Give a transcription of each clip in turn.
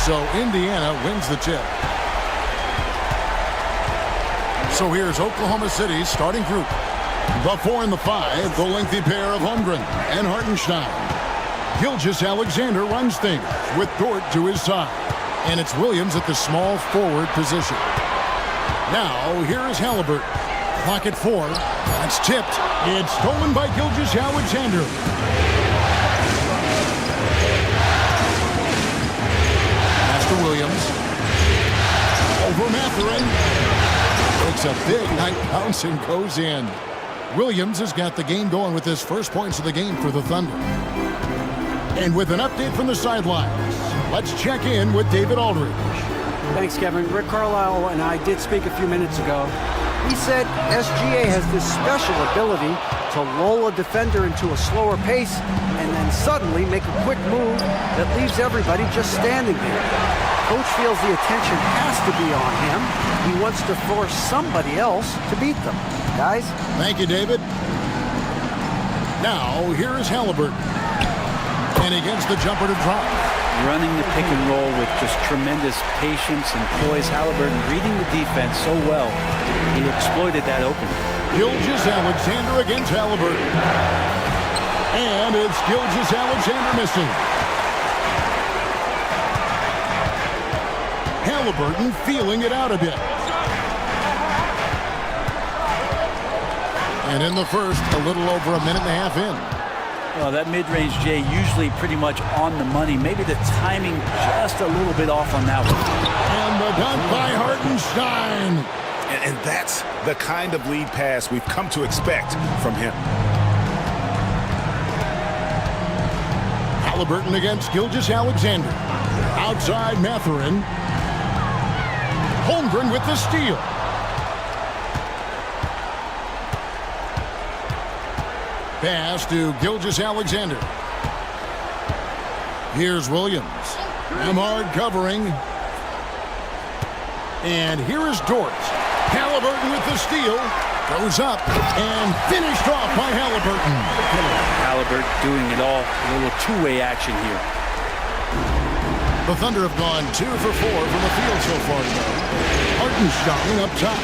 So Indiana wins the tip. So here's Oklahoma City's starting group. The 4 and the 5, the lengthy pair of Holmgren and Hartenstein. Gilgeous-Alexander runs things with Dort to his side. And it's Williams at the small forward position. Now, here is Halliburton. Clock at 4. That's tipped. It's stolen by Gilgeous-Alexander. Master Williams. Over Mathurin. Takes a big night bounce and goes in. Williams has got the game going with his first points of the game for the Thunder. And with an update from the sidelines, let's check in with David Aldridge. Thanks, Kevin. Rick Carlisle and I did speak a few minutes ago. He said SGA has this special ability to lull a defender into a slower pace and then suddenly make a quick move that leaves everybody just standing there. Coach feels the attention has to be on him. He wants to force somebody else to beat them. Guys? Thank you, David. Now, here is Halliburton. And he gets the jumper to drop. Running the pick and roll with just tremendous patience and poise. Halliburton reading the defense so well. He exploited that opening. Gilgeous-Alexander against Halliburton. And it's Gilgeous-Alexander missing. Halliburton feeling it out a bit. And in the first, a little over a minute and a half in. Well, that mid-range, Jay, usually pretty much on the money. Maybe the timing just a little bit off on that one. And the dunk by Hartenstein. And that's the kind of lead pass we've come to expect from him. Halliburton against Gilgeous-Alexander. Outside Mathurin. Holmgren with the steal. Pass to Gilgeous-Alexander. Here's Williams. Nembhard covering. And here is Dort. Halliburton with the steal. Goes up and finished off by Halliburton. Halliburton doing it all. A little two-way action here. The Thunder have gone 2 for 4 from the field so far today. Hartenstein up top.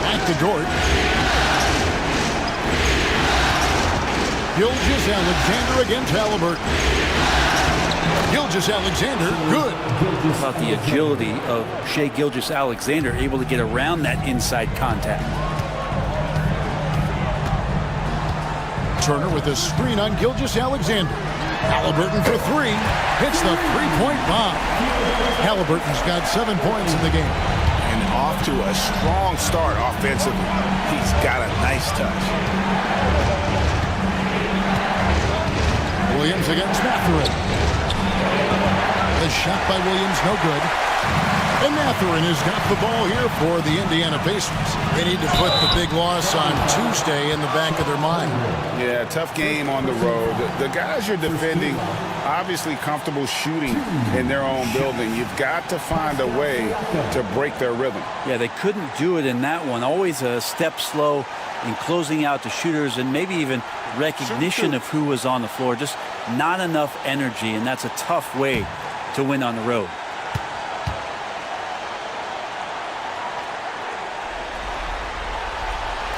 Back to Dort. Gilgeous-Alexander against Halliburton. Gilgeous-Alexander, good. About the agility of Shai Gilgeous-Alexander, able to get around that inside contact. Turner with a screen on Gilgeous-Alexander. Halliburton for 3. Hits the three-point bomb. Halliburton's got 7 points in the game. And off to a strong start offensively. He's got a nice touch. Williams against Mathurin. The shot by Williams, no good. And Mathurin has got the ball here for the Indiana Pacers. They need to put the big loss on Tuesday in the back of their mind. Yeah, tough game on the road. The guys you're defending, obviously comfortable shooting in their own building. You've got to find a way to break their rhythm. Yeah, they couldn't do it in that one. Always a step slow in closing out the shooters and maybe even recognition of who was on the floor. Just not enough energy, and that's a tough way to win on the road.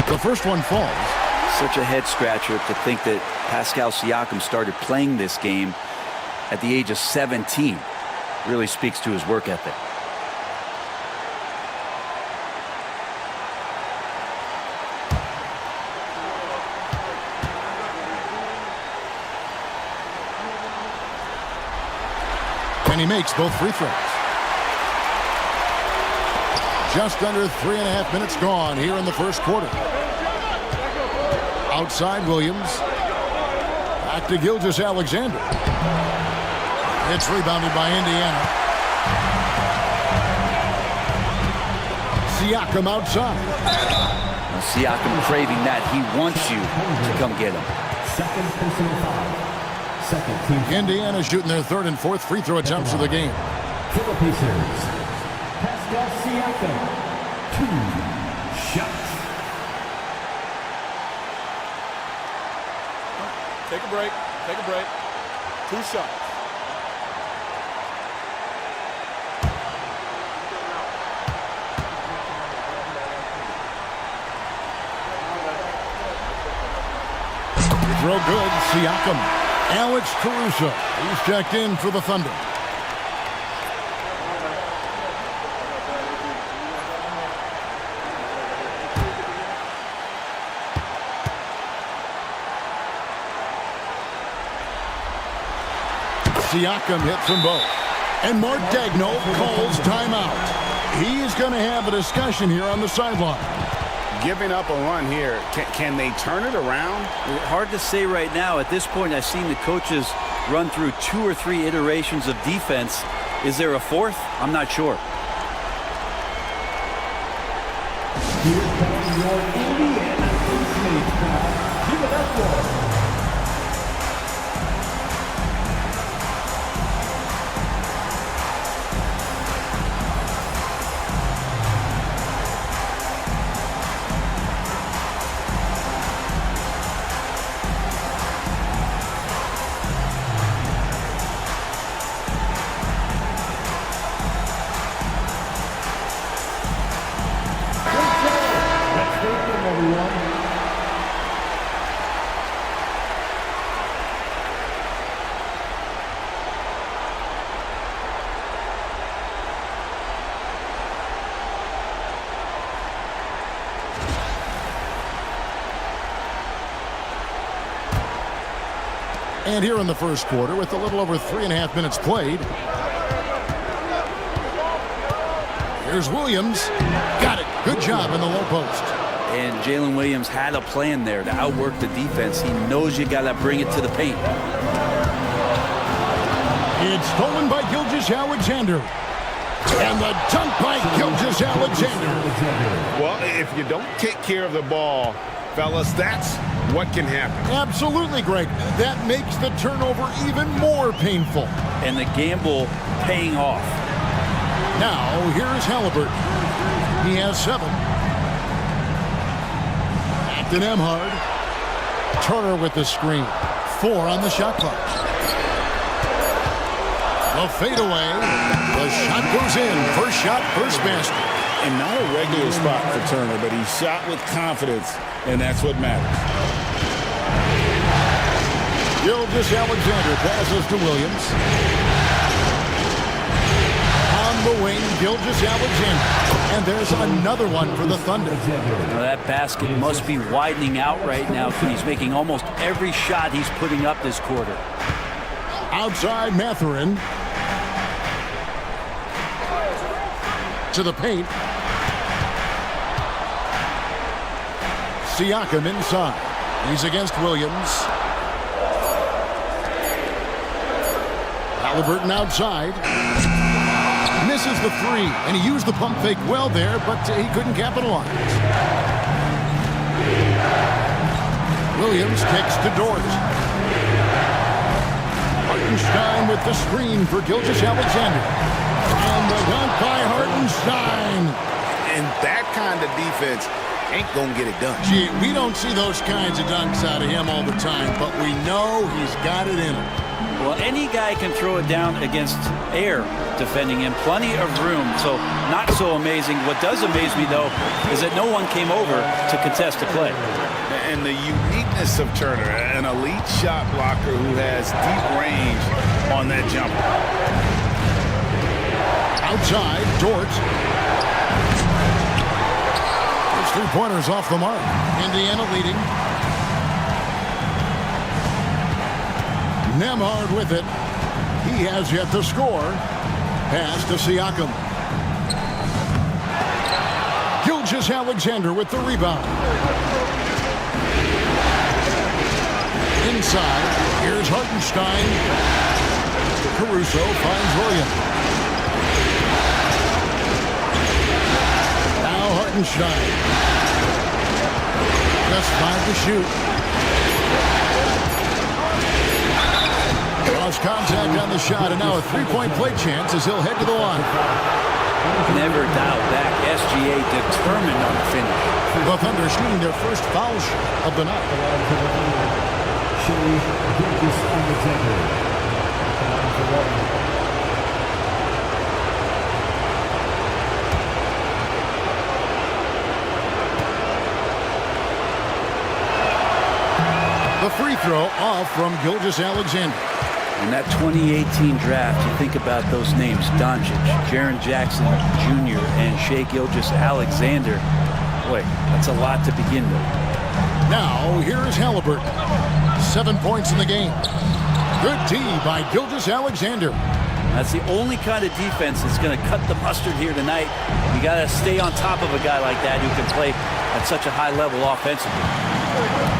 The first one falls. Such a head scratcher to think that Pascal Siakam started playing this game at the age of 17. Really speaks to his work ethic. And he makes both free throws. Just under 3.5 minutes gone here in the first quarter. Outside Williams. Back to Gilgeous-Alexander. It's rebounded by Indiana. Siakam outside. Now, Siakam craving that. He wants you to come get him. Second personal foul. Second team. Indiana shooting their third and fourth free throw attempts of the game. For the Pacers, Pascal Siakam, 2 shots. Take a break. Take a break. 2 shots. throw good. Siakam. Alex Caruso. He's checked in for the Thunder. Siakam hits them both. And Mark Daigneault calls timeout. He's going to have a discussion here on the sideline. Giving up a run here. Can they turn it around? Hard to say right now. At this point, I've seen the coaches run through 2 or 3 iterations of defense. Is there a fourth? I'm not sure. Here comes your Indiana Pacers crowd. Give it up for And here in the first quarter, with a little over 3.5 minutes played. Here's Williams. Got it. Good job in the low post. And Jalen Williams had a plan there to outwork the defense. He knows you got to bring it to the paint. It's stolen by Gilgeous-Alexander. And the dunk by Gilgeous-Alexander. Well, if you don't take care of the ball, fellas, that's what can happen. Absolutely, Greg. That makes the turnover even more painful. And the gamble paying off. Now, here's Halliburton. He has 7. Acton Emhard. Turner with the screen. 4 on the shot clock. The fadeaway. The shot goes in. First shot, first basket. And not a regular spot for Turner, but he shot with confidence, and that's what matters. Gilgeous-Alexander passes to Williams. On the wing, Gilgeous-Alexander. And there's another one for the Thunder. Now that basket must be widening out right now. He's making almost every shot he's putting up this quarter. Outside Mathurin. To the paint. Siakam inside. He's against Williams. Halliburton outside. Misses the 3, and he used the pump fake well there, but he couldn't capitalize. Williams kicks to Dort. Hartenstein with the screen for Gilgeous-Alexander. And the dunk by Hartenstein. And that kind of defense ain't gonna get it done. Gee, we don't see those kinds of dunks out of him all the time, but we know he's got it in him. Well, any guy can throw it down against air defending him. Plenty of room, so not so amazing. What does amaze me, though, is that no one came over to contest the play. And the uniqueness of Turner, an elite shot blocker who has deep range on that jumper. Outside, Dort. Those 3-pointers off the mark. Indiana leading. Nembhard with it. He has yet to score. Pass to Siakam. Gilgeous-Alexander with the rebound. Inside, here's Hartenstein. Caruso finds Williams. Now Hartenstein. Just 5 to shoot. Lost contact on the shot, and now a 3-point play chance as he'll head to the line. Never dialed back. SGA determined on the finish. The Thunder shooting their first foul shot of the night. Shea Gilgeous-Alexander. The free throw off from Gilgeous-Alexander. In that 2018 draft, you think about those names, Doncic, Jaren Jackson Jr., and Shai Gilgeous-Alexander. Boy, that's a lot to begin with. Now, here is Halliburton. 7 points in the game. Good D by Gilgeous-Alexander. That's the only kind of defense that's going to cut the mustard here tonight. You got to stay on top of a guy like that who can play at such a high level offensively.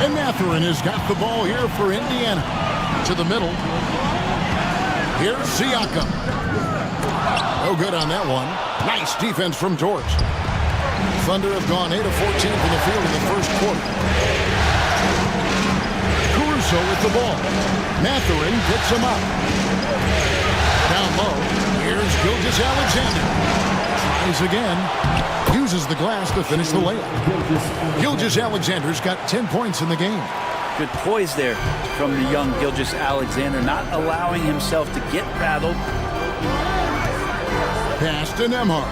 And Mathurin has got the ball here for Indiana. To the middle. Here's Siakam. No good on that one. Nice defense from Dort. Thunder have gone 8 of 14 from the field in the first quarter. Caruso with the ball. Mathurin picks him up. Down low. Here's Gilgeous-Alexander. Tries again. Uses the glass to finish the layup. Gilgeous-Alexander's got 10 points in the game. Good poise there from the young Gilgeous-Alexander, not allowing himself to get rattled. Pass to Nembhard.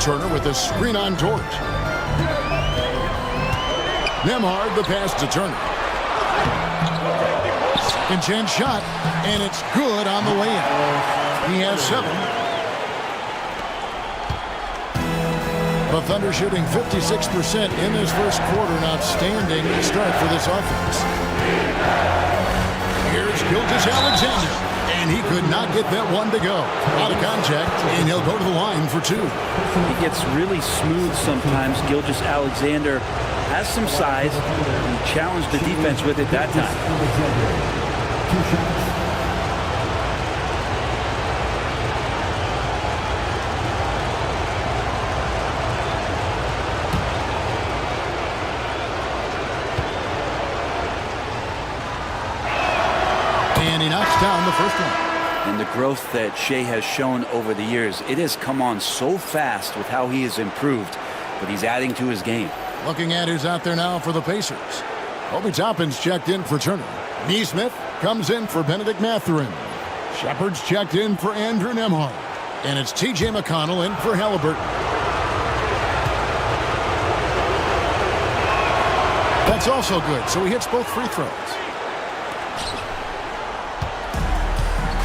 Turner with a screen on Dort. Nembhard, the pass to Turner. Second chance shot, and it's good on the way in. He has 7. The Thunder shooting 56% in this first quarter. An outstanding start for this offense. Here's Gilgeous-Alexander, and he could not get that one to go. Out of contact, and he'll go to the line for 2. He gets really smooth sometimes. Gilgeous-Alexander has some size. He challenged the defense with it that time. And he knocks down the first one. And the growth that Shai has shown over the years, it has come on so fast with how he has improved, but he's adding to his game. Looking at who's out there now for the Pacers. Obi Toppin's checked in for Turner. Neesmith comes in for Benedict Mathurin. Shepard's checked in for Andrew Nembhard. And it's T.J. McConnell in for Halliburton. That's also good, so he hits both free throws.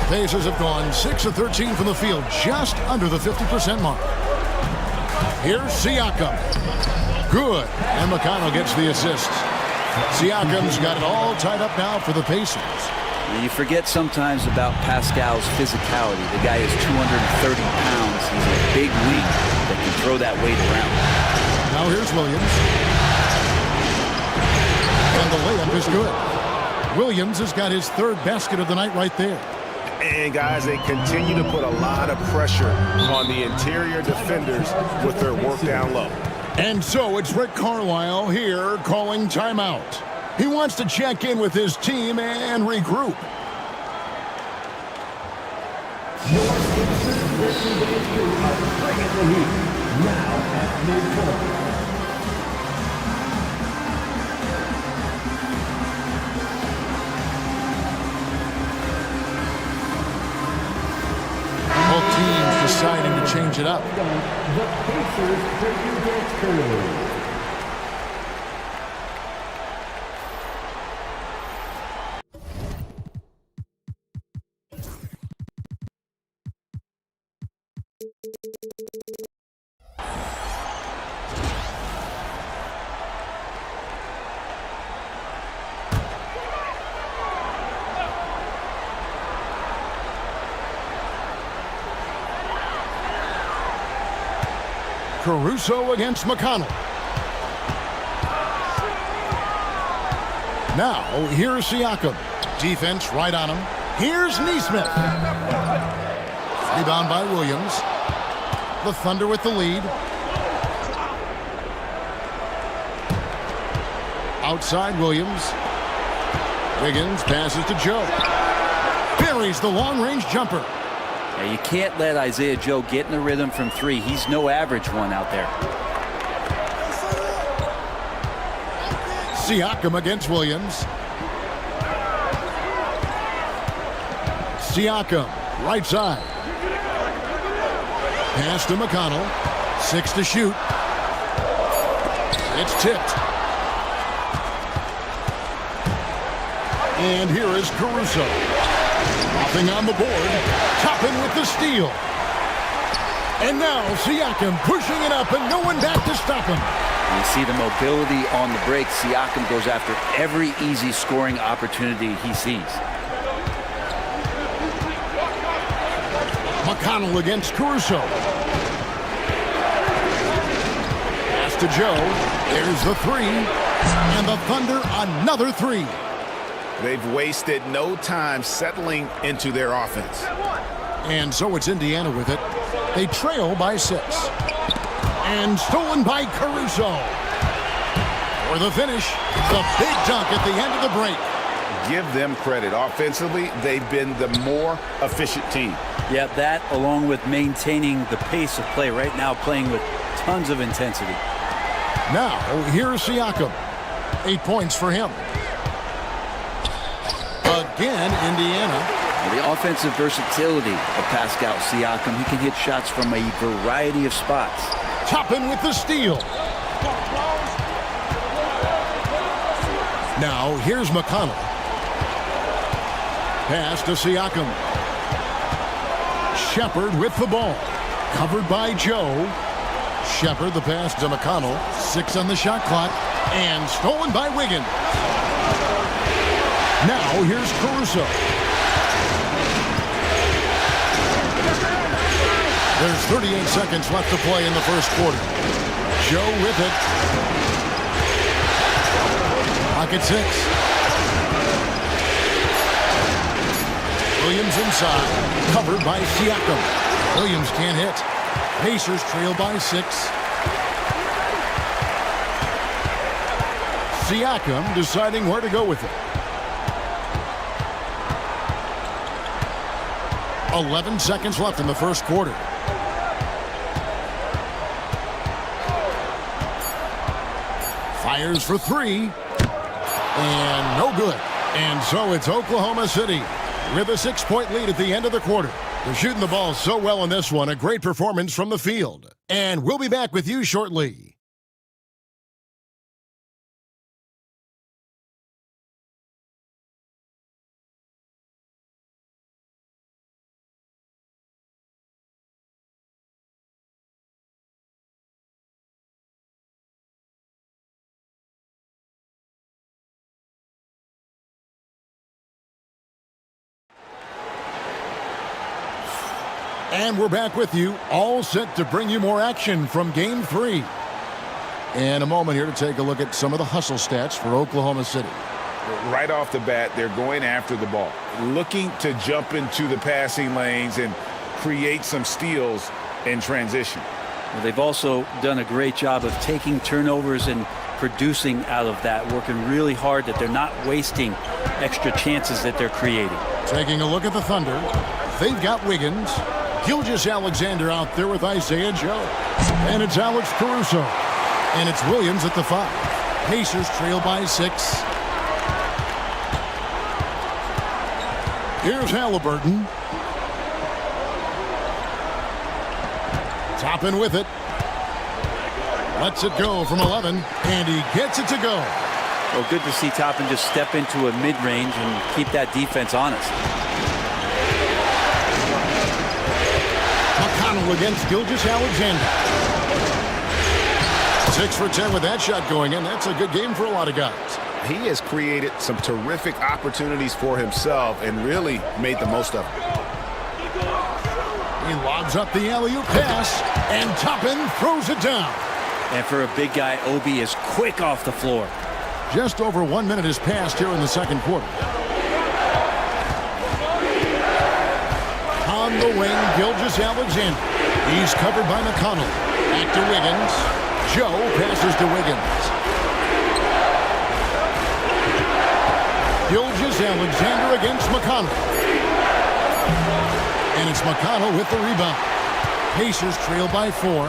Pacers have gone 6 of 13 from the field, just under the 50% mark. Here's Siakam. Good. And McConnell gets the assist. Siakam's got it all tied up now for the Pacers. You forget sometimes about Pascal's physicality. The guy is 230 pounds. He's a big wing that can throw that weight around. Now here's Williams. And the layup is good. Williams has got his 3rd basket of the night right there. And, guys, they continue to put a lot of pressure on the interior defenders with their work down low. And so it's Rick Carlisle here calling timeout. He wants to check in with his team and regroup. Your instant reservation of bringing the heat. Now at midcourt. Both teams deciding to change it up. The Pacers bring you their Curry. Caruso against McConnell. Now, here's Siakam. Defense right on him. Here's Neesmith. Rebound by Williams. The Thunder with the lead. Outside Williams. Wiggins passes to Joe. Buries the long-range jumper. Yeah, you can't let Isaiah Joe get in the rhythm from 3. He's no average one out there. Siakam against Williams. Siakam, right side. Pass to McConnell. 6 to shoot. It's tipped. And here is Caruso. Hopping on the board. Toppin with the steal. And now Siakam pushing it up and no one back to stop him. You see the mobility on the break. Siakam goes after every easy scoring opportunity he sees. McConnell against Caruso. Pass to Joe. There's the three. And the Thunder another three. They've wasted no time settling into their offense. And so it's Indiana with it. They trail by 6. And stolen by Caruso. For the finish, the big dunk at the end of the break. Give them credit. Offensively, they've been the more efficient team. Yeah, that along with maintaining the pace of play right now, playing with tons of intensity. Now, here's Siakam. 8 points for him. Again, Indiana. The offensive versatility of Pascal Siakam. He can hit shots from a variety of spots. Toppin with the steal. Now, here's McConnell. Pass to Siakam. Shepard with the ball. Covered by Joe. Shepard, the pass to McConnell. 6 on the shot clock. And stolen by Wiggins. Now, here's Caruso. There's 38 seconds left to play in the first quarter. Joe with it. Pocket 6. Williams inside. Covered by Siakam. Williams can't hit. Pacers trail by 6. Siakam deciding where to go with it. 11 seconds left in the first quarter. Fires for 3. And no good. And so it's Oklahoma City with a 6-point lead at the end of the quarter. They're shooting the ball so well in this one. A great performance from the field. And we'll be back with you shortly. And we're back with you, all set to bring you more action from Game 3. In a moment here to take a look at some of the hustle stats for Oklahoma City. Right off the bat, they're going after the ball, looking to jump into the passing lanes and create some steals in transition. Well, they've also done a great job of taking turnovers and producing out of that, working really hard that they're not wasting extra chances that they're creating. Taking a look at the Thunder, they've got Wiggins. Gilgeous-Alexander out there with Isaiah Joe. And it's Alex Caruso. And it's Williams at the 5. Pacers trail by 6. Here's Halliburton. Toppin with it. Lets it go from 11. And he gets it to go. Well, good to see Toppin just step into a mid-range and keep that defense honest. McConnell against Gilgeous-Alexander. 6 for 10 with that shot going in. That's a good game for a lot of guys. He has created some terrific opportunities for himself and really made the most of it. He lobs up the alley-oop pass, and Toppin throws it down. And for a big guy, Obi is quick off the floor. Just over 1 minute has passed here in the second quarter. On the wing, Gilgeous-Alexander. He's covered by McConnell. Back to Wiggins. Joe passes to Wiggins. Gilgeous-Alexander against McConnell. And it's McConnell with the rebound. Pacers trail by 4.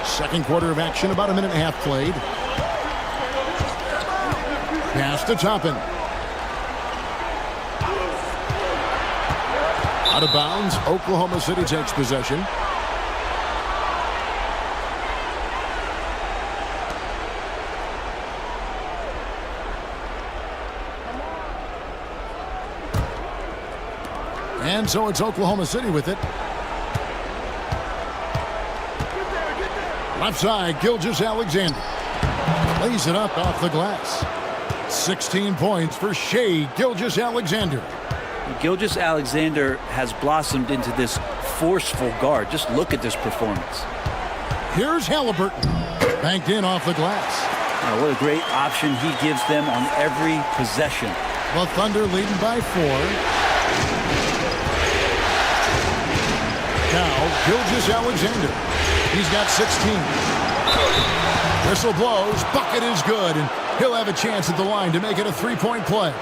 Second quarter of action, about a minute and a half played. Pass to Toppin. Out of bounds, Oklahoma City takes possession. And so it's Oklahoma City with it. Left side, Gilgeous-Alexander. Lays it up off the glass. 16 points for Shai Gilgeous-Alexander. Gilgeous-Alexander has blossomed into this forceful guard. Just look at this performance. Here's Halliburton. Banked in off the glass. What a great option he gives them on every possession. The Thunder leading by 4. Now, Gilgeous-Alexander. He's got 16. Whistle blows. Bucket is good, and he'll have a chance at the line to make it a 3-point play.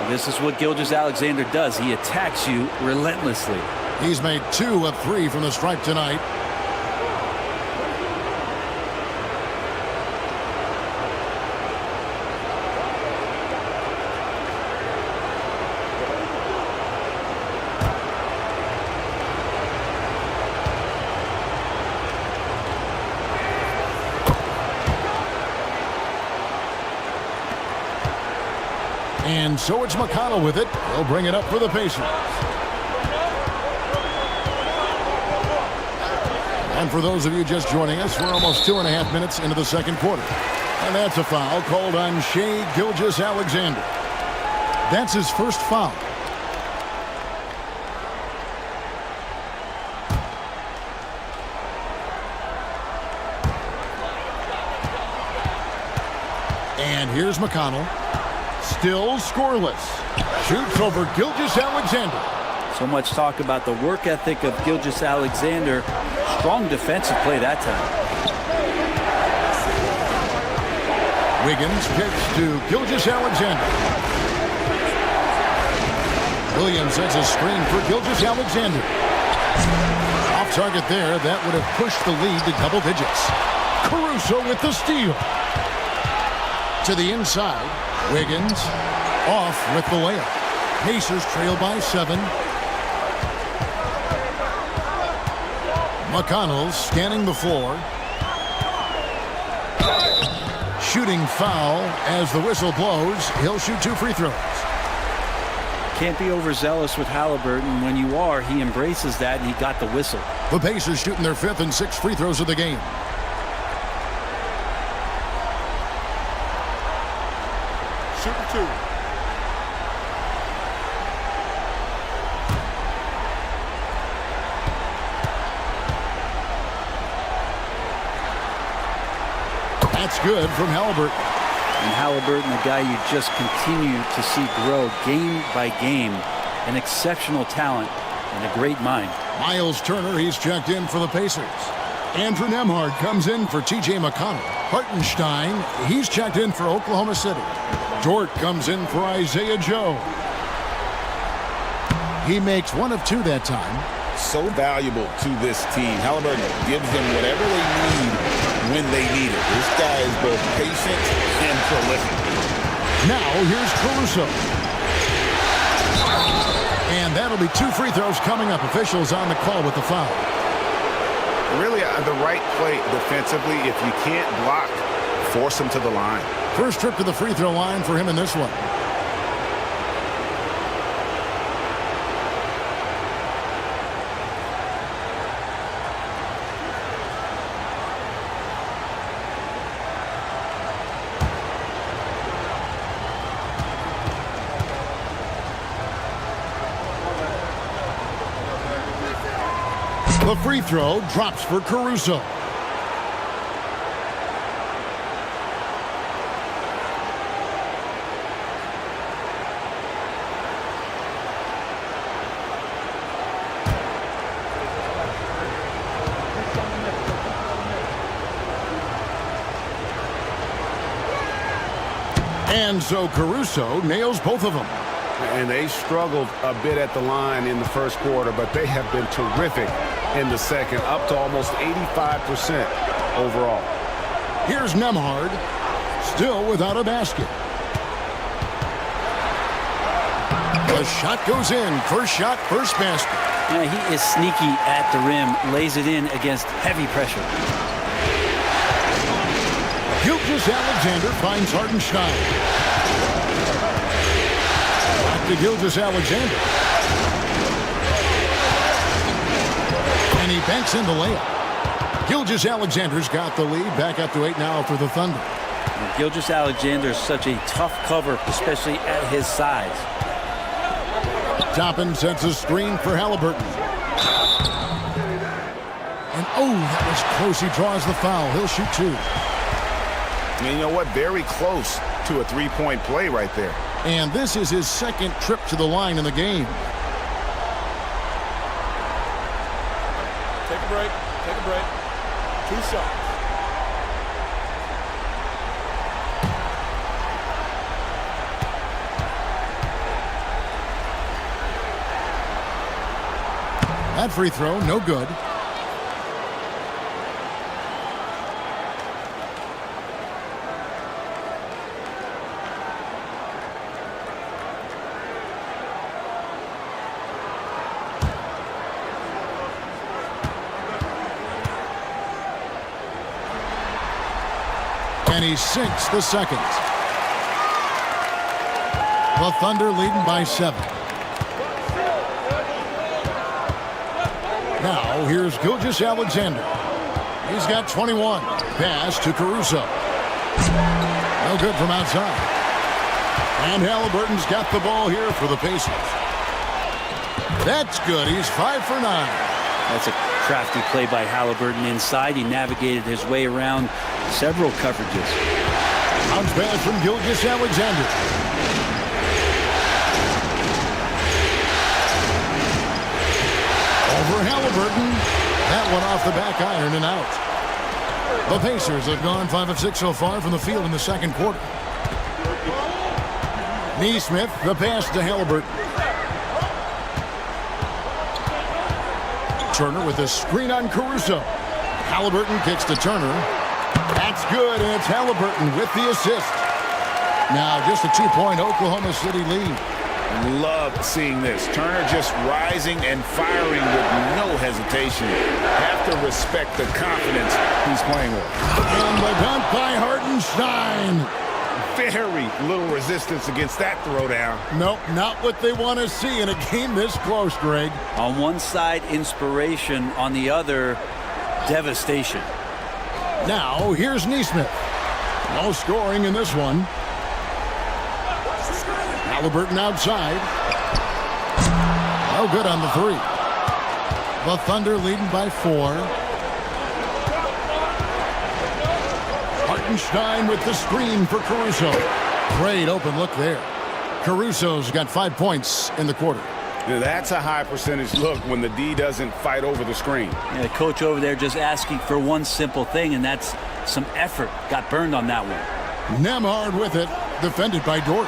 This is what Gilgeous-Alexander does. He attacks you relentlessly. He's made 2 of 3 from the stripe tonight. And so it's McConnell with it. He'll bring it up for the Pacers. And for those of you just joining us, we're almost 2.5 minutes into the second quarter. And that's a foul called on Shai Gilgeous-Alexander. That's his first foul. And here's McConnell. Still scoreless. Shoots over Gilgeous-Alexander. So much talk about the work ethic of Gilgeous-Alexander. Strong defensive play that time. Wiggins kicks to Gilgeous-Alexander. Williams sets a screen for Gilgeous-Alexander. Off target there. That would have pushed the lead to double digits. Caruso with the steal. To the inside. Wiggins off with the layup. Pacers trail by 7. McConnell scanning the floor. Shooting foul as the whistle blows. He'll shoot 2 free throws. Can't be overzealous with Halliburton. When you are, he embraces that, and he got the whistle. The Pacers shooting their 5th and 6th free throws of the game. Shooting 2. That's good from Halliburton. And Halliburton, a guy you just continue to see grow game by game. An exceptional talent and a great mind. Miles Turner, he's checked in for the Pacers. Andrew Nembhard comes in for T.J. McConnell. Hartenstein, he's checked in for Oklahoma City. Dort comes in for Isaiah Joe. He makes 1 of 2 that time. So valuable to this team. Halliburton gives them whatever they need when they need it. This guy is both patient and prolific. Now here's Caruso. And that'll be 2 free throws coming up. Officials on the call with the foul. Really, the right play defensively. If you can't block, force him to the line. First trip to the free throw line for him in this one. The free throw drops for Caruso. And so Caruso nails both of them. And they struggled a bit at the line in the first quarter, but they have been terrific in the second, up to almost 85% overall. Here's Nembhard, still without a basket. The shot goes in. First shot, first basket. Yeah, he is sneaky at the rim, lays it in against heavy pressure. Gilgeous-Alexander finds Hartenstein. Back to Gilgeous-Alexander. And he banks in the layup. Gilgeous-Alexander's got the lead. Back up to 8 now for the Thunder. Gilgeous-Alexander is such a tough cover, especially at his size. Toppin sets a screen for Halliburton. And that was close. He draws the foul. He'll shoot 2. And you know what? Very close to a three-point play right there. And this is his second trip to the line in the game. Take a break. Take a break. 2 shots. That free throw, no good. And he sinks the second. The Thunder leading by 7. Now, here's Gilgeous-Alexander. He's got 21. Pass to Caruso. No good from outside. And Halliburton's got the ball here for the Pacers. That's good. He's 5 for 9. That's a crafty play by Halliburton inside. He navigated his way around several coverages. Bounce pass from Gilgeous-Alexander. Over Halliburton. That one off the back iron and out. The Pacers have gone 5 of 6 so far from the field in the second quarter. Nesmith, the pass to Halliburton. Turner with a screen on Caruso. Halliburton kicks to Turner. That's good, and it's Halliburton with the assist. Now just a 2-point Oklahoma City lead. Love seeing this. Turner just rising and firing with no hesitation. Have to respect the confidence he's playing with. And the dunk by Hartenstein. Very little resistance against that throwdown. Nope, not what they want to see in a game this close, Greg. On one side, inspiration. On the other, devastation. Now, here's Nesmith. No scoring in this one. Halliburton outside. No good on the 3. The Thunder leading by 4. Hartenstein with the screen for Caruso. Great open look there. Caruso's got 5 points in the quarter. Now, that's a high percentage look when the D doesn't fight over the screen. Yeah, the coach over there just asking for one simple thing, and that's some effort. Got burned on that one. Nembhard with it, defended by Dort.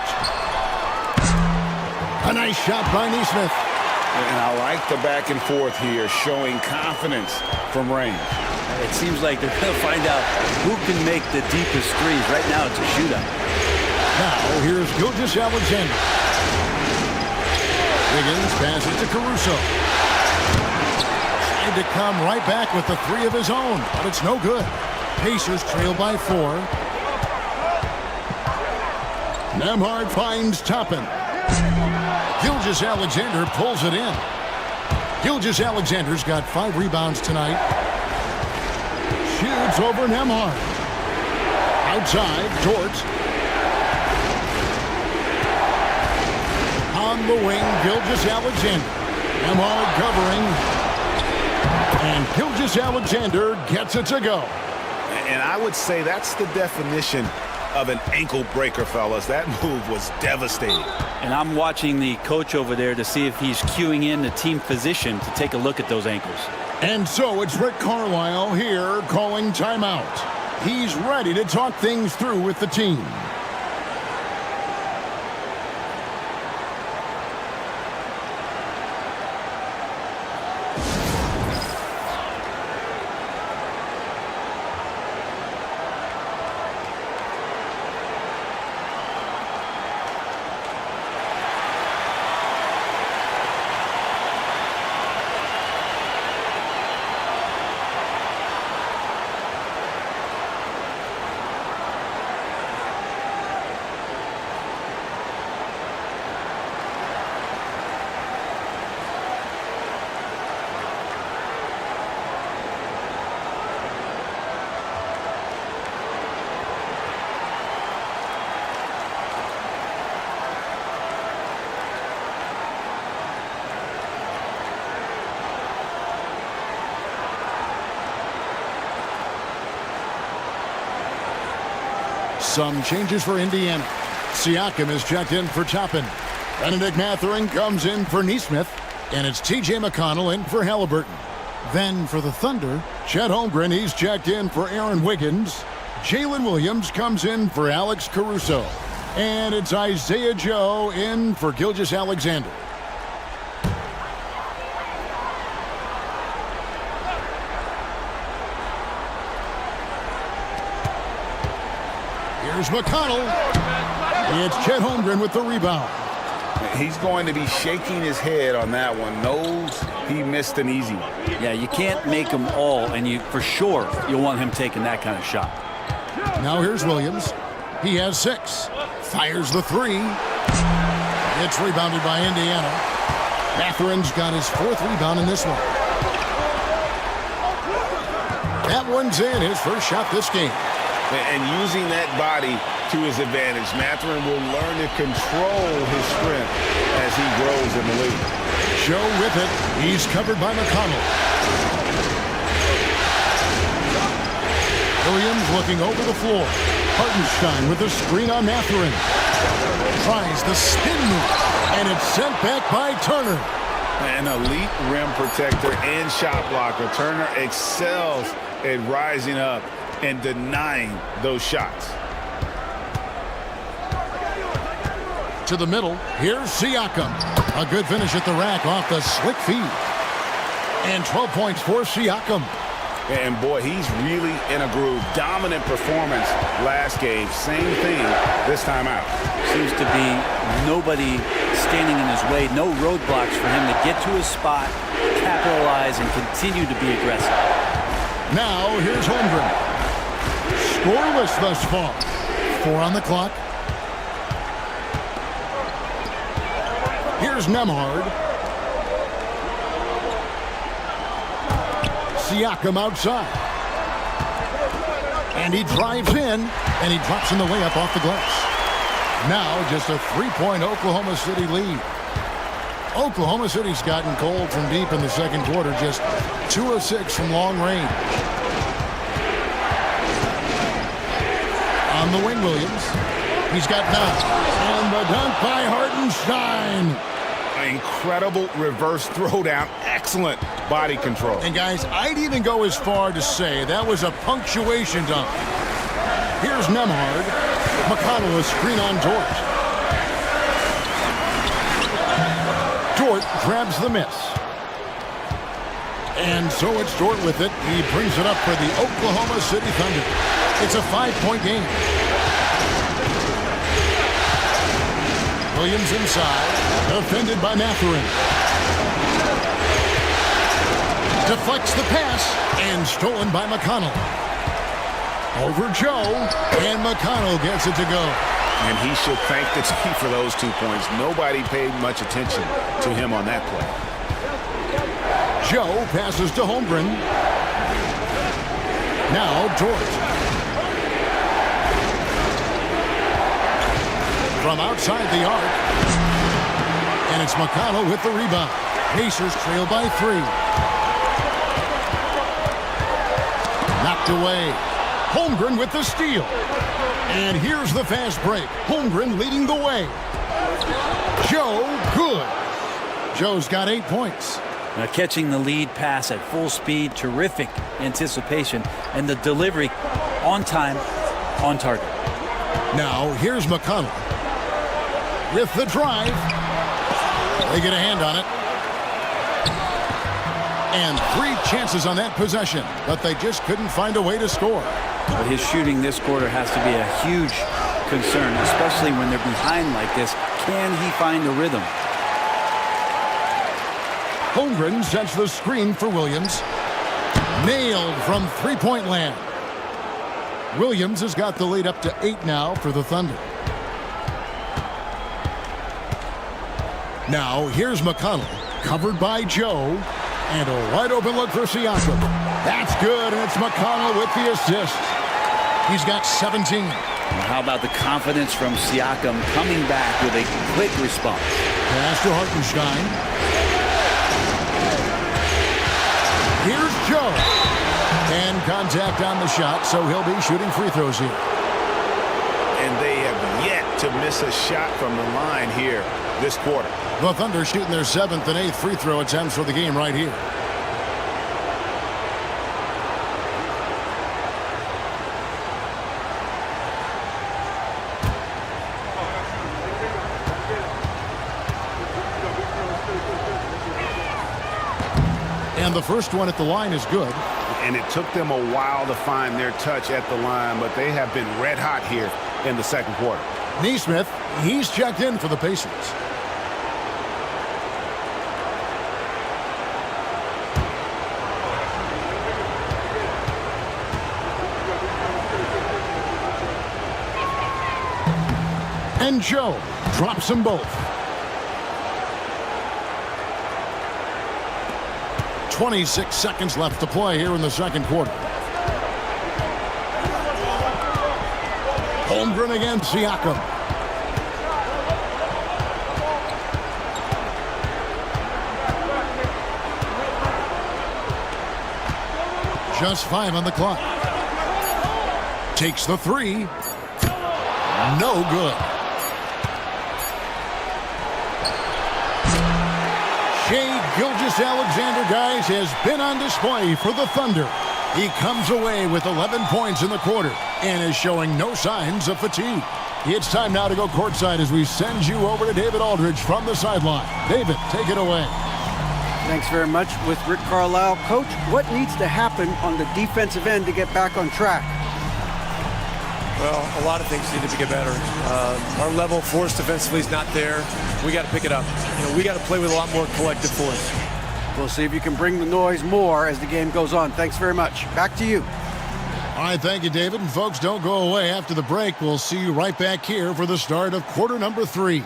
A nice shot by Nesmith. And I like the back and forth here, showing confidence from range. It seems like they're going to find out who can make the deepest threes. Right now, it's a shootout. Now, here's Gilgeous-Alexander. Wiggins passes to Caruso. Tried to come right back with the 3 of his own, but it's no good. Pacers trail by 4. Nembhard finds Toppin. Gilgeous-Alexander pulls it in. Gilgeous-Alexander's got 5 rebounds tonight. Shoots over Nembhard. Outside, Dort. On the wing, Gilgeous-Alexander. Nembhard covering. And Gilgeous-Alexander gets it to go. And I would say that's the definition of an ankle breaker, fellas. That move was devastating. And I'm watching the coach over there to see if he's cueing in the team position to take a look at those ankles. And so it's Rick Carlisle here calling timeout. He's ready to talk things through with the team. Some changes for Indiana. Siakam is checked in for Toppin. Benedict Mathurin comes in for Neesmith. And it's T.J. McConnell in for Halliburton. Then for the Thunder, Chet Holmgren, he's checked in for Aaron Wiggins. Jalen Williams comes in for Alex Caruso. And it's Isaiah Joe in for Gilgeous-Alexander. Here's McConnell. It's Chet Holmgren with the rebound. He's going to be shaking his head on that one. Knows he missed an easy one. Yeah, you can't make them all, and you for sure you'll want him taking that kind of shot. Now here's Williams. He has 6. Fires the 3. It's rebounded by Indiana. Mathurin's got his 4th rebound in this one. That one's in, his first shot this game. And using that body to his advantage, Mathurin will learn to control his strength as he grows in the league. Joe with it. He's covered by McConnell. Williams looking over the floor. Hartenstein with the screen on Mathurin. Tries the spin move, and it's sent back by Turner. An elite rim protector and shot blocker. Turner excels at rising up and denying those shots. To the middle, here's Siakam. A good finish at the rack off the slick feed. And 12 points for Siakam. And boy, he's really in a groove. Dominant performance last game. Same thing this time out. Seems to be nobody standing in his way. No roadblocks for him to get to his spot, capitalize, and continue to be aggressive. Now, here's Holmgren. Scoreless thus far. 4 on the clock. Here's Nembhard. Siakam outside. And he drives in, and he drops in the layup off the glass. Now, just a 3-point Oklahoma City lead. Oklahoma City's gotten cold from deep in the second quarter, just 2 of 6 from long range. On the wing, Williams. He's got 9. And the dunk by Hartenstein. Incredible reverse throwdown. Excellent body control. And guys, I'd even go as far to say that was a punctuation dunk. Here's Nembhard. McConnell, a screen on Dort. Dort grabs the miss. And so it's Dort with it. He brings it up for the Oklahoma City Thunder. It's a 5-point game. Williams inside, defended by Mathurin. Deflects the pass, and stolen by McConnell. Over Joe, and McConnell gets it to go. And he should thank the team for those 2 points. Nobody paid much attention to him on that play. Joe passes to Holmgren. Now Dort. From outside the arc. And it's McConnell with the rebound. Pacers trail by 3. Knocked away. Holmgren with the steal. And here's the fast break. Holmgren leading the way. Joe, good. Joe's got 8 points. Now catching the lead pass at full speed, terrific anticipation, and the delivery on time, on target. Now here's McConnell. With the drive. They get a hand on it. And 3 chances on that possession, but they just couldn't find a way to score. But his shooting this quarter has to be a huge concern, especially when they're behind like this. Can he find a rhythm? Holmgren sets the screen for Williams. Nailed from 3-point land. Williams has got the lead up to 8 now for the Thunder. Now, here's McConnell, covered by Joe, and a wide open look for Siakam. That's good, and it's McConnell with the assist. He's got 17. Well, how about the confidence from Siakam coming back with a quick response? Pass to Hartenstein. Here's Joe. And contact on the shot, so he'll be shooting free throws here. to miss a shot from the line here this quarter. The Thunder shooting their 7th and 8th free throw attempts for the game right here. And the first one at the line is good. And it took them a while to find their touch at the line, but they have been red hot here in the second quarter. Nesmith, he's checked in for the Pacers. And Joe drops them both. 26 seconds left to play here in the second quarter. Holmgren against Siakam. Just 5 on the clock. Takes the 3. No good. Shai Gilgeous-Alexander, guys, has been on display for the Thunder. He comes away with 11 points in the quarter and is showing no signs of fatigue. It's time now to go courtside as we send you over to David Aldridge from the sideline. David, take it away. Thanks very much. With Rick Carlisle. Coach, what needs to happen on the defensive end to get back on track? Well, a lot of things need to get better. Our level of force defensively is not there. We got to pick it up. We got to play with a lot more collective force. We'll see if you can bring the noise more as the game goes on. Thanks very much. Back to you. All right, thank you, David. And folks, don't go away. After the break, we'll see you right back here for the start of quarter number 3.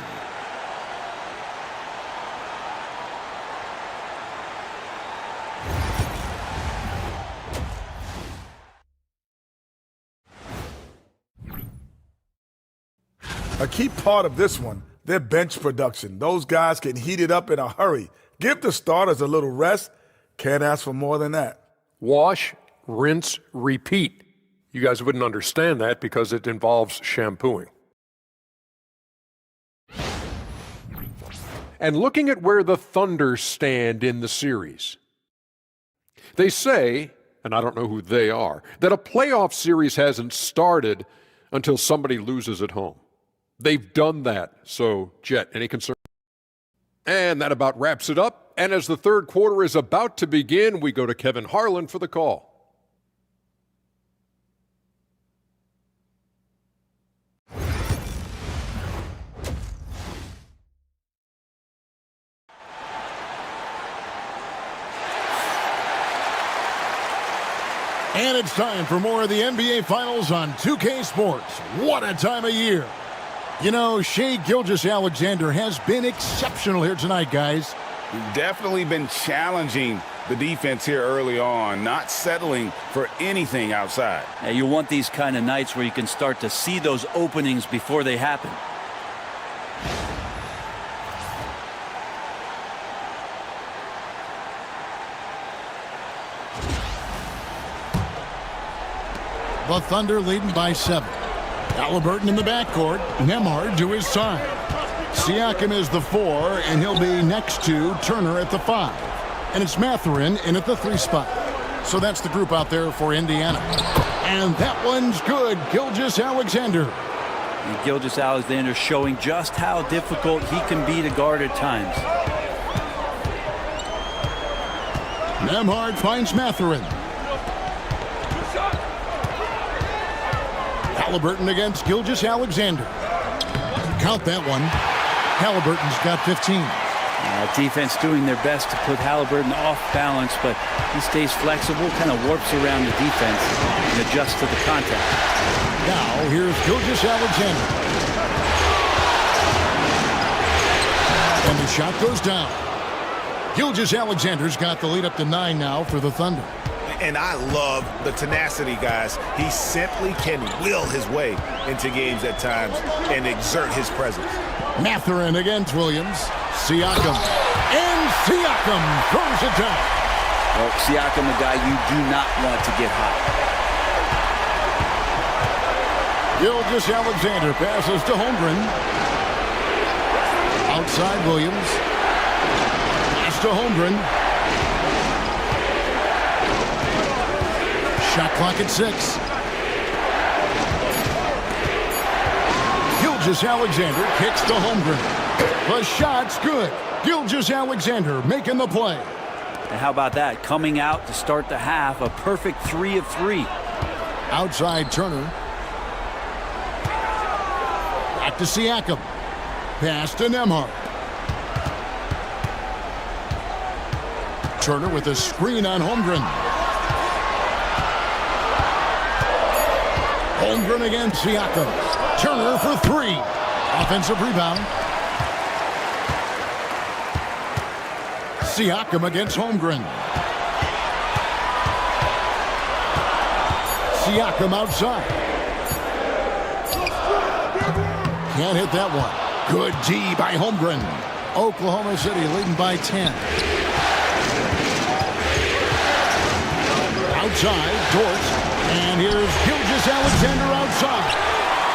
A key part of this one, their bench production. Those guys can heat it up in a hurry. Give the starters a little rest. Can't ask for more than that. Wash, rinse, repeat. You guys wouldn't understand that because it involves shampooing. And looking at where the Thunder stand in the series. They say, and I don't know who they are, that a playoff series hasn't started until somebody loses at home. They've done that. So, Jet, any concern? And that about wraps it up. And as the third quarter is about to begin, we go to Kevin Harlan for the call. And it's time for more of the NBA Finals on 2K Sports. What a time of year. You know, Shai Gilgeous-Alexander has been exceptional here tonight, guys. Definitely been challenging the defense here early on, not settling for anything outside. Yeah, you want these kind of nights where you can start to see those openings before they happen. The Thunder leading by 7. Halliburton in the backcourt. Nembhard to his side. Siakam is the 4, and he'll be next to Turner at the 5. And it's Mathurin in at the 3 spot. So that's the group out there for Indiana. And that one's good. Gilgeous-Alexander. Gilgeous-Alexander showing just how difficult he can be to guard at times. Nembhard finds Mathurin. Halliburton against Gilgeous-Alexander. Count that one. Halliburton's got 15. Defense doing their best to put Halliburton off balance, but he stays flexible, kind of warps around the defense and adjusts to the contact. Now, here's Gilgeous-Alexander. And the shot goes down. Gilgeous-Alexander's got the lead up to 9 now for the Thunder. And I love the tenacity, guys. He simply can will his way into games at times and exert his presence. Mathurin against Williams. Siakam. And Siakam throws it down. Well, Siakam, a guy you do not want to get hot. Gilgeous-Alexander passes to Holmgren. Outside Williams. Pass to Holmgren. Shot clock at 6. Gilgeous-Alexander kicks to Holmgren. The shot's good. Gilgeous-Alexander making the play. And how about that? Coming out to start the half, a perfect 3 of 3. Outside Turner. Back to Siakam. Pass to Nembhard. Turner with a screen on Holmgren. Holmgren against Siakam. Turner for 3. Offensive rebound. Siakam against Holmgren. Siakam outside. Can't hit that one. Good D by Holmgren. Oklahoma City leading by 10. Outside, Dort. And here's Gilgeous-Alexander outside.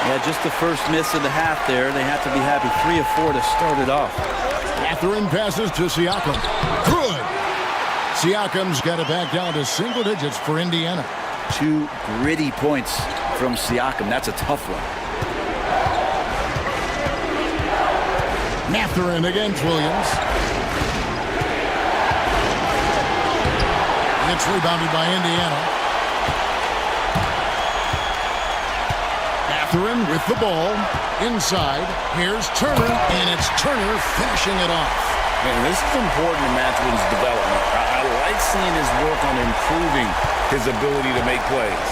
Yeah, just the first miss of the half there. They have to be happy. 3 of 4 to start it off. Mathurin passes to Siakam. Good. Siakam's got it back down to single digits for Indiana. 2 gritty points from Siakam. That's a tough one. Mathurin against Williams. It's rebounded by Indiana. Mathurin with the ball. Inside. Here's Turner, and it's Turner finishing it off. Man, this is important to Mathurin's development. I like seeing his work on improving his ability to make plays.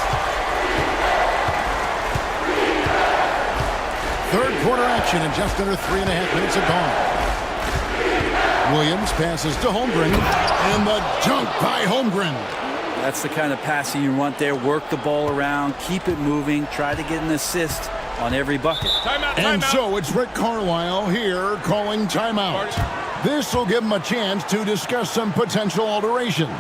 Third quarter action in just under 3.5 minutes have gone. Williams passes to Holmgren, and the dunk by Holmgren. That's the kind of passing you want there. Work the ball around, keep it moving, try to get an assist on every bucket. And so it's Rick Carlisle here calling timeout. This will give him a chance to discuss some potential alterations.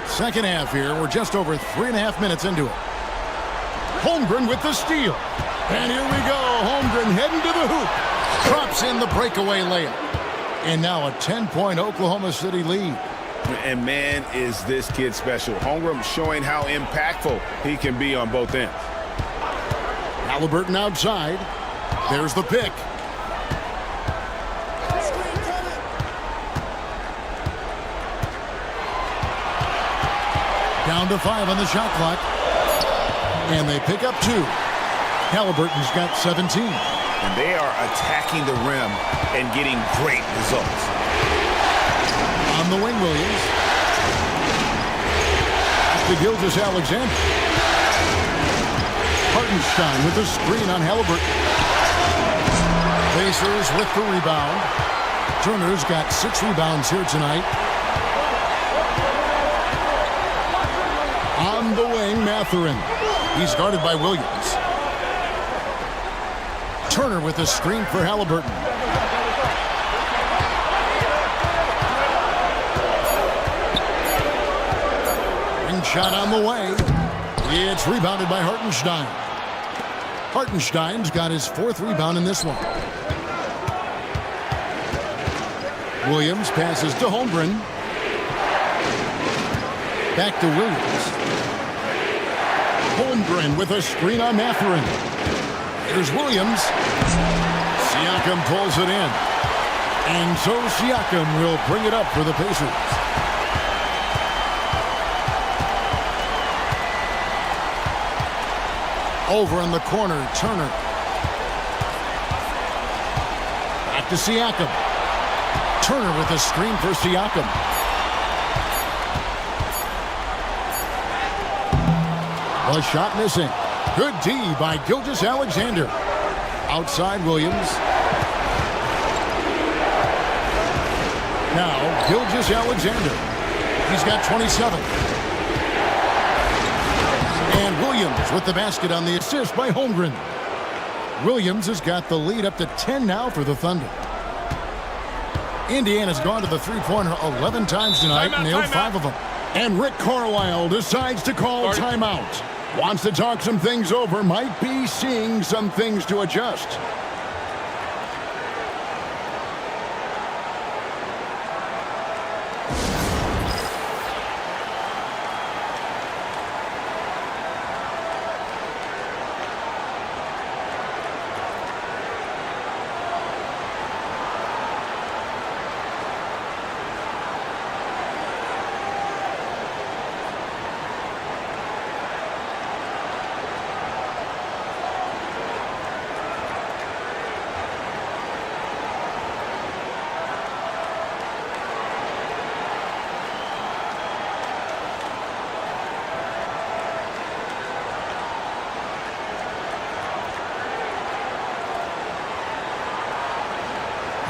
Second half here. We're just over 3.5 minutes into it. Holmgren with the steal. And here we go. Holmgren heading to the hoop. Drops in the breakaway layup. And now a 10-point Oklahoma City lead. And man, is this kid special. Holmgren showing how impactful he can be on both ends. Halliburton outside. There's the pick. Down to 5 on the shot clock. And they pick up 2. Halliburton's got 17. And they are attacking the rim and getting great results. On the wing, Williams. to Gilgeous-Alexander. Hartenstein with the screen on Halliburton. Pacers with the rebound. Turner's got 6 rebounds here tonight. On the wing, Mathurin. He's guarded by Williams. Turner with a screen for Halliburton. Ring shot on the way. It's rebounded by Hartenstein. Hartenstein's got his 4th rebound in this one. Williams passes to Holmgren. Back to Williams. Holmgren with a screen on Mathurin. Here's Williams. Siakam pulls it in. And so Siakam will bring it up for the Pacers. Over in the corner, Turner. Back to Siakam. Turner with a screen for Siakam. The shot missing. Good D by Gilgeous-Alexander. Outside Williams. Now Gilgeous-Alexander. He's got 27. And Williams with the basket on the assist by Holmgren. Williams has got the lead up to 10 now for the Thunder. Indiana's gone to the three-pointer 11 times tonight and nailed 5 of them. And Rick Carlisle decides to call timeout. Wants to talk some things over, might be seeing some things to adjust.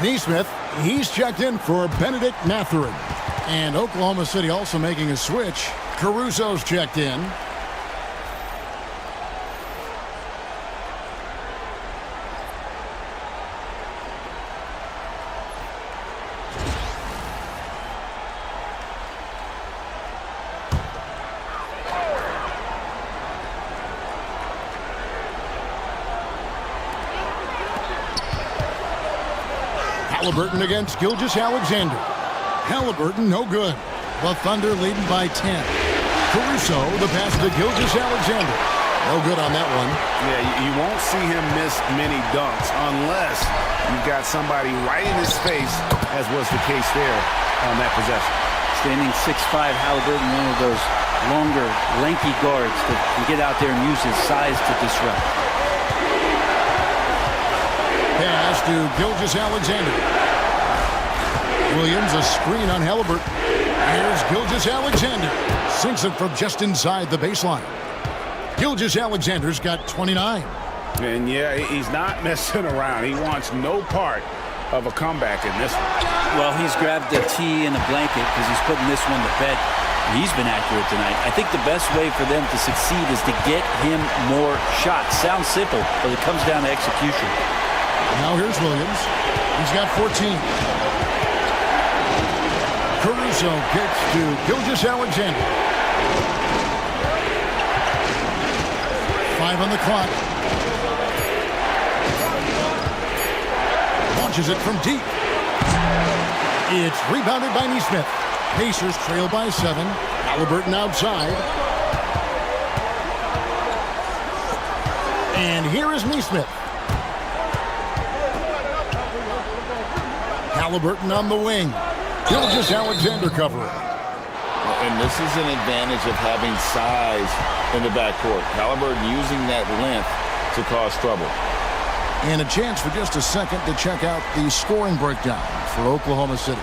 Nesmith, he's checked in for Benedict Mathurin. And Oklahoma City also making a switch. Caruso's checked in. Halliburton against Gilgeous-Alexander. Halliburton, no good. The Thunder leading by 10. Caruso, the pass to Gilgeous-Alexander. No good on that one. Yeah, you won't see him miss many dunks unless you've got somebody right in his face, as was the case there on that possession. Standing 6'5", Halliburton, one of those longer, lanky guards that can get out there and use his size to disrupt. Pass to Gilgeous-Alexander. Williams, a screen on Halliburton. Here's Gilgeous-Alexander. Sinks it from just inside the baseline. Gilgeous-Alexander's got 29. And yeah, he's not messing around. He wants no part of a comeback in this one. Well, he's grabbed a tee and a blanket because he's putting this one to bed. He's been accurate tonight. I think the best way for them to succeed is to get him more shots. Sounds simple, but it comes down to execution. Now here's Williams. He's got 14. Caruso kicks to Gilgeous-Alexander. 5 on the clock. Launches it from deep. It's rebounded by Nesmith. Pacers trail by 7. Halliburton outside. And here is Nesmith. Halliburton on the wing. Gilgeous-Alexander covering. And this is an advantage of having size in the backcourt. Halliburton using that length to cause trouble. And a chance for just a second to check out the scoring breakdown for Oklahoma City.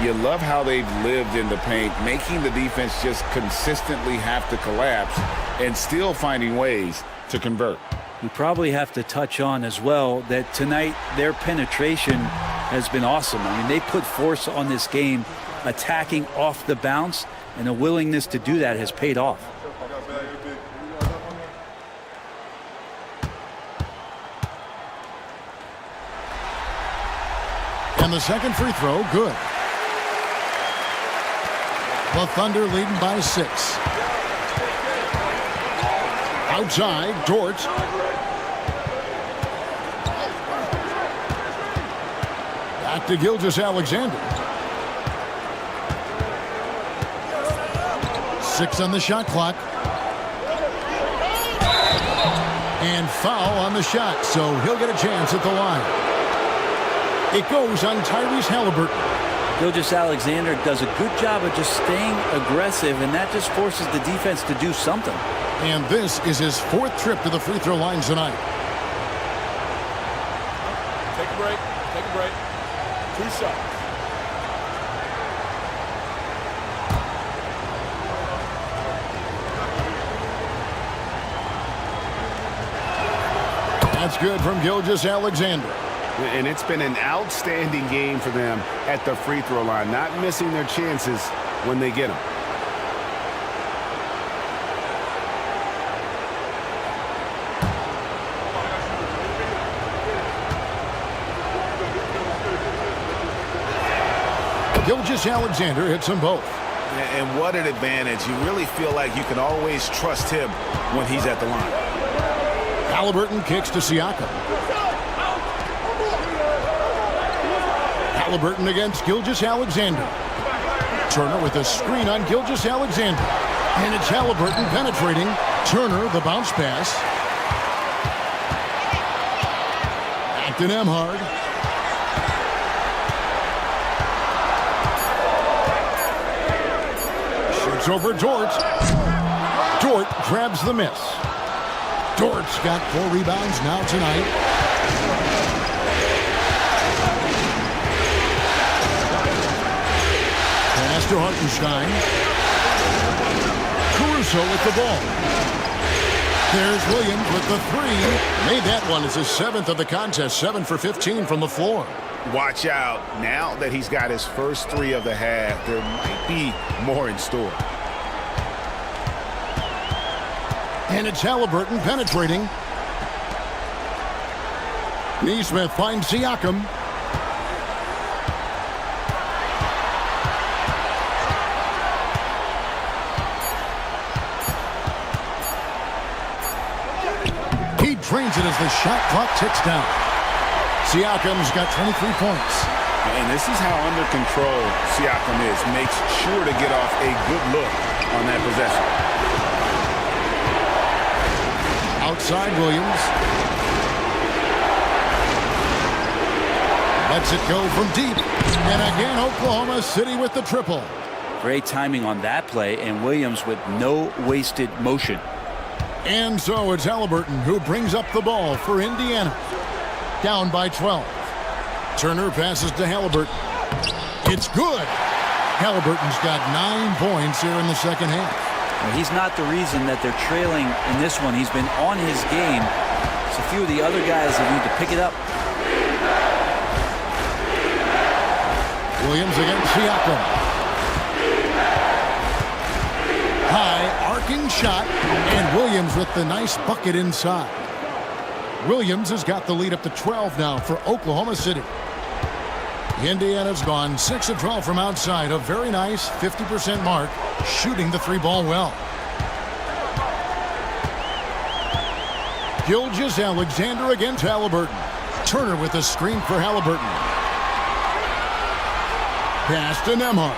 You love how they've lived in the paint, making the defense just consistently have to collapse and still finding ways to convert. We probably have to touch on as well that tonight their penetration has been awesome. I mean, they put force on this game, attacking off the bounce, and the willingness to do that has paid off. And the second free throw, good. The Thunder leading by 6. Outside, Dort. Back to Gilgeous-Alexander. 6 on the shot clock. And foul on the shot, so he'll get a chance at the line. It goes on Tyrese Halliburton. Gilgeous-Alexander does a good job of just staying aggressive, and that just forces the defense to do something. And this is his 4th trip to the free throw line tonight. Take a break. Take a break. 2 shots. That's good from Gilgeous-Alexander. And it's been an outstanding game for them at the free throw line, not missing their chances when they get them. Gilgeous-Alexander hits them both. And what an advantage. You really feel like you can always trust him when he's at the line. Halliburton kicks to Siakam. Halliburton against Gilgeous-Alexander. Turner with a screen on Gilgeous-Alexander. And it's Halliburton penetrating. Turner, the bounce pass. Back to Nembhard. Shoots over Dort. Dort grabs the miss. Dort's got 4 rebounds now tonight. Pass to Hartenstein. Caruso with the ball. There's Williams with the 3. Made that one as his 7th of the contest. 7 for 15 from the floor. Watch out. Now that he's got his first 3 of the half, there might be more in store. And it's Halliburton penetrating. Neesmith finds Siakam. He drains it as the shot clock ticks down. Siakam's got 23 points. And this is how under control Siakam is. Makes sure to get off a good look on that possession. Outside Williams. Lets it go from deep. And again, Oklahoma City with the triple. Great timing on that play, and Williams with no wasted motion. And so it's Halliburton who brings up the ball for Indiana. Down by 12. Turner passes to Halliburton. It's good. Halliburton's got 9 points here in the second half. He's not the reason that they're trailing in this one. He's been on his game. It's a few of the other guys that need to pick it up. Williams against Siakam. High arcing shot, and Williams with the nice bucket inside. Williams has got the lead up to 12 now for Oklahoma City. Indiana's gone 6 of 12 from outside, a very nice 50% mark, shooting the 3-ball well. Gilgeous-Alexander against Halliburton. Turner with a screen for Halliburton. Pass to Nembhard.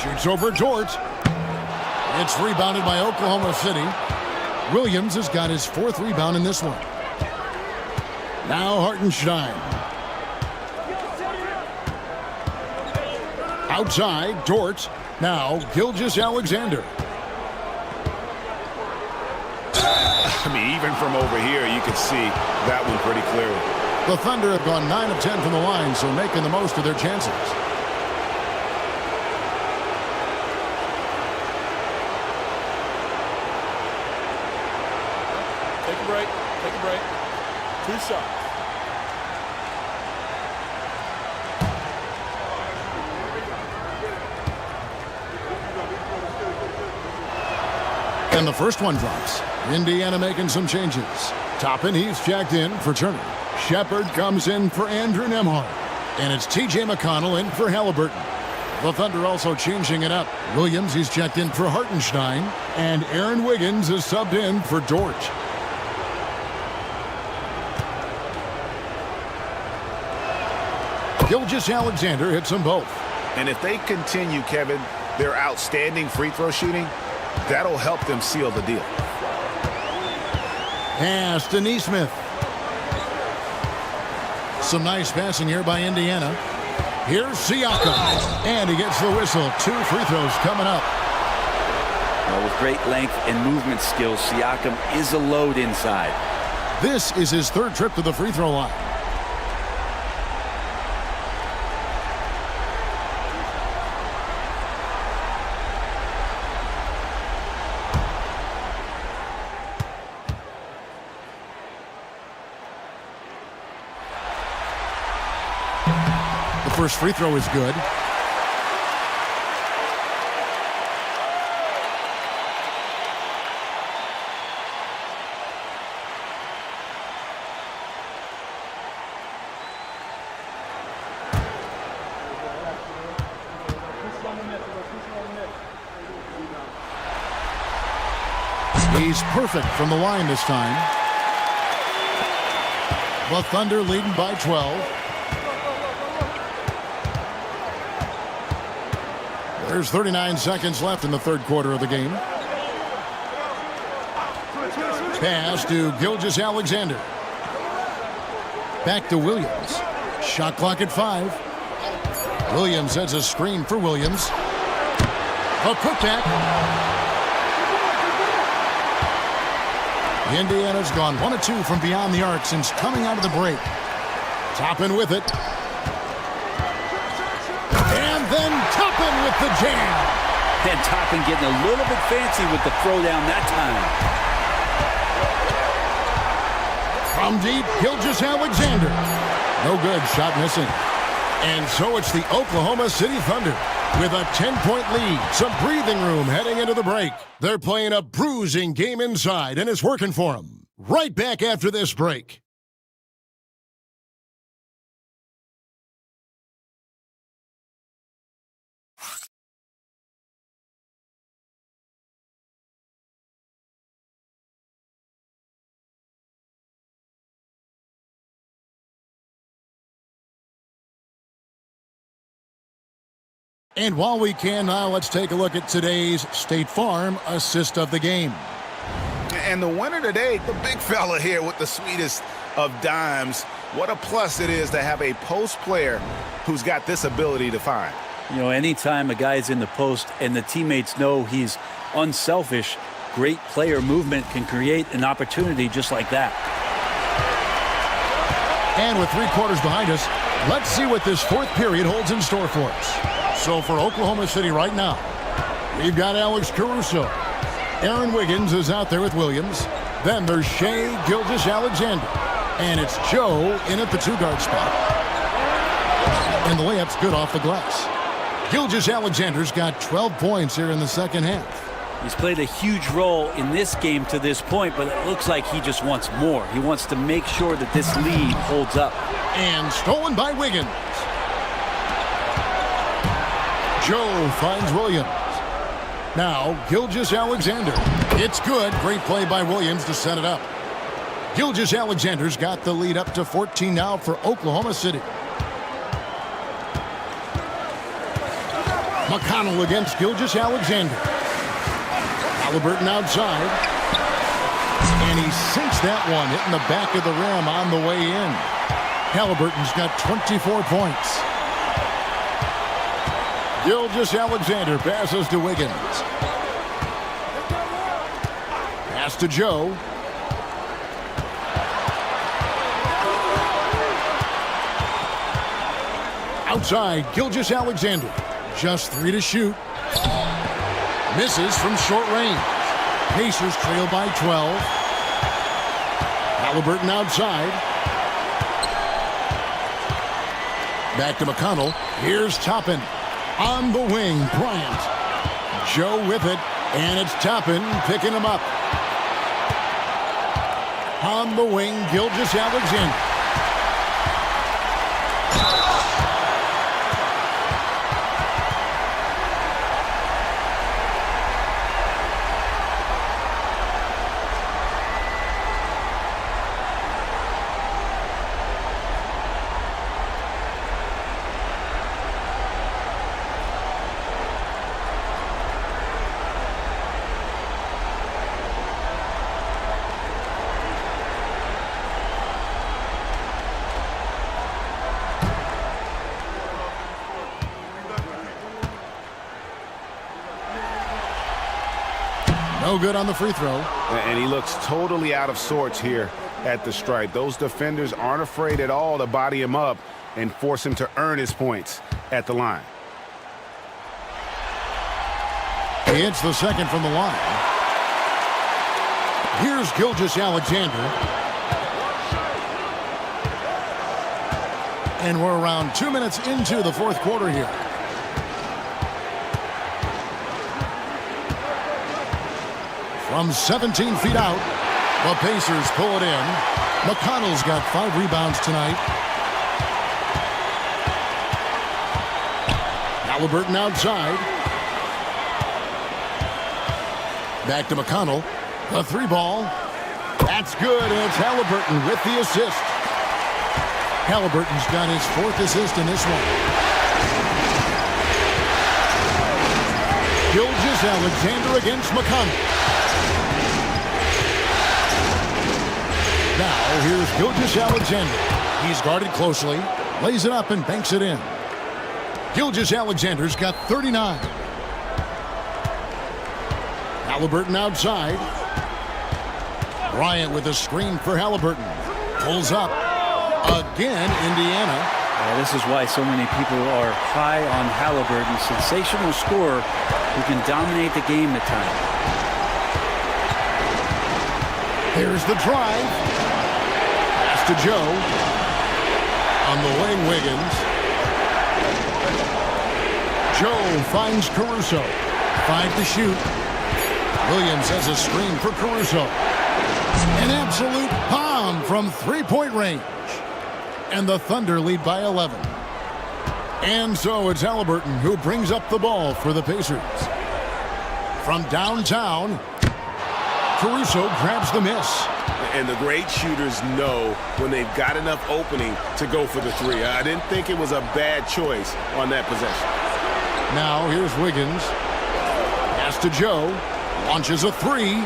Shoots over Dort. It's rebounded by Oklahoma City. Williams has got his 4th rebound in this one. Now Hartenstein. Outside, Dort. Now Gilgeous-Alexander. I mean, even from over here, you can see that one pretty clearly. The Thunder have gone 9 of 10 from the line, so making the most of their chances. Take a break. Take a break. 2 shots. And the first one drops. Indiana making some changes. Toppin, he's checked in for Turner. Shepard comes in for Andrew Nembhard. And it's T.J. McConnell in for Halliburton. The Thunder also changing it up. Williams, he's checked in for Hartenstein. And Aaron Wiggins is subbed in for Dort. Gilgeous-Alexander hits them both. And if they continue, Kevin, their outstanding free throw shooting, that'll help them seal the deal. Pass to Nesmith. Some nice passing here by Indiana. Here's Siakam. And he gets the whistle. 2 free throws coming up. Well, with great length and movement skills, Siakam is a load inside. This is his 3rd trip to the free throw line. First free throw is good. He's perfect from the line this time. The Thunder leading by 12. There's 39 seconds left in the 3rd quarter of the game. Pass to Gilgeous-Alexander. Back to Williams. Shot clock at 5. Williams sets a screen for Williams. A putback. Indiana's gone 1 of 2 from beyond the arc since coming out of the break. Toppin with it. And then Toppin with the jam. And Toppin getting a little bit fancy with the throwdown that time. From deep, Gilgeous-Alexander. No good, shot missing. And so it's the Oklahoma City Thunder with a 10-point lead. Some breathing room heading into the break. They're playing a bruising game inside, and it's working for them. Right back after this break. And while we can now, let's take a look at today's State Farm assist of the game. And the winner today, the big fella here with the sweetest of dimes. What a plus it is to have a post player who's got this ability to find. You know, anytime a guy's in the post and the teammates know he's unselfish, great player movement can create an opportunity just like that. And with 3 quarters behind us, let's see what this 4th period holds in store for us. So for Oklahoma City right now, we've got Alex Caruso. Aaron Wiggins is out there with Williams. Then there's Shai Gilgeous-Alexander. And it's Joe in at the 2-guard spot. And the layup's good off the glass. Gilgeous-Alexander's got 12 points here in the 2nd half. He's played a huge role in this game to this point, but it looks like he just wants more. He wants to make sure that this lead holds up. And stolen by Wiggins. Joe finds Williams. Now, Gilgeous-Alexander. It's good. Great play by Williams to set it up. Gilgeous-Alexander's got the lead up to 14 now for Oklahoma City. McConnell against Gilgeous-Alexander. Halliburton outside. And he sinks that one, hitting the back of the rim on the way in. Halliburton's got 24 points. Gilgeous-Alexander passes to Wiggins. Pass to Joe. Outside, Gilgeous Alexander. Just 3 to shoot. Misses from short range. Pacers trail by 12. Halliburton outside. Back to McConnell. Here's Toppin. On the wing, Bryant. Joe with it, and it's Toppin picking him up. On the wing, Gilgeous Alexander. No good on the free throw. And he looks totally out of sorts here at the stripe. Those defenders aren't afraid at all to body him up and force him to earn his points at the line. He hits the second from the line. Here's Gilgeous Alexander. And we're around 2 minutes into the fourth quarter here. From 17 feet out, the Pacers pull it in. McConnell's got 5 rebounds tonight. Halliburton outside. Back to McConnell. The 3-ball. That's good, and it's Halliburton with the assist. Halliburton's got his 4th assist in this one. Gilgeous Alexander against McConnell. Now, here's Gilgeous Alexander. He's guarded closely, lays it up and banks it in. Gilgeous Alexander's got 39. Halliburton outside. Bryant with a screen for Halliburton. Pulls up. Again, Indiana. This is why so many people are high on Halliburton. Sensational scorer who can dominate the game at times. Here's the drive. To Joe. On the wing, Wiggins. Joe finds Caruso. 5 to shoot. Williams has a screen for Caruso. An absolute bomb from 3-point range. And the Thunder lead by 11. And so it's Halliburton who brings up the ball for the Pacers. From downtown, Caruso grabs the miss. And the great shooters know when they've got enough opening to go for the 3. I didn't think it was a bad choice on that possession. Now here's Wiggins. Pass to Joe. Launches a 3.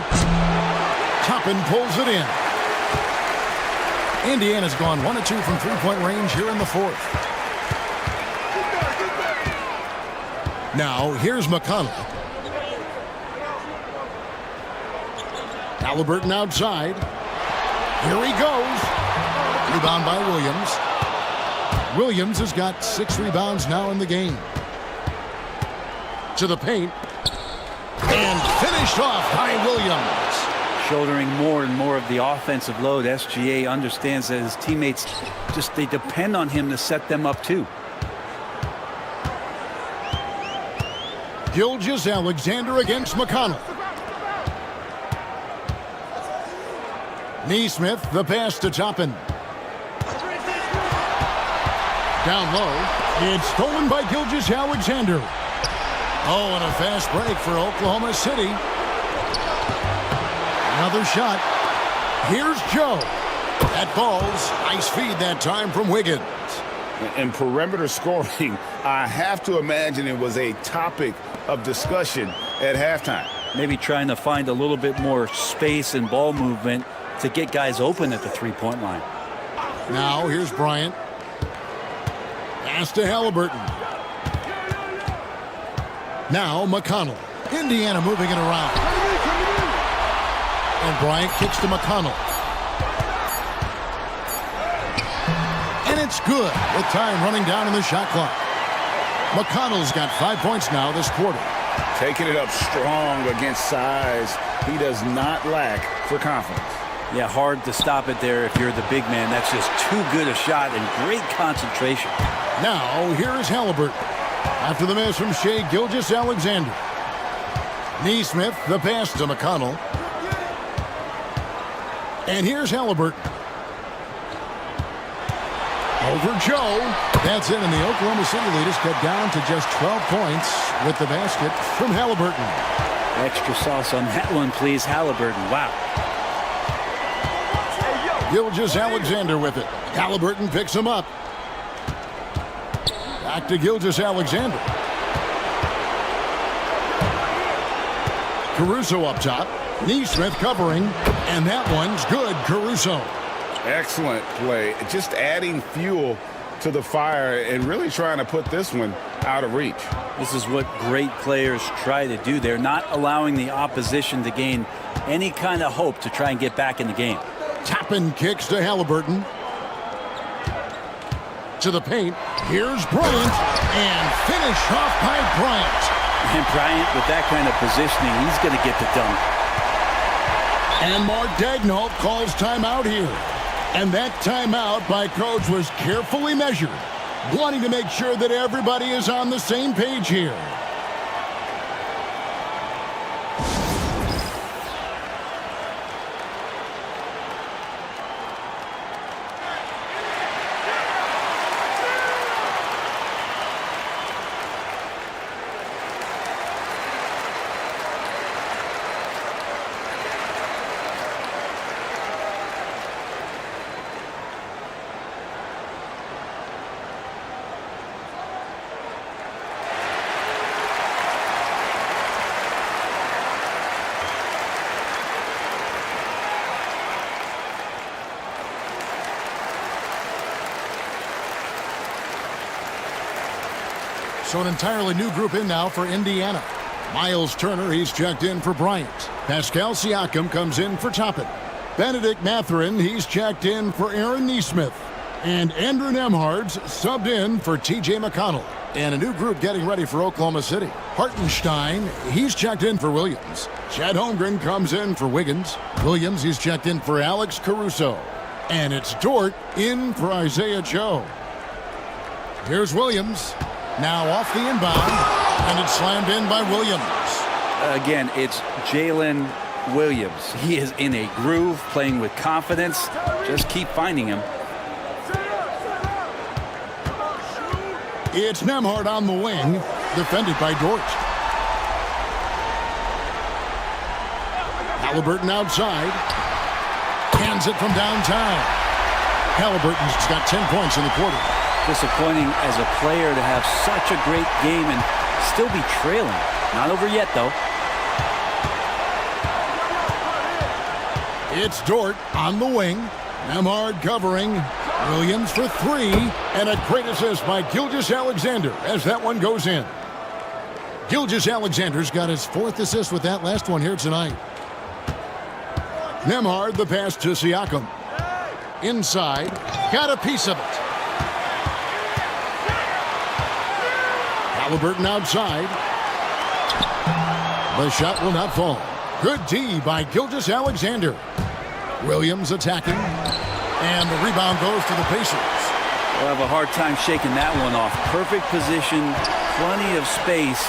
Toppin pulls it in. Indiana's gone 1 of 2 from 3-point range here in the 4th. Now here's McConnell. Halliburton outside. Here he goes. Rebound by Williams. Williams has got 6 rebounds now in the game. To the paint. And finished off by Williams. Shouldering more and more of the offensive load. SGA understands that his teammates they depend on him to set them up too. Gilgeous Alexander against McConnell. Neesmith, the pass to Toppin. Down low. It's stolen by Gilgeous Alexander. Oh, and a fast break for Oklahoma City. Another shot. Here's Joe. That ball's ice feed that time from Wiggins. And perimeter scoring, I have to imagine it was a topic of discussion at halftime. Maybe trying to find a little bit more space and ball movement to get guys open at the 3-point line. Now here's Bryant. Pass to Halliburton. Now McConnell. Indiana moving it around. And Bryant kicks to McConnell. And it's good with time running down in the shot clock. McConnell's got 5 points now this quarter. Taking it up strong against size. He does not lack for confidence. Yeah, hard to stop it there if you're the big man. That's just too good a shot and great concentration. Now, here is Halliburton. After the miss from Shai Gilgeous-Alexander. Neesmith, the pass to McConnell. And here's Halliburton. Over Joe. That's it, and the Oklahoma City lead is cut down to just 12 points with the basket from Halliburton. Extra sauce on that one, please, Halliburton. Wow. Gilgeous-Alexander with it. Halliburton picks him up. Back to Gilgeous-Alexander. Caruso up top. Neesmith covering, and that one's good. Caruso. Excellent play. Just adding fuel to the fire and really trying to put this one out of reach. This is what great players try to do. They're not allowing the opposition to gain any kind of hope to try and get back in the game. Toppin kicks to Halliburton. To the paint. Here's Bryant. And finish off by Bryant. And Bryant, with that kind of positioning, he's going to get the dunk. And Mark Daigneault calls timeout here. And that timeout by Coach was carefully measured, wanting to make sure that everybody is on the same page here. So an entirely new group in now for Indiana. Miles Turner, he's checked in for Bryant. Pascal Siakam comes in for Toppin. Benedict Mathurin, he's checked in for Aaron Neesmith. And Andrew Nembhard's subbed in for T.J. McConnell. And a new group getting ready for Oklahoma City. Hartenstein, he's checked in for Williams. Chad Holmgren comes in for Wiggins. Williams, he's checked in for Alex Caruso. And it's Dort in for Isaiah Joe. Here's Williams. Now off the inbound, and it's slammed in by Williams. Again, it's Jalen Williams. He is in a groove, playing with confidence. Just keep finding him. It's Nembhard on the wing, defended by Dort. Halliburton outside. Hands it from downtown. Halliburton's got 10 points in the quarter. Disappointing as a player to have such a great game and still be trailing. Not over yet, though. It's Dort on the wing. Nembhard covering. Williams for three. And a great assist by Gilgeous-Alexander as that one goes in. Gilgeous-Alexander's got his fourth assist with that last one here tonight. Nembhard, the pass to Siakam. Inside. Got a piece of it. Halliburton outside. The shot will not fall. Good D by Gilgeous-Alexander. Williams attacking. And the rebound goes to the Pacers. We'll have a hard time shaking that one off. Perfect position, plenty of space.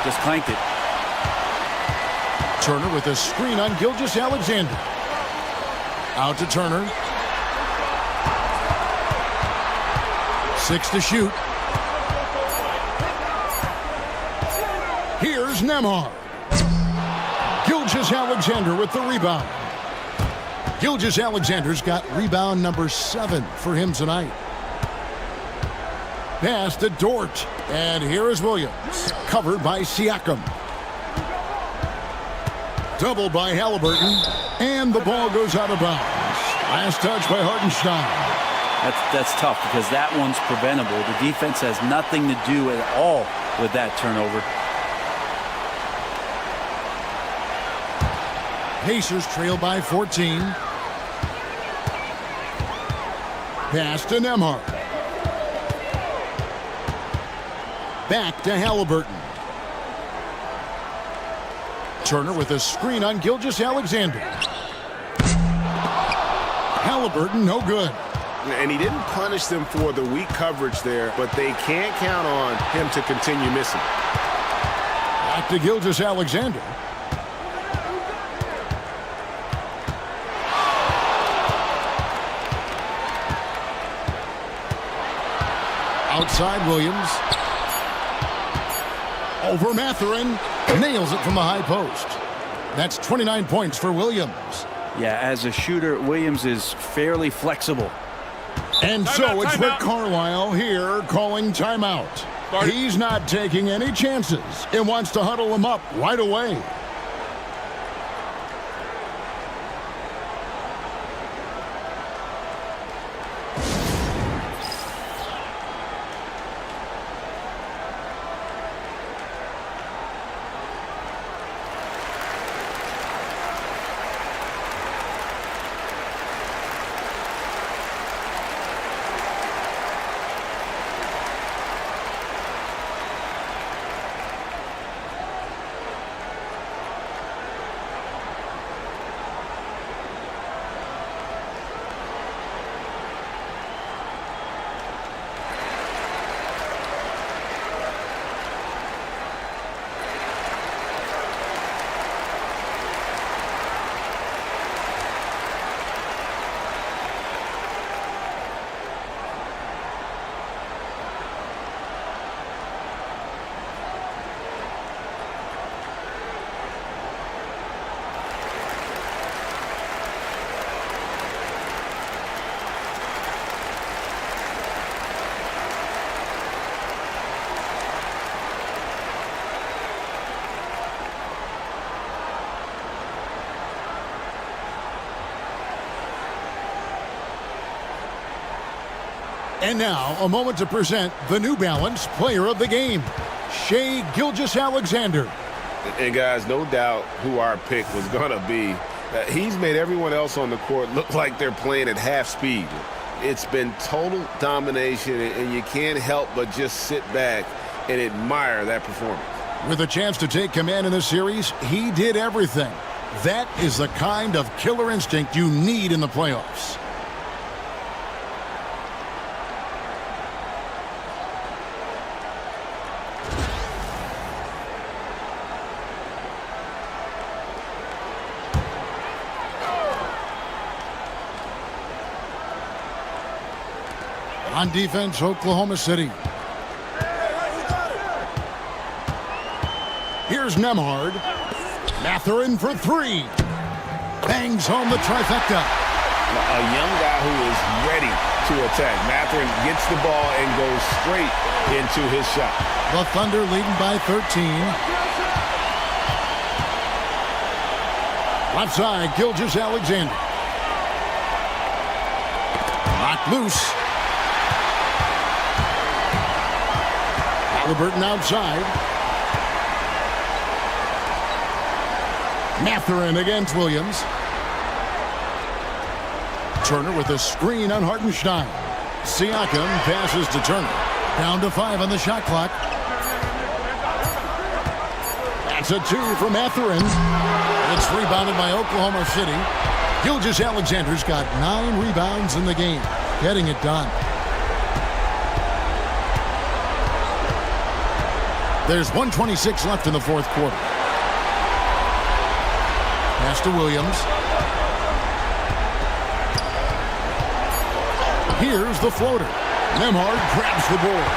Just clanked it. Turner with a screen on Gilgeous-Alexander. Out to Turner. 6 to shoot. Here's Nembhard. Gilgeous-Alexander with the rebound. Gilgeous-Alexander's got rebound number 7 for him tonight. Pass to Dort. And here is Williams. Covered by Siakam. Double by Halliburton. And the ball goes out of bounds. Last touch by Hartenstein. That's tough because that one's preventable. The defense has nothing to do at all with that turnover. Pacers trail by 14. Pass to Nembhard. Back to Halliburton. Turner with a screen on Gilgeous-Alexander. Halliburton, no good. And he didn't punish them for the weak coverage there, but they can't count on him to continue missing. Back to Gilgeous-Alexander. Outside Williams. Over Mathurin. Nails it from the high post. That's 29 points for Williams. Yeah, as a shooter, Williams is fairly flexible. And so it's Rick Carlisle here calling timeout. He's not taking any chances and wants to huddle him up right away. And now, a moment to present the New Balance Player of the Game, Shai Gilgeous-Alexander. And guys, no doubt who our pick was going to be. He's made everyone else on the court look like they're playing at half speed. It's been total domination, and you can't help but just sit back and admire that performance. With a chance to take command in this series, he did everything. That is the kind of killer instinct you need in the playoffs. On defense, Oklahoma City. Here's Nembhard. Mathurin for three. Bangs home the trifecta. A young guy who is ready to attack. Mathurin gets the ball and goes straight into his shot. The Thunder leading by 13. Left side, Gilgeous-Alexander. Knocked loose. Halliburton outside. Mathurin against Williams. Turner with a screen on Hartenstein. Siakam passes to Turner. Down to 5 on the shot clock. That's a 2 for Mathurin. It's rebounded by Oklahoma City. Gilgeous-Alexander's got 9 rebounds in the game, getting it done. There's 1:26 left in the fourth quarter. Pass to Williams. Here's the floater. Nembhard grabs the board.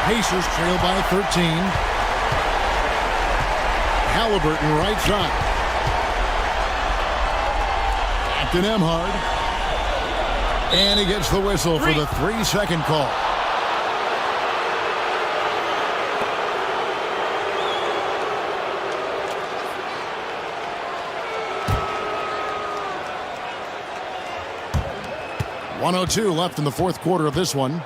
Pacers trail by 13. Halliburton right side. Back to Nembhard. And he gets the whistle for the 3-second call. .102 left in the fourth quarter of this one.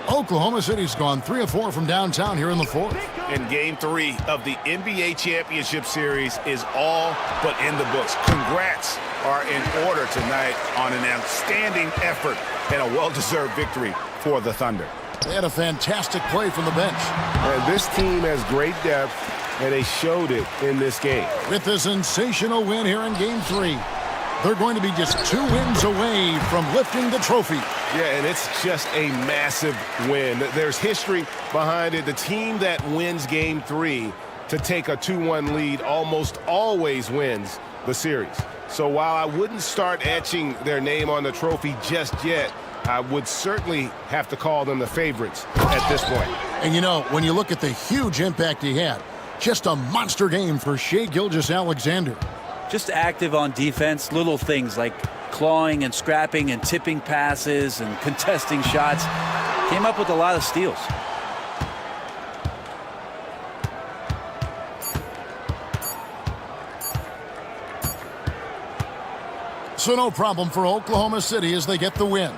Oklahoma City's gone 3 of 4 from downtown here in the fourth. And Game 3 of the NBA Championship Series is all but in the books. Congrats are in order tonight on an outstanding effort and a well-deserved victory for the Thunder. They had a fantastic play from the bench. And this team has great depth, and they showed it in this game. With the sensational win here in Game 3, they're going to be just 2 wins away from lifting the trophy. Yeah, and it's just a massive win. There's history behind it. The team that wins Game 3 to take a 2-1 lead almost always wins the series. So while I wouldn't start etching their name on the trophy just yet, I would certainly have to call them the favorites at this point. And you know, when you look at the huge impact he had, just a monster game for Shai Gilgeous-Alexander. Just active on defense, little things like clawing and scrapping and tipping passes and contesting shots. Came up with a lot of steals. So no problem for Oklahoma City as they get the win.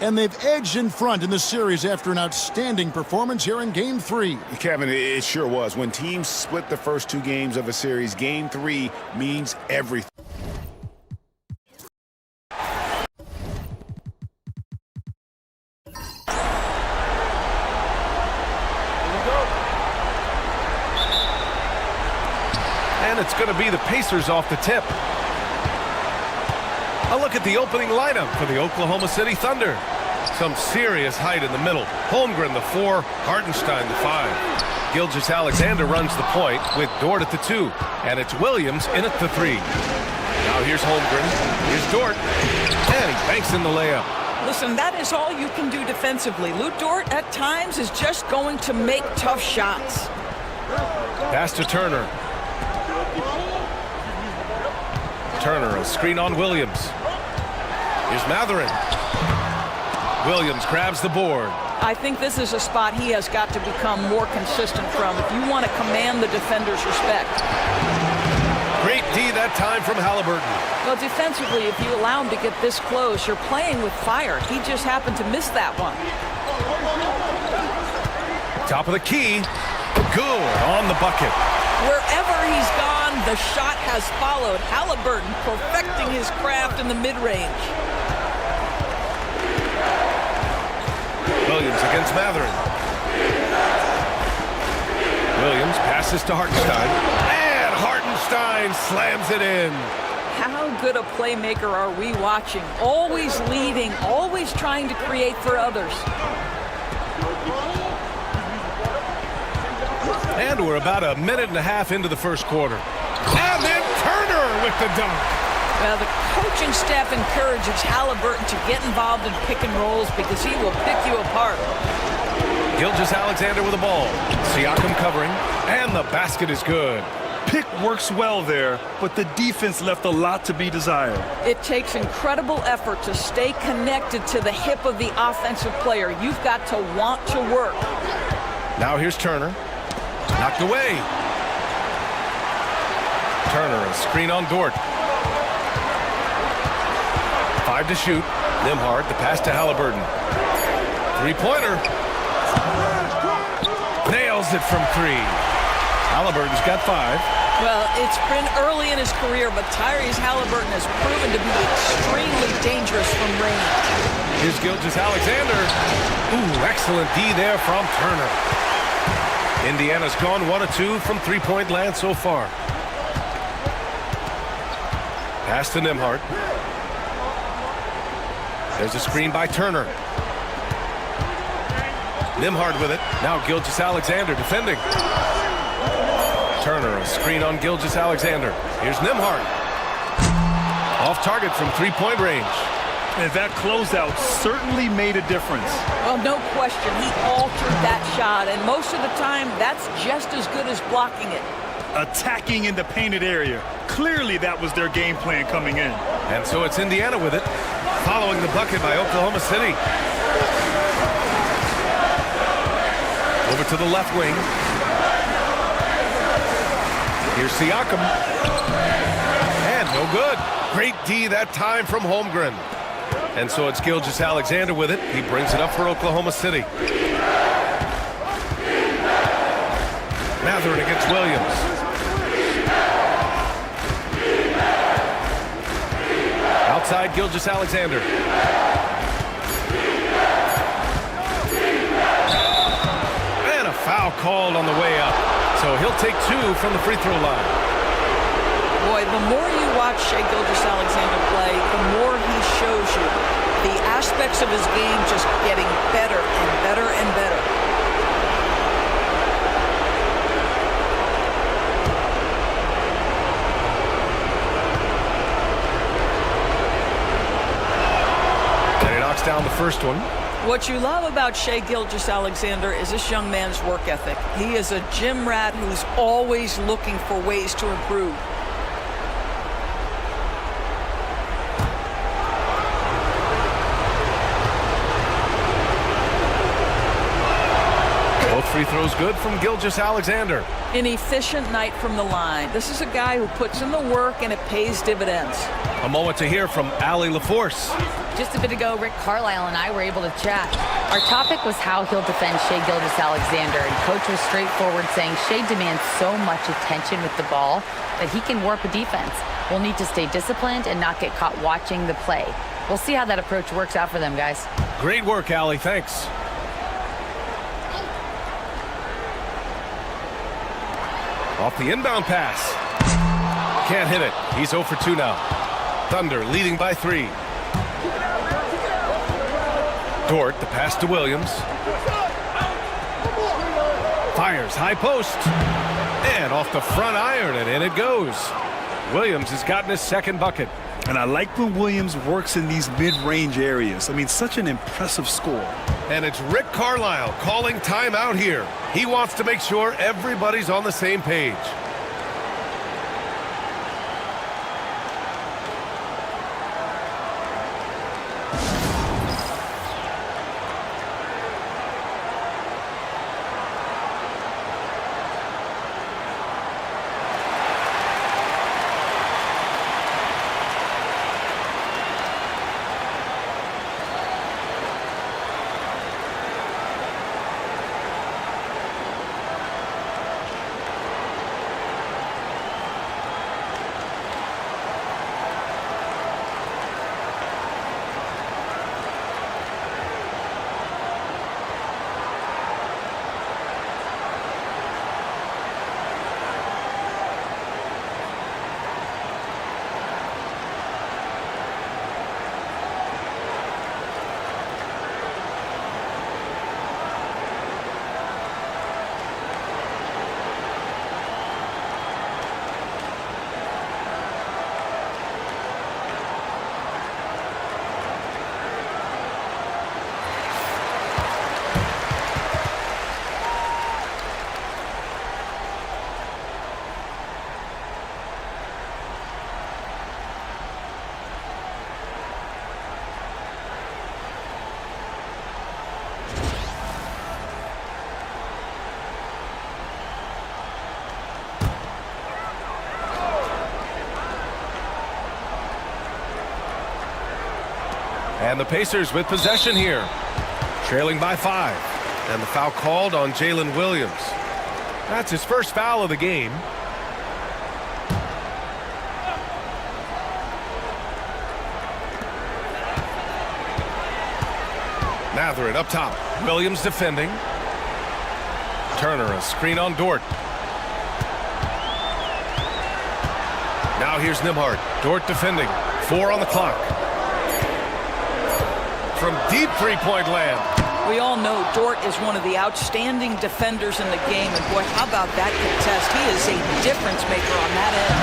And they've edged in front in the series after an outstanding performance here in Game 3. Kevin, it sure was. When teams split the first 2 games of a series, Game 3 means everything. And it's going to be the Pacers off the tip. A look at the opening lineup for the Oklahoma City Thunder. Some serious height in the middle. Holmgren, the 4, Hartenstein, the 5. Gilgeous-Alexander runs the point with Dort at the 2. And it's Williams in at the 3. Now here's Holmgren. Here's Dort. And he banks in the layup. Listen, that is all you can do defensively. Lou Dort, at times, is just going to make tough shots. Pass to Turner. Turner, a screen on Williams. Here's Mathurin. Williams grabs the board. I think this is a spot he has got to become more consistent from if you want to command the defender's respect. Great D that time from Halliburton. Well, defensively, if you allow him to get this close, you're playing with fire. He just happened to miss that one. Top of the key. Good on the bucket. Wherever he's gone, the shot has followed. Halliburton perfecting his craft in the mid-range. Williams against Mathurin. Williams passes to Hartenstein. And Hartenstein slams it in. How good a playmaker are we watching? Always leading, always trying to create for others. And we're about a minute and a half into the first quarter. And then Turner with the dunk. Well, the coaching staff encourages Halliburton to get involved in pick and rolls because he will pick you apart. Gilgeous-Alexander with the ball. Siakam covering. And the basket is good. Pick works well there, but the defense left a lot to be desired. It takes incredible effort to stay connected to the hip of the offensive player. You've got to want to work. Now here's Turner. Knocked away. Turner, a screen on Dort. 5 to shoot. Nembhard, the pass to Halliburton. 3-pointer. Nails it from 3. Halliburton's got 5. Well, it's been early in his career, but Tyrese Halliburton has proven to be extremely dangerous from range. Here's Gilgeous-Alexander. Ooh, excellent D there from Turner. Indiana's gone 1 of 2 from 3-point land so far. Pass to Nembhard. There's a screen by Turner. Nembhard with it. Now Gilgeous-Alexander defending. Turner, a screen on Gilgeous-Alexander. Here's Nembhard. Off target from 3-point range. And that closeout certainly made a difference. Well, no question. He altered that shot, and most of the time, that's just as good as blocking it. Attacking in the painted area. Clearly, that was their game plan coming in. And so it's Indiana with it, following the bucket by Oklahoma City. Over to the left wing. Here's Siakam. And no good. Great D that time from Holmgren. And so it's Gilgeous-Alexander with it. He brings it up for Oklahoma City. Mathurin against Williams. Outside, Gilgeous-Alexander. And a foul called on the way up. So he'll take 2 from the free throw line. Boy, the more you watch Shai Gilgeous-Alexander play, the more he shows you the aspects of his game just getting better and better and better. And he knocks down the first one. What you love about Shai Gilgeous-Alexander is this young man's work ethic. He is a gym rat who's always looking for ways to improve. Free throws good from Gilgeous-Alexander. An efficient night from the line. This is a guy who puts in the work and it pays dividends. A moment to hear from Allie LaForce. Just a bit ago, Rick Carlisle and I were able to chat. Our topic was how he'll defend Shai Gilgeous-Alexander, and Coach was straightforward, saying Shai demands so much attention with the ball that he can warp a defense. We'll need to stay disciplined and not get caught watching the play. We'll see how that approach works out for them, guys. Great work, Allie. Thanks. Off the inbound pass. Can't hit it. He's 0 for 2 now. Thunder leading by 3. Dort, the pass to Williams. Fires, high post. And off the front iron, and in it goes. Williams has gotten his second bucket. And I like when Williams works in these mid-range areas. I mean, such an impressive score. And it's Rick Carlisle calling timeout here. He wants to make sure everybody's on the same page. And the Pacers with possession here. Trailing by 5. And the foul called on Jalen Williams. That's his first foul of the game. Mathurin up top. Williams defending. Turner, a screen on Dort. Now here's Nembhard. Dort defending. 4 on the clock. From deep three-point land. We all know Dort is one of the outstanding defenders in the game, and boy, how about that contest? He is a difference maker on that end.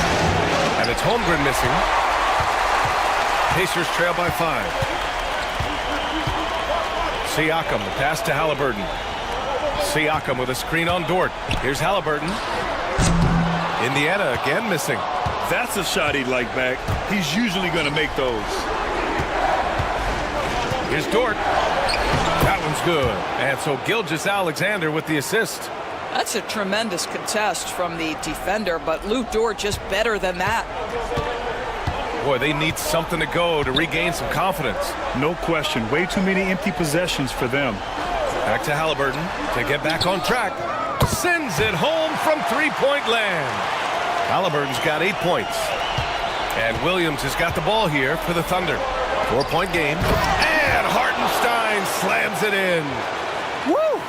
And it's Holmgren missing. Pacers trail by 5. Siakam, the pass to Halliburton. Siakam with a screen on Dort. Here's Halliburton. Indiana again missing. That's a shot he'd like back. He's usually going to make those. Here's Dort. That one's good. And so Gilgeous-Alexander with the assist. That's a tremendous contest from the defender, but Lou Dort just better than that. Boy, they need something to go to regain some confidence. No question. Way too many empty possessions for them. Back to Halliburton to get back on track. Sends it home from three-point land. Halliburton's got 8 points. And Williams has got the ball here for the Thunder. 4-point game. And Hartenstein slams it in. Woo!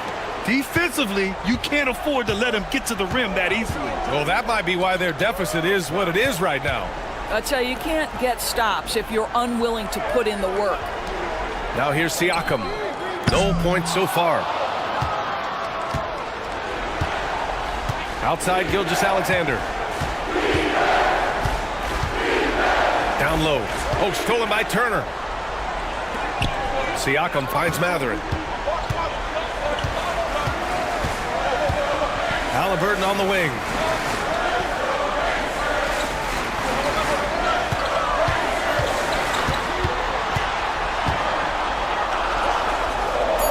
Defensively, you can't afford to let him get to the rim that easily. Well, that might be why their deficit is what it is right now. I tell you, you can't get stops if you're unwilling to put in the work. Now here's Siakam. No points so far. Outside Gilgeous-Alexander. Down low. Oh, stolen by Turner. Siakam finds Mathurin. Halliburton on the wing.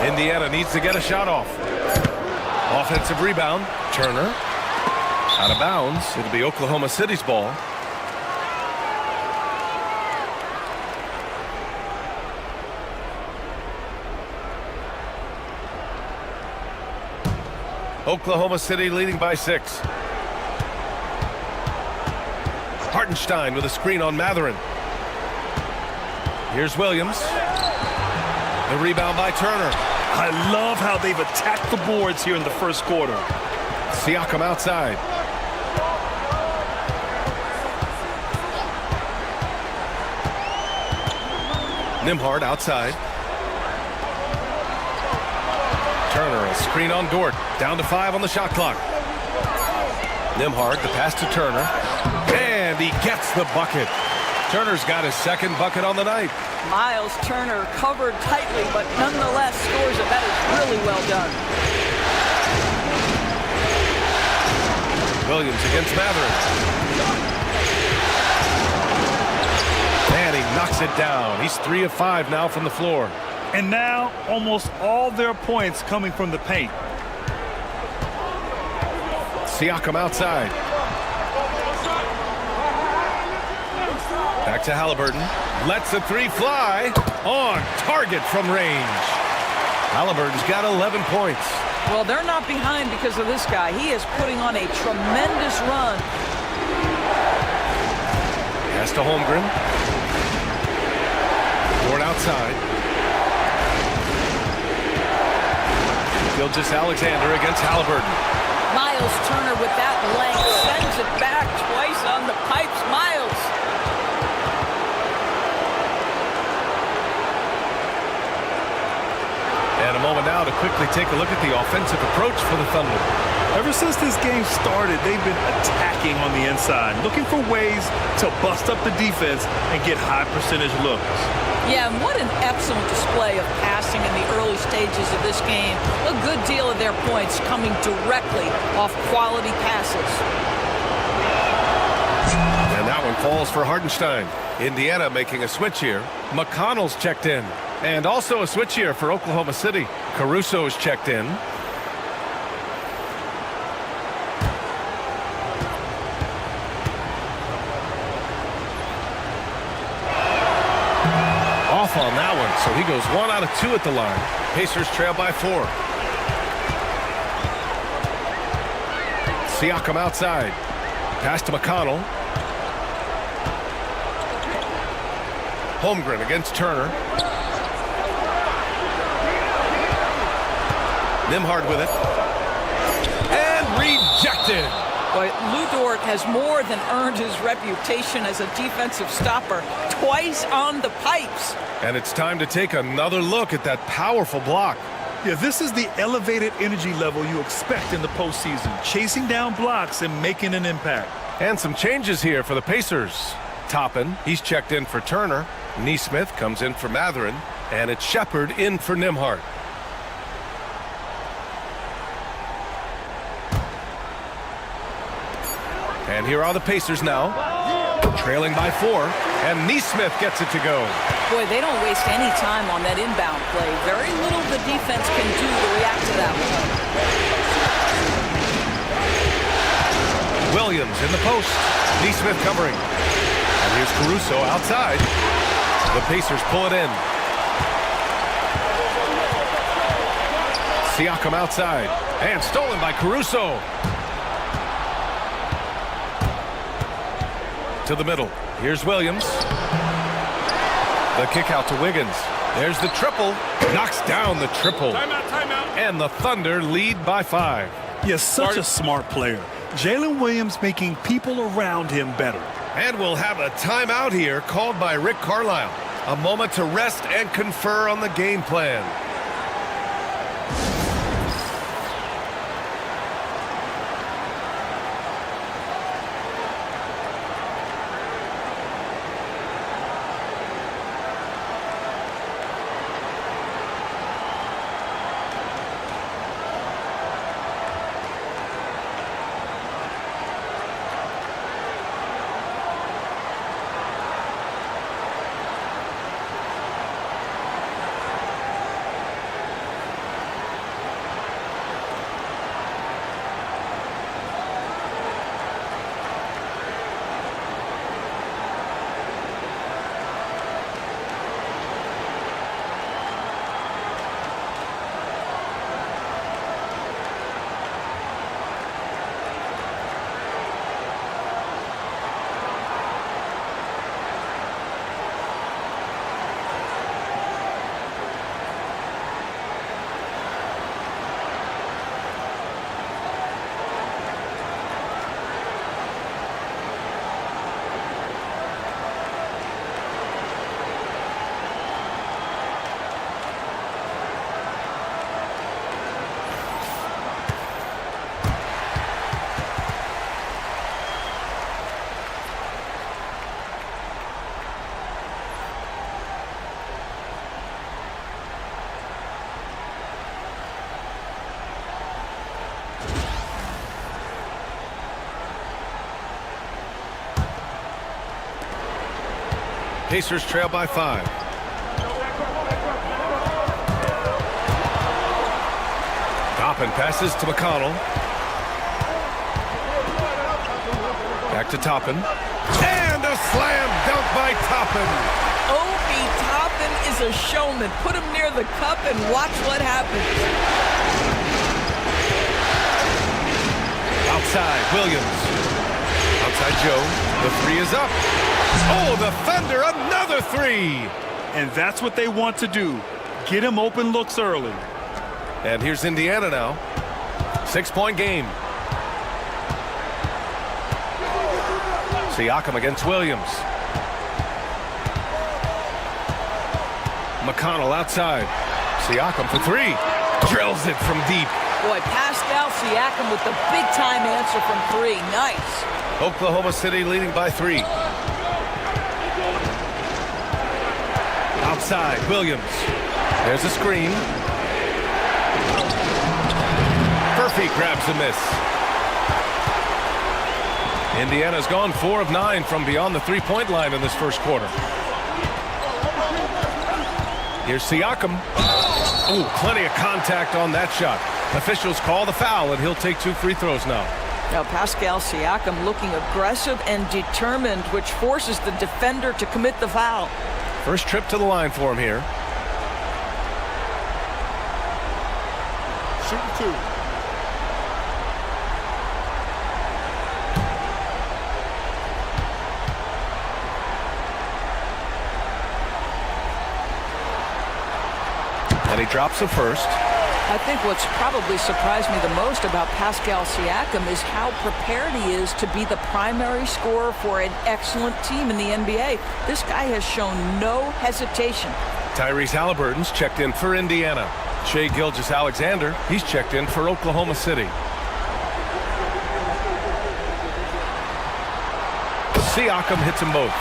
Indiana needs to get a shot off. Offensive rebound. Turner. Out of bounds. It'll be Oklahoma City's ball. Oklahoma City leading by 6. Hartenstein with a screen on Mathurin. Here's Williams. The rebound by Turner. I love how they've attacked the boards here in the first quarter. Siakam outside. Nembhard outside. Turner, a screen on Dort. Down to 5 on the shot clock. Nembhard, the pass to Turner. And he gets the bucket. Turner's got his second bucket on the night. Miles Turner covered tightly, but nonetheless scores it. That is really well done. Williams against Mathurin. And he knocks it down. He's 3 of 5 now from the floor. And now almost all their points coming from the paint. Siakam outside. Back to Halliburton. Lets the 3 fly. On target from range. Halliburton's got 11 points. Well, they're not behind because of this guy. He is putting on a tremendous run. Pass to Holmgren. Dort outside. Gilgeous-Alexander against Halliburton. Miles Turner with that length sends it back twice on the pipes. Miles. And a moment now to quickly take a look at the offensive approach for the Thunder. Ever since this game started, they've been attacking on the inside, looking for ways to bust up the defense and get high percentage looks. Yeah, and what an excellent display of passing in the early stages of this game. A good deal of their points coming directly off quality passes. And that one falls for Hartenstein. Indiana making a switch here. McConnell's checked in. And also a switch here for Oklahoma City. Caruso's checked in. Off on that one, so he goes 1 out of 2 at the line. Pacers trail by 4. Siakam outside. Pass to McConnell. Holmgren against Turner. Nembhard with it. And rejected. But Lu Dort has more than earned his reputation as a defensive stopper. Twice on the pipes. And it's time to take another look at that powerful block. Yeah, this is the elevated energy level you expect in the postseason. Chasing down blocks and making an impact. And some changes here for the Pacers. Toppin, he's checked in for Turner. Nesmith comes in for Mathurin. And it's Shepard in for Nembhard. And here are the Pacers now, trailing by 4, and Nesmith gets it to go. Boy, they don't waste any time on that inbound play. Very little the defense can do to react to that one. Williams in the post. Nesmith covering. And here's Caruso outside. The Pacers pull it in. Siakam outside. And stolen by Caruso. To the middle. Here's Williams. The kick out to Wiggins. There's the triple. Knocks down the triple. Timeout. And the Thunder lead by 5. Yes, such a smart player. Jalen Williams making people around him better. And we'll have a timeout here called by Rick Carlisle. A moment to rest and confer on the game plan. Pacers trail by 5. Toppin passes to McConnell. Back to Toppin. And a slam dunk by Toppin. Obi Toppin is a showman. Put him near the cup and watch what happens. Outside, Williams. Outside Joe. The 3 is up. Oh, the Thunder, another 3. And that's what they want to do. Get him open looks early. And here's Indiana now. 6-point game. Siakam against Williams. McConnell outside. Siakam for 3. Drills it from deep. Boy, Pascal Siakam with the big-time answer from 3. Nice. Oklahoma City leading by 3. Outside, Williams. There's a screen. Murphy grabs a miss. Indiana's gone 4 of 9 from beyond the 3-point line in this first quarter. Here's Siakam. Oh, plenty of contact on that shot. Officials call the foul, and he'll take 2 free throws now. Now Pascal Siakam looking aggressive and determined, which forces the defender to commit the foul. First trip to the line for him here. Shooting 2. And he drops the first. I think what's probably surprised me the most about Pascal Siakam is how prepared he is to be the primary scorer for an excellent team in the NBA. This guy has shown no hesitation. Tyrese Halliburton's checked in for Indiana. Shai Gilgeous-Alexander, he's checked in for Oklahoma City. Siakam hits them both.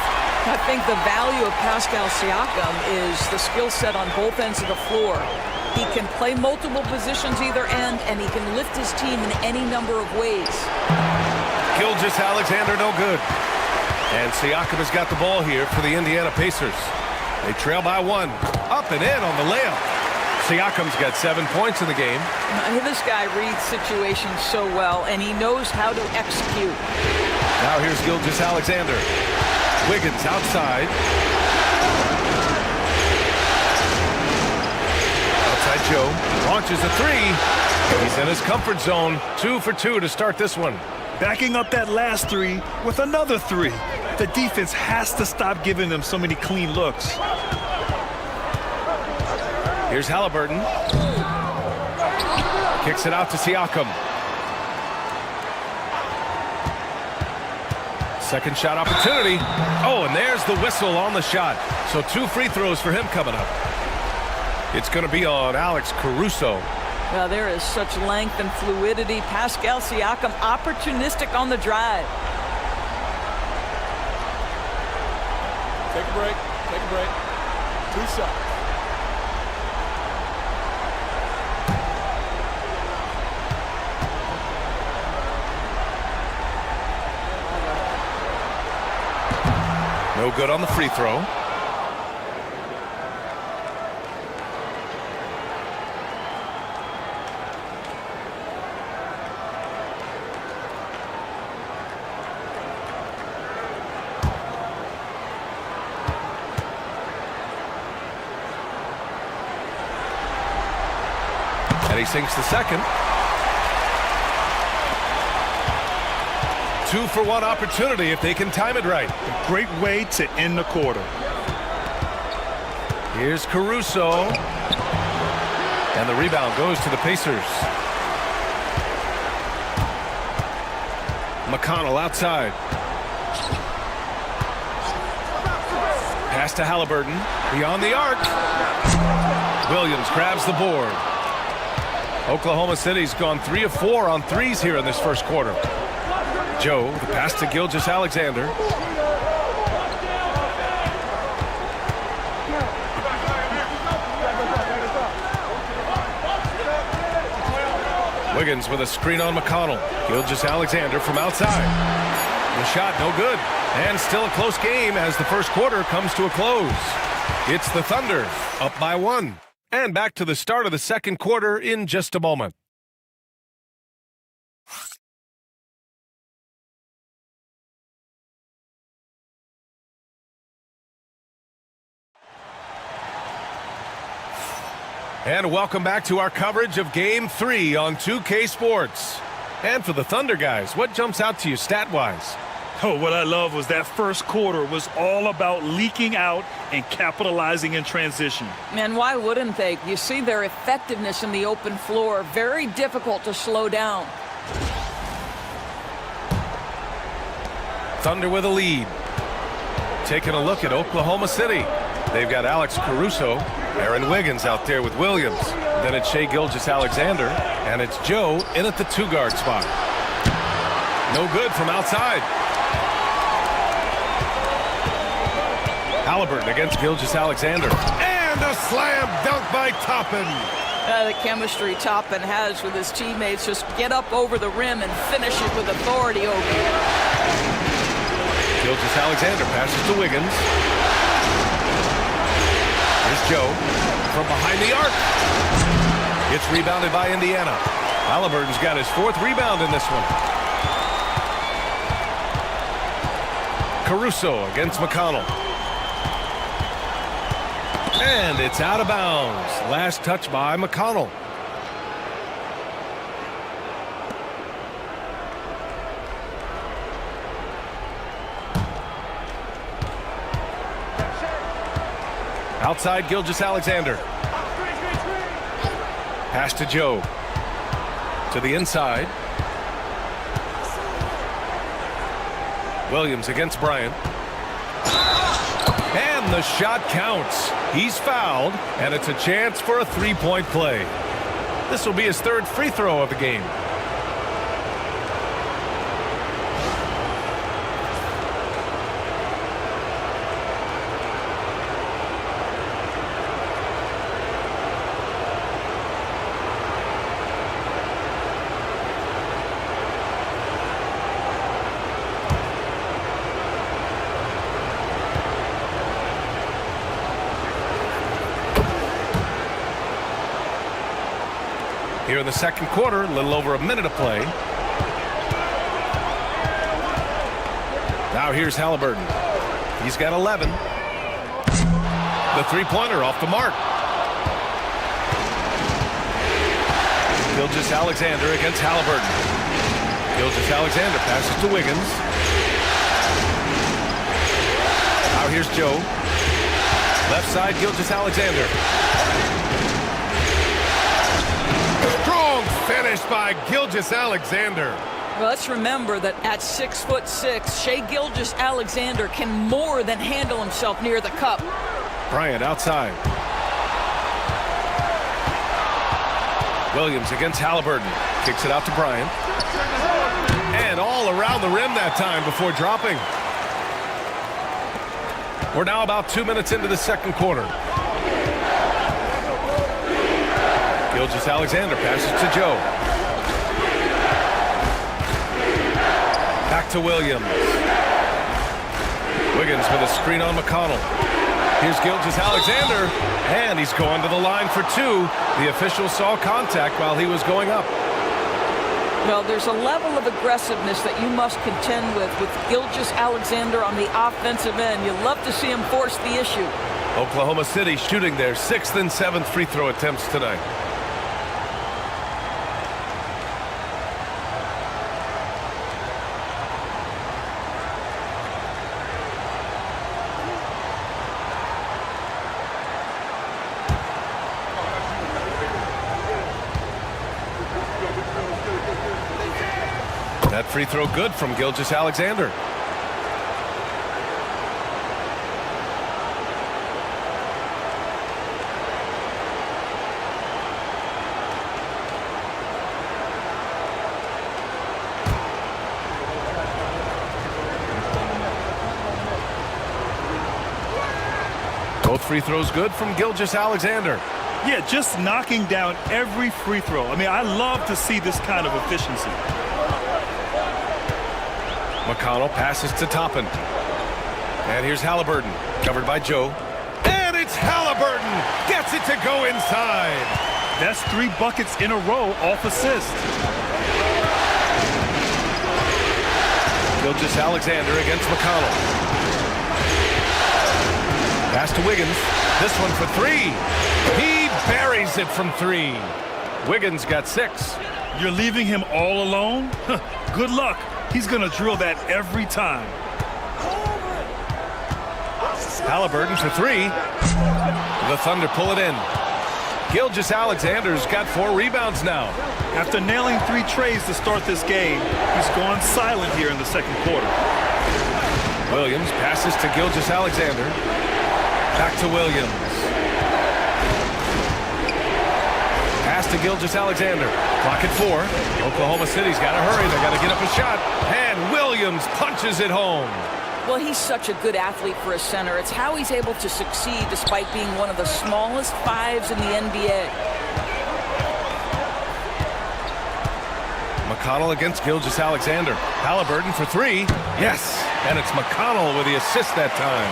I think the value of Pascal Siakam is the skill set on both ends of the floor. He can play multiple positions either end, and he can lift his team in any number of ways. Gilgeous-Alexander no good. And Siakam has got the ball here for the Indiana Pacers. They trail by 1. Up and in on the layup. Siakam's got 7 points in the game. This guy reads situations so well, and he knows how to execute. Now here's Gilgeous-Alexander. Wiggins outside. Outside Joe. Launches a three. He's in his comfort zone. 2 for 2 to start this one. Backing up that last three with another three. The defense has to stop giving them so many clean looks. Here's Halliburton. Kicks it out to Siakam. Second shot opportunity. Oh, and there's the whistle on the shot. So 2 free throws for him coming up. It's going to be on Alex Caruso. Well, there is such length and fluidity. Pascal Siakam opportunistic on the drive. Take a break. Take a break. 2 shots. No good on the free throw. And he sinks the second. 2 for 1 opportunity if they can time it right. A great way to end the quarter. Here's Caruso. And the rebound goes to the Pacers. McConnell outside. Pass to Halliburton. Beyond the arc. Williams grabs the board. Oklahoma City's gone 3 of 4 on threes here in this first quarter. Joe, the pass to Gilgeous-Alexander. Wiggins with a screen on McConnell. Gilgeous-Alexander from outside. The shot no good. And still a close game as the first quarter comes to a close. It's the Thunder up by 1. And back to the start of the second quarter in just a moment. And welcome back to our coverage of Game 3 on 2K Sports. And for the Thunder guys, what jumps out to you stat-wise? Oh, what I love was that first quarter was all about leaking out and capitalizing in transition. And why wouldn't they? You see their effectiveness in the open floor. Very difficult to slow down. Thunder with a lead. Taking a look at Oklahoma City. They've got Alex Caruso, Aaron Wiggins out there with Williams. Then it's Shai Gilgeous-Alexander, and it's Joe in at the 2-guard spot. No good from outside. Halliburton against Gilgeous-Alexander. And a slam dunk by Toppin. The chemistry Toppin has with his teammates. Just get up over the rim and finish it with authority over you. Gilgeous-Alexander passes to Wiggins. Here's Joe from behind the arc. It's rebounded by Indiana. Halliburton's got his 4th rebound in this one. Caruso against McConnell. And it's out of bounds. Last touch by McConnell. Outside Gilgeous-Alexander. Pass to Joe. To the inside. Williams against Bryant. And the shot counts. He's fouled, and it's a chance for a 3-point play. This will be his 3rd free throw of the game. Here in the second quarter, a little over a minute of play. Now here's Halliburton. He's got 11. The three-pointer off the mark. Gilgeous-Alexander against Halliburton. Gilgeous-Alexander passes to Wiggins. Now here's Joe. Left side, Gilgeous-Alexander. Strong finish by Gilgeous-Alexander. Well, let's remember that at 6'6", Shai Gilgeous-Alexander can more than handle himself near the cup. Bryant outside. Williams against Halliburton. Kicks it out to Bryant. And all around the rim that time before dropping. We're now about 2 minutes into the second quarter. Gilgeous-Alexander passes to Joe. Back to Williams. Wiggins with a screen on McConnell. Here's Gilgeous-Alexander, and he's going to the line for two. The official saw contact while he was going up. Well, there's a level of aggressiveness that you must contend with Gilgeous-Alexander on the offensive end. You love to see him force the issue. Oklahoma City shooting their 6th and 7th free throw attempts tonight. That free throw good from Gilgeous-Alexander. Both free throws good from Gilgeous-Alexander. Yeah, just knocking down every free throw. I mean, I love to see this kind of efficiency. McConnell passes to Toppin. And here's Halliburton, covered by Joe. And it's Halliburton! Gets it to go inside! That's 3 buckets in a row off assist. Gilgeous-Alexander against McConnell. Pass to Wiggins. This one for 3. He buries it from 3. Wiggins got 6. You're leaving him all alone? Good luck. He's going to drill that every time. Halliburton for 3. The Thunder pull it in. Gilgeous-Alexander's got 4 rebounds now. After nailing 3 trays to start this game, he's gone silent here in the second quarter. Williams passes to Gilgeous-Alexander. Back to Williams. Pass to Gilgeous-Alexander. Clock at 4. Oklahoma City's got to hurry. They got to get up a shot. And Williams punches it home. Well, he's such a good athlete for a center. It's how he's able to succeed despite being one of the smallest 5s in the NBA. McConnell against Gilgeous-Alexander. Halliburton for 3. Yes. And it's McConnell with the assist that time.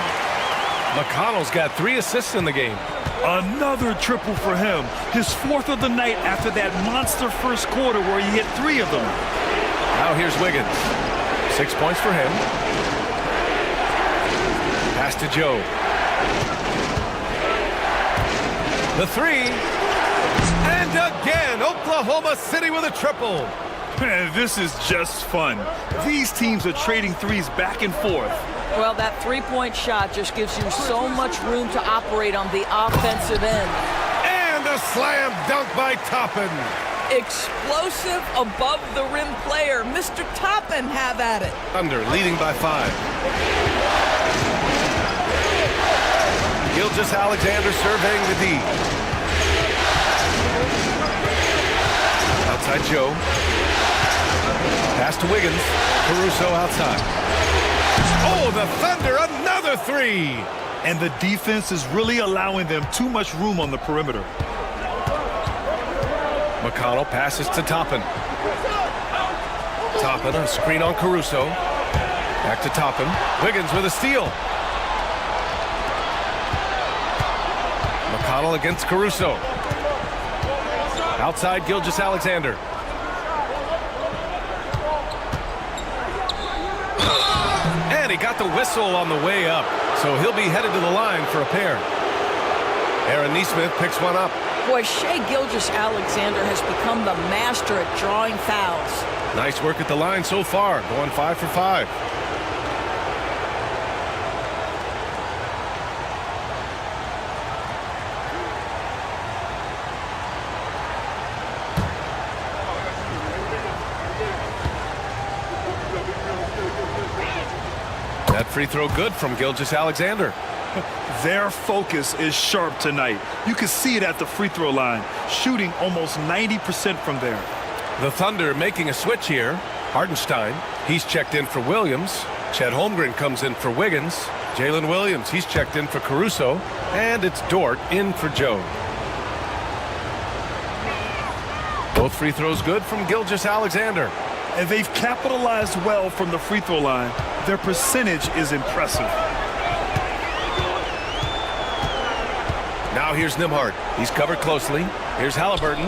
McConnell's got 3 assists in the game. Another triple for him. His 4th of the night after that monster first quarter where he hit 3 of them. Now here's Wiggins. 6 points for him. Pass to Joe. The 3. And again, Oklahoma City with a triple. Man, this is just fun. These teams are trading threes back and forth. Well, that three-point shot just gives you so much room to operate on the offensive end. And a slam dunk by Toppin. Explosive above-the-rim player. Mr. Toppin, have at it. Thunder leading by 5. Gilgeous-Alexander surveying the D. Outside Joe. Pass to Wiggins. Caruso outside. Oh, the Thunder, another 3. And the defense is really allowing them too much room on the perimeter. McConnell passes to Toppin. Toppin, a screen on Caruso. Back to Toppin. Wiggins with a steal. McConnell against Caruso. Outside Gilgeous-Alexander. And he got the whistle on the way up. so he'll be headed to the line for a pair. Aaron Nesmith picks one up. Boy, Shai Gilgeous-Alexander has become the master at drawing fouls. Nice work at the line so far, going 5 for 5. That free throw good from Gilgeous-Alexander. Their focus is sharp tonight. You can see it at the free throw line, shooting almost 90% from there. The Thunder making a switch here. Hartenstein, he's checked in for Williams. Chet Holmgren comes in for Wiggins. Jalen Williams, he's checked in for Caruso. And it's Dort in for Joe. Both free throws good from Gilgeous-Alexander. And they've capitalized well from the free throw line. Their percentage is impressive. Now here's Nembhard. He's covered closely. Here's Halliburton.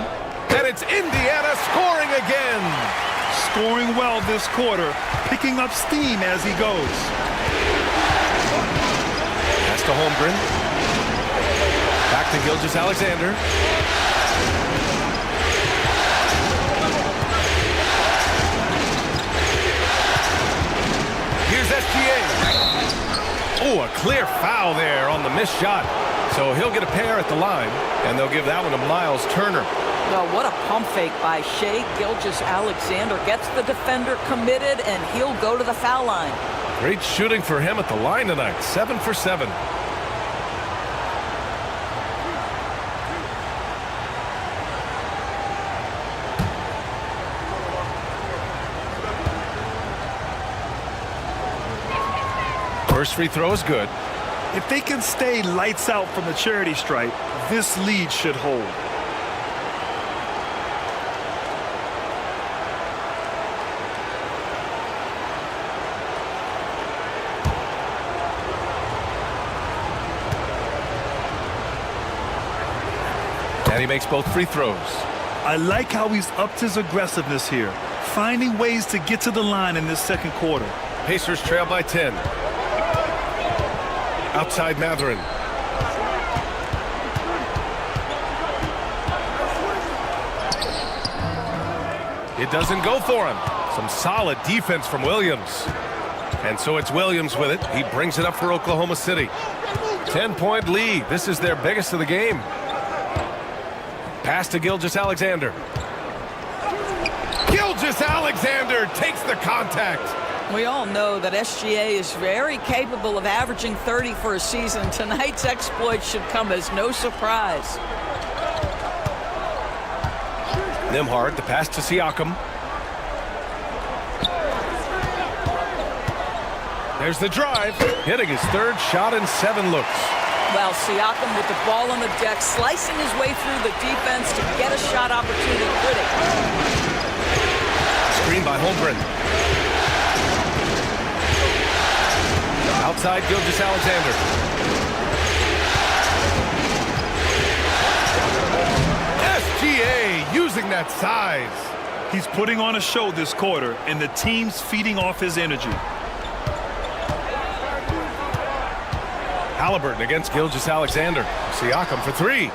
And it's Indiana scoring again. Scoring well this quarter, picking up steam as he goes. Pass to Holmgren. Back to Gilgeous-Alexander. Here's SGA. Oh, a clear foul there on the missed shot. So he'll get a pair at the line, and they'll give that one to Miles Turner. Well, what a pump fake by Shai Gilgeous-Alexander. Gets the defender committed, and he'll go to the foul line. Great shooting for him at the line tonight. 7 for 7. First free throw is good. If they can stay lights out from the charity stripe, this lead should hold. And he makes both free throws. I like how he's upped his aggressiveness here, finding ways to get to the line in this second quarter. Pacers trail by 10. Outside Mathurin. It doesn't go for him. Some solid defense from Williams. And so it's Williams with it. He brings it up for Oklahoma City. 10-point lead. This is their biggest of the game. Pass to Gilgeous-Alexander. Gilgeous-Alexander takes the contact. We all know that SGA is very capable of averaging 30 for a season. Tonight's exploit should come as no surprise. Nembhard, the pass to Siakam. There's the drive. Hitting his third shot in 7 looks. Well, Siakam with the ball on the deck, slicing his way through the defense to get a shot opportunity. Critic. Screen by Holmgren. Outside Gilgeous-Alexander. SGA using that size. He's putting on a show this quarter, and the team's feeding off his energy. Halliburton against Gilgeous-Alexander. Siakam for 3.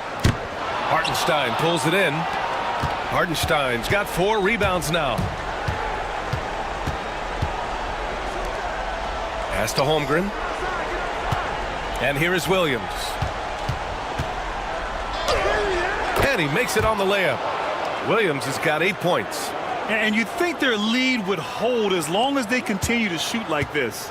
Hartenstein pulls it in. Hartenstein's got 4 rebounds now. Pass to Holmgren. And here is Williams. And he makes it on the layup. Williams has got 8 points. And you'd think their lead would hold as long as they continue to shoot like this.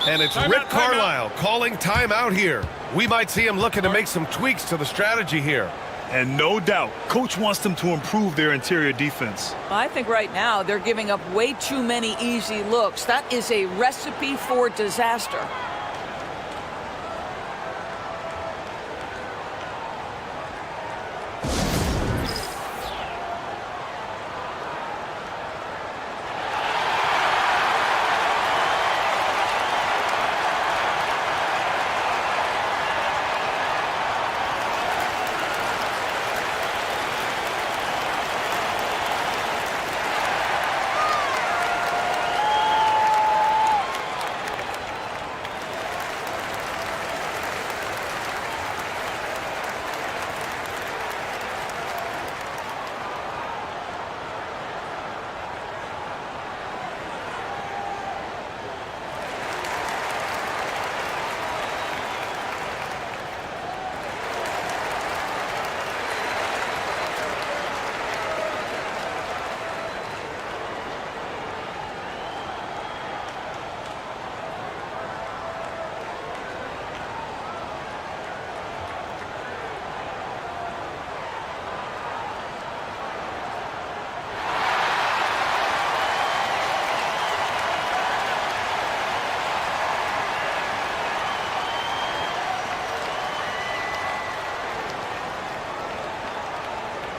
And it's Rick Carlisle calling timeout here. We might see him looking to make some tweaks to the strategy here. And no doubt, Coach wants them to improve their interior defense. I think right now they're giving up way too many easy looks. That is a recipe for disaster.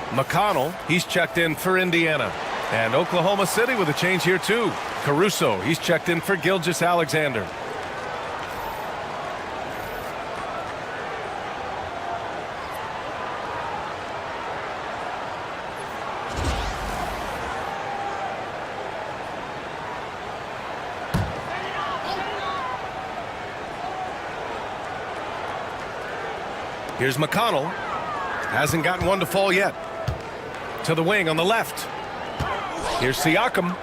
McConnell, he's checked in for Indiana. And Oklahoma City with a change here too. Caruso, he's checked in for Gilgeous-Alexander. Here's McConnell. Hasn't gotten one to fall yet. To the wing on the left. Here's Siakam.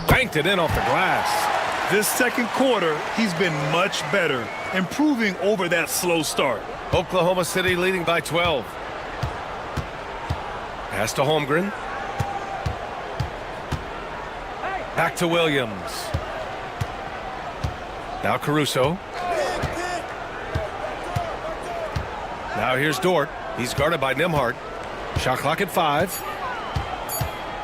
Banked it in off the glass. This second quarter, he's been much better, improving over that slow start. Oklahoma City leading by 12. Pass to Holmgren. Back to Williams. Now Caruso. Now here's Dort. He's guarded by Nembhard. Shot clock at 5.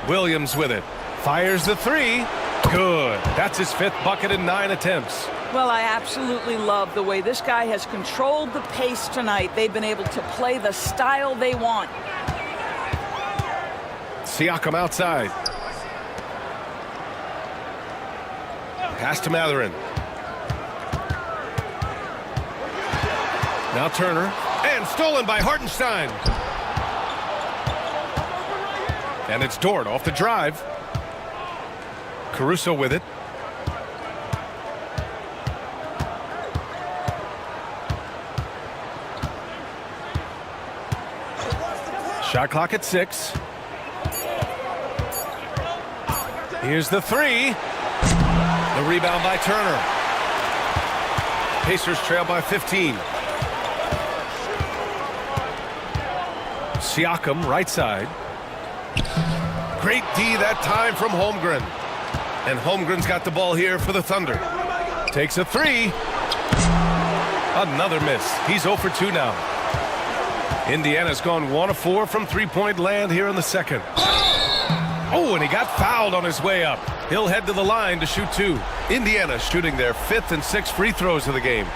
Williams with it. Fires the 3. Good. That's his 5th bucket in 9 attempts. Well, I absolutely love the way this guy has controlled the pace tonight. They've been able to play the style they want. Siakam outside. Pass to Mathurin. Now Turner. And stolen by Hartenstein. And it's Dort off the drive. Caruso with it. Shot clock at 6. Here's the 3. The rebound by Turner. Pacers trail by 15. Siakam, right side. Great D that time from Holmgren. And Holmgren's got the ball here for the Thunder. Takes a 3. Another miss. He's 0 for 2 now. Indiana's gone 1 of 4 from three-point land here in the second. Oh, and he got fouled on his way up. He'll head to the line to shoot 2. Indiana shooting their 5th and 6th free throws of the game.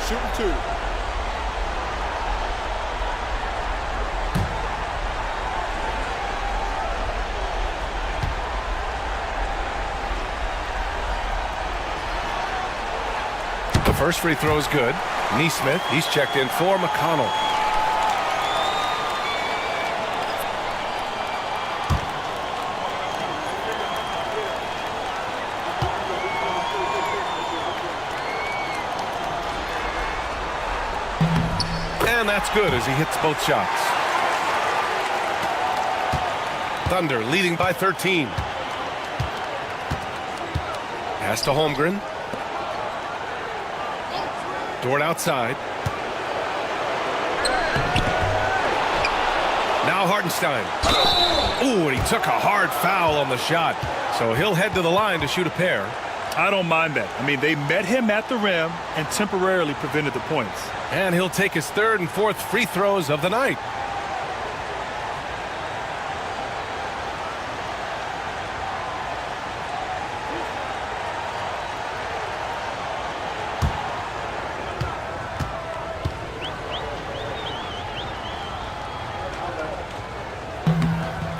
Shooting 2. The first free throw is good. Neesmith, he's checked in for McConnell. And that's good as he hits both shots. Thunder leading by 13. Pass to Holmgren. Dort outside. Now Hartenstein. Ooh, and he took a hard foul on the shot. So he'll head to the line to shoot a pair. I don't mind that. I mean, they met him at the rim and temporarily prevented the points. And he'll take his 3rd and 4th free throws of the night.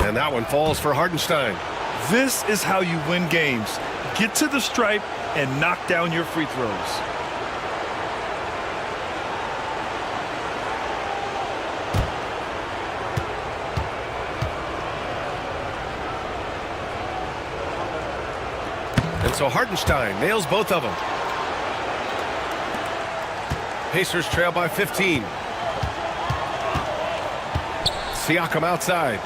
And that one falls for Hartenstein. This is how you win games. Get to the stripe and knock down your free throws. And so Hartenstein nails both of them. Pacers trail by 15. Siakam outside.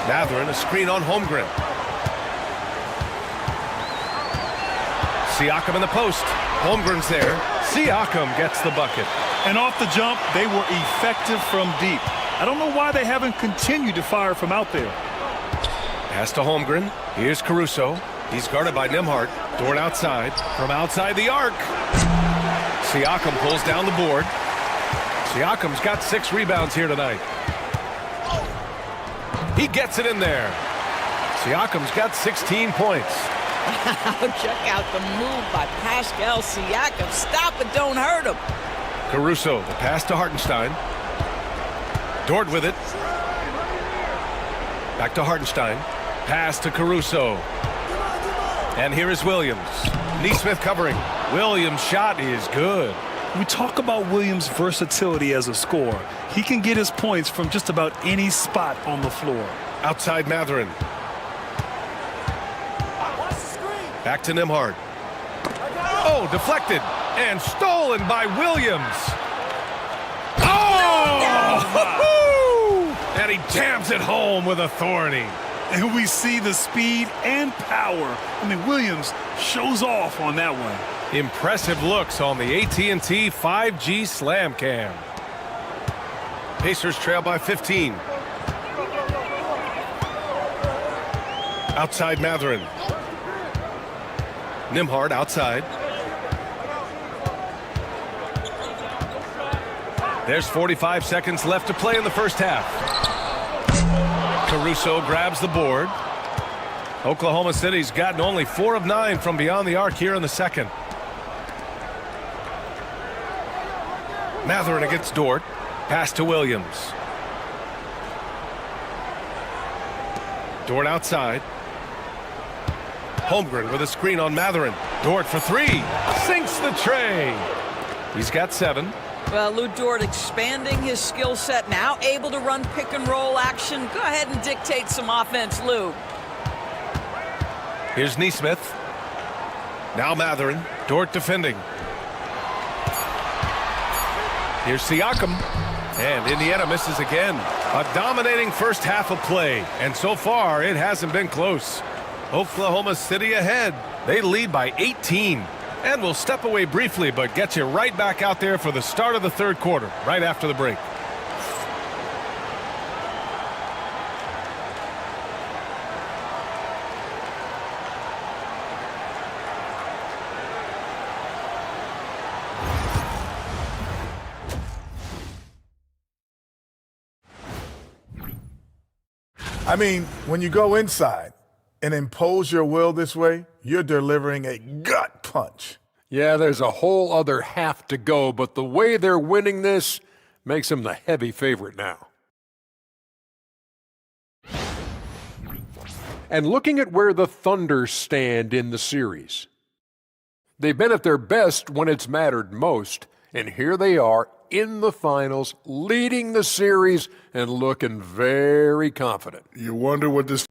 Mathurin, a screen on Holmgren. Siakam in the post. Holmgren's there. Siakam gets the bucket. And off the jump, they were effective from deep. I don't know why they haven't continued to fire from out there. Pass to Holmgren. Here's Caruso. He's guarded by Nembhard. Dort outside. From outside the arc. Siakam pulls down the board. Siakam's got 6 rebounds here tonight. He gets it in there. Siakam's got 16 points. Check out the move by Pascal Siakam. Stop it, don't hurt him. Caruso, the pass to Hartenstein. Dort with it. Back to Hartenstein. Pass to Caruso. And here is Williams. Nesmith covering. Williams' shot is good. We talk about Williams' versatility as a scorer. He can get his points from just about any spot on the floor. Outside Mathurin. Back to Nembhard. Oh, deflected and stolen by Williams. Oh! And he jams it home with authority. And we see the speed and power. I mean, Williams shows off on that one. Impressive looks on the AT&T 5G Slam Cam. Pacers trail by 15. Outside Mathurin. Nembhard outside. There's 45 seconds left to play in the first half. Caruso grabs the board. Oklahoma City's gotten only 4 of 9 from beyond the arc here in the second. Mathurin against Dort. Pass to Williams. Dort outside. Holmgren with a screen on Mathurin. Dort for 3. Sinks the tray. He's got 7. Well, Lou Dort expanding his skill set now, able to run pick and roll action. Go ahead and dictate some offense, Lou. Here's Nesmith. Now Mathurin. Dort defending. Here's Siakam. And Indiana misses again. A dominating first half of play. And so far, it hasn't been close. Oklahoma City ahead. They lead by 18. And we'll step away briefly, but get you right back out there for the start of the third quarter, right after the break. I mean, when you go inside and impose your will this way, you're delivering a gut punch. Yeah, there's a whole other half to go, but the way they're winning this makes them the heavy favorite now. And looking at where the Thunder stand in the series, they've been at their best when it's mattered most, and here they are in the finals, leading the series and looking very confident. You wonder what this...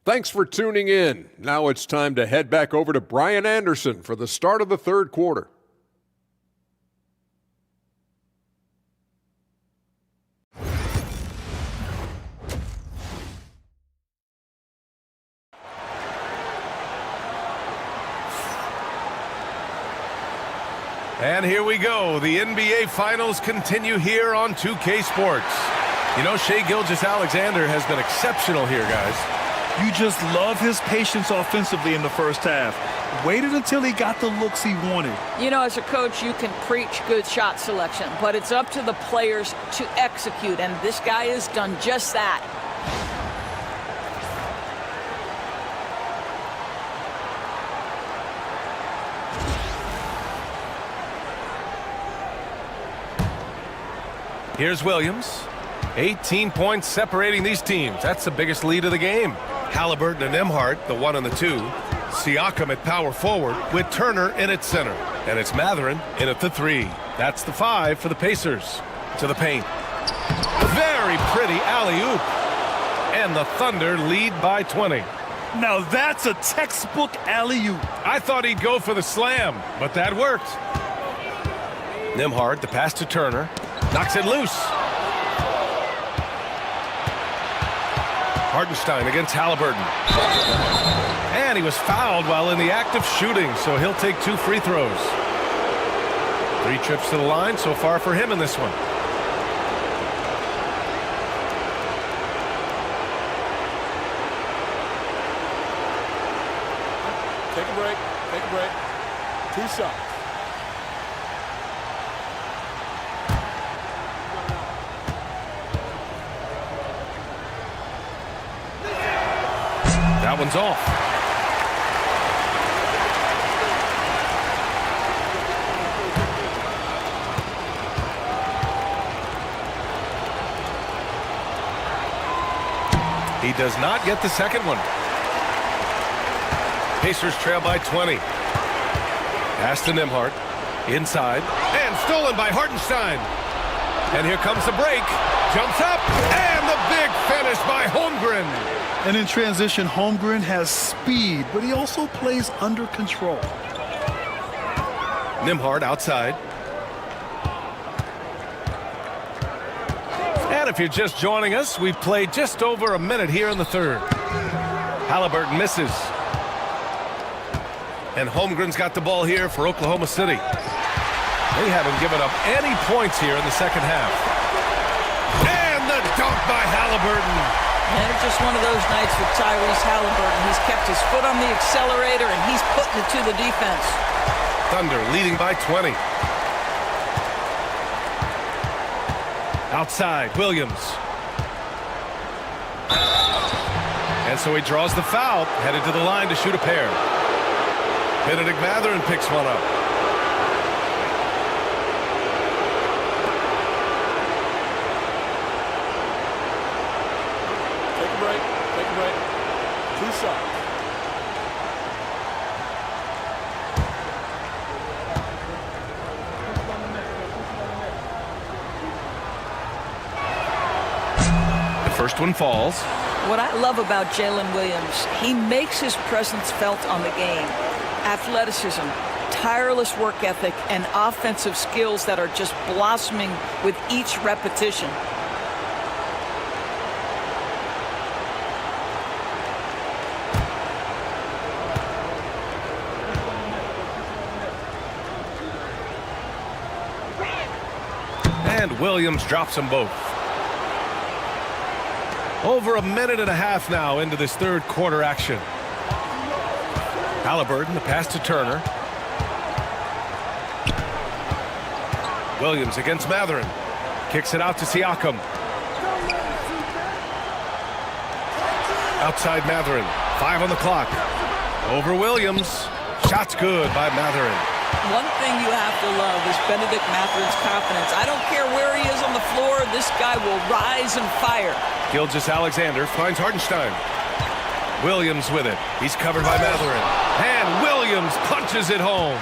Thanks for tuning in. Now it's time to head back over to Brian Anderson for the start of the third quarter. And here we go. The NBA Finals continue here on 2K Sports. You know, Shai Gilgeous-Alexander has been exceptional here, guys. You just love his patience offensively in the first half. Waited until he got the looks he wanted. You know, as a coach, you can preach good shot selection, but it's up to the players to execute, and this guy has done just that. Here's Williams. 18 points separating these teams. That's the biggest lead of the game. Halliburton and Nembhard, the 1 and the 2. Siakam at power forward with Turner in at center. And it's Mathurin in at the 3. That's the 5 for the Pacers. To the paint. Very pretty alley-oop. And the Thunder lead by 20. Now that's a textbook alley-oop. I thought he'd go for the slam, but that worked. Nembhard, the pass to Turner. Knocks it loose. Hartenstein against Halliburton. And he was fouled while in the act of shooting, so he'll take 2 free throws. 3 trips to the line so far for him in this one. Take a break. Take a break. 2 shots. That one's off. He does not get the second one. Pacers trail by 20. Pass to Nembhard. Inside. And stolen by Hartenstein. And here comes the break. Jumps up. And the big finish by Holmgren. And in transition, Holmgren has speed, but he also plays under control. Nembhard outside. And if you're just joining us, we've played just over a minute here in the third. Halliburton misses. And Holmgren's got the ball here for Oklahoma City. They haven't given up any points here in the second half. And the dunk by Halliburton. And it's just one of those nights with Tyrese Halliburton. He's kept his foot on the accelerator, and he's putting it to the defense. Thunder leading by 20. Outside, Williams. And so he draws the foul, headed to the line to shoot a pair. Benedict Mathurin picks one up. Take a break. Take a break. 2 shots. First one falls. What I love about Jalen Williams, he makes his presence felt on the game. Athleticism, tireless work ethic, and offensive skills that are just blossoming with each repetition. And Williams drops them both. Over a minute and a half now into this third quarter action. Halliburton, the pass to Turner. Williams against Mathurin. Kicks it out to Siakam. Outside Mathurin. 5 on the clock. Over Williams. Shot's good by Mathurin. One thing you have to love is Benedict Mathurin's confidence. I don't care where he is on the floor, this guy will rise and fire. Gilgeous-Alexander finds Hartenstein. Williams with it. He's covered by Mathurin. And Williams punches it home.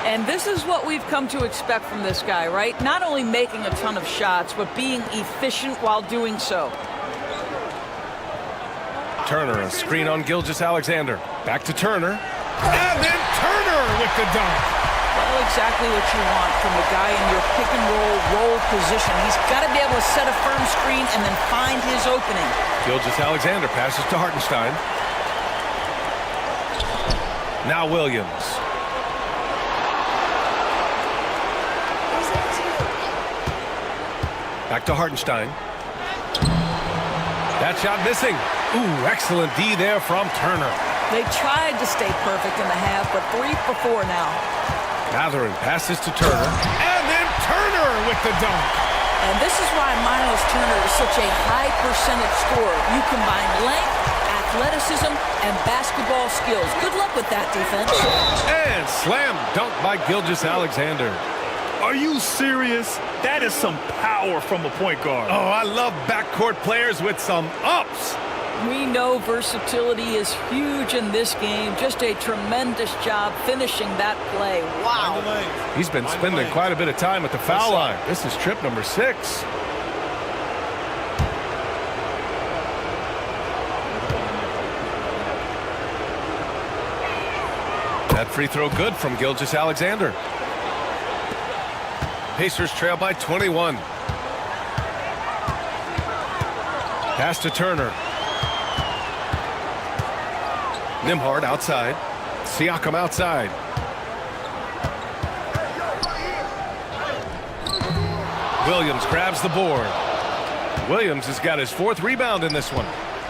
And this is what we've come to expect from this guy, right? Not only making a ton of shots, but being efficient while doing so. Turner, a screen on Gilgeous-Alexander. Back to Turner. And then Turner with the dunk. Well, exactly what you want from the guy in your pick and roll position. He's got to be able to set a firm screen and then find his opening. Gilgeous-Alexander passes to Hartenstein. Now Williams. Back to Hartenstein. That shot missing. Ooh, excellent D there from Turner. They tried to stay perfect in the half, but 3 for 4 now. Mathurin passes to Turner. And then Turner with the dunk. And this is why Miles Turner is such a high percentage scorer. You combine length, athleticism, and basketball skills. Good luck with that defense. And slam dunk by Gilgeous-Alexander. Are you serious? That is some power from a point guard. Oh, I love backcourt players with some ups. We know versatility is huge in this game. Just a tremendous job finishing that play. Wow. He's been spending quite a bit of time at the foul line. This is trip number 6. That free throw good from Gilgeous-Alexander. Pacers trail by 21. Pass to Turner. Nembhard outside. Siakam outside. Williams grabs the board. Williams has got his 4th rebound in this one.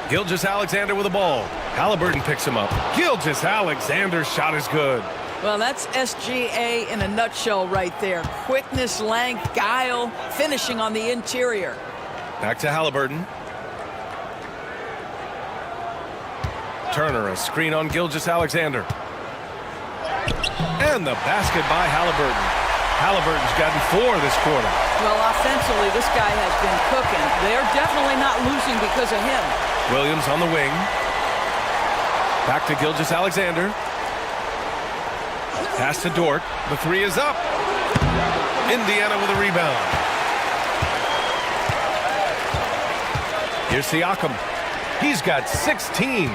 Gilgeous-Alexander with the ball. Halliburton picks him up. Gilgeous-Alexander's shot is good. Well, that's SGA in a nutshell right there. Quickness, length, guile, finishing on the interior. Back to Halliburton. Turner, a screen on Gilgeous-Alexander. And the basket by Halliburton. Halliburton's gotten 4 this quarter. Well, offensively, this guy has been cooking. They're definitely not losing because of him. Williams on the wing. Back to Gilgeous-Alexander. Pass to Dort. The 3 is up. Indiana with a rebound. Here's Siakam. He's got 16.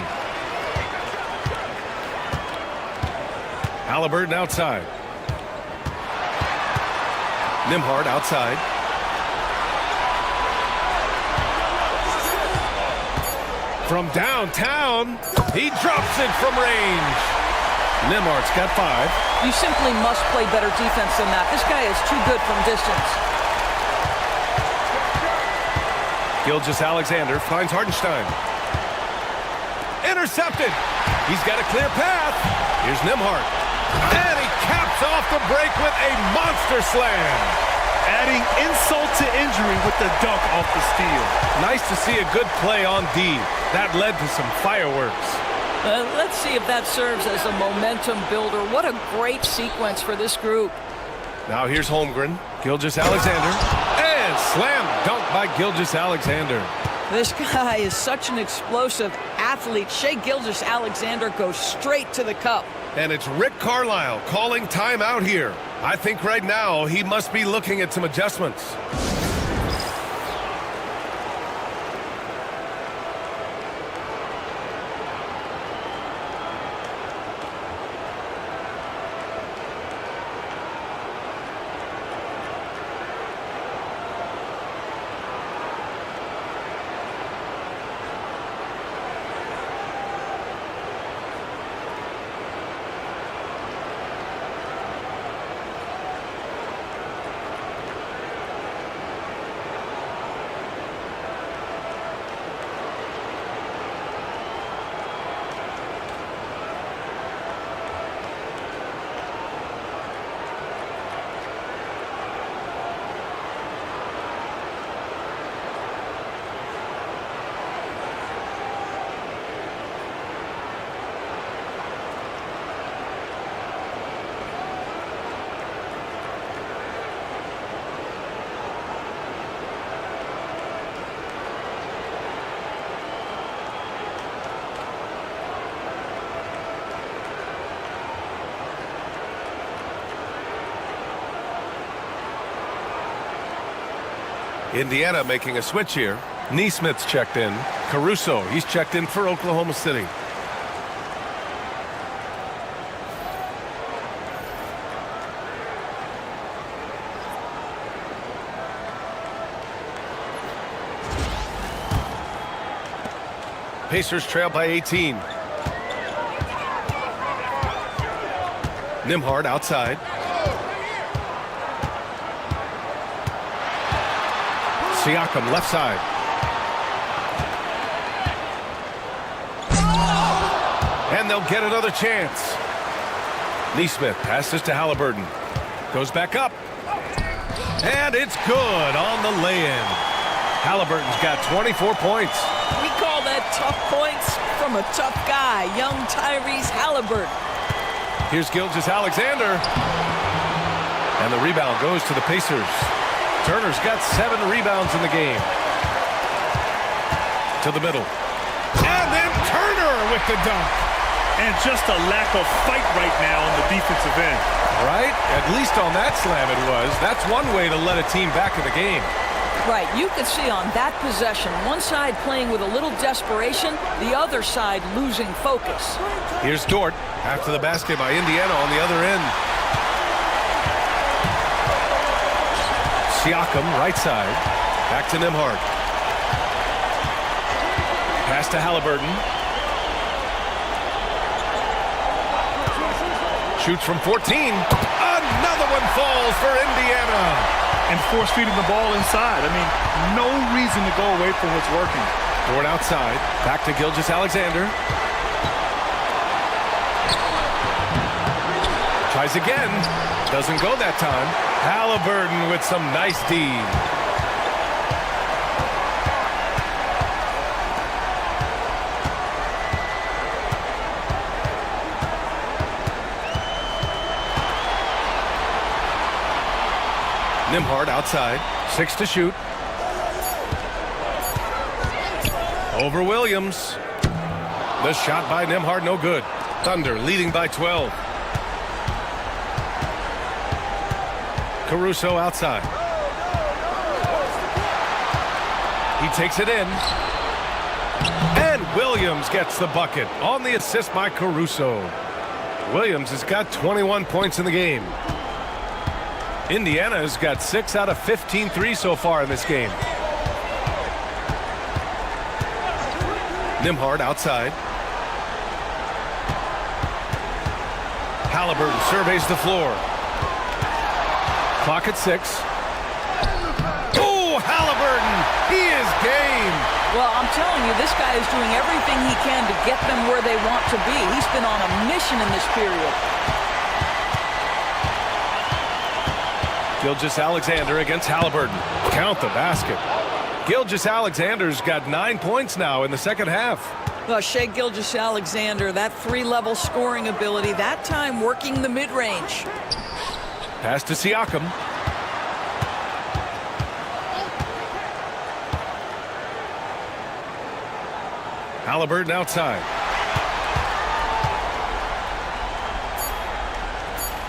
Halliburton outside. Nembhard outside. From downtown, he drops it from range. Nembhard's got 5. You simply must play better defense than that. This guy is too good from distance. Gilgeous-Alexander finds Hartenstein. Intercepted. He's got a clear path. Here's Nembhard. And he caps off the break with a monster slam. Adding insult to injury with the dunk off the steal. Nice to see a good play on D. That led to some fireworks. Let's see if that serves as a momentum builder. What a great sequence for this group. Now here's Holmgren. Gilgeous-Alexander. And slam dunk by Gilgeous-Alexander. This guy is such an explosive athlete. Shai Gilgeous-Alexander goes straight to the cup. And it's Rick Carlisle calling timeout here. I think right now he must be looking at some adjustments. Indiana making a switch here. Neesmith's checked in. Caruso, he's checked in for Oklahoma City. Pacers trail by 18. Nembhard outside. Siakam left side. And they'll get another chance. Neesmith passes to Halliburton. Goes back up. And it's good on the lay-in. Halliburton's got 24 points. We call that tough points from a tough guy, young Tyrese Halliburton. Here's Gilgeous-Alexander. And the rebound goes to the Pacers. Turner's got 7 rebounds in the game. To the middle. And then Turner with the dunk. And just a lack of fight right now on the defensive end. Right? At least on that slam it was. That's one way to let a team back in the game. Right, you could see on that possession, one side playing with a little desperation, the other side losing focus. Here's Dort after the basket by Indiana on the other end. Siakam, right side. Back to Nembhard. Pass to Halliburton. Shoots from 14. Another one falls for Indiana. And force feeding the ball inside. I mean, no reason to go away from what's working. Dort outside. Back to Gilgeous-Alexander. Tries again. Doesn't go that time. Halliburton with some nice D. Nembhard outside. 6 to shoot. Over Williams. The shot by Nembhard, no good. Thunder leading by 12. Caruso outside. He takes it in. And Williams gets the bucket on the assist by Caruso. Williams has got 21 points in the game. Indiana has got 6 out of 15 threes so far in this game. Nembhard outside. Halliburton surveys the floor. Clock at 6. Oh, Halliburton! He is game! Well, I'm telling you, this guy is doing everything he can to get them where they want to be. He's been on a mission in this period. Gilgeous-Alexander against Halliburton. Count the basket. Gilgeous-Alexander's got 9 points now in the second half. Well, Shai Gilgeous-Alexander, that three-level scoring ability, that time working the mid-range. Pass to Siakam. Halliburton outside.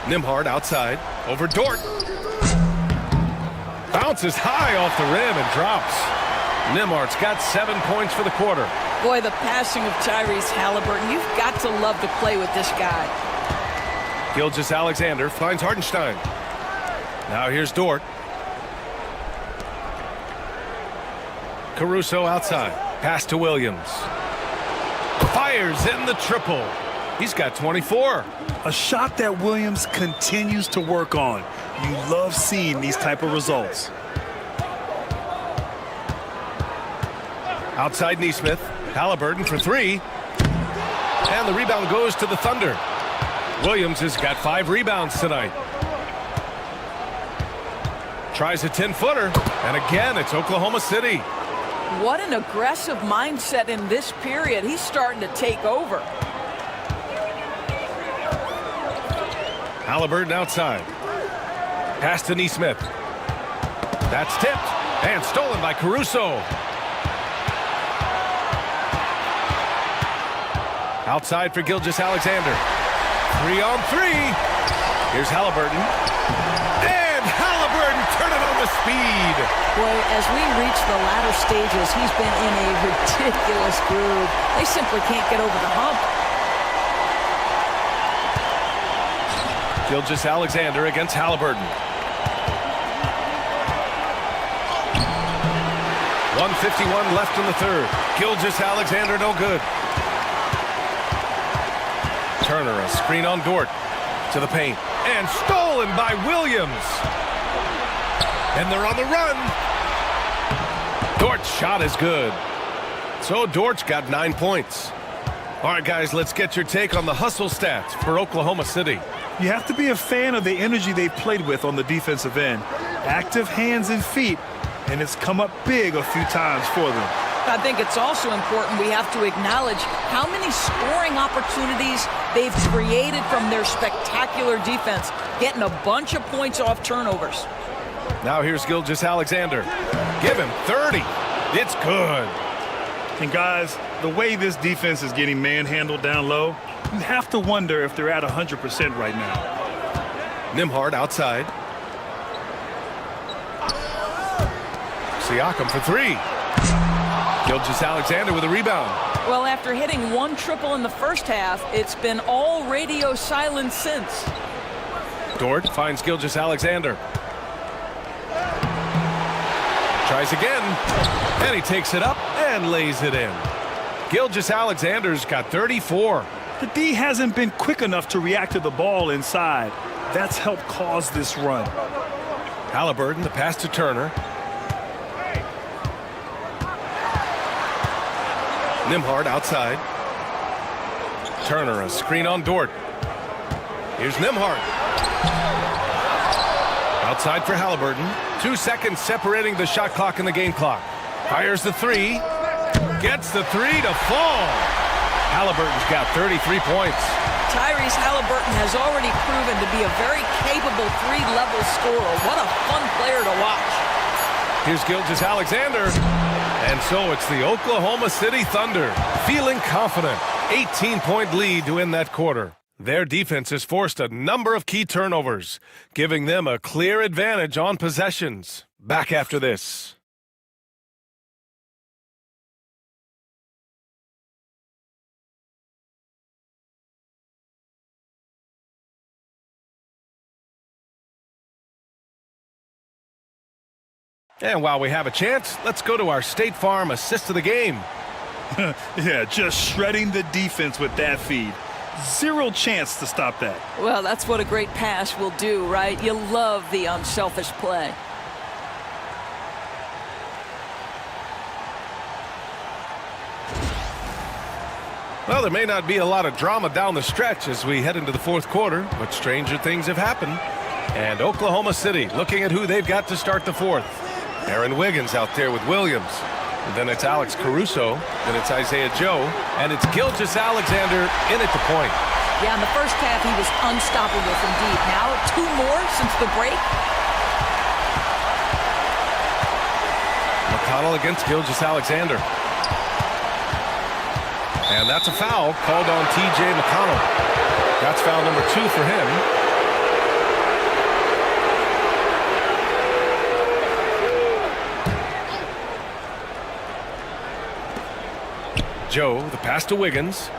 Nembhard outside. Over Dort. Bounces high off the rim and drops. Nembhard's got 7 points for the quarter. Boy, the passing of Tyrese Halliburton, you've got to love to play with this guy. Gilgeous-Alexander finds Hartenstein. Now here's Dort. Caruso outside. Pass to Williams. Fires in the triple. He's got 24. A shot that Williams continues to work on. You love seeing these type of results. Outside Nesmith. Halliburton for 3. And the rebound goes to the Thunder. Williams has got 5 rebounds tonight. Tries a 10-footer. And again, it's Oklahoma City. What an aggressive mindset in this period. He's starting to take over. Halliburton outside. Pass to Nesmith. That's tipped and stolen by Caruso. Outside for Gilgeous-Alexander. 3-on-3. Here's Halliburton. And Halliburton turn it on the speed. Boy, as we reach the latter stages, he's been in a ridiculous groove. They simply can't get over the hump. Gilgeous-Alexander against Halliburton. 1:51 left in the third. Gilgeous-Alexander no good. Turner, a screen on Dort. To the paint. And stolen by Williams. And they're on the run. Dort's shot is good. So Dort's got 9 points. All right, guys, let's get your take on the hustle stats for Oklahoma City. You have to be a fan of the energy they've played with on the defensive end. Active hands and feet, and it's come up big a few times for them. I think it's also important we have to acknowledge how many scoring opportunities they've created from their spectacular defense, getting a bunch of points off turnovers. Now here's Gilgeous-Alexander. Give him 30. It's good. And guys, the way this defense is getting manhandled down low, you have to wonder if they're at 100% right now. Nembhard outside. Siakam for 3. Gilgeous-Alexander with a rebound. Well, after hitting 1 triple in the first half, it's been all radio silence since. Dort finds Gilgeous-Alexander. Tries again, and he takes it up and lays it in. Gilgeous-Alexander's got 34. The D hasn't been quick enough to react to the ball inside. That's helped cause this run. Halliburton, the pass to Turner. Nembhard outside. Turner, a screen on Dort. Here's Nembhard. Outside for Halliburton. 2 seconds separating the shot clock and the game clock. Fires the 3. Gets the 3 to fall. Halliburton's got 33 points. Tyrese Halliburton has already proven to be a very capable three-level scorer. What a fun player to watch. Here's Gilgeous-Alexander. And so it's the Oklahoma City Thunder feeling confident. 18-point lead to end that quarter. Their defense has forced a number of key turnovers, giving them a clear advantage on possessions. Back after this. And while we have a chance, let's go to our State Farm assist of the game. Yeah, just shredding the defense with that feed. Zero chance to stop that. Well, that's what a great pass will do, right? You love the unselfish play. Well, there may not be a lot of drama down the stretch as we head into the fourth quarter, but stranger things have happened. And Oklahoma City looking at who they've got to start the fourth. Aaron Wiggins out there with Williams. And then it's Alex Caruso. Then it's Isaiah Joe. And it's Gilgeous-Alexander in at the point. Yeah, in the first half, he was unstoppable from deep. Now, 2 more since the break. McConnell against Gilgeous-Alexander. And that's a foul called on T.J. McConnell. That's foul number 2 for him. Joe, the pass to Wiggins.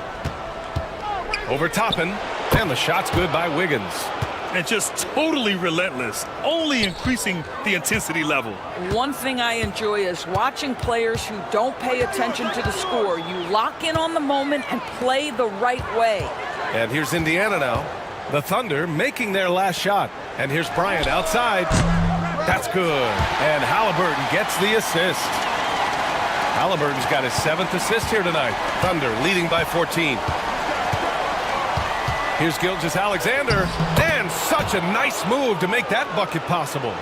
Over Toppin, and the shot's good by Wiggins. And just totally relentless, only increasing the intensity level. One thing I enjoy is watching players who don't pay attention to the score. You lock in on the moment and play the right way. And here's Indiana now. The Thunder making their last shot. And here's Bryant outside. That's good. And Halliburton gets the assist. Halliburton's got his 7th assist here tonight. Thunder leading by 14. Here's Gilgeous-Alexander, and such a nice move to make that bucket possible.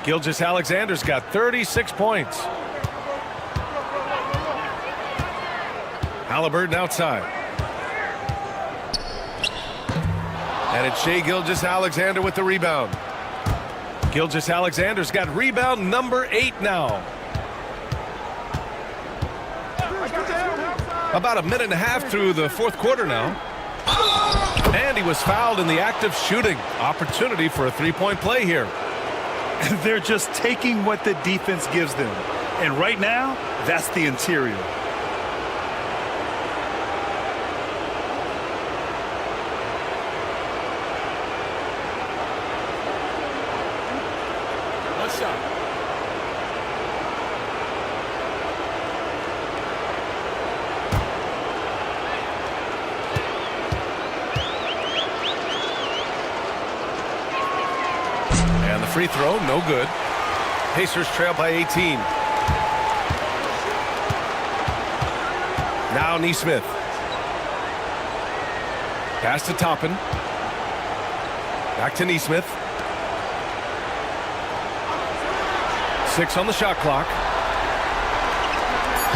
Gilgeous-Alexander's got 36 points. Halliburton outside. And it's Shai Gilgeous-Alexander with the rebound. Gilgeous-Alexander's got rebound number 8 now. About a minute and a half through the fourth quarter now. And he was fouled in the act of shooting. Opportunity for a three-point play here. They're just taking what the defense gives them. And right now, that's the interior. Let's shot. And the free throw, no good. Pacers trail by 18. Now Nesmith. Pass to Toppin. Back to Nesmith. 6 on the shot clock.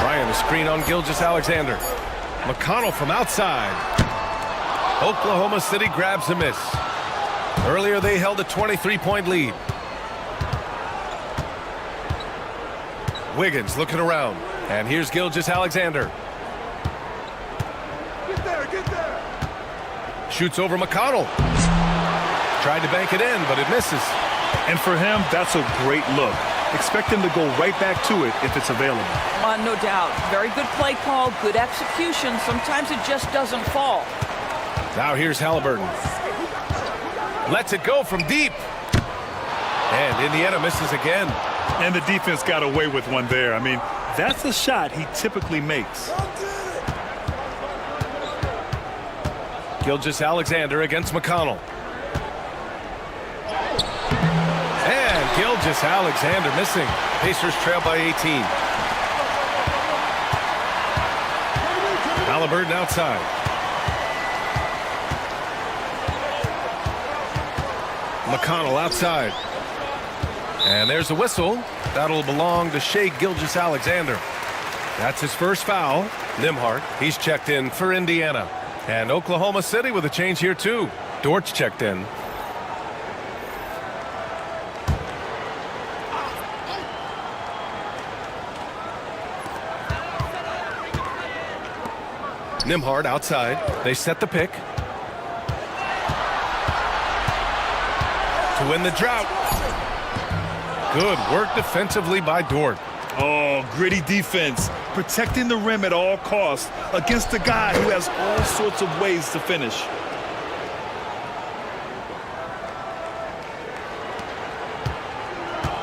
Bryant, a screen on Gilgeous-Alexander. McConnell from outside. Oklahoma City grabs a miss. Earlier they held a 23-point lead. Wiggins looking around. And here's Gilgeous-Alexander. Get there. Shoots over McConnell. Tried to bank it in, but it misses. And for him, that's a great look. Expect him to go right back to it if it's available. No doubt. Very good play call, good execution. Sometimes it just doesn't fall. Now here's Halliburton. Lets it go from deep. And Indiana misses again. And the defense got away with one there. I mean, that's a shot he typically makes. Gilgeous-Alexander against McConnell. And Gilgeous-Alexander missing. Pacers trail by 18. Halliburton outside. McConnell outside. And there's the whistle. That'll belong to Shai Gilgeous-Alexander. That's his first foul. Nembhard, he's checked in for Indiana. And Oklahoma City with a change here too. Dortch checked in. Nembhard outside. They set the pick. To win the drought. Good work defensively by Dort. Oh, gritty defense. Protecting the rim at all costs against a guy who has all sorts of ways to finish.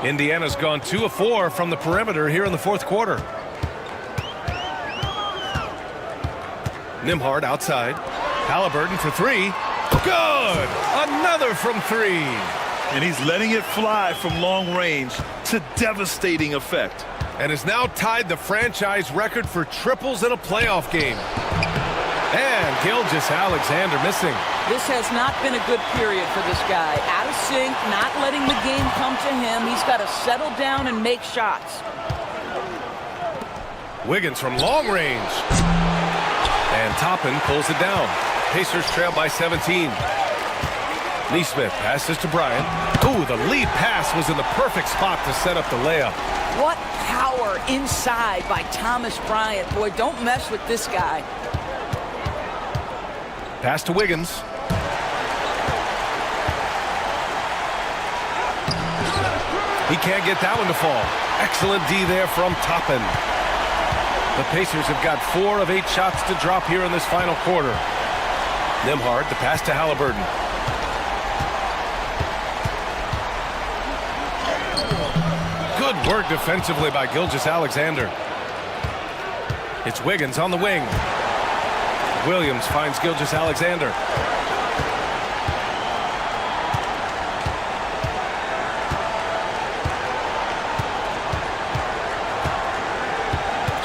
Indiana's gone 2 of 4 from the perimeter here in the fourth quarter. Nembhard outside. Halliburton for 3. Good! Another from 3. And he's letting it fly from long range to devastating effect. And has now tied the franchise record for triples in a playoff game. And Gilgeous-Alexander missing. This has not been a good period for this guy. Out of sync, not letting the game come to him. He's got to settle down and make shots. Wiggins from long range. And Toppin pulls it down. Pacers trail by 17. Nesmith passes to Bryant. Ooh, the lead pass was in the perfect spot to set up the layup. What power inside by Thomas Bryant. Boy, don't mess with this guy. Pass to Wiggins. He can't get that one to fall. Excellent D there from Toppin. The Pacers have got 4 of 8 shots to drop here in this final quarter. Nembhard, the pass to Halliburton. Good work defensively by Gilgeous-Alexander. It's Wiggins on the wing. Williams finds Gilgeous-Alexander.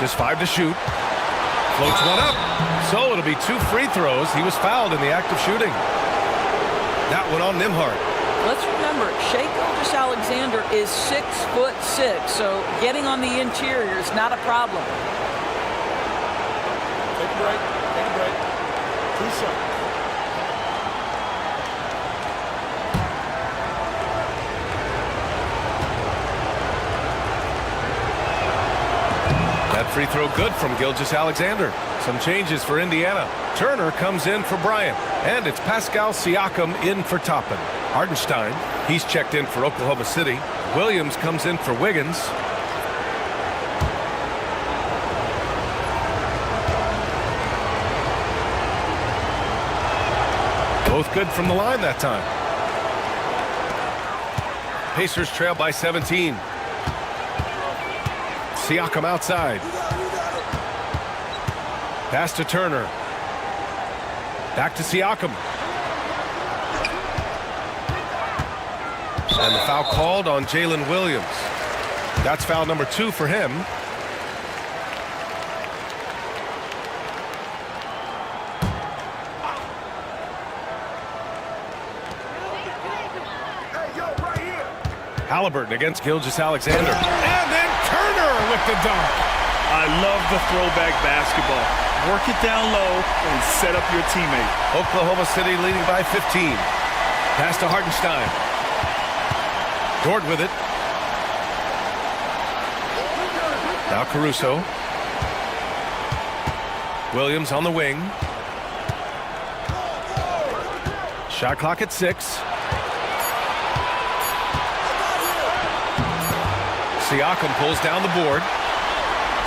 Just 5 to shoot. Floats one up. So it'll be 2 free throws. He was fouled in the act of shooting. That one on Nembhard. Let's remember, Shai Gilgeous-Alexander is 6'6", so getting on the interior is not a problem. Take a break. Take a break. 2 shots. That free throw good from Gilgeous-Alexander. Some changes for Indiana. Turner comes in for Bryant. And it's Pascal Siakam in for Toppin. Hartenstein, he's checked in for Oklahoma City. Williams comes in for Wiggins. Both good from the line that time. Pacers trail by 17. Siakam outside. Pass to Turner. Back to Siakam. And the foul called on Jalen Williams. That's foul number 2 for him. Halliburton against Gilgeous-Alexander. And then Turner with the dunk. I love the throwback basketball. Work it down low and set up your teammate. Oklahoma City leading by 15. Pass to Hartenstein. Dort with it. Now Caruso. Williams on the wing. Shot clock at 6. Siakam pulls down the board.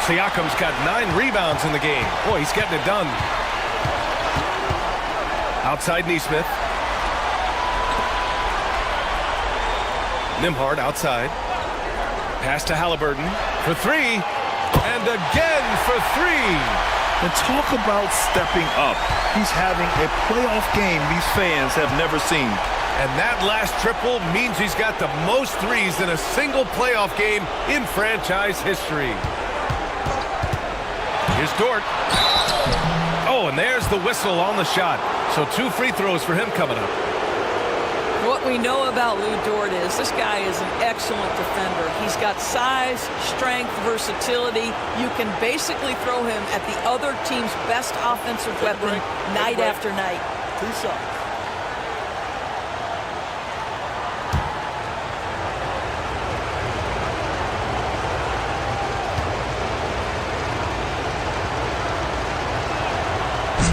Siakam's got 9 rebounds in the game. Boy, he's getting it done. Outside Nesmith. Nembhard outside. Pass to Halliburton for 3. And again for 3. And talk about stepping up. He's having a playoff game these fans have never seen. And that last triple means he's got the most threes in a single playoff game in franchise history. Here's Dort. Oh, and there's the whistle on the shot. So 2 free throws for him coming up. What we know about Lou Dort is this guy is an excellent defender. He's got size, strength, versatility. You can basically throw him at the other team's best offensive weapon night after night. 2 shots.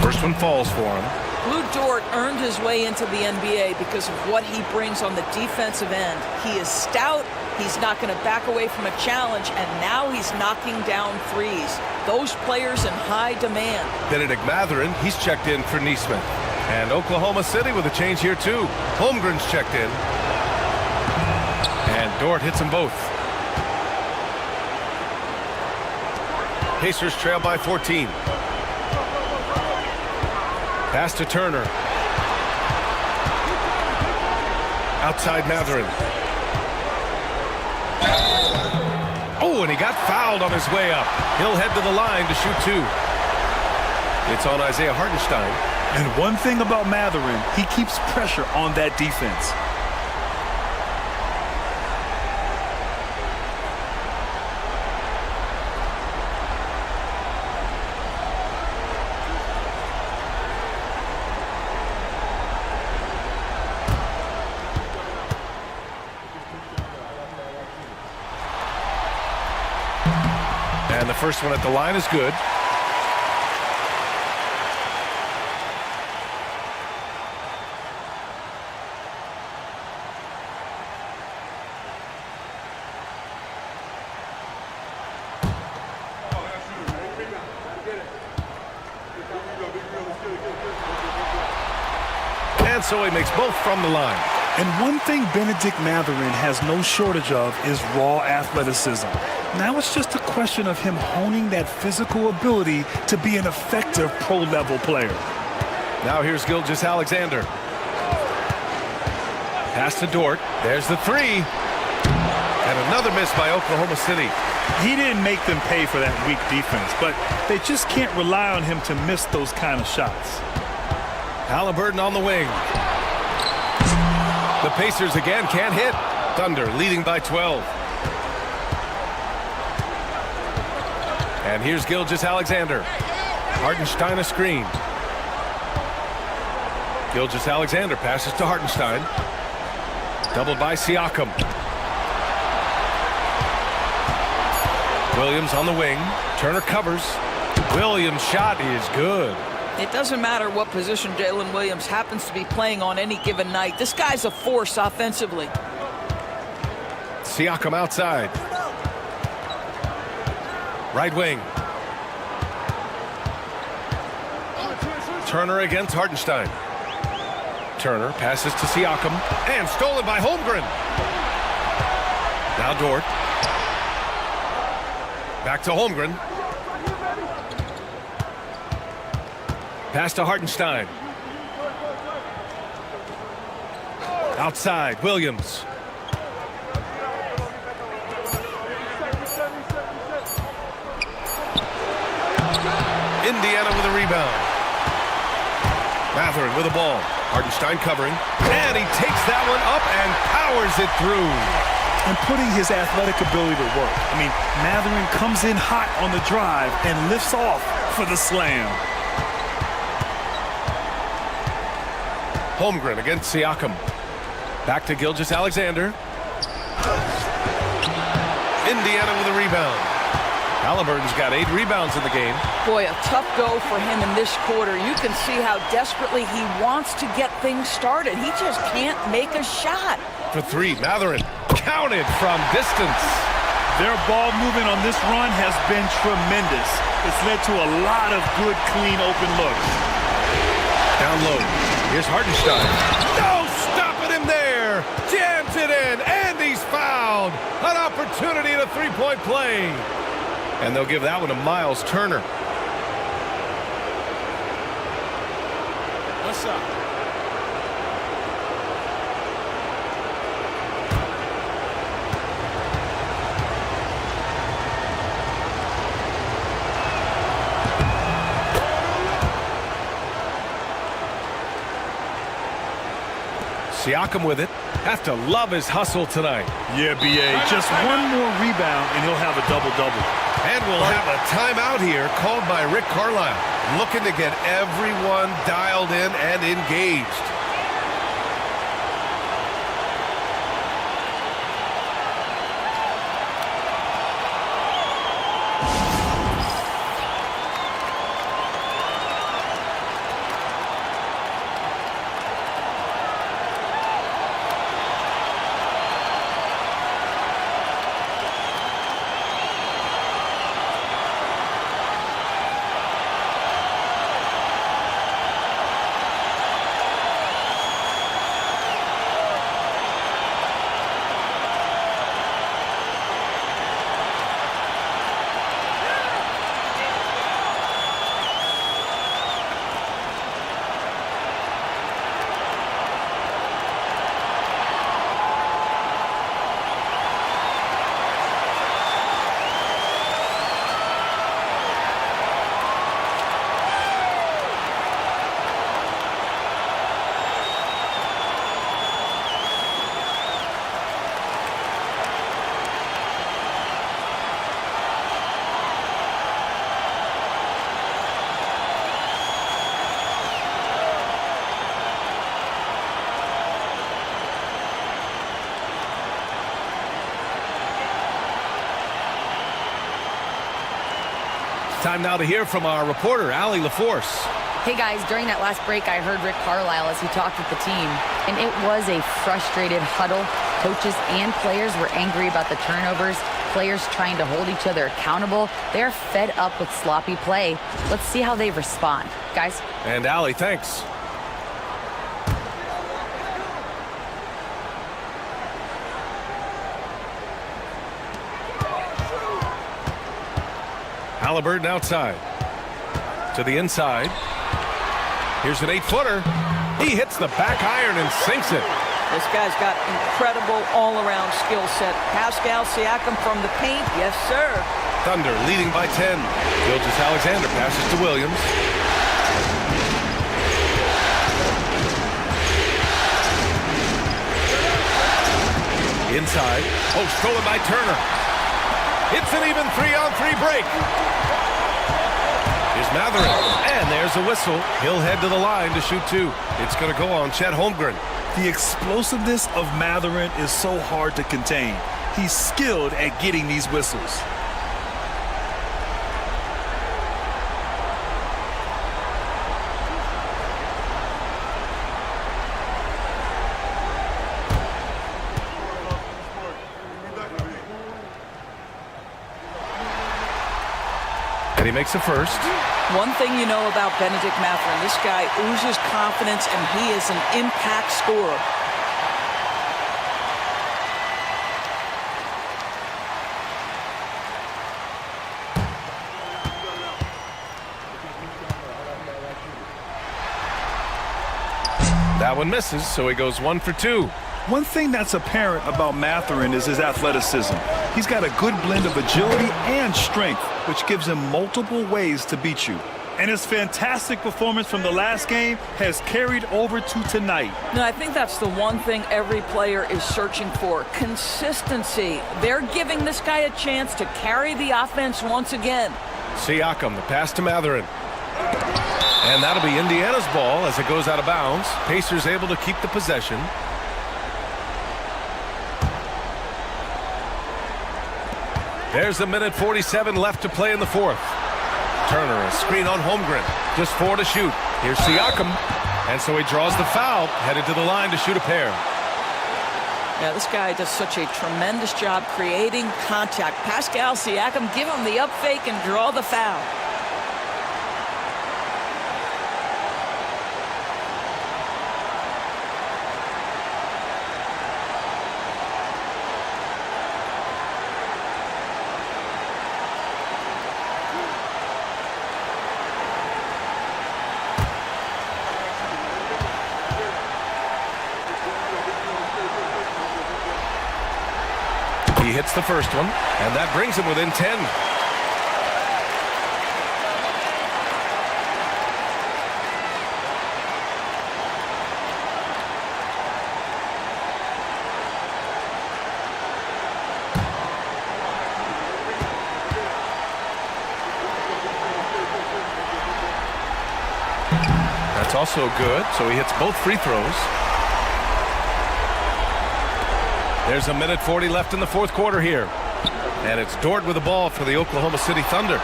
First one falls for him. Lou Dort earned his way into the NBA because of what he brings on the defensive end. He is stout, he's not going to back away from a challenge, and now he's knocking down threes. Those players in high demand. Benedict Mathurin, he's checked in for Neesmith. And Oklahoma City with a change here too. Holmgren's checked in. And Dort hits them both. Pacers trail by 14. Pass to Turner. Outside Mathurin. Oh, and he got fouled on his way up. He'll head to the line to shoot 2. It's on Isaiah Hartenstein. And one thing about Mathurin, he keeps pressure on that defense. And the first one at the line is good. And so he makes both from the line. And one thing Benedict Mathurin has no shortage of is raw athleticism. Now it's just a question of him honing that physical ability to be an effective pro-level player. Now here's Gilgeous-Alexander. Pass to Dort. There's the 3. And another miss by Oklahoma City. He didn't make them pay for that weak defense, but they just can't rely on him to miss those kind of shots. Halliburton on the wing. The Pacers again can't hit. Thunder leading by 12. And here's Gilgeous-Alexander. Hartenstein a screen. Gilgeous-Alexander passes to Hartenstein. Doubled by Siakam. Williams on the wing. Turner covers. Williams' shot is good. It doesn't matter what position Jalen Williams happens to be playing on any given night. This guy's a force offensively. Siakam outside. Right wing. Turner against Hartenstein. Turner passes to Siakam. And stolen by Holmgren. Now Dort. Back to Holmgren. Pass to Hartenstein. Outside, Williams. Indiana with a rebound. Mathurin with the ball. Hartenstein covering. And he takes that one up and powers it through. And putting his athletic ability to work. I mean, Mathurin comes in hot on the drive and lifts off for the slam. Holmgren against Siakam. Back to Gilgeous-Alexander. Indiana with a rebound. Halliburton's got 8 rebounds in the game. Boy, a tough go for him in this quarter. You can see how desperately he wants to get things started. He just can't make a shot. For 3, Mathurin counted from distance. Their ball movement on this run has been tremendous. It's led to a lot of good, clean, open looks. Down low. Here's Hartenstein. No stopping him there. Jams it in, and he's fouled. An opportunity at a three-point play. And they'll give that one to Miles Turner. What's up? Siakam with it. Have to love his hustle tonight. Yeah, B.A. Just one more rebound, and he'll have a double-double. And we'll have a timeout here called by Rick Carlisle. Looking to get everyone dialed in and engaged. Time now to hear from our reporter, Allie LaForce. Hey guys, during that last break, I heard Rick Carlisle as he talked with the team, and it was a frustrated huddle. Coaches and players were angry about the turnovers, players trying to hold each other accountable. They're fed up with sloppy play. Let's see how they respond. Guys? And Allie, thanks. Halliburton outside. To the inside. Here's an 8-footer. He hits the back iron and sinks it. This guy's got incredible all-around skill set. Pascal Siakam from the paint. Yes, sir. Thunder leading by 10. Gilgeous-Alexander passes to Williams. Inside. Oh, stolen by Turner. It's an even 3-on-3 break. Here's Mathurin. And there's a whistle. He'll head to the line to shoot two. It's going to go on Chet Holmgren. The explosiveness of Mathurin is so hard to contain. He's skilled at getting these whistles. And he makes the first. One thing you know about Bennedict Mathurin, this guy oozes confidence, and he is an impact scorer. That one misses, so he goes 1 for 2. One thing that's apparent about Mathurin is his athleticism. He's got a good blend of agility and strength, which gives him multiple ways to beat you. And his fantastic performance from the last game has carried over to tonight. No, I think that's the one thing every player is searching for. Consistency. They're giving this guy a chance to carry the offense once again. Siakam, the pass to Mathurin. And that'll be Indiana's ball as it goes out of bounds. Pacers able to keep the possession. There's a minute 47 left to play in the fourth. Turner, a screen on Holmgren. Just 4 to shoot. Here's Siakam. And so he draws the foul, headed to the line to shoot a pair. Yeah, this guy does such a tremendous job creating contact. Pascal Siakam, give him the up fake and draw the foul. He hits the first one, and that brings him within 10. It's also good, so he hits both free throws. There's a minute 40 left in the fourth quarter here. And it's Dort with the ball for the Oklahoma City Thunder.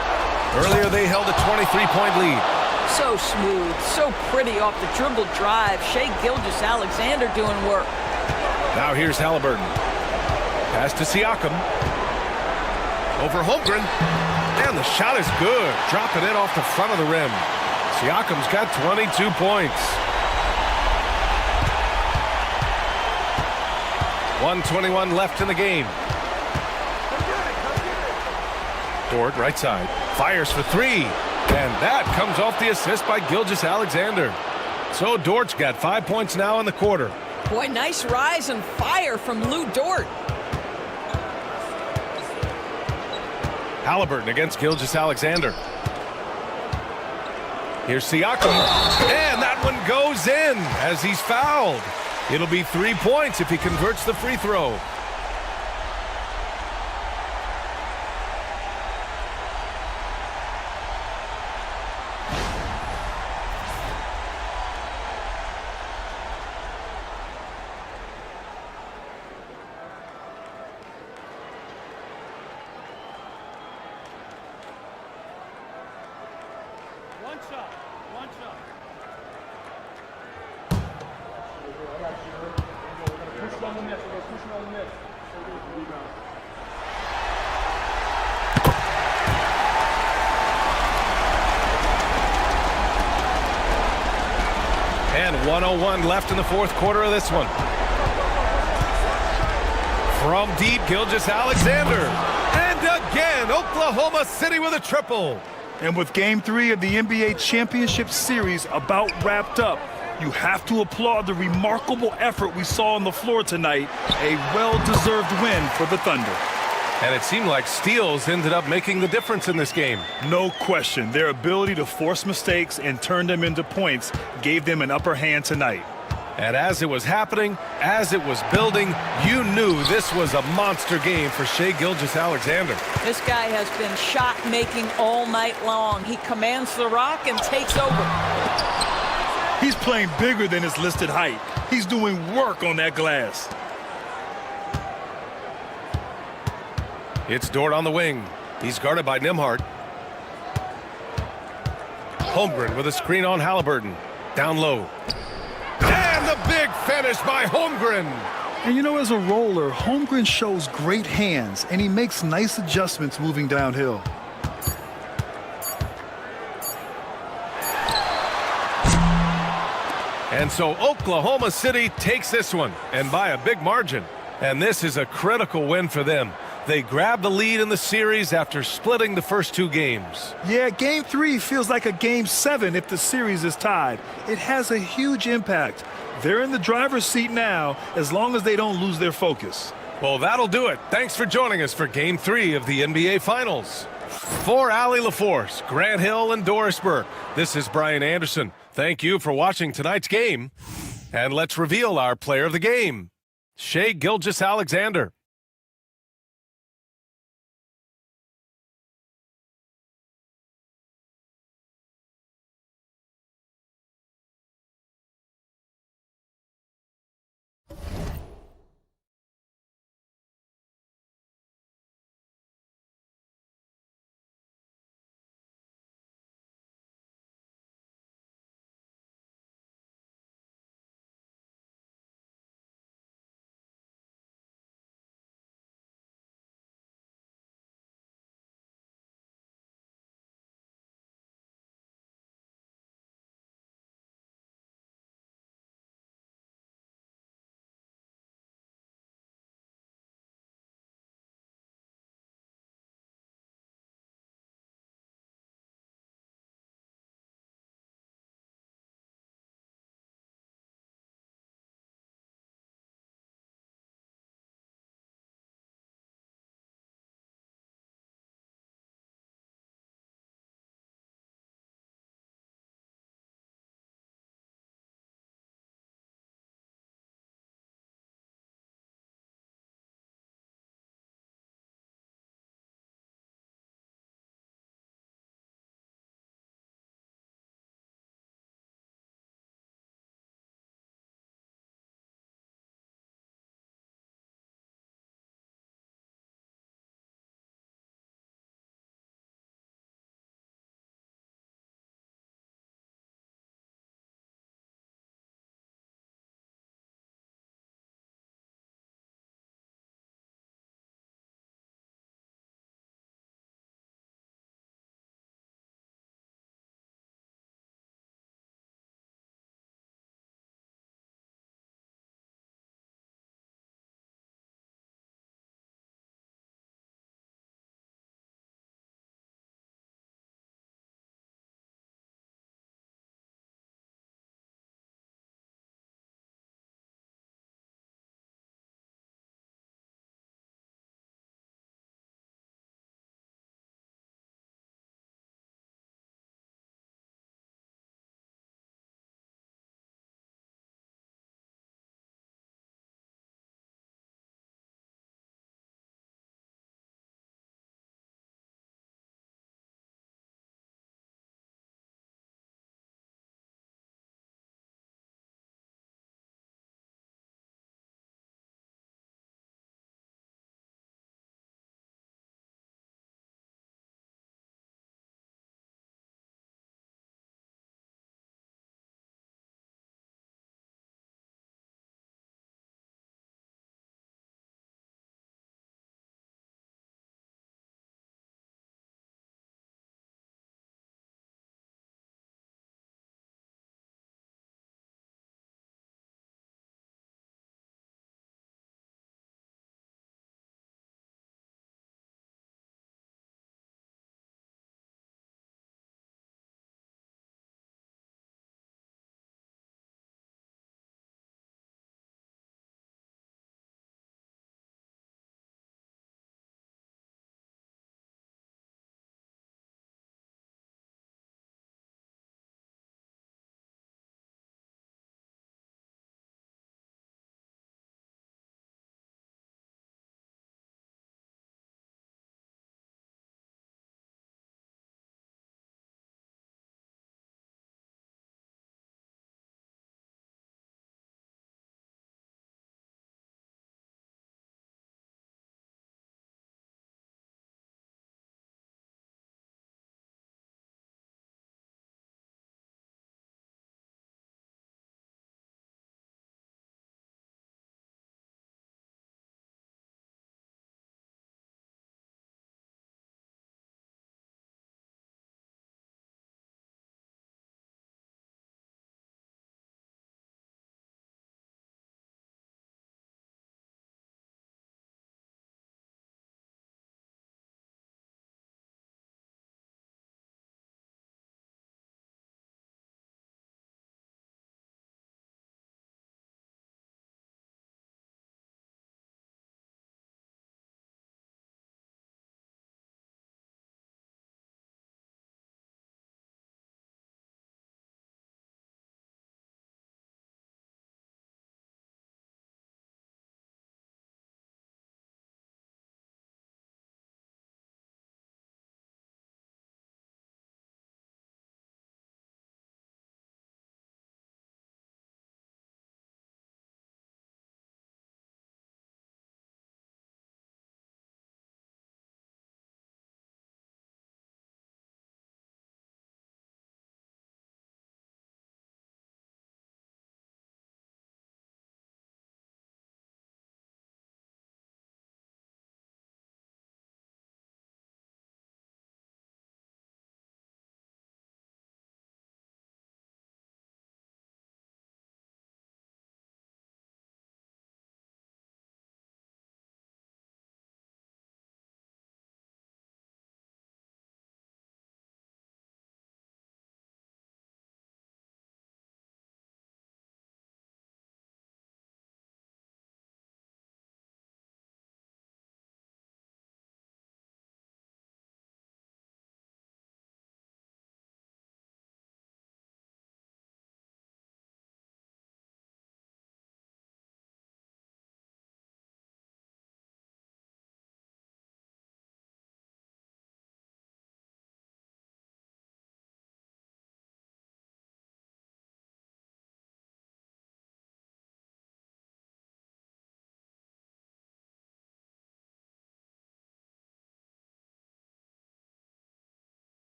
Earlier they held a 23-point lead. So smooth, so pretty off the dribble drive. Shai Gilgeous-Alexander doing work. Now here's Halliburton. Pass to Siakam. Over Holmgren. And the shot is good. Dropping it off the front of the rim. Siakam's got 22 points. 1:21 left in the game. Dort, right side. Fires for three. And that comes off the assist by Gilgeous-Alexander. So Dort's got 5 points now in the quarter. Boy, nice rise and fire from Lou Dort. Halliburton against Gilgeous-Alexander. Here's Siakam. And that one goes in as he's fouled. It'll be 3 points if he converts the free throw. And 1:01 left in the fourth quarter of this one. From deep, Gilgeous-Alexander. And again, Oklahoma City with a triple. And with Game 3 of the NBA Championship Series about wrapped up, you have to applaud the remarkable effort we saw on the floor tonight. A well-deserved win for the Thunder. And it seemed like steals ended up making the difference in this game. No question. Their ability to force mistakes and turn them into points gave them an upper hand tonight. And as it was happening, as it was building, you knew this was a monster game for Shai Gilgeous-Alexander. This guy has been shot-making all night long. He commands the rock and takes over. He's playing bigger than his listed height. He's doing work on that glass. It's Dort on the wing. He's guarded by Nembhard. Holmgren with a screen on Halliburton. Down low. And the big finish by Holmgren. And you know, as a roller, Holmgren shows great hands, and he makes nice adjustments moving downhill. And so Oklahoma City takes this one, and by a big margin. And this is a critical win for them. They grabbed the lead in the series after splitting the first two games. Yeah, Game 3 feels like a Game 7 if the series is tied. It has a huge impact. They're in the driver's seat now as long as they don't lose their focus. Well, that'll do it. Thanks for joining us for Game 3 of the NBA Finals. For Allie LaForce, Grant Hill, and Doris Burke, this is Brian Anderson. Thank you for watching tonight's game. And let's reveal our player of the game, Shai Gilgeous-Alexander.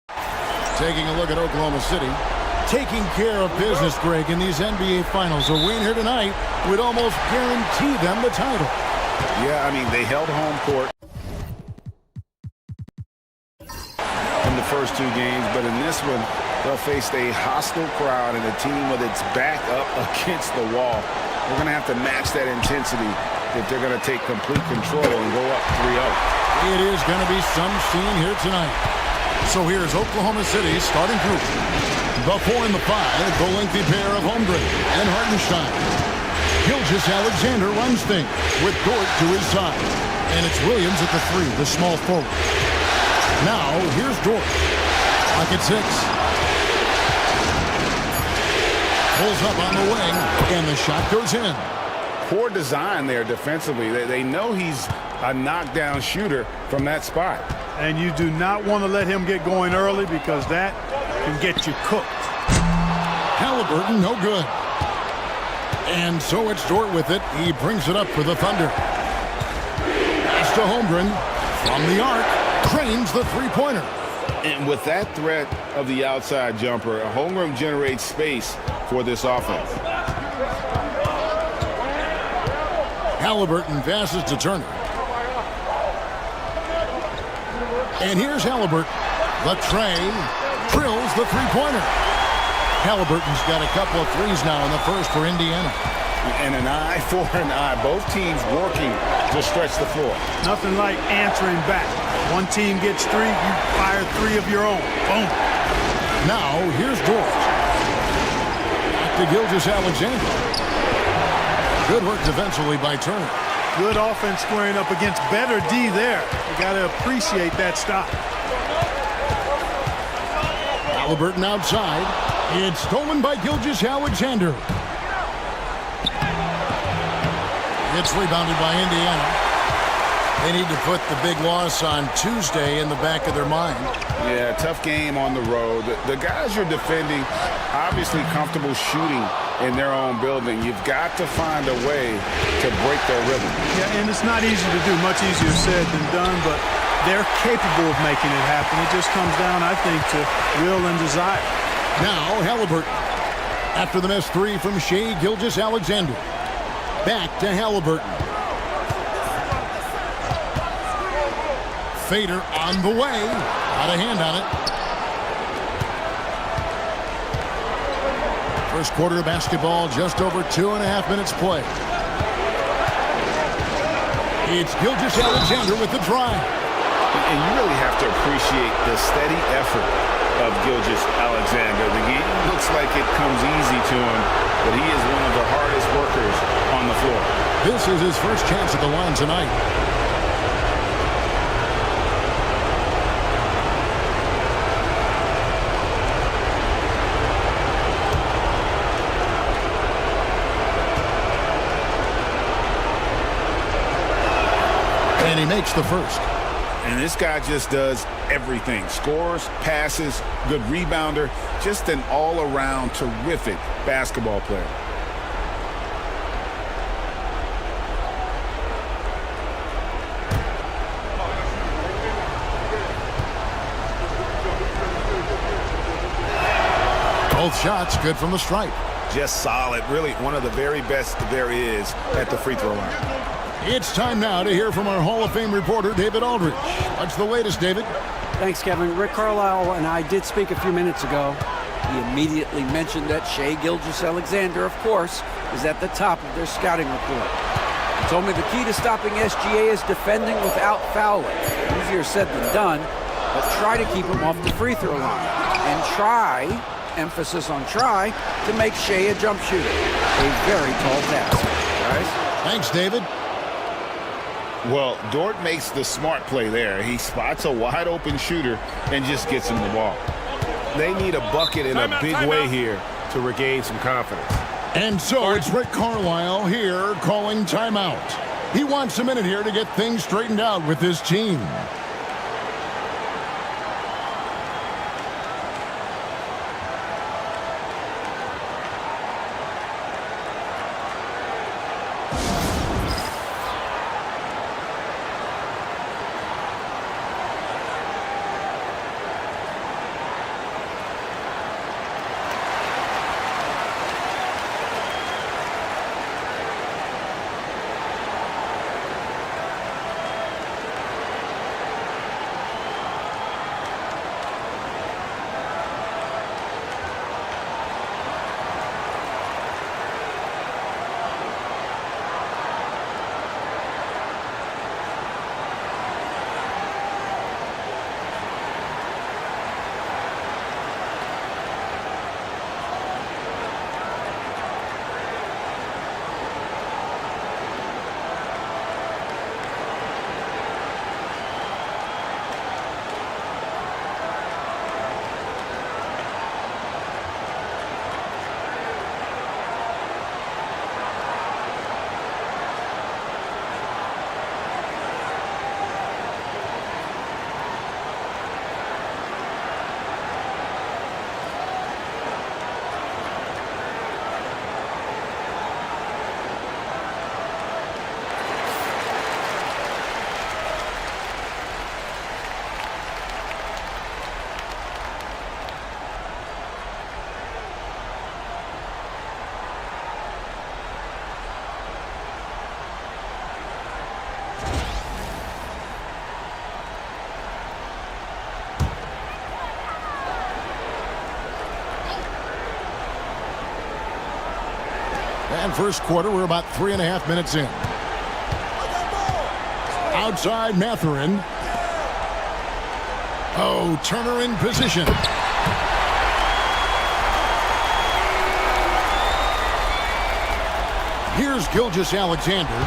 Taking a look at Oklahoma City. Taking care of business, Greg, in these NBA Finals. A win here tonight would almost guarantee them the title. Yeah, I mean, they held home court in the first two games, but in this one, they'll face a hostile crowd and a team with its back up against the wall. They're going to have to match that intensity if they're going to take complete control and go up 3-0. It is going to be some scene here tonight. So here's Oklahoma City's starting group. The 4 and the 5, the lengthy pair of Holmgren and Hartenstein. Gilgeous-Alexander runs things with Dort to his side. And it's Williams at the 3, the small forward. Now, here's Dort. Clock at 6. Pulls up on the wing, and the shot goes in. Poor design there defensively. They know he's a knockdown shooter from that spot. And you do not want to let him get going early because that can get you cooked. Halliburton, no good. And so it's Dort with it. He brings it up for the Thunder. Pass to Holmgren. From the arc, cranes the three-pointer. And with that threat of the outside jumper, Holmgren generates space for this offense. Halliburton passes to Turner. And here's Halliburton. The tray drills the three-pointer. Halliburton's got a couple of threes now in the first for Indiana. And an eye for an eye. Both teams working to stretch the floor. Nothing like answering back. One team gets 3, you fire 3 of your own. Boom. Now, here's Dort. Back to Gilgeous-Alexander. Good work defensively by Turner. Good offense squaring up against better D there. You got to appreciate that stop. Halliburton outside. It's stolen by Gilgeous-Alexander. It's rebounded by Indiana. They need to put the big loss on Tuesday in the back of their mind. Yeah, tough game on the road. The guys you're defending, obviously comfortable shooting in their own building. You've got to find a way to break their rhythm. Yeah, and it's not easy to do. Much easier said than done, but they're capable of making it happen. It just comes down, I think, to will and desire. Now, Halliburton. After the missed 3 from Shai Gilgeous-Alexander. Back to Halliburton. Fader on the way. Got a hand on it. First quarter of basketball, just over 2.5 minutes play. It's Gilgeous-Alexander with the drive. And you really have to appreciate the steady effort of Gilgeous-Alexander. The game looks like it comes easy to him, but he is one of the hardest workers on the floor. This is his first chance at the line tonight. And he makes the first. And this guy just does everything. Scores, passes, good rebounder, just an all-around terrific basketball player. Both shots good from the stripe. Just solid. Really one of the very best there is at the free throw line. It's time now to hear from our Hall of Fame reporter, David Aldridge. What's the latest, David? Thanks, Kevin. Rick Carlisle and I did speak a few minutes ago. He immediately mentioned that Shai Gilgeous-Alexander, of course, is at the top of their scouting report. He told me the key to stopping SGA is defending without fouling. Easier said than done, but try to keep him off the free throw line. And try, emphasis on try, to make Shai a jump shooter. A very tall task. Guys? Thanks, David. Well, Dort makes the smart play there. He spots a wide open shooter and just gets him the ball. They need a bucket in a big way here to regain some confidence. And so it's Rick Carlisle here calling timeout. He wants a minute here to get things straightened out with his team. And first quarter, we're about 3.5 minutes in. Outside Mathurin. Oh, Turner in position. Here's Gilgeous-Alexander.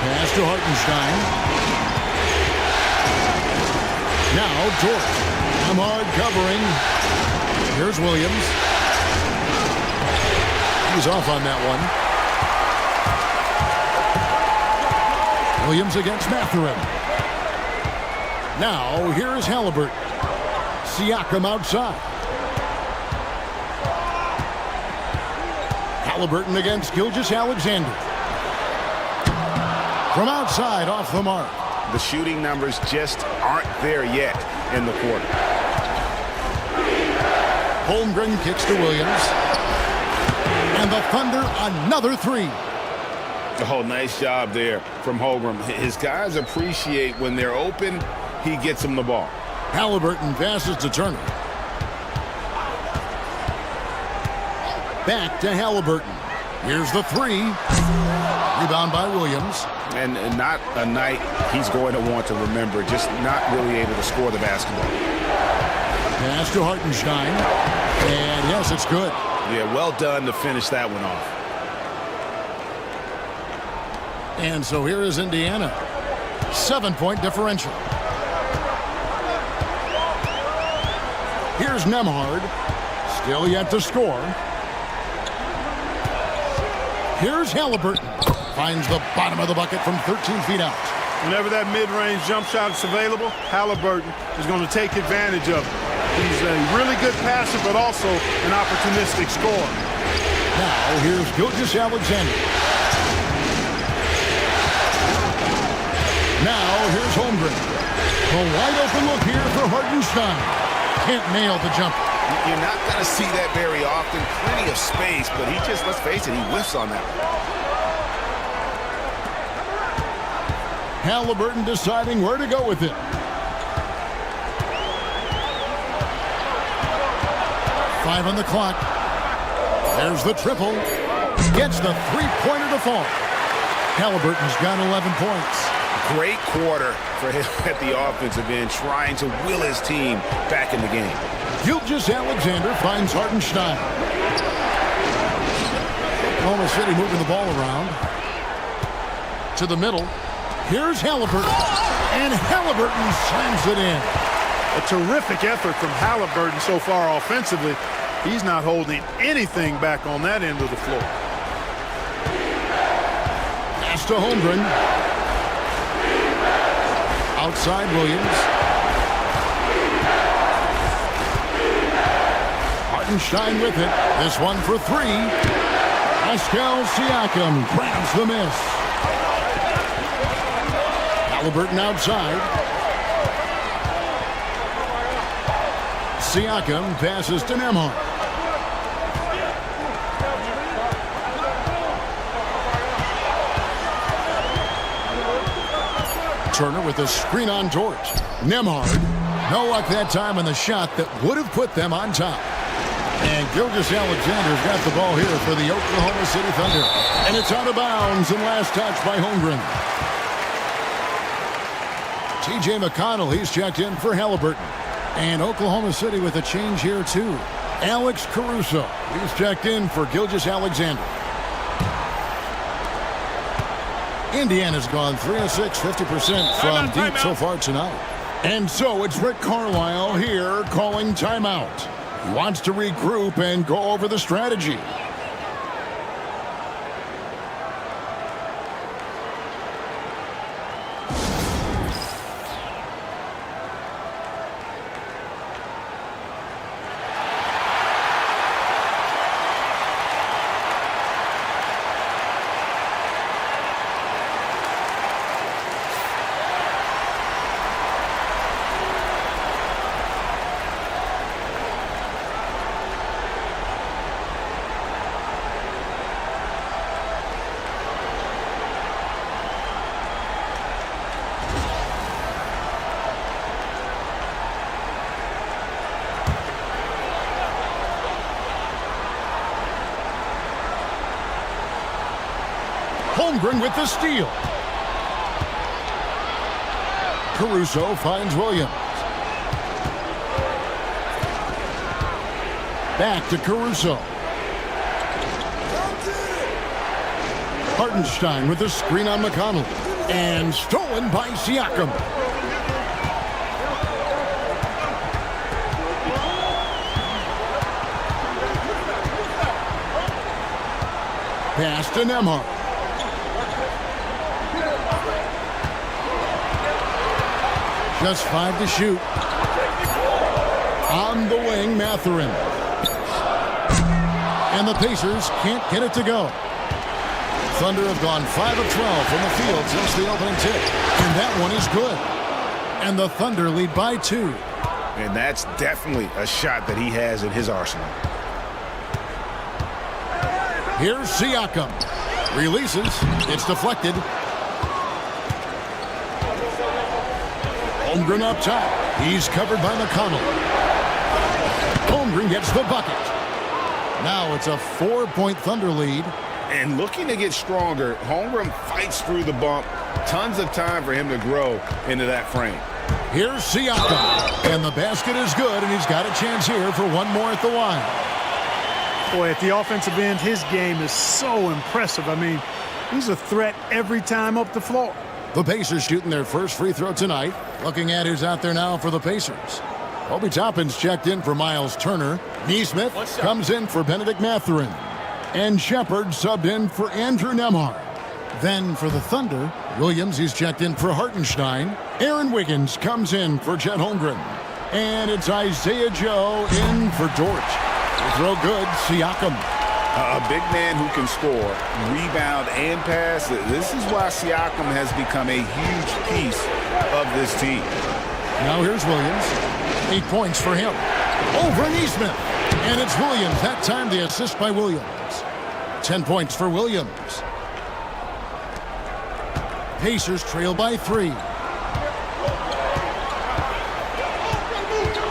Pass to Hartenstein. Now Dort. Ahmad covering. Here's Williams. He's off on that one. Williams against Mathurin. Now here's Halliburton. Siakam outside. Halliburton against Gilgeous-Alexander. From outside, off the mark. The shooting numbers just aren't there yet in the quarter. Holmgren kicks to Williams. And the Thunder, another three. Oh, nice job there from Holmgren. His guys appreciate when they're open, he gets them the ball. Halliburton passes to Turner. Back to Halliburton. Here's the three. Rebound by Williams. And not a night he's going to want to remember, just not really able to score the basketball. Pass to Hartenstein. And yes, it's good. Yeah, well done to finish that one off. And so here is Indiana. 7-point differential. Here's Nembhard. Still yet to score. Here's Halliburton. Finds the bottom of the bucket from 13 feet out. Whenever that mid-range jump shot is available, Halliburton is going to take advantage of it. He's a really good passer, but also an opportunistic scorer. Now here's Gilgeous-Alexander. Now here's Holmgren. A wide open look here for Hartenstein. Can't nail the jumper. You're not going to see that very often. Plenty of space, but he just, let's face it, he whiffs on that one. Halliburton deciding where to go with it. Five on the clock. There's the triple. Gets the three-pointer to fall. Halliburton's got 11 points. Great quarter for him at the offensive end, trying to will his team back in the game. Gilgeous-Alexander finds Hartenstein. Oklahoma City moving the ball around. To the middle. Here's Halliburton. And Halliburton slams it in. A terrific effort from Halliburton so far offensively. He's not holding anything back on that end of the floor. Pass to Holmgren. Outside Williams. Hartenstein with it. This one for three. Pascal Siakam grabs the miss. Halliburton outside. Siakam passes to Nembhard. Turner with a screen on Dort. Nembhard, no luck that time on the shot that would have put them on top. And Gilgeous-Alexander's got the ball here for the Oklahoma City Thunder. And it's out of bounds and last touch by Holmgren. T.J. McConnell, he's checked in for Halliburton. And Oklahoma City with a change here too. Alex Caruso, he's checked in for Gilgeous-Alexander. Indiana's gone 3 of 6, 50% from deep so far tonight. And so it's Rick Carlisle here calling timeout. He wants to regroup and go over the strategy. Holmgren with the steal. Caruso finds Williams. Back to Caruso. Hartenstein with the screen on McConnell. And stolen by Siakam. Pass to Nembhard. Just 5 to shoot. On the wing, Mathurin. And the Pacers can't get it to go. Thunder have gone 5 of 12 from the field since the opening tip. And that one is good. And the Thunder lead by 2. And that's definitely a shot that he has in his arsenal. Here's Siakam. Releases. It's deflected. Holmgren up top. He's covered by McConnell. Holmgren gets the bucket. Now it's a 4-point Thunder lead. And looking to get stronger, Holmgren fights through the bump. Tons of time for him to grow into that frame. Here's Siakam. And the basket is good, and he's got a chance here for one more at the line. Boy, at the offensive end, his game is so impressive. I mean, he's a threat every time up the floor. The Pacers shooting their first free throw tonight. Looking at who's out there now for the Pacers. Obi Toppin's checked in for Miles Turner. Nesmith comes in for Benedict Mathurin. And Shepard subbed in for Andrew Nembhard. Then for the Thunder, Williams, he's checked in for Hartenstein. Aaron Wiggins comes in for Chet Holmgren. And it's Isaiah Joe in for Dort. Throw good, Siakam. A big man who can score, rebound, and pass. This is why Siakam has become a huge piece of this team. Now here's Williams. 8 points for him. Over Nesmith. And it's Williams. That time the assist by Williams. 10 points for Williams. Pacers trail by 3.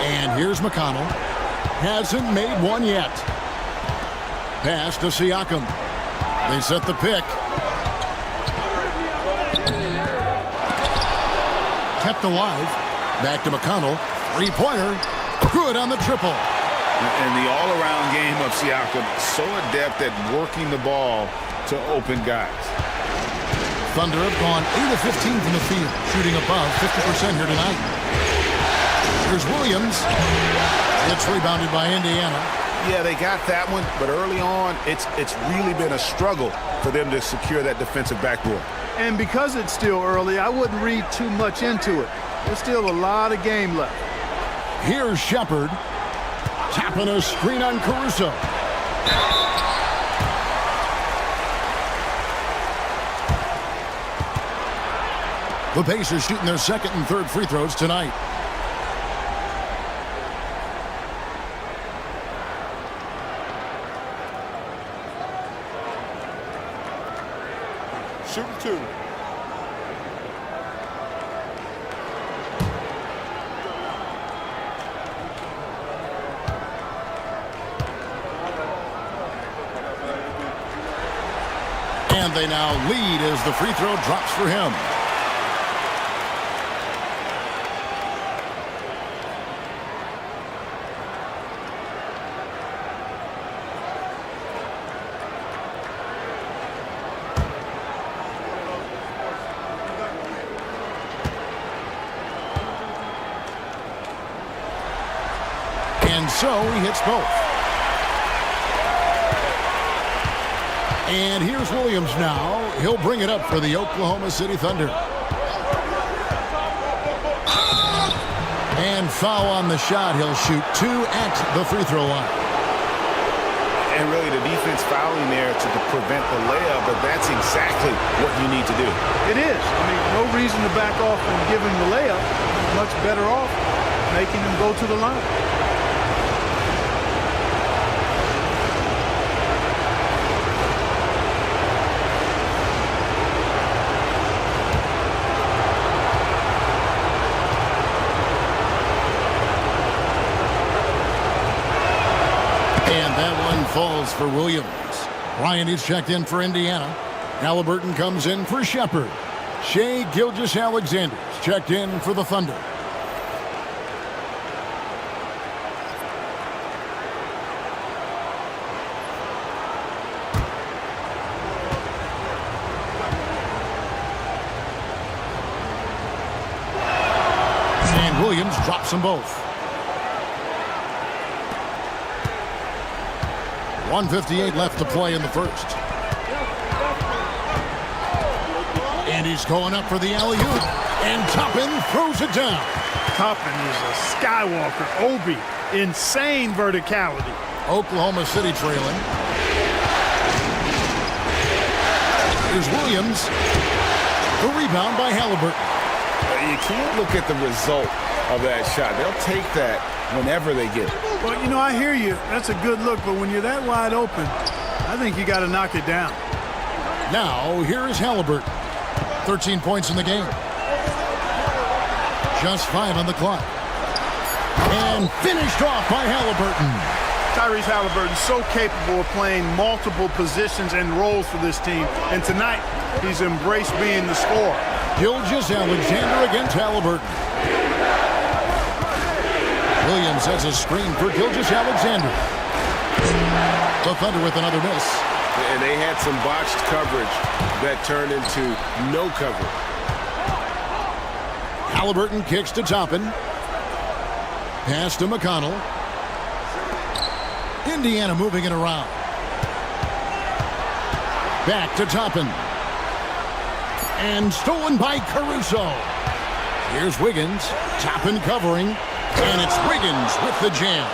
And here's McConnell. Hasn't made one yet. Pass to Siakam. They set the pick. Kept alive. Back to McConnell. 3-pointer. Good on the triple. And the all-around game of Siakam, so adept at working the ball to open guys. Thunder have gone 8 of 15 from the field, shooting above 50% here tonight. Here's Williams. It's rebounded by Indiana. Yeah, they got that one, but early on, it's really been a struggle for them to secure that defensive backboard. And because it's still early, I wouldn't read too much into it. There's still a lot of game left. Here's Shepard. Tapping a screen on Caruso. The Pacers shooting their second and third free throws tonight. Shoot 2. And they now lead as the free throw drops for him. And so he hits both. And here's Williams now. He'll bring it up for the Oklahoma City Thunder. And foul on the shot. He'll shoot 2 at the free throw line. And really the defense fouling there to prevent the layup, but that's exactly what you need to do. It is. I mean, no reason to back off and give him the layup. Much better off making him go to the line. And that one falls for Williams. Bryant is checked in for Indiana. Halliburton comes in for Shepard. Shai Gilgeous-Alexander's checked in for the Thunder. And Williams drops them both. 1:58 left to play in the first. And he's going up for the alley-oop. And Toppin throws it down. Toppin is a Skywalker. Obi, insane verticality. Oklahoma City trailing. Here's Williams. The rebound by Halliburton. You can't look at the result of that shot. They'll take that whenever they get it. Well, you know, I hear you. That's a good look, but when you're that wide open, I think you got to knock it down. Now, here is Halliburton. 13 points in the game. Just 5 on the clock. And finished off by Halliburton. Tyrese Halliburton so capable of playing multiple positions and roles for this team. And tonight, he's embraced being the scorer. Gilgeous-Alexander against Halliburton. Williams has a screen for Gilgeous-Alexander. The Thunder with another miss. And they had some botched coverage that turned into no coverage. Halliburton kicks to Toppin. Pass to McConnell. Indiana moving it around. Back to Toppin. And stolen by Caruso. Here's Wiggins. Toppin covering. And it's Wiggins with the jam.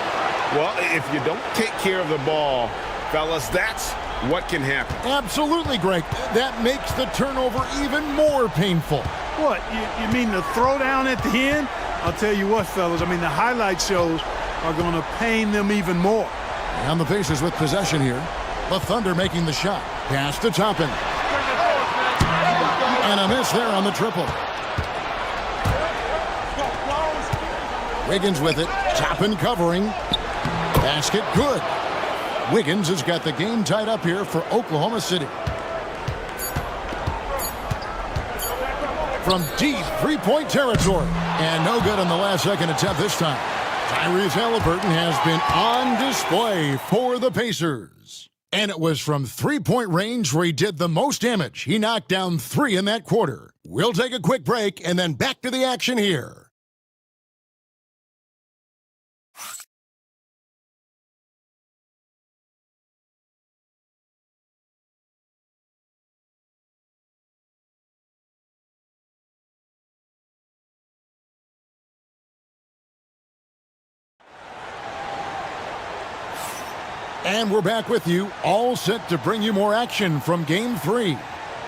Well, if you don't take care of the ball, fellas, that's what can happen. Absolutely, Greg. That makes the turnover even more painful. What, you mean the throwdown at the end? I'll tell you what, fellas, I mean, the highlight shows are going to pain them even more. And the Pacers with possession here. The Thunder making the shot. Pass to Toppin. And a miss there on the triple. Wiggins with it. Toppin covering. Basket good. Wiggins has got the game tied up here for Oklahoma City. From deep three-point territory. And no good on the last second attempt this time. Tyrese Halliburton has been on display for the Pacers. And it was from three-point range where he did the most damage. He knocked down 3 in that quarter. We'll take a quick break and then back to the action here. And we're back with you, all set to bring you more action from Game 3.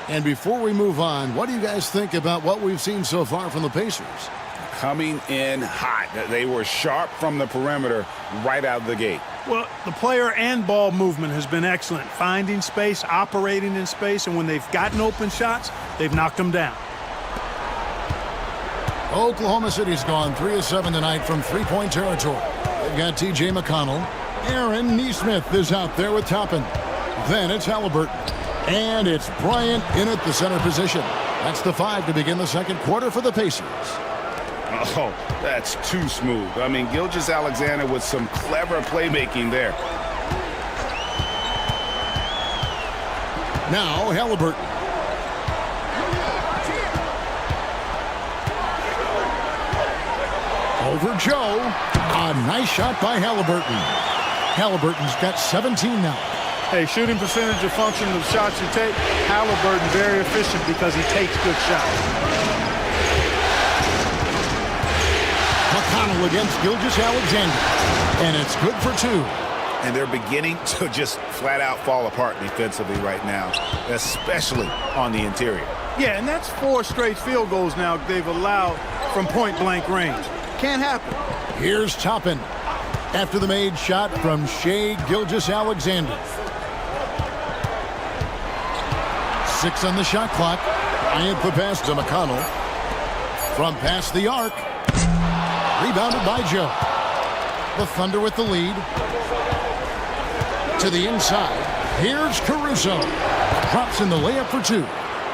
And before we move on, what do you guys think about what we've seen so far from the Pacers? Coming in hot. They were sharp from the perimeter right out of the gate. Well, the player and ball movement has been excellent. Finding space, operating in space, and when they've gotten open shots, they've knocked them down. Oklahoma City's gone 3 of 7 tonight from three-point territory. They've got T.J. McConnell. Aaron Nesmith is out there with Toppin. Then it's Halliburton. And it's Bryant in at the center position. That's the 5 to begin the second quarter for the Pacers. Oh, that's too smooth. I mean, Gilgeous-Alexander with some clever playmaking there. Now Halliburton. Over Joe. A nice shot by Halliburton. Halliburton's got 17 now. Hey, shooting percentage a function of the shots you take. Halliburton very efficient because he takes good shots. McConnell against Gilgeous-Alexander. And it's good for 2. And they're beginning to just flat out fall apart defensively right now, especially on the interior. Yeah, and that's 4 straight field goals now they've allowed from point-blank range. Can't happen. Here's Toppin after the made shot from Shai Gilgeous-Alexander. 6 on the shot clock. Bryant the pass to McConnell. From past the arc. Rebounded by Joe. The Thunder with the lead. To the inside. Here's Caruso. drops in the layup for 2.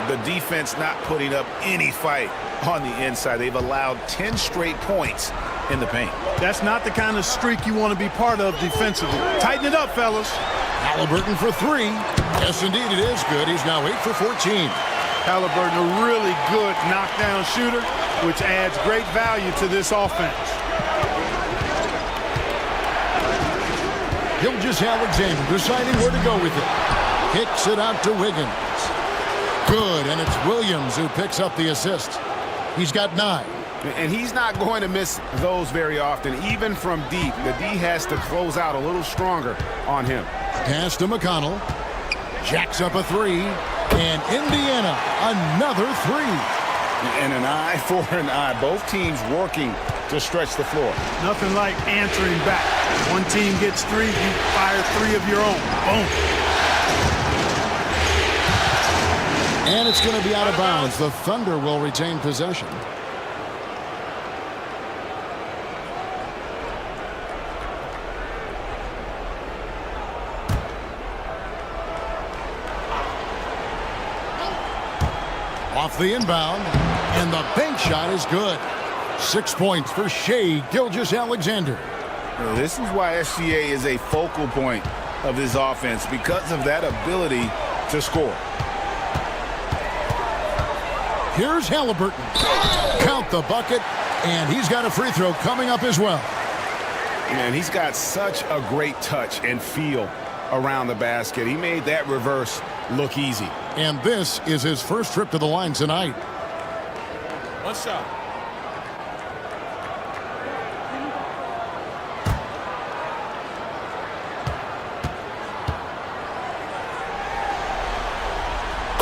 The defense not putting up any fight on the inside. They've allowed 10 straight points in the paint. That's not the kind of streak you want to be part of defensively. Tighten it up, fellas. Halliburton for 3. Yes, indeed, it is good. He's now 8 for 14. Halliburton, a really good knockdown shooter, which adds great value to this offense. Gilgeous-Alexander deciding where to go with it. Kicks it out to Wiggins. Good, and it's Williams who picks up the assist. He's got 9. And he's not going to miss those very often, even from deep. The D has to close out a little stronger on him. Pass to McConnell. Jacks up a 3. And Indiana, another 3. And an eye for an eye. Both teams working to stretch the floor. Nothing like answering back. One team gets 3, you fire 3 of your own. Boom. And it's going to be out of bounds. The Thunder will retain possession. Off the inbound, and the bank shot is good. 6 points for Shai Gilgeous-Alexander. This is why SGA is a focal point of this offense, because of that ability to score. Here's Halliburton. Count the bucket, and he's got a free throw coming up as well. Man, he's got such a great touch and feel around the basket. He made that reverse look easy. And this is his first trip to the line tonight. One shot.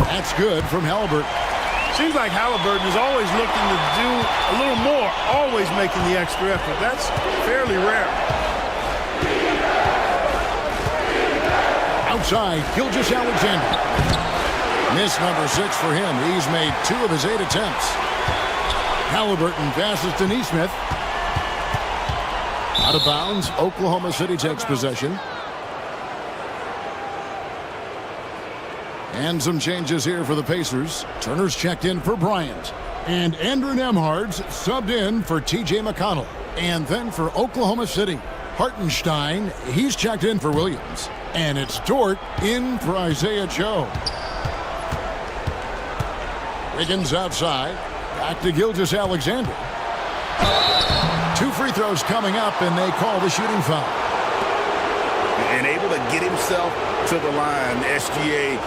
That's good from Halliburton. Seems like Halliburton is always looking to do a little more, always making the extra effort. That's fairly rare. Outside, Gilgeous-Alexander. Miss number 6 for him. He's made 2 of his 8 attempts. Halliburton passes to Nesmith. Out of bounds, Oklahoma City takes possession. And some changes here for the Pacers. Turner's checked in for Bryant. And Andrew Nembhard's subbed in for T.J. McConnell. And then for Oklahoma City, Hartenstein, he's checked in for Williams. And it's Dort in for Isaiah Joe. Wiggins outside. Back to Gilgeous-Alexander. 2 free throws coming up, and they call the shooting foul. And able to get himself to the line. SGA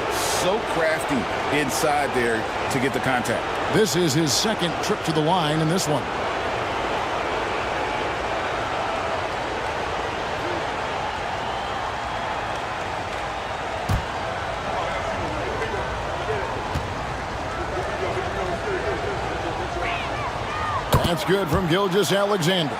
so crafty inside there to get the contact. This is his second trip to the line in this one. That's good from Gilgeous-Alexander.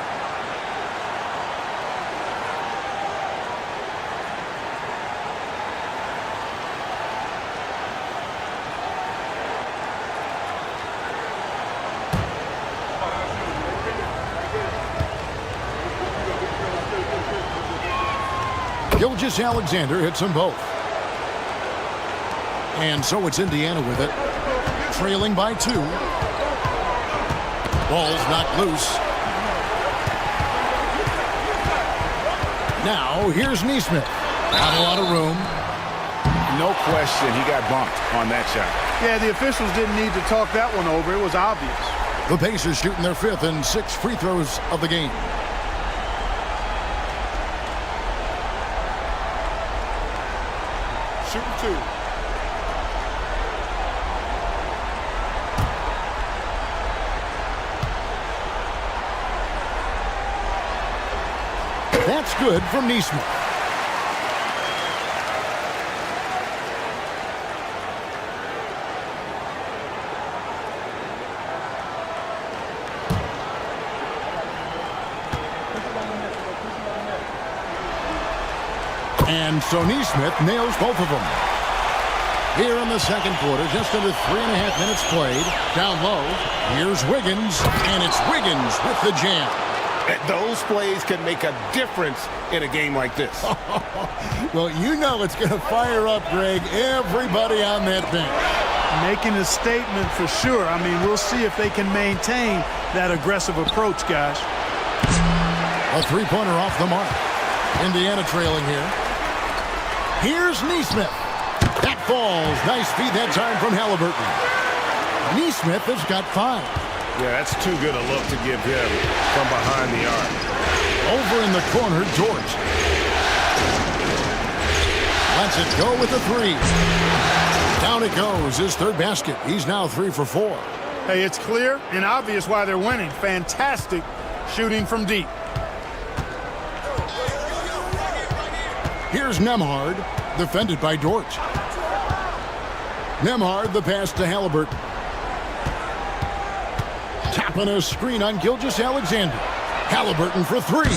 Gilgeous-Alexander hits them both. And so it's Indiana with it. Trailing by 2. Ball's knocked loose. Now, here's Nesmith. Not a lot of room. No question, he got bumped on that shot. Yeah, the officials didn't need to talk that one over. It was obvious. The Pacers shooting their 5th and 6th free throws of the game. Shooting 2. That's good from Nesmith. And so Nesmith nails both of them. Here in the second quarter, just under 3.5 minutes played. Down low, here's Wiggins, and it's Wiggins with the jam. Those plays can make a difference in a game like this. Well, you know it's going to fire up, Greg, everybody on that bench. Making a statement for sure. I mean, we'll see if they can maintain that aggressive approach, guys. A three-pointer off the mark. Indiana trailing here. Here's Nesmith. That falls. Nice feed that time from Halliburton. Nesmith has got 5. Yeah, that's too good a look to give him from behind the arc. Over in the corner, George. Lets it go with the 3. Down it goes, his third basket. He's now 3 for 4. Hey, it's clear and obvious why they're winning. Fantastic shooting from deep. Here's Nembhard, defended by George. Nembhard, the pass to Halliburton. Tapping a screen on Gilgeous-Alexander. Halliburton for 3.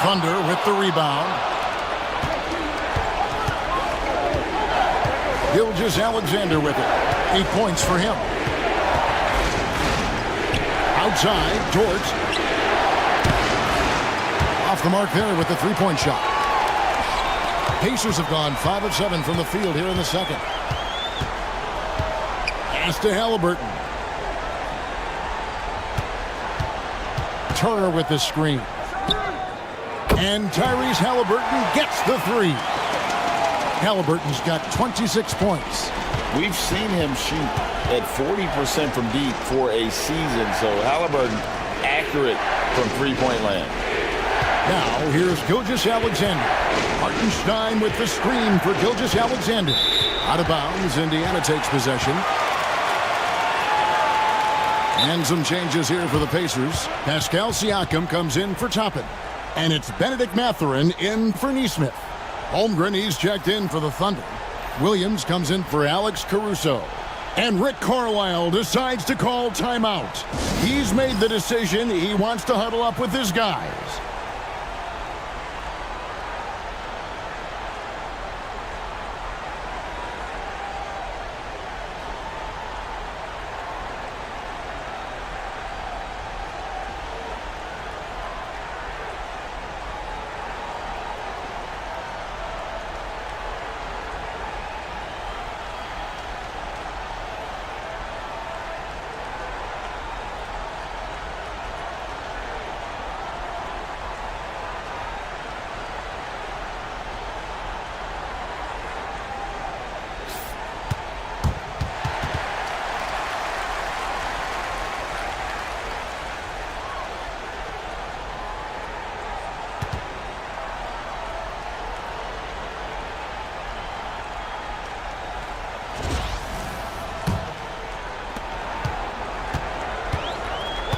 Thunder with the rebound. Gilgeous-Alexander with it. 8 points for him. Outside, George. Off the mark there with the three-point shot. Pacers have gone 5 of 7 from the field here in the second. Pass to Halliburton. Turner with the screen. And Tyrese Halliburton gets the 3. Halliburton's got 26 points. We've seen him shoot at 40% from deep for a season, so Halliburton accurate from three-point land. Now here's Gilgeous-Alexander. Hartenstein with the screen for Gilgeous-Alexander. Out of bounds, Indiana takes possession. And some changes here for the Pacers. Pascal Siakam comes in for Toppin. And it's Benedict Mathurin in for Nesmith. Holmgren, he's checked in for the Thunder. Williams comes in for Alex Caruso. And Rick Carlisle decides to call timeout. He's made the decision. He wants to huddle up with his guys.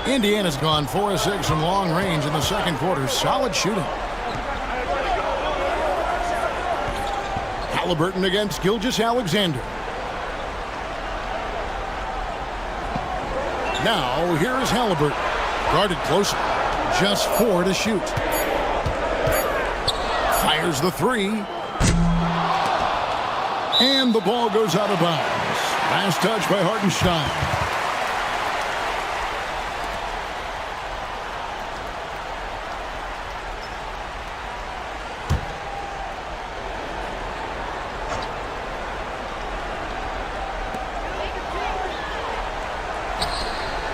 Indiana's gone 4 of 6 from long range in the second quarter. Solid shooting. Halliburton against Gilgeous-Alexander. Now here's Halliburton. Guarded closer. Just 4 to shoot. Fires the 3. And the ball goes out of bounds. Last touch by Hartenstein.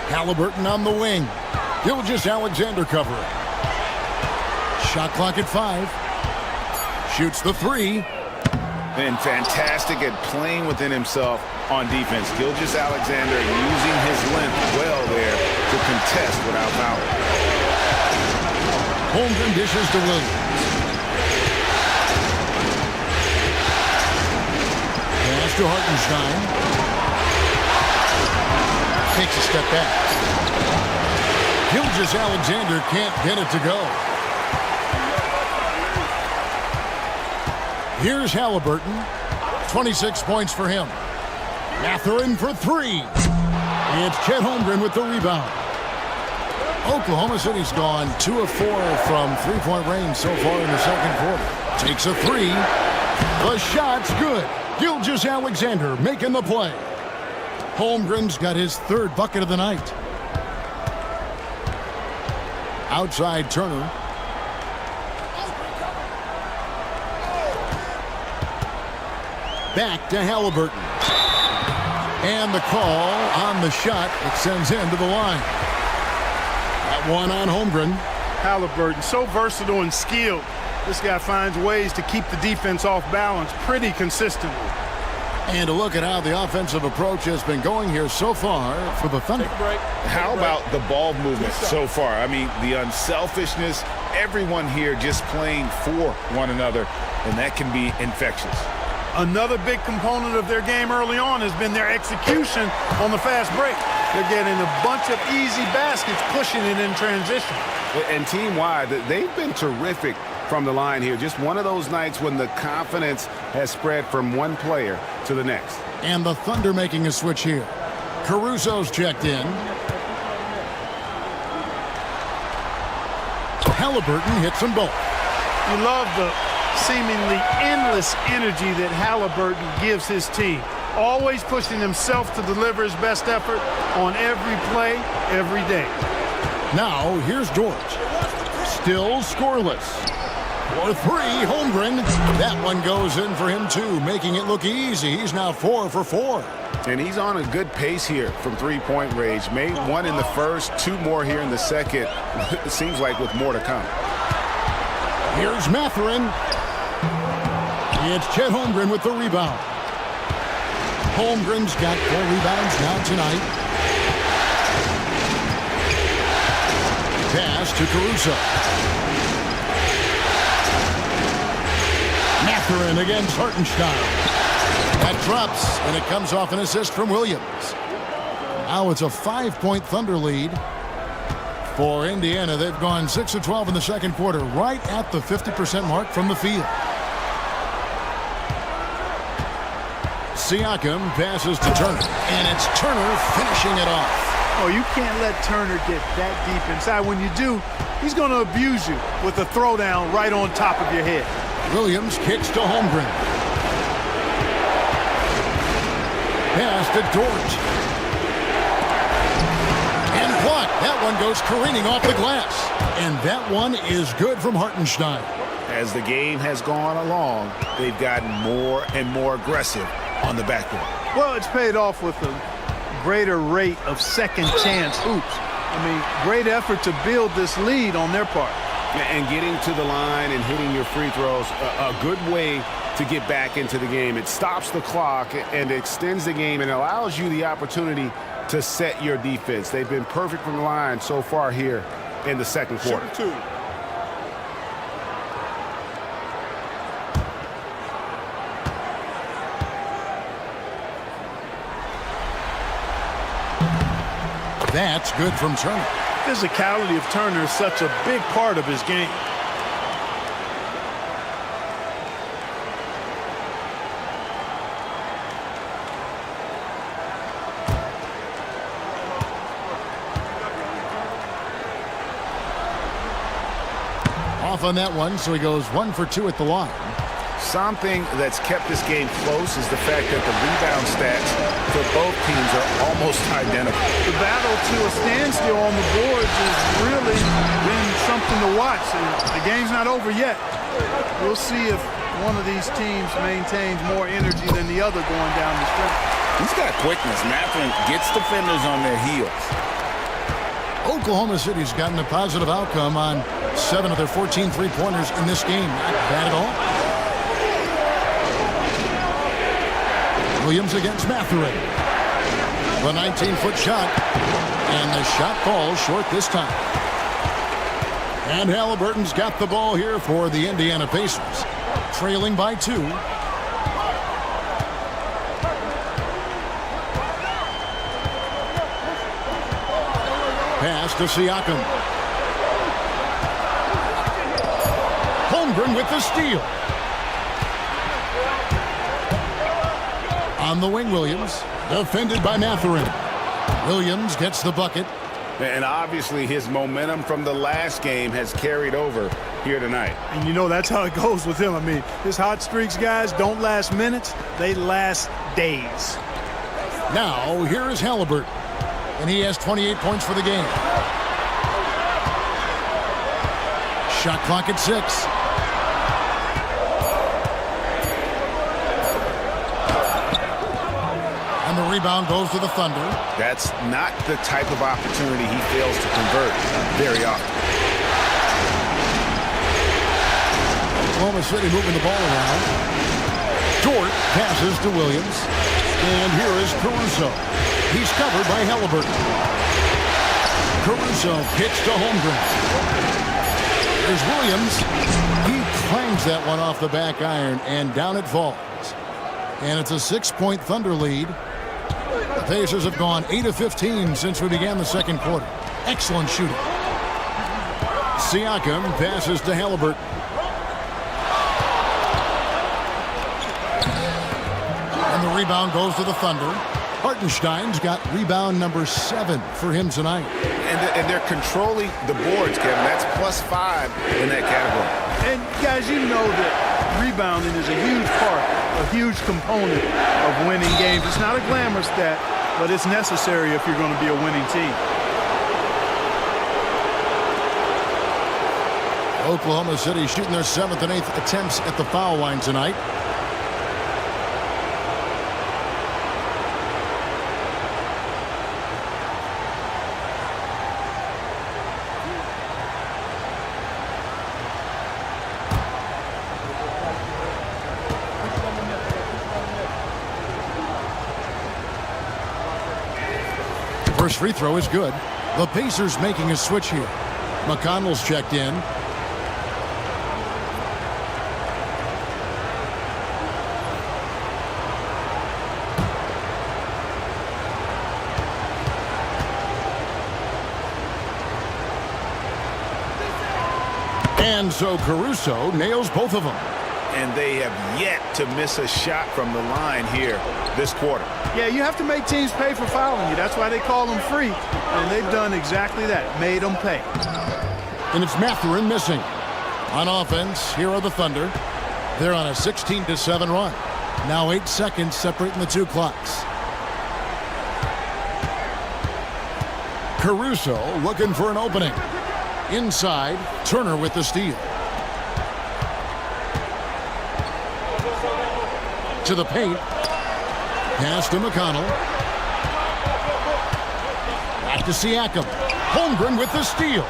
Halliburton on the wing. Gilgeous-Alexander covering. Shot clock at 5. Shoots the 3. Been fantastic at playing within himself on defense. Gilgeous-Alexander using his length well there to contest without foul. Holmgren dishes to Williams. Pass to Hartenstein. Takes a step back. Gilgeous-Alexander can't get it to go. Here's Halliburton. 26 points for him. Mathurin for 3. It's Chet Holmgren with the rebound. Oklahoma City's gone 2 of 4 from three-point range so far in the second quarter. Takes a 3. The shot's good. Gilgeous-Alexander making the play. Holmgren's got his 3rd bucket of the night. Outside Turner. Back to Halliburton. And the call on the shot. It sends him to the line. That one on Holmgren. Halliburton, so versatile and skilled. This guy finds ways to keep the defense off balance pretty consistently. And a look at how the offensive approach has been going here so far for the Thunder. How about the ball movement so far? I mean, the unselfishness, everyone here just playing for one another, and that can be infectious. Another big component of their game early on has been their execution on the fast break. They're getting a bunch of easy baskets, pushing it in transition. And team-wide, they've been terrific from the line here. Just one of those nights when the confidence has spread from one player to the next. And the Thunder making a switch here. Caruso's checked in. Halliburton hits them both. You love the seemingly endless energy that Halliburton gives his team. Always pushing himself to deliver his best effort on every play, every day. Now, here's Dort. Still scoreless. For three, Holmgren. That one goes in for him, too, making it look easy. He's now 4 for 4. And he's on a good pace here from three-point range. Made one in the first, 2 more here in the second. It seems like with more to come. Here's Mathurin. It's Chet Holmgren with the rebound. Holmgren's got 4 rebounds now tonight. Pass to Caruso. Mathurin against Hartenstein. That drops, and it comes off an assist from Williams. Now it's a 5-point Thunder lead for Indiana. They've gone 6 of 12 in the second quarter, right at the 50% mark from the field. Siakam passes to Turner, and it's Turner finishing it off. Oh, you can't let Turner get that deep inside. When you do, he's going to abuse you with a throwdown right on top of your head. Williams kicks to Holmgren. Pass to Dort. And blocked. That one goes careening off the glass. And that one is good from Hartenstein. As the game has gone along, they've gotten more and more aggressive on the backcourt. Well, it's paid off with a greater rate of second chance hoops. I mean, great effort to build this lead on their part. And getting to the line and hitting your free throws, a good way to get back into the game. It stops the clock and extends the game and allows you the opportunity to set your defense. They've been perfect from the line so far here in the second quarter. That's good from Turner. Physicality of Turner is such a big part of his game. Off on that one, so he goes 1 for 2 at the line. Something that's kept this game close is the fact that the rebound stats for both teams are almost identical. The battle to a standstill on the boards has really been something to watch. The game's not over yet. We'll see if one of these teams maintains more energy than the other going down the stretch. He's got quickness. Mathurin gets defenders on their heels. Oklahoma City's gotten a positive outcome on 7 of their 14 three-pointers in this game. Not bad at all. Williams against Mathurin. The 19-foot shot. And the shot falls short this time. And Halliburton's got the ball here for the Indiana Pacers. Trailing by 2. Pass to Siakam. Holmgren with the steal. On the wing, Williams. Defended by Mathurin. Williams gets the bucket. And obviously his momentum from the last game has carried over here tonight. And you know that's how it goes with him. I mean, his hot streaks, guys, don't last minutes. They last days. Now, here is Halliburton. And he has 28 points for the game. Shot clock at 6. And the rebound goes to the Thunder. That's not the type of opportunity he fails to convert very often. Oklahoma City moving the ball around. Dort passes to Williams. And here is Caruso. He's covered by Halliburton. Caruso pitched to Holmgren. There's Williams. He clangs that one off the back iron, and down it falls. And it's a 6-point Thunder lead. The Pacers have gone 8 of 15 since we began the second quarter. Excellent shooting. Siakam passes to Halliburton. And the rebound goes to the Thunder. Hartenstein's got rebound number 7 for him tonight. And they're controlling the boards, Kevin. That's +5 in that category. And guys, you know that rebounding is a huge part, a huge component of winning games. It's not a glamorous stat, but it's necessary if you're going to be a winning team. Oklahoma City shooting their 7th and 8th attempts at the foul line tonight. First free throw is good. The Pacers making a switch here. McConnell's checked in. And so Caruso nails both of them. And they have yet to miss a shot from the line here this quarter. Yeah, you have to make teams pay for fouling you. That's why they call them free. And they've done exactly that, made them pay. And it's Mathurin missing. On offense, here are the Thunder. They're on a 16-7 run. Now 8 seconds separating the two clocks. Caruso looking for an opening. Inside, Turner with the steal. To the paint. Pass to McConnell. Back to Siakam. Holmgren with the steal.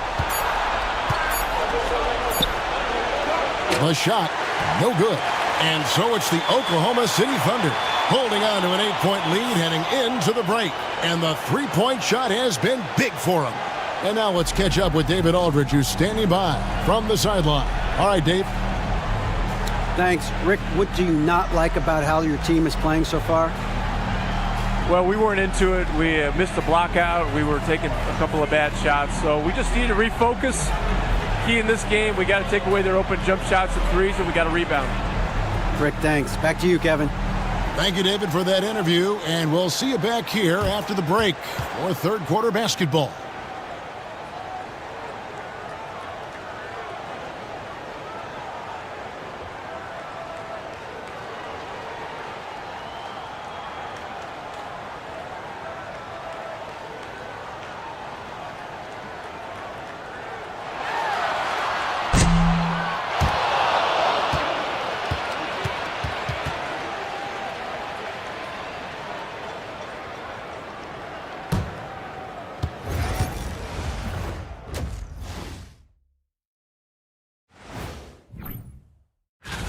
The shot, no good. And so it's the Oklahoma City Thunder holding on to an 8-point lead heading into the break. And the three-point shot has been big for them. And now let's catch up with David Aldridge, who's standing by from the sideline. All right, Dave. Thanks. Rick, what do you not like about how your team is playing so far? Well, we weren't into it. We missed the block out. We were taking a couple of bad shots. So we just need to refocus. Key in this game, we got to take away their open jump shots and threes, and we got to rebound. Rick, thanks. Back to you, Kevin. Thank you, David, for that interview. And we'll see you back here after the break for third quarter basketball.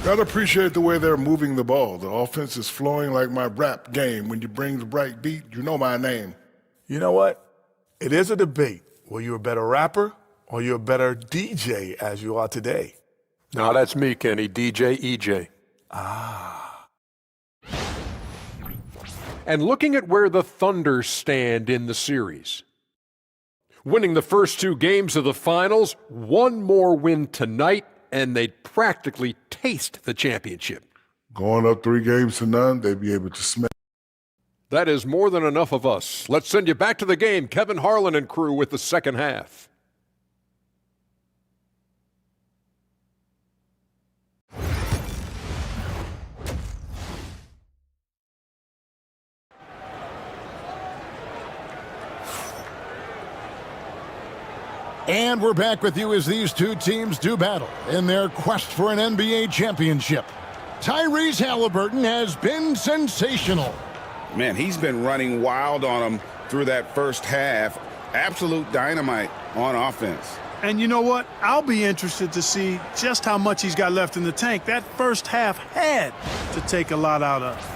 Gotta appreciate the way they're moving the ball. The offense is flowing like my rap game. When you bring the bright beat, you know my name. You know what? It is a debate. Were you a better rapper or you're a better DJ as you are today? No, that's me, Kenny. DJ EJ. Ah. And looking at where the Thunder stand in the series. Winning the first 2 games of the finals, one more win tonight, and they'd practically taste the championship. Going up 3-0, they'd be able to smell. That is more than enough of us. Let's send you back to the game. Kevin Harlan and crew with the second half. And we're back with you as these two teams do battle in their quest for an NBA championship. Tyrese Halliburton has been sensational. Man, he's been running wild on them through that first half. Absolute dynamite on offense. And you know what? I'll be interested to see just how much he's got left in the tank. That first half had to take a lot out of.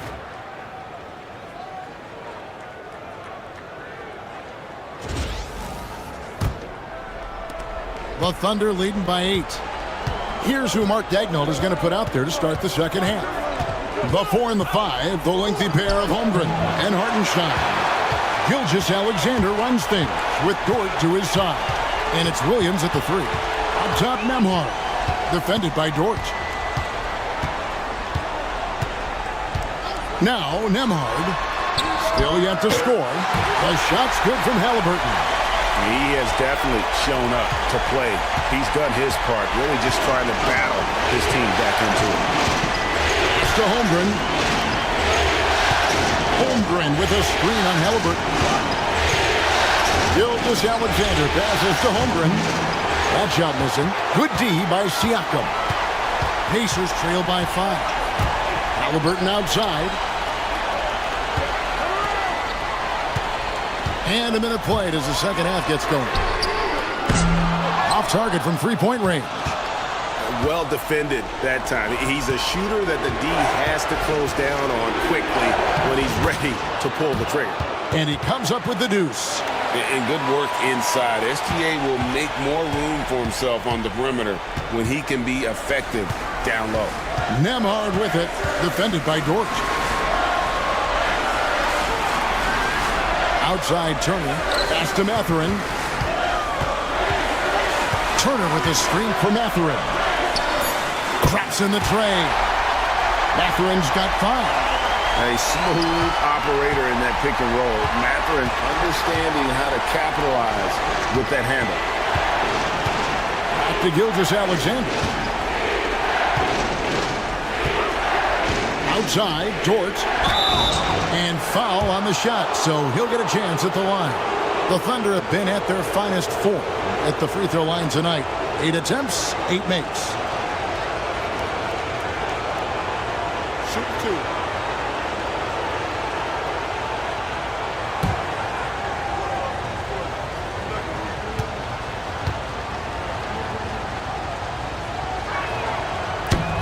The Thunder leading by 8. Here's who Mark Daigneault is going to put out there to start the second half. The 4 and the 5, the lengthy pair of Holmgren and Hartenstein. Gilgeous-Alexander runs things with Dort to his side. And it's Williams at the 3. Up top, Nembhard, defended by Dort. Now, Nembhard, still yet to score. The shot's good from Halliburton. He has definitely shown up to play. He's done his part, really just trying to battle his team back into it. It's to Holmgren. Holmgren with a screen on Halliburton. Gilgeous-Alexander passes to Holmgren. That shot missing. Good D by Siakam. Pacers trail by 5. Halliburton outside. And a minute played as the second half gets going. Off target from three-point range. Well defended that time. He's a shooter that the D has to close down on quickly when he's ready to pull the trigger. And he comes up with the deuce. And good work inside. SGA will make more room for himself on the perimeter when he can be effective down low. Nembhard with it, defended by Dort. Outside Turner, pass to Mathurin. Turner with the screen for Mathurin. Craps in the tray. Mathurin's got 5. A smooth operator in that pick and roll. Mathurin understanding how to capitalize with that handle. Back to Gilgeous-Alexander. Outside, Dort. And foul on the shot, so he'll get a chance at the line. The Thunder have been at their finest 4 at the free throw line tonight. 8 attempts, 8 makes. Shoot 2.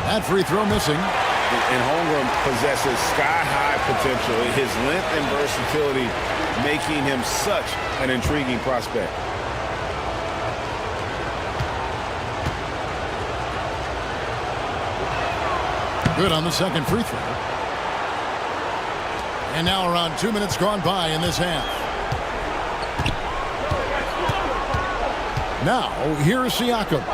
That free throw missing. And Holmgren possesses sky-high potential. His length and versatility making him such an intriguing prospect. Good on the second free throw. And now around 2 minutes gone by in this half. Now, here's Siakam.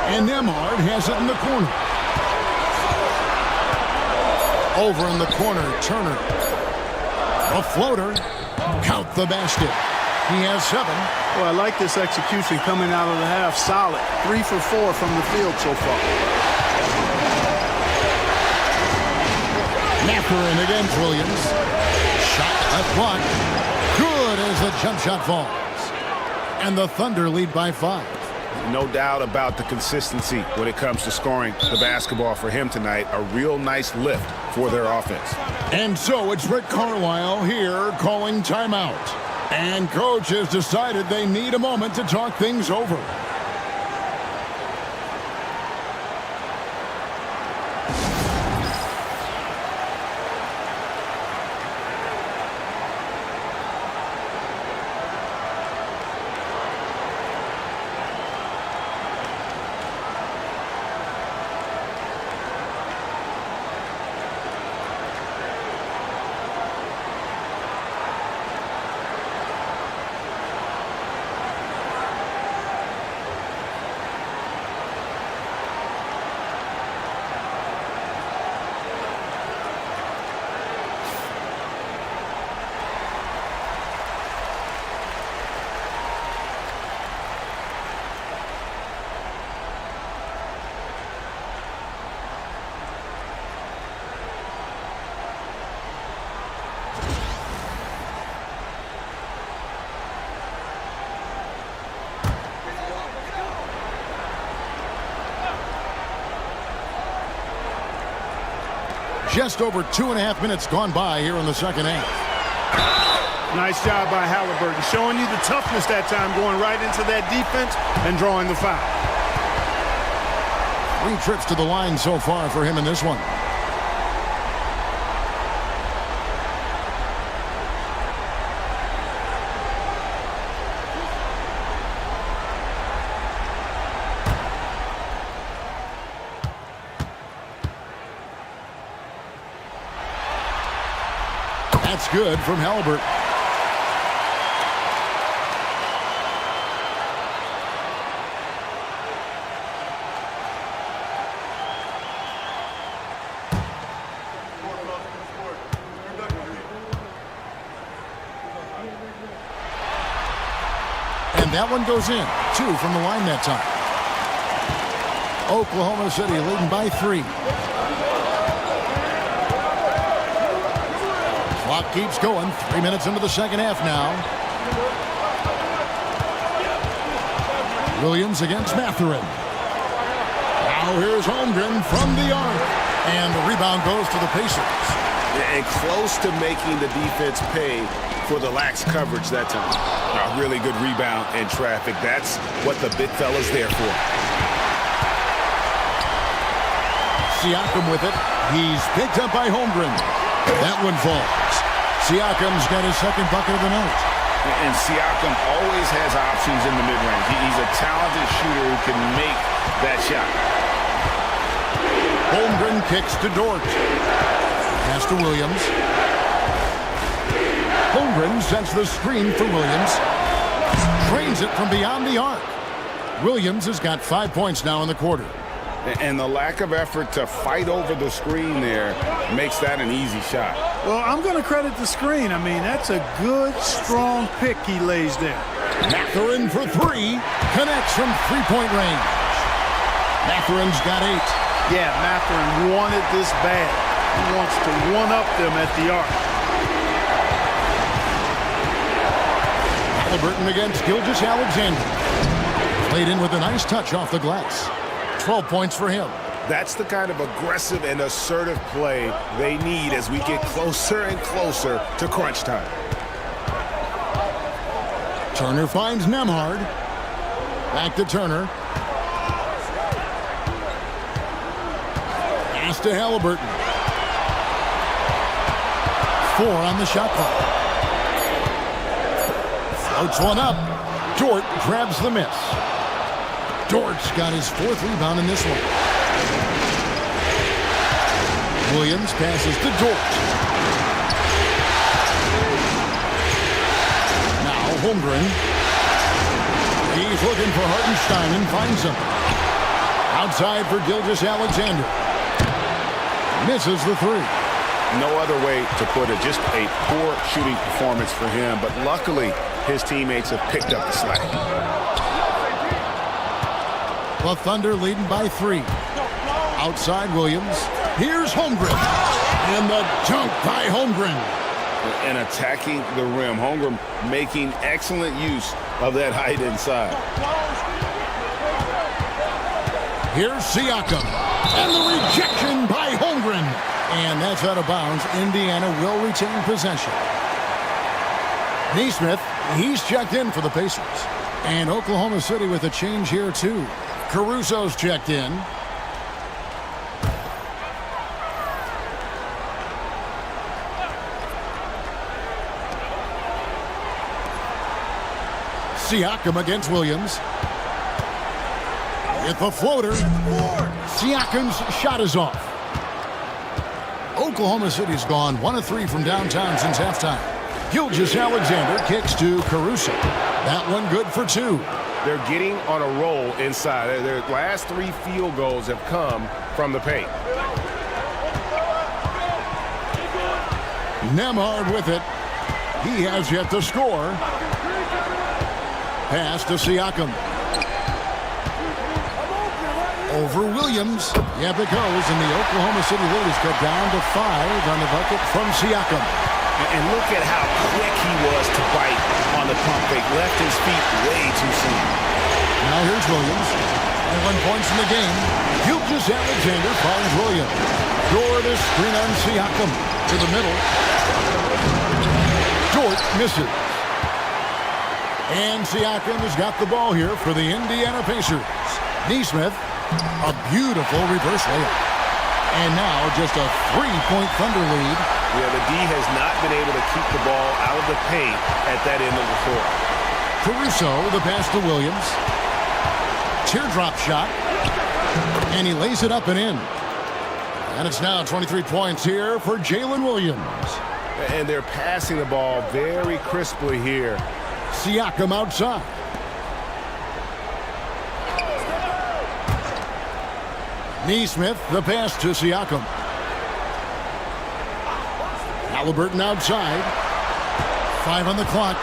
And Nembhard has it in the corner. Over in the corner, Turner. A floater. Count the basket. He has 7. Well, I like this execution coming out of the half. Solid. 3 for 4 from the field so far. Mathurin against Williams. Shot left block. Good as the jump shot falls. And the Thunder lead by 5. No doubt about the consistency when it comes to scoring the basketball for him tonight. A real nice lift for their offense. And so it's Rick Carlisle here calling timeout. And coach has decided they need a moment to talk things over. Just over 2.5 minutes gone by here in the second half. Nice job by Halliburton, showing you the toughness that time, going right into that defense and drawing the foul. 3 trips to the line so far for him in this one. That's good from Halliburton. And that one goes in. 2 from the line that time. Oklahoma City leading by 3. Clock keeps going. 3 minutes into the second half now. Williams against Mathurin. Now here's Holmgren from the arc. And the rebound goes to the Pacers. And close to making the defense pay for the lax coverage that time. A really good rebound in traffic. That's what the big fella's there for. Siakam with it. He's picked up by Holmgren. That one falls. Siakam's got his second bucket of the night. And Siakam always has options in the mid-range. He's a talented shooter who can make that shot. Holmgren kicks to Dort. Pass to Williams. Holmgren sets the screen for Williams. Trains it from beyond the arc. Williams has got 5 points now in the quarter. And the lack of effort to fight over the screen there makes that an easy shot. Well, I'm going to credit the screen. I mean, that's a good, strong pick he lays there. Mathurin for 3. Connects from three-point range. Mathurin's got 8. Yeah, Mathurin wanted this bad. He wants to one-up them at the arc. Halliburton against Gilgeous-Alexander. Played in with a nice touch off the glass. 12 points for him. That's the kind of aggressive and assertive play they need as we get closer and closer to crunch time. Turner finds Nembhard. Back to Turner. Pass to Halliburton. 4 on the shot clock. Floats one up. Dort grabs the miss. Dort's got his 4th rebound in this one. Williams passes to Dort. Now Holmgren. He's looking for Hartenstein and finds him. Outside for Gilgeous-Alexander. Misses the 3. No other way to put it. Just a poor shooting performance for him. But luckily, his teammates have picked up the slack. The Thunder leading by 3. Outside Williams. Here's Holmgren. And the dunk by Holmgren. And attacking the rim. Holmgren making excellent use of that height inside. Here's Siakam. And the rejection by Holmgren. And that's out of bounds. Indiana will retain possession. Nesmith, he's checked in for the Pacers. And Oklahoma City with a change here too. Caruso's checked in. Siakam against Williams. With the floater. Siakam's shot is off. Oklahoma City's gone 1 of 3 from downtown since halftime. Gilgeous-Alexander kicks to Caruso. That one good for 2. They're getting on a roll inside. Their last 3 field goals have come from the paint. Nembhard with it. He has yet to score. Pass to Siakam. Over Williams. Yep, it goes, and the Oklahoma City lead is cut down to 5 on the bucket from Siakam. And look at how quick he was to bite on the pump fake. Left his feet way too soon. Now here's Williams. 21 points in the game. Gilgeous-Alexander finds Williams. Dort is screen on Siakam to the middle. Dort misses. And Siakam has got the ball here for the Indiana Pacers. Nesmith, a beautiful reverse layup. And now just a 3-point Thunder lead. Yeah, the D has not been able to keep the ball out of the paint at that end of the floor. Caruso, the pass to Williams. Teardrop shot. And he lays it up and in. And it's now 23 points here for Jalen Williams. And they're passing the ball very crisply here. Siakam outside. Nesmith, the pass to Siakam. Halliburton outside. 5 on the clock.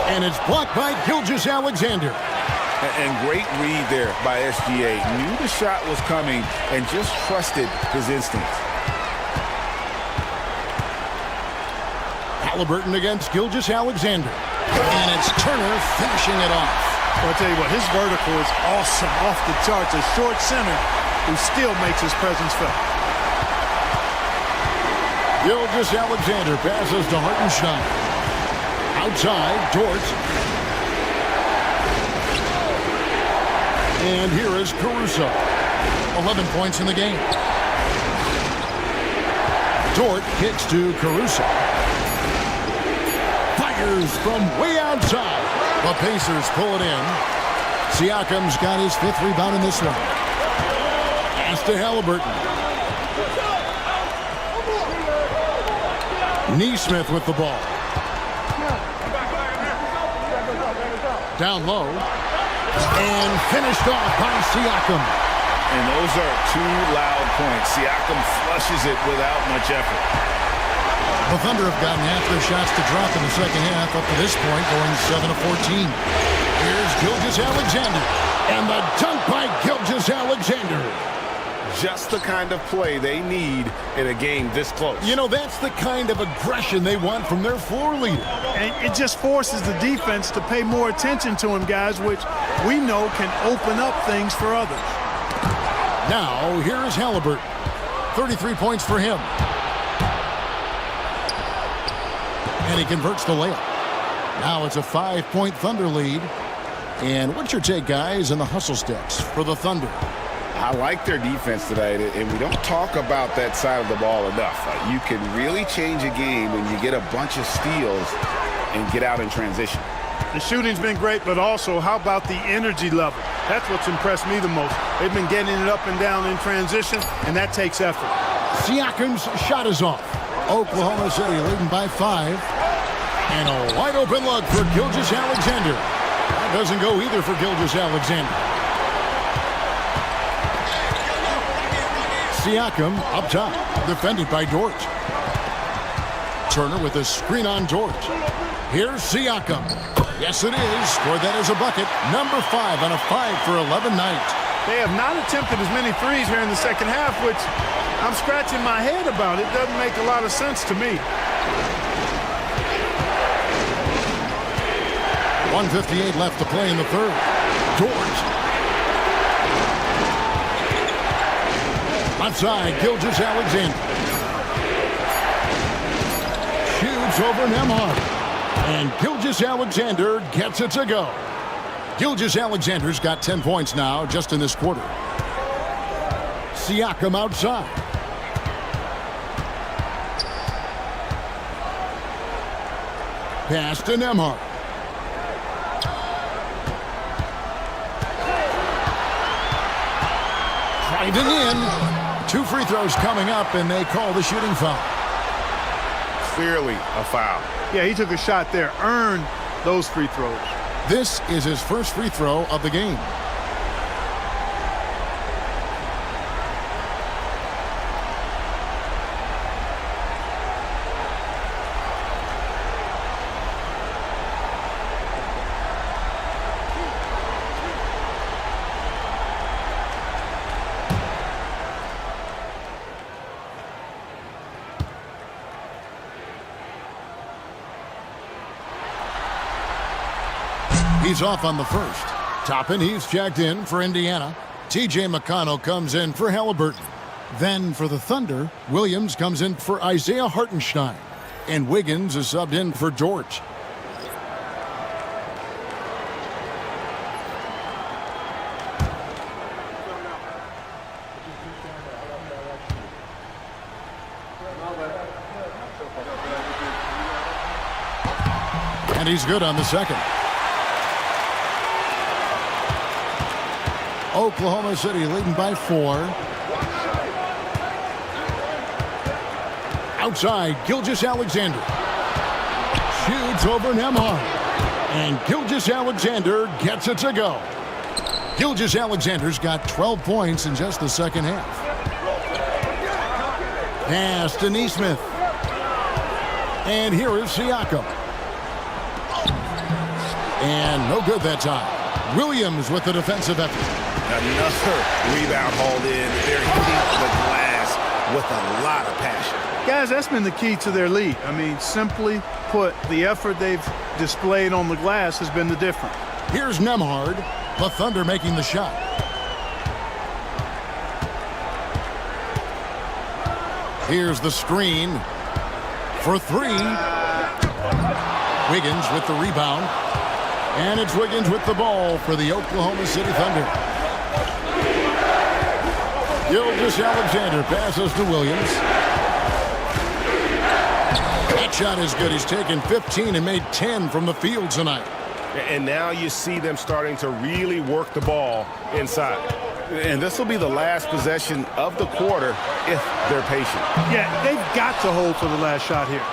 And it's blocked by Gilgeous-Alexander. And great read there by SGA. Knew the shot was coming and just trusted his instincts. Halliburton against Gilgeous-Alexander. And it's Turner finishing it off. Well, I'll tell you what, his vertical is awesome, off the charts. A short center who still makes his presence felt. Gilgeous-Alexander passes to Hartenstein. Outside, Dort. And here is Caruso. 11 points in the game. Dort kicks to Caruso. Fires from way outside. The Pacers pull it in. Siakam's got his 5th rebound in this one. Pass to Halliburton. Nesmith with the ball. Down low. And finished off by Siakam. And those are 2 loud points. Siakam flushes it without much effort. The Thunder have gotten half their shots to drop in the second half up to this point, going 7 of 14. Here's Gilgeous-Alexander. And the dunk by Gilgeous-Alexander. Just the kind of play they need in a game this close. You know, that's the kind of aggression they want from their floor leader. And it just forces the defense to pay more attention to him, guys, which we know can open up things for others. Now, here is Halliburton. 33 points for him. And he converts the layup. Now it's a 5-point Thunder lead. And what's your take, guys, in the hustle steps for the Thunder? I like their defense tonight, and we don't talk about that side of the ball enough. You can really change a game when you get a bunch of steals and get out in transition. The shooting's been great, but also how about the energy level? That's what's impressed me the most. They've been getting it up and down in transition, and that takes effort. Siakam's shot is off. Oklahoma City leading by 5. And a wide open look for Gilgeous-Alexander. That doesn't go either for Gilgeous-Alexander. Siakam up top, defended by Dort. Turner with a screen on Dort. Here's Siakam. Yes, it is. Scored that as a bucket. Number 5 on a 5-for-11 night. They have not attempted as many threes here in the second half, which I'm scratching my head about. It doesn't make a lot of sense to me. 1:58 left to play in the third. Dort. Outside, Gilgeous-Alexander. Shoots over Nembhard. And Gilgeous-Alexander gets it to go. Gilgeous-Alexander's got 10 points now just in this quarter. Siakam outside. Pass to Nembhard. Driving in. 2 free throws coming up, and they call the shooting foul. Clearly a foul. Yeah, he took a shot there, earned those free throws. This is his first free throw of the game. He's off on the first. Toppin, he's checked in for Indiana. T.J. McConnell comes in for Halliburton. Then for the Thunder, Williams comes in for Isaiah Hartenstein. And Wiggins is subbed in for George. And he's good on the second. Oklahoma City leading by 4. Outside, Gilgeous-Alexander. Shoots over Nembhard. And Gilgeous-Alexander gets it to go. Gilgeous-Alexander's got 12 points in just the second half. Pass to Nesmith. And here is Siakam. And no good that time. Williams with the defensive effort. Another rebound hauled in. They're hitting the glass with a lot of passion. Guys, that's been the key to their lead. I mean, simply put, the effort they've displayed on the glass has been the difference. Here's Nembhard. The Thunder making the shot. Here's the screen for 3. Wiggins with the rebound. And it's Wiggins with the ball for the Oklahoma City Thunder. Gilgeous-Alexander passes to Williams. That shot is good. He's taken 15 and made 10 from the field tonight. And now you see them starting to really work the ball inside. And this will be the last possession of the quarter if they're patient. Yeah, they've got to hold for the last shot here.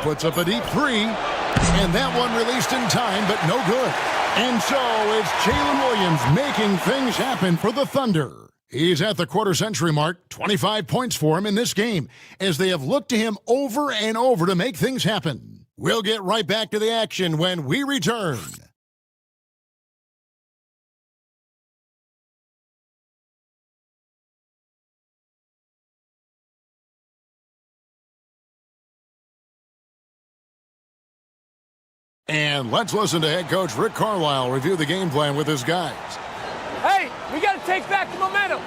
Puts up a deep 3, and that one released in time, but no good. And so it's Jalen Williams making things happen for the Thunder. He's at the quarter-century mark, 25 points for him in this game, as they have looked to him over and over to make things happen. We'll get right back to the action when we return. And let's listen to head coach Rick Carlisle review the game plan with his guys. Hey, we got to take back the momentum.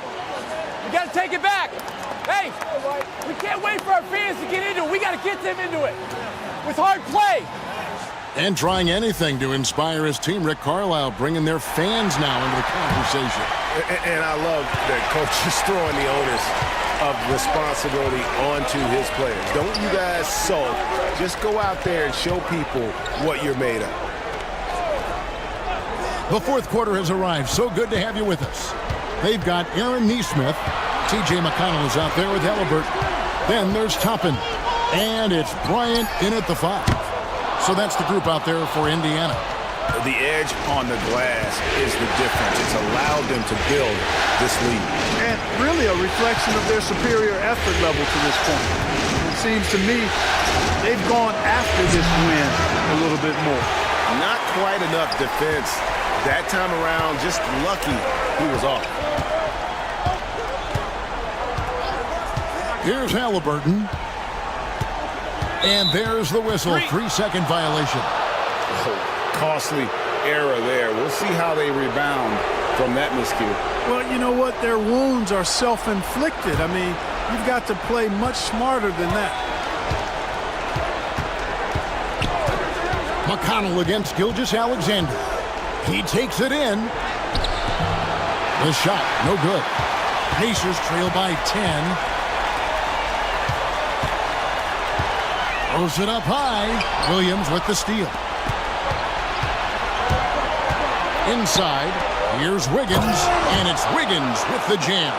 We got to take it back. Hey, we can't wait for our fans to get into it. We got to get them into it with hard play. And trying anything to inspire his team, Rick Carlisle bringing their fans now into the conversation. And I love that coach is throwing the onus of responsibility onto his players. Don't you guys sulk. Just go out there and show people what you're made of. The fourth quarter has arrived. So good to have you with us. They've got Aaron Nesmith. T.J. McConnell is out there with Halliburton. Then there's Toppin. And it's Bryant in at the 5. So that's the group out there for Indiana. The edge on the glass is the difference. It's allowed them to build this lead. And really a reflection of their superior effort level to this point. It seems to me they've gone after this win a little bit more. Not quite enough defense. That time around, just lucky he was off. Here's Halliburton. And there's the whistle. 3-second violation. Oh, costly error there. We'll see how they rebound from that miscue. Well, you know what? Their wounds are self-inflicted. I mean, you've got to play much smarter than that. McConnell against Gilgeous-Alexander. He takes it in. The shot, no good. Pacers trail by 10. Throws it up high. Williams with the steal. Inside, here's Wiggins, and it's Wiggins with the jam.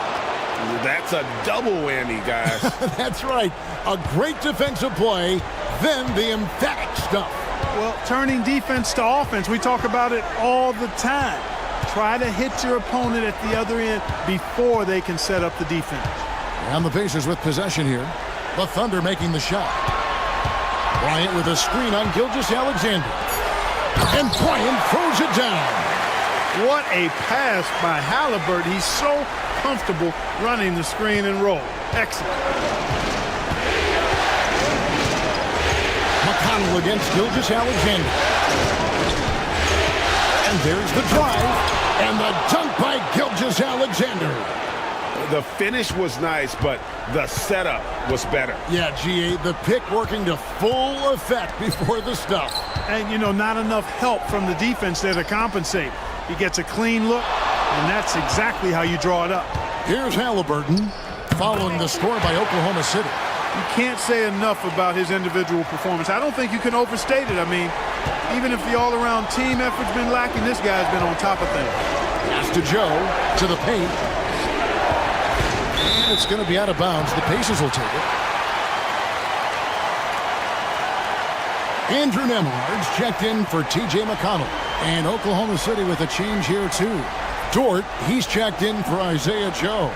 That's a double whammy, guys. That's right. A great defensive play, then the emphatic stuff. Well, turning defense to offense, we talk about it all the time. Try to hit your opponent at the other end before they can set up the defense. And the Pacers with possession here. The Thunder making the shot. Bryant with a screen on Gilgeous-Alexander. And Bryant throws it down. What a pass by Halliburton. He's so comfortable running the screen and roll. Excellent. McConnell against Gilgeous-Alexander. And there's the drive. And the dunk by Gilgeous-Alexander. The finish was nice, but the setup was better. Yeah, GA, the pick working to full effect before the stuff. And, you know, not enough help from the defense there to compensate. He gets a clean look, and that's exactly how you draw it up. Here's Halliburton following the score by Oklahoma City. You can't say enough about his individual performance. I don't think you can overstate it. I mean, even if the all-around team effort's been lacking, this guy's been on top of things. Pass to Joe, to the paint. And it's going to be out of bounds. The Pacers will take it. Andrew Nembhard's checked in for T.J. McConnell. And Oklahoma City with a change here, too. Dort, he's checked in for Isaiah Joe.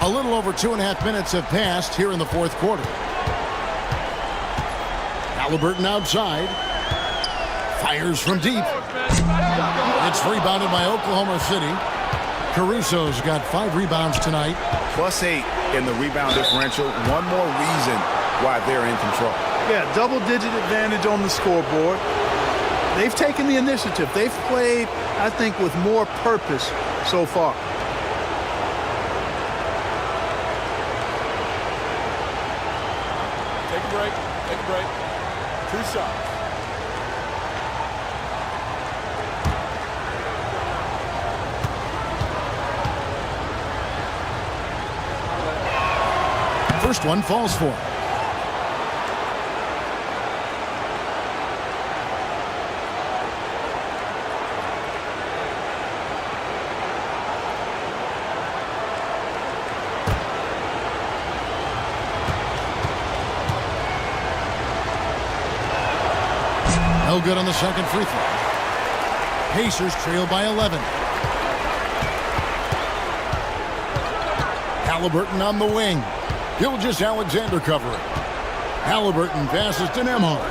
A little over 2.5 minutes have passed here in the fourth quarter. Halliburton outside. Fires from deep. It's rebounded by Oklahoma City. Caruso's got 5 rebounds tonight. +8 in the rebound differential. One more reason why they're in control. Yeah, double-digit advantage on the scoreboard. They've taken the initiative. They've played, I think, with more purpose so far. Take a break. Take a break. 2 shots. First one falls for him. No good on the second free throw. Pacers trail by 11. Halliburton on the wing. Gilgeous-Alexander covering. Halliburton passes to Nembhard.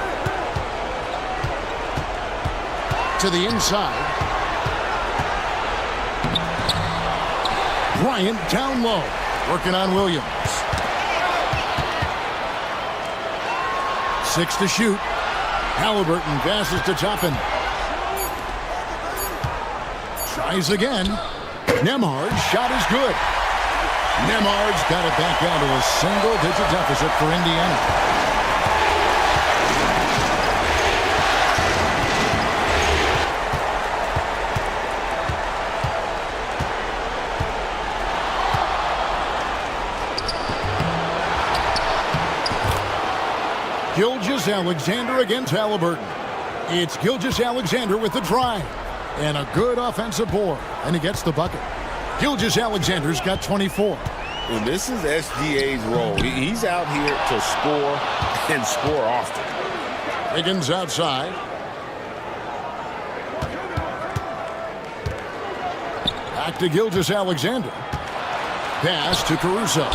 To the inside. Bryant down low. Working on Williams. 6 to shoot. Halliburton passes to Toppin. Tries again. Nembhard's shot is good. Nembhard's got it back down to a single-digit deficit for Indiana. Gilgeous-Alexander against Halliburton. It's Gilgeous-Alexander with the drive. And a good offensive board. And he gets the bucket. Gilgeous-Alexander's got 24. Well, this is SGA's role. He's out here to score and score often. Higgins outside. Back to Gilgeous-Alexander. Pass to Caruso.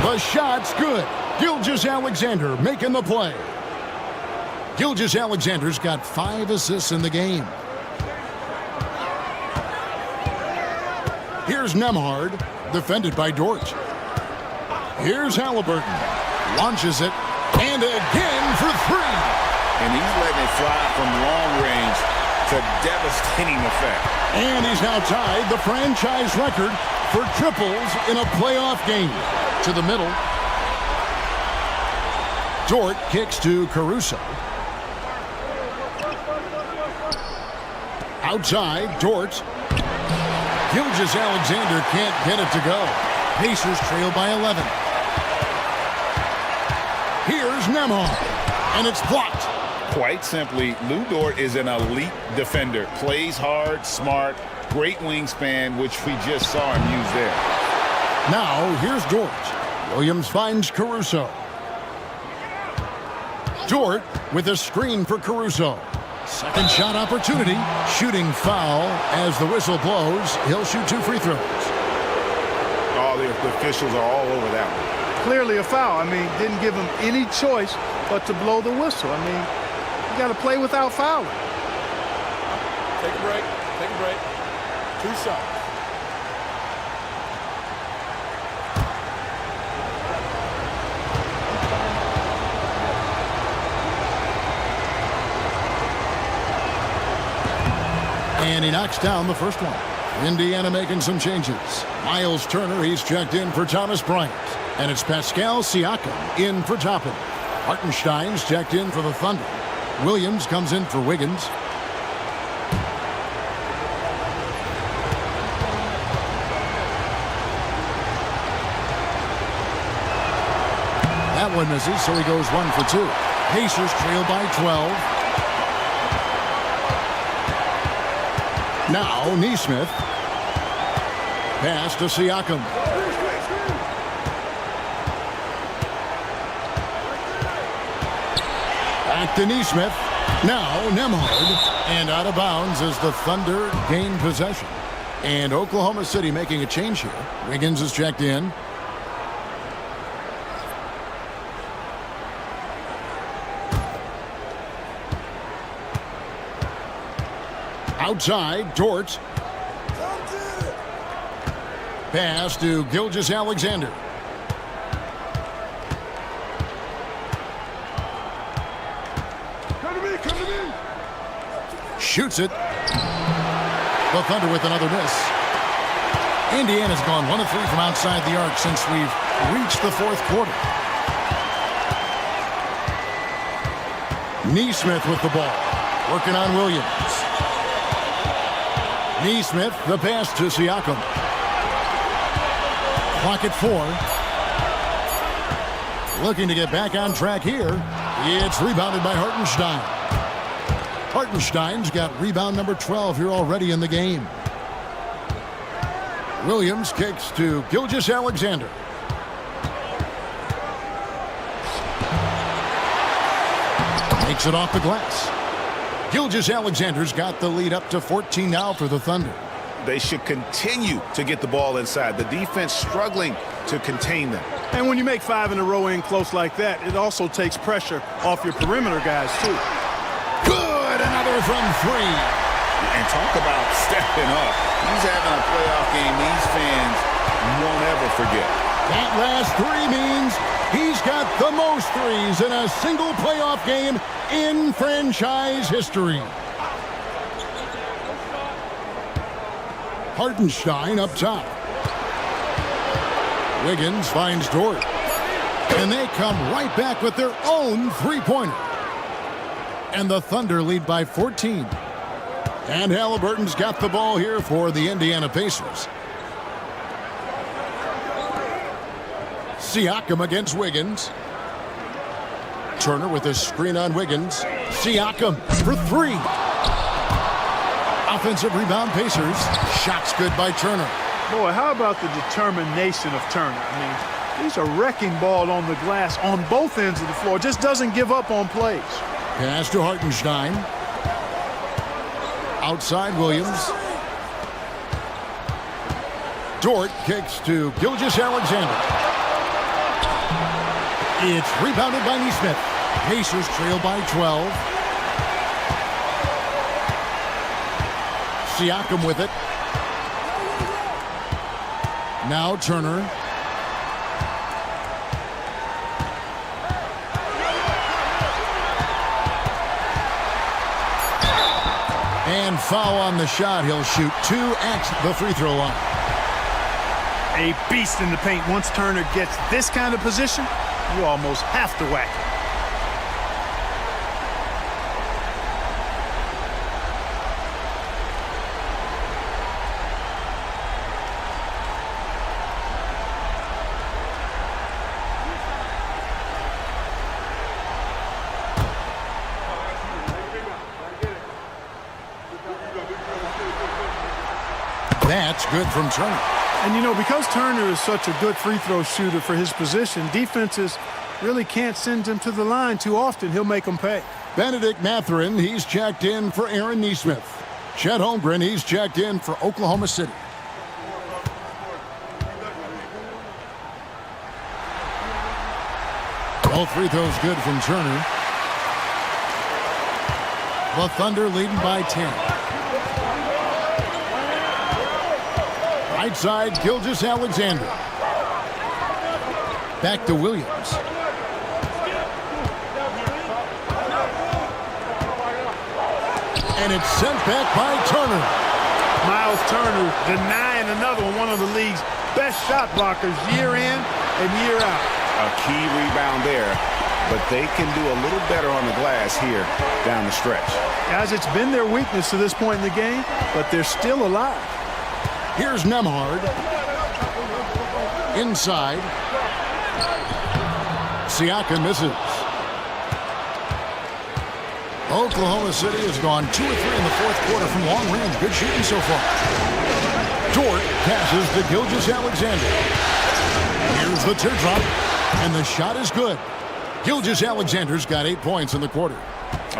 The shot's good. Gilgeous-Alexander making the play. Gilgeous-Alexander's got 5 assists in the game. Here's Nembhard, defended by Dort. Here's Halliburton. Launches it, and again for 3. And he's letting it fly from long range to devastating effect. And he's now tied the franchise record for triples in a playoff game. To the middle. Dort kicks to Caruso. Outside, Dort. Gilgeous-Alexander can't get it to go. Pacers trail by 11. Here's Nembhard, and it's blocked. Quite simply, Lu Dort is an elite defender. Plays hard, smart, great wingspan, which we just saw him use there. Now, here's Dort. Williams finds Caruso. Dort with a screen for Caruso. Second shot opportunity. Shooting foul as the whistle blows. He'll shoot 2 free throws. Oh, the officials are all over that one. Clearly a foul. I mean, didn't give him any choice but to blow the whistle. I mean, you got to play without fouling. Take a break. Take a break. 2 shots. And he knocks down the first one. Indiana making some changes. Miles Turner, he's checked in for Thomas Bryant. And it's Pascal Siakam in for Toppin. Hartenstein's checked in for the Thunder. Williams comes in for Wiggins. That one misses, so he goes 1 for 2. Pacers trail by 12. Now Nesmith. Pass to Siakam. Back to Nesmith. Now Nembhard. And out of bounds as the Thunder gain possession. And Oklahoma City making a change here. Wiggins is checked in. Outside, Dort. Pass to Gilgeous-Alexander. Shoots it. The Thunder with another miss. Indiana's gone 1 of 3 from outside the arc since we've reached the fourth quarter. Nesmith with the ball. Working on Williams. Nesmith, the pass to Siakam. Clock at 4. Looking to get back on track here. It's rebounded by Hartenstein. Hartenstein's got rebound number 12 here already in the game. Williams kicks to Gilgeous-Alexander. Takes it off the glass. Gilgeous-Alexander's got the lead up to 14 now for the Thunder. They should continue to get the ball inside. The defense struggling to contain them. And when you make 5 in a row in close like that, it also takes pressure off your perimeter guys, too. Good! Another from 3. And talk about stepping up. He's having a playoff game these fans won't ever forget. That last 3 means he's got the most threes in a single playoff game in franchise history. Hartenstein up top. Wiggins finds Dort. And they come right back with their own three-pointer. And the Thunder lead by 14. And Halliburton's got the ball here for the Indiana Pacers. Siakam against Wiggins. Turner with a screen on Wiggins. Siakam for 3. Offensive rebound Pacers. Shots good by Turner. Boy, how about the determination of Turner? I mean, he's a wrecking ball on the glass on both ends of the floor. Just doesn't give up on plays. Pass to Hartenstein. Outside Williams. Dort kicks to Gilgeous-Alexander. It's rebounded by Nesmith. Pacers trail by 12. Siakam with it. Now Turner. And foul on the shot. He'll shoot 2 at the free throw line. A beast in the paint. Once Turner gets this kind of position, you almost have to whack it. That's good from Turner. And, you know, because Turner is such a good free throw shooter for his position, defenses really can't send him to the line too often. He'll make them pay. Benedict Mathurin, he's checked in for Aaron Nesmith. Chet Holmgren, he's checked in for Oklahoma City. Both free throws good from Turner. The Thunder leading by 10. Right side, Gilgeous-Alexander. Back to Williams. And it's sent back by Turner. Miles Turner denying another one of the league's best shot blockers year in and year out. A key rebound there, but they can do a little better on the glass here down the stretch. Guys, it's been their weakness to this point in the game, but they're still alive. Here's Nembhard. Inside. Siakam misses. Oklahoma City has gone 2 of 3 in the fourth quarter from long range. Good shooting so far. Dort passes to Gilgeous-Alexander. Here's the teardrop, and the shot is good. Gilgeous-Alexander's got 8 points in the quarter.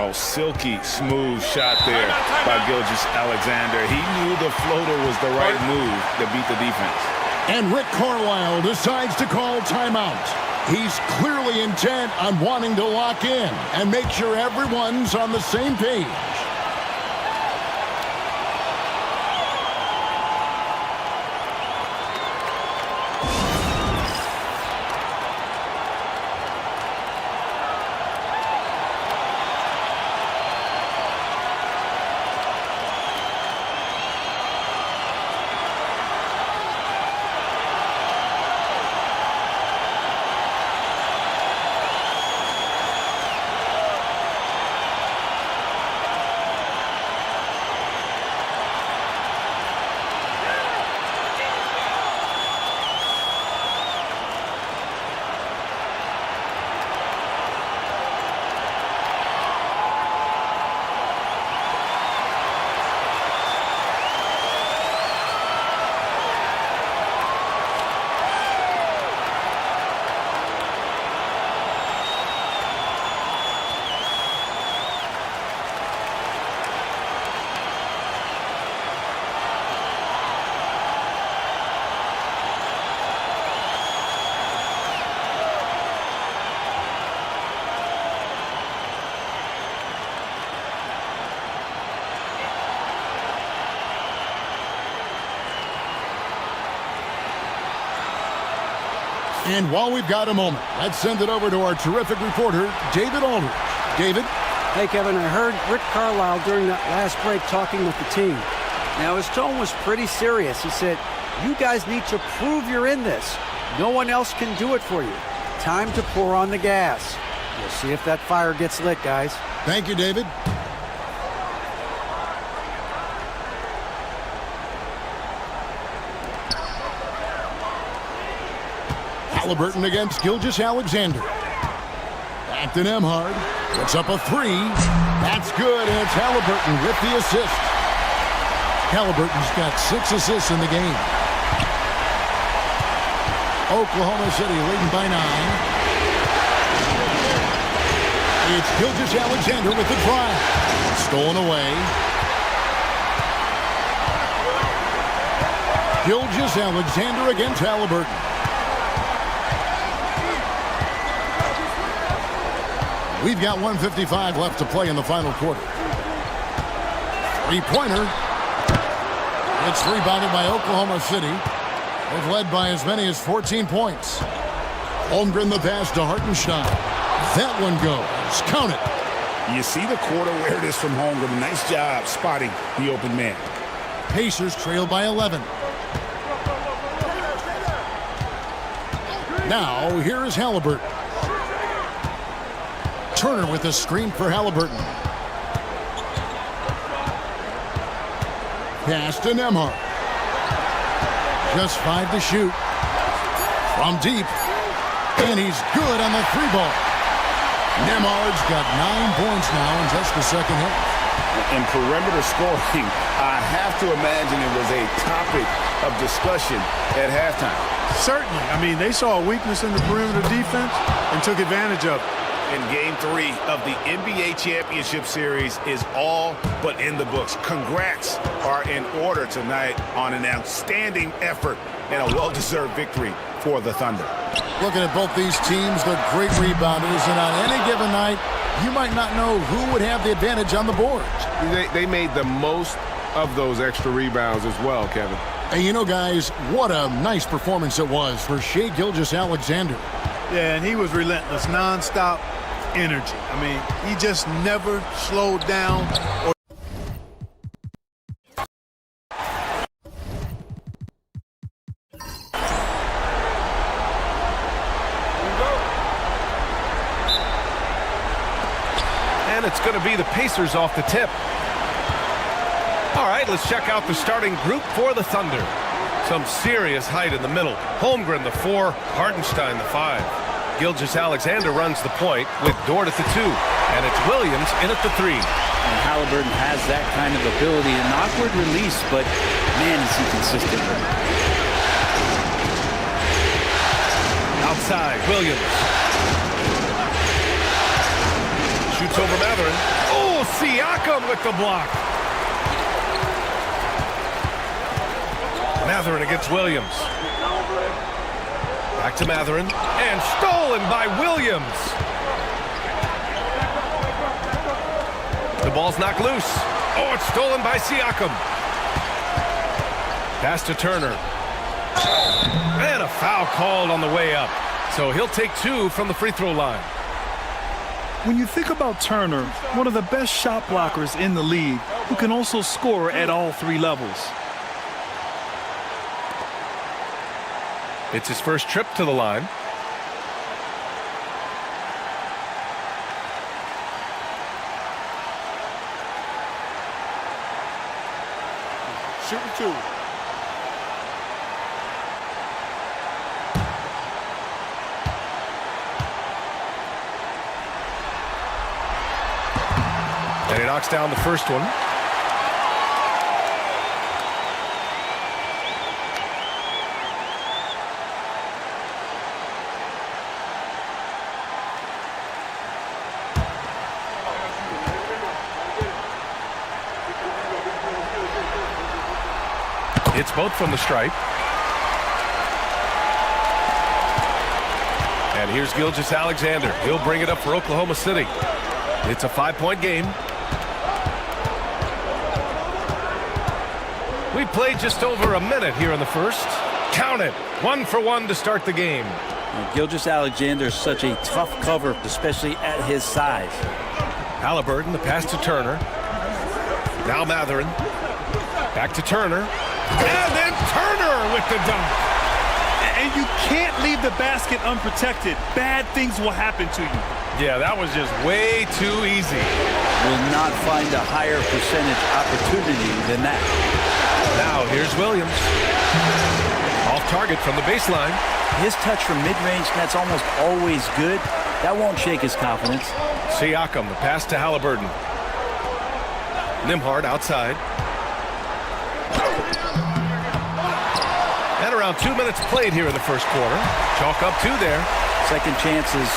Oh, silky smooth shot there by Gilgeous-Alexander. He knew the floater was the right move to beat the defense. And Rick Carlisle decides to call timeout. He's clearly intent on wanting to lock in and make sure everyone's on the same page. And while we've got a moment, let's send it over to our terrific reporter, David Aldridge. David? Hey, Kevin, I heard Rick Carlisle during that last break talking with the team. Now, his tone was pretty serious. He said, you guys need to prove you're in this. No one else can do it for you. Time to pour on the gas. We'll see if that fire gets lit, guys. Thank you, David. Halliburton against Gilgeous-Alexander. Back to Nembhard. Puts up a 3. That's good, and it's Halliburton with the assist. Halliburton's got 6 assists in the game. Oklahoma City leading by 9. It's Gilgeous-Alexander with the drive. Stolen away. Gilgeous-Alexander against Halliburton. We've got 1:55 left to play in the final quarter. Three-pointer. It's rebounded by Oklahoma City. They've led by as many as 14 points. Holmgren the pass to Hartenstein. That one goes. Count it. You see the court awareness from Holmgren. Nice job spotting the open man. Pacers trail by 11. Now, here is Halliburton. Turner with a screen for Halliburton. Pass to Nembhard. Just 5 to shoot. From deep. And he's good on the 3-ball. Nembhard's got 9 points now in just the second half. In perimeter scoring, I have to imagine it was a topic of discussion at halftime. Certainly. I mean, they saw a weakness in the perimeter defense and took advantage of it. And Game 3 of the NBA Championship Series is all but in the books. Congrats are in order tonight on an outstanding effort and a well-deserved victory for the Thunder. Looking at both these teams, they're great rebounders, and on any given night, you might not know who would have the advantage on the boards. They made the most of those extra rebounds as well, Kevin. And you know, guys, what a nice performance it was for Shai Gilgeous-Alexander. Yeah, and he was relentless, nonstop energy. I mean, he just never slowed down. it's going to be the Pacers off the tip. All right, let's check out the starting group for the Thunder. Some serious height in the middle. Holmgren, the 4, Hartenstein, the 5. Gilgeous-Alexander runs the point with Dort at the 2. And it's Williams in at the 3. And Halliburton has that kind of ability. An awkward release, but man, is he consistent. Outside, Williams. Shoots over Mathurin. Oh, Siakam with the block. Mathurin against Williams. Back to Mathurin. And stolen by Williams. The ball's knocked loose. Oh, it's stolen by Siakam. Pass to Turner. And a foul called on the way up. So he'll take 2 from the free throw line. When you think about Turner, one of the best shot blockers in the league, who can also score at all 3 levels. It's his first trip to the line. Shooting 2. And he knocks down the first one. It's both from the stripe. And here's Gilgeous-Alexander. He'll bring it up for Oklahoma City. It's a 5-point game. We played just over a minute here in the first. Count it. 1 for 1 to start the game. Gilgeous-Alexander is such a tough cover, especially at his size. Halliburton, the pass to Turner. Now Mathurin. Back to Turner. And then Turner with the dunk. And you can't leave the basket unprotected. Bad things will happen to you. Yeah, that was just way too easy. Will not find a higher percentage opportunity than that. Now here's Williams. Off target from the baseline. His touch from mid-range, that's almost always good. That won't shake his confidence. Siakam, the pass to Halliburton. Nembhard outside. And around 2 minutes played here in the first quarter. Chalk up 2 there. Second chances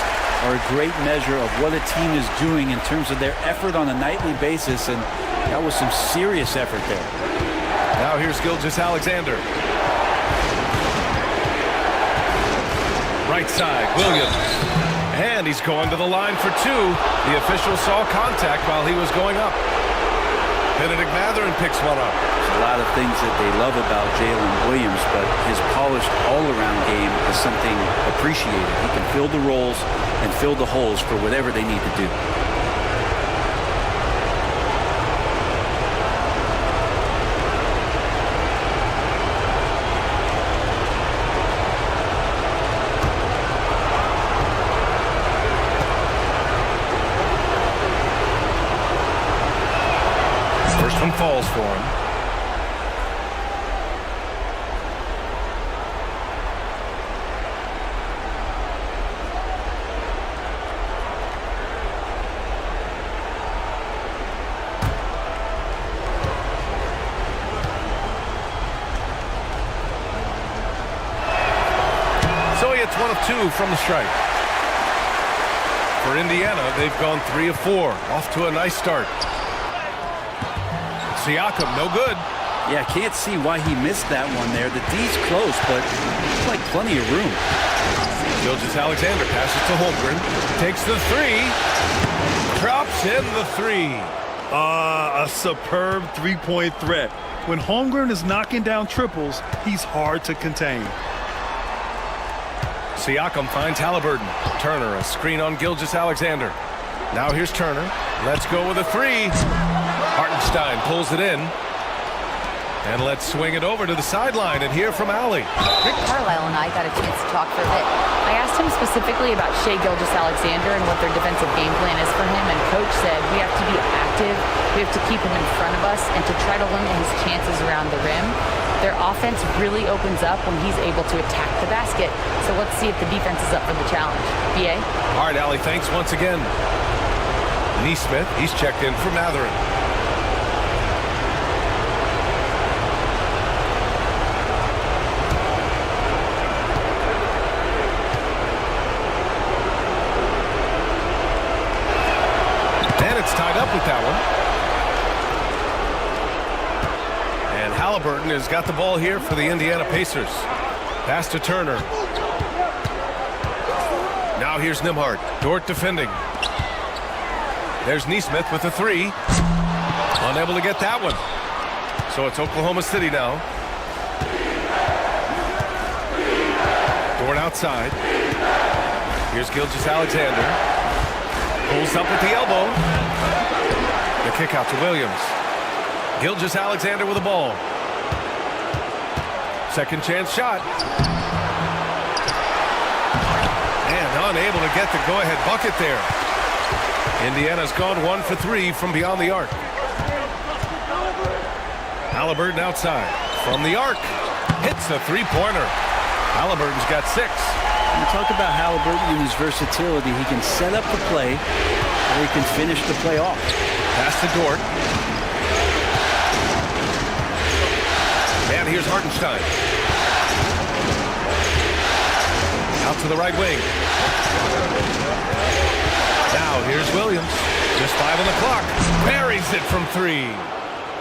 are a great measure of what a team is doing in terms of their effort on a nightly basis, and that was some serious effort there. Now here's Gilgeous-Alexander. Right side, Williams. And he's going to the line for 2. The official saw contact while he was going up. Benedict Mathurin picks one up. There's a lot of things that they love about Jalen Williams, but his polished all-around game is something appreciated. He can fill the roles and fill the holes for whatever they need to do. First one falls for him. So he hits 1 of 2 from the stripe. For Indiana, they've gone 3 of 4. Off to a nice start. Siakam, no good. Yeah, can't see why he missed that one there. The D's close, but it's like plenty of room. Gilgeous-Alexander passes to Holmgren. Takes the 3. Drops in the 3. A superb three-point threat. When Holmgren is knocking down triples, he's hard to contain. Siakam finds Halliburton. Turner, a screen on Gilgeous-Alexander. Now here's Turner. Let's go with a 3. Hartenstein pulls it in. And let's swing it over to the sideline and hear from Allie. Rick Carlisle and I got a chance to talk for a bit. I asked him specifically about Shai Gilgeous-Alexander and what their defensive game plan is for him, and Coach said we have to be active, we have to keep him in front of us, and to try to limit his chances around the rim. Their offense really opens up when he's able to attack the basket. So let's see if the defense is up for the challenge. BA? All right, Allie, thanks once again. Neesmith, he's checked in for Mathurin. And it's tied up with that one. And Halliburton has got the ball here for the Indiana Pacers. Pass to Turner. Now here's Nembhard. Dort defending. There's Neesmith with a three. Unable to get that one. So it's Oklahoma City now. Dort outside. Here's Gilgeous-Alexander. Pulls up with the elbow. The kick out to Williams. Gilgeous-Alexander with the ball. Second chance shot. And unable to get the go-ahead bucket there. Indiana's gone 1 for 3 from beyond the arc. Halliburton outside. From the arc. Hits the three-pointer. Halliburton's got 6. You talk about Halliburton and his versatility. He can set up the play, or he can finish the play off. Pass to Dort. And here's Hartenstein. Out to the right wing. Now here's Williams. Just 5 on the clock. Buries it from 3.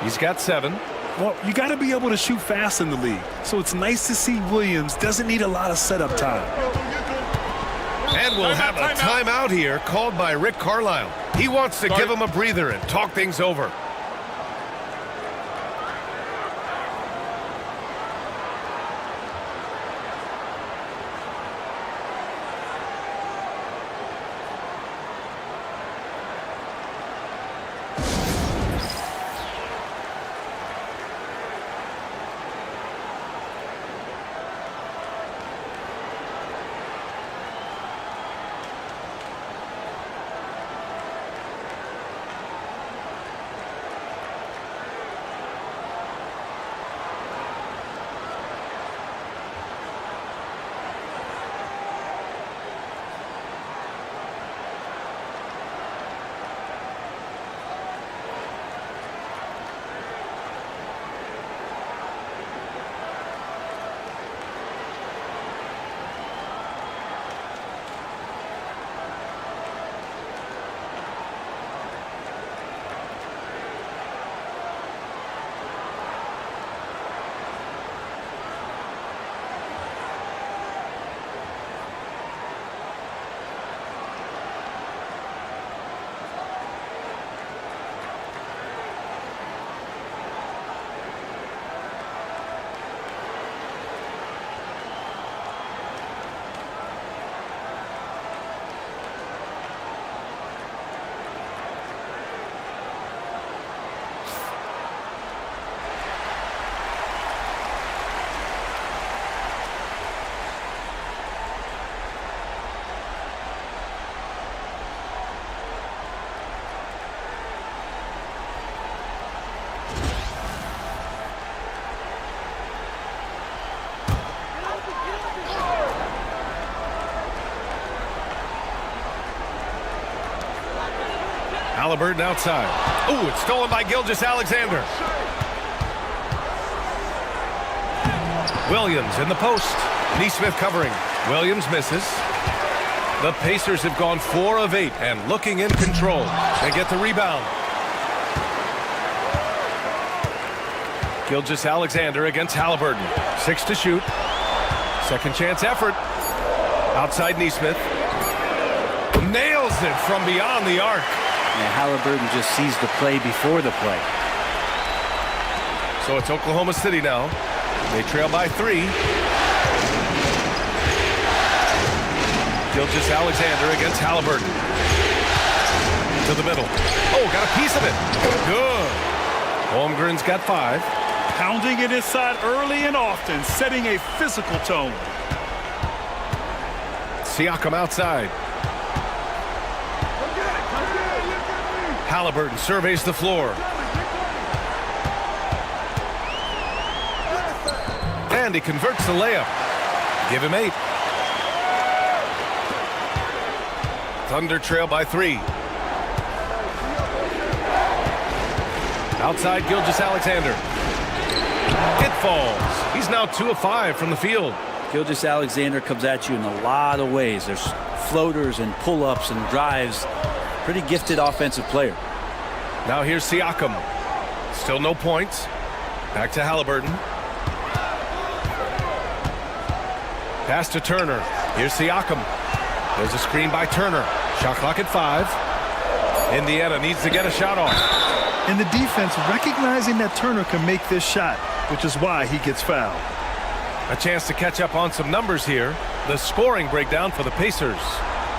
He's got 7. Well, you got to be able to shoot fast in the league. So it's nice to see Williams doesn't need a lot of setup time. And we'll have a timeout here called by Rick Carlisle. He wants to give him a breather and talk things over. Halliburton outside. Ooh, it's stolen by Gilgeous-Alexander. Williams in the post. Neesmith covering. Williams misses. The Pacers have gone 4 of 8 and looking in control. They get the rebound. Gilgeous-Alexander against Halliburton. 6 to shoot. Second chance effort. Outside Neesmith. Nails it from beyond the arc. Yeah, Halliburton just sees the play before the play. So it's Oklahoma City now. They trail by 3. Gilgeous-Alexander against Halliburton. To the middle. Oh, got a piece of it. Good. Holmgren's got 5. Pounding it inside early and often, setting a physical tone. Siakam outside. Halliburton surveys the floor. And he converts the layup. Give him 8. Thunder trail by 3. Outside Gilgeous-Alexander. It falls. He's now 2 of 5 from the field. Gilgeous-Alexander comes at you in a lot of ways. There's floaters and pull-ups and drives. Pretty gifted offensive player. Now here's Siakam. Still no points. Back to Halliburton. Pass to Turner. Here's Siakam. There's a screen by Turner. Shot clock at 5. Indiana needs to get a shot off. And the defense recognizing that Turner can make this shot, which is why he gets fouled. A chance to catch up on some numbers here. The scoring breakdown for the Pacers.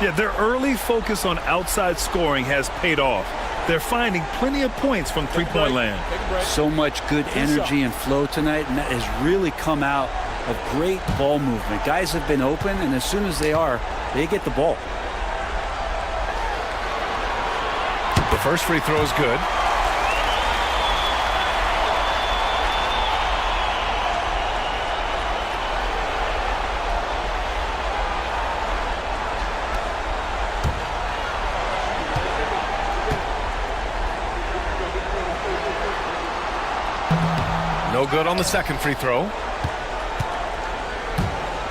Yeah, their early focus on outside scoring has paid off. They're finding plenty of points from three-point land. So much good energy and flow tonight, and that has really come out of great ball movement. Guys have been open, and as soon as they are, they get the ball. The first free throw is good. No good on the second free throw.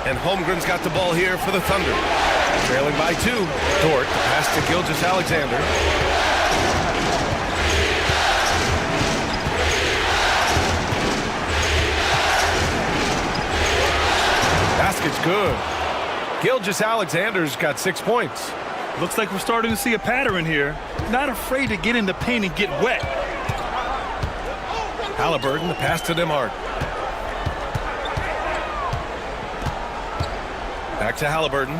And Holmgren's got the ball here for the Thunder. Trailing by 2. Dort, pass to Gilgeous-Alexander. Basket's good. Gilgeous-Alexander's got 6 points. Looks like we're starting to see a pattern here. Not afraid to get in the paint and get wet. Halliburton, the pass to Nembhard. Back to Halliburton.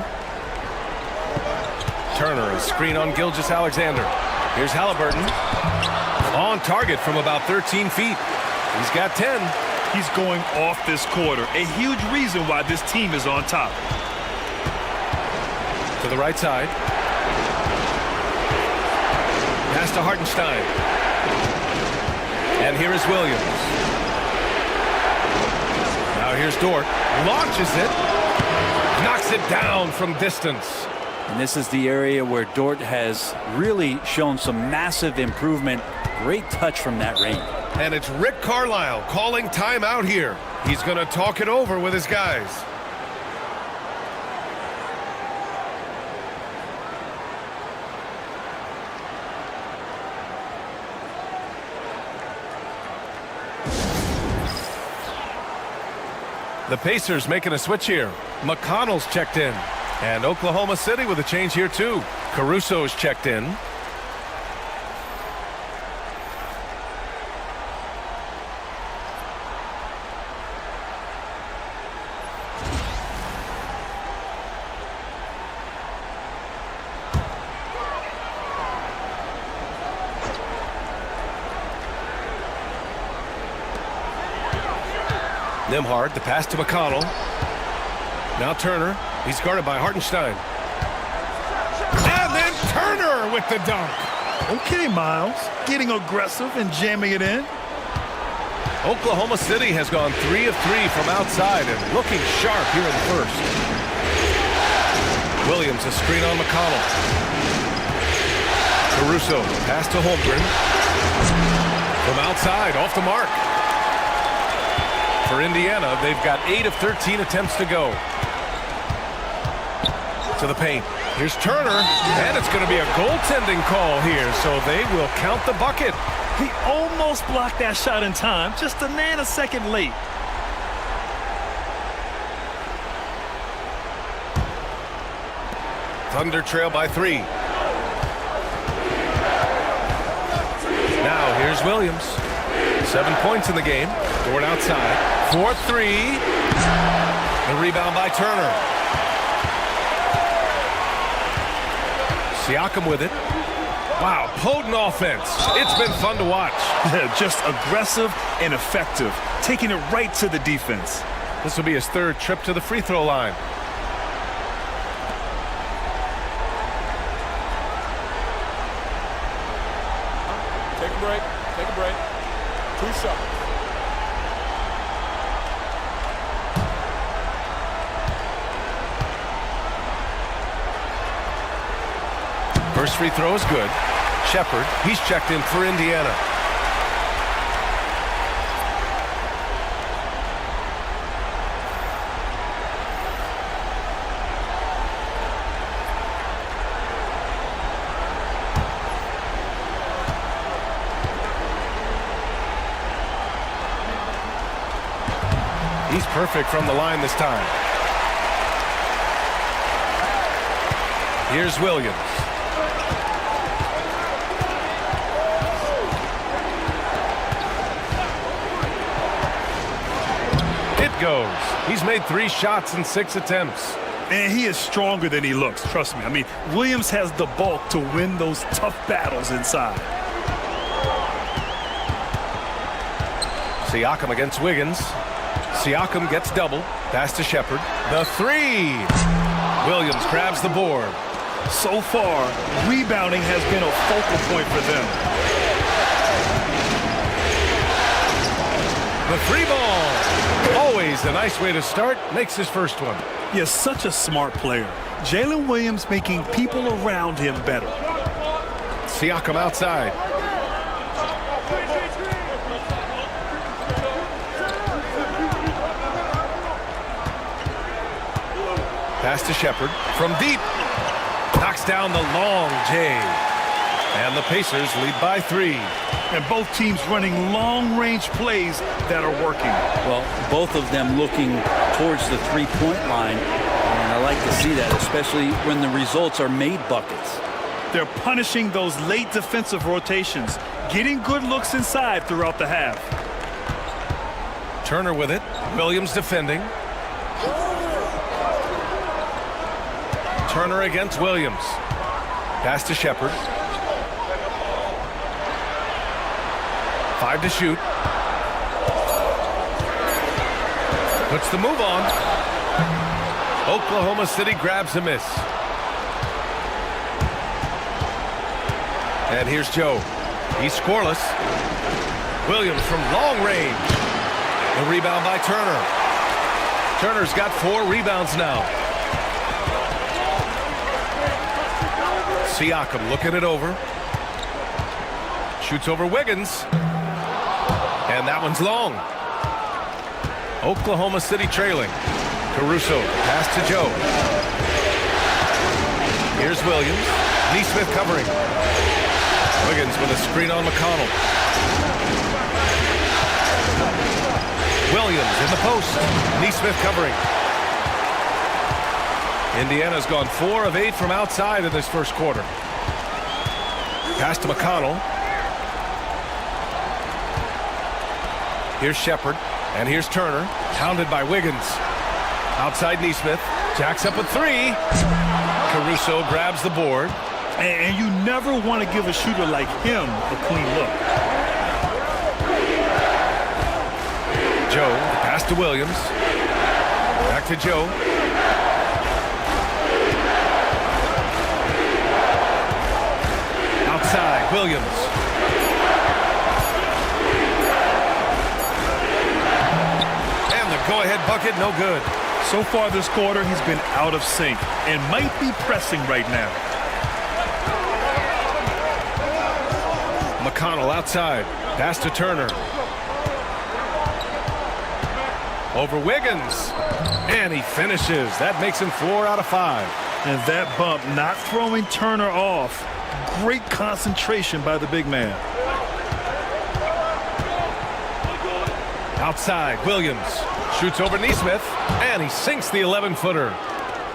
Turner, a screen on Gilgeous-Alexander. Here's Halliburton. On target from about 13 feet. He's got 10. He's going off this quarter. A huge reason why this team is on top. To the right side. Pass to Hartenstein. And here is Williams. Now here's Dort. Launches it. Knocks it down from distance. And this is the area where Dort has really shown some massive improvement. Great touch from that range. And it's Rick Carlisle calling timeout here. He's going to talk it over with his guys. The Pacers making a switch here. McConnell's checked in. And Oklahoma City with a change here too. Caruso's checked in. Nembhard, the pass to McConnell. Now Turner. He's guarded by Hartenstein. And then Turner with the dunk. Okay, Miles. Getting aggressive and jamming it in. Oklahoma City has gone 3 of 3 from outside and looking sharp here in the first. Williams, a screen on McConnell. Caruso, pass to Holmgren. From outside, off the mark. For Indiana, they've got 8 of 13 attempts to go. To the paint. Here's Turner, and it's going to be a goaltending call here, so they will count the bucket. He almost blocked that shot in time, just a nanosecond late. Thunder trail by 3. Now here's Williams. 7 points in the game. Dort outside. 4-3. The rebound by Turner. Siakam with it. Wow, potent offense. It's been fun to watch. Just aggressive and effective, taking it right to the defense. This will be his third trip to the free throw line. Take a break. Take a break. 2 shots. First free throw is good. Shepherd, he's checked in for Indiana. He's perfect from the line this time. Here's Williams. It goes. He's made 3 shots in 6 attempts. And he is stronger than he looks, trust me. I mean, Williams has the bulk to win those tough battles inside. Siakam against Wiggins. Siakam gets double. Pass to Shepherd. The 3. Williams grabs the board. So far, rebounding has been a focal point for them. The 3 ball. Always a nice way to start. Makes his first one. He is such a smart player. Jalen Williams making people around him better. Siakam outside. Pass to Shepherd from deep. Knocks down the long J. And the Pacers lead by 3. And both teams running long-range plays that are working. Well, both of them looking towards the three-point line. And I like to see that, especially when the results are made buckets. They're punishing those late defensive rotations, getting good looks inside throughout the half. Turner with it. Williams defending. Turner against Williams. Pass to Shepherd. 5 to shoot. Puts the move on. Oklahoma City grabs a miss. And here's Joe. He's scoreless. Williams from long range. The rebound by Turner. Turner's got 4 rebounds now. Siakam looking it over. Shoots over Wiggins. And that one's long. Oklahoma City trailing. Caruso, pass to Joe. Here's Williams. Nesmith covering. Wiggins with a screen on McConnell. Williams in the post. Nesmith covering. Indiana's gone 4 of 8 from outside in this first quarter. Pass to McConnell. Here's Shepherd, and here's Turner, pounded by Wiggins. Outside Nesmith, jacks up a 3. Caruso grabs the board. And you never want to give a shooter like him a clean look. Joe, pass to Williams. Back to Joe. Outside, Williams. And the go-ahead bucket, no good. So far this quarter, he's been out of sync and might be pressing right now. McConnell outside. Pass to Turner. Over Wiggins. And he finishes. That makes him 4 out of 5. And that bump not throwing Turner off. Great concentration by the big man. Outside, Williams. Shoots over Nesmith. And he sinks the 11-footer.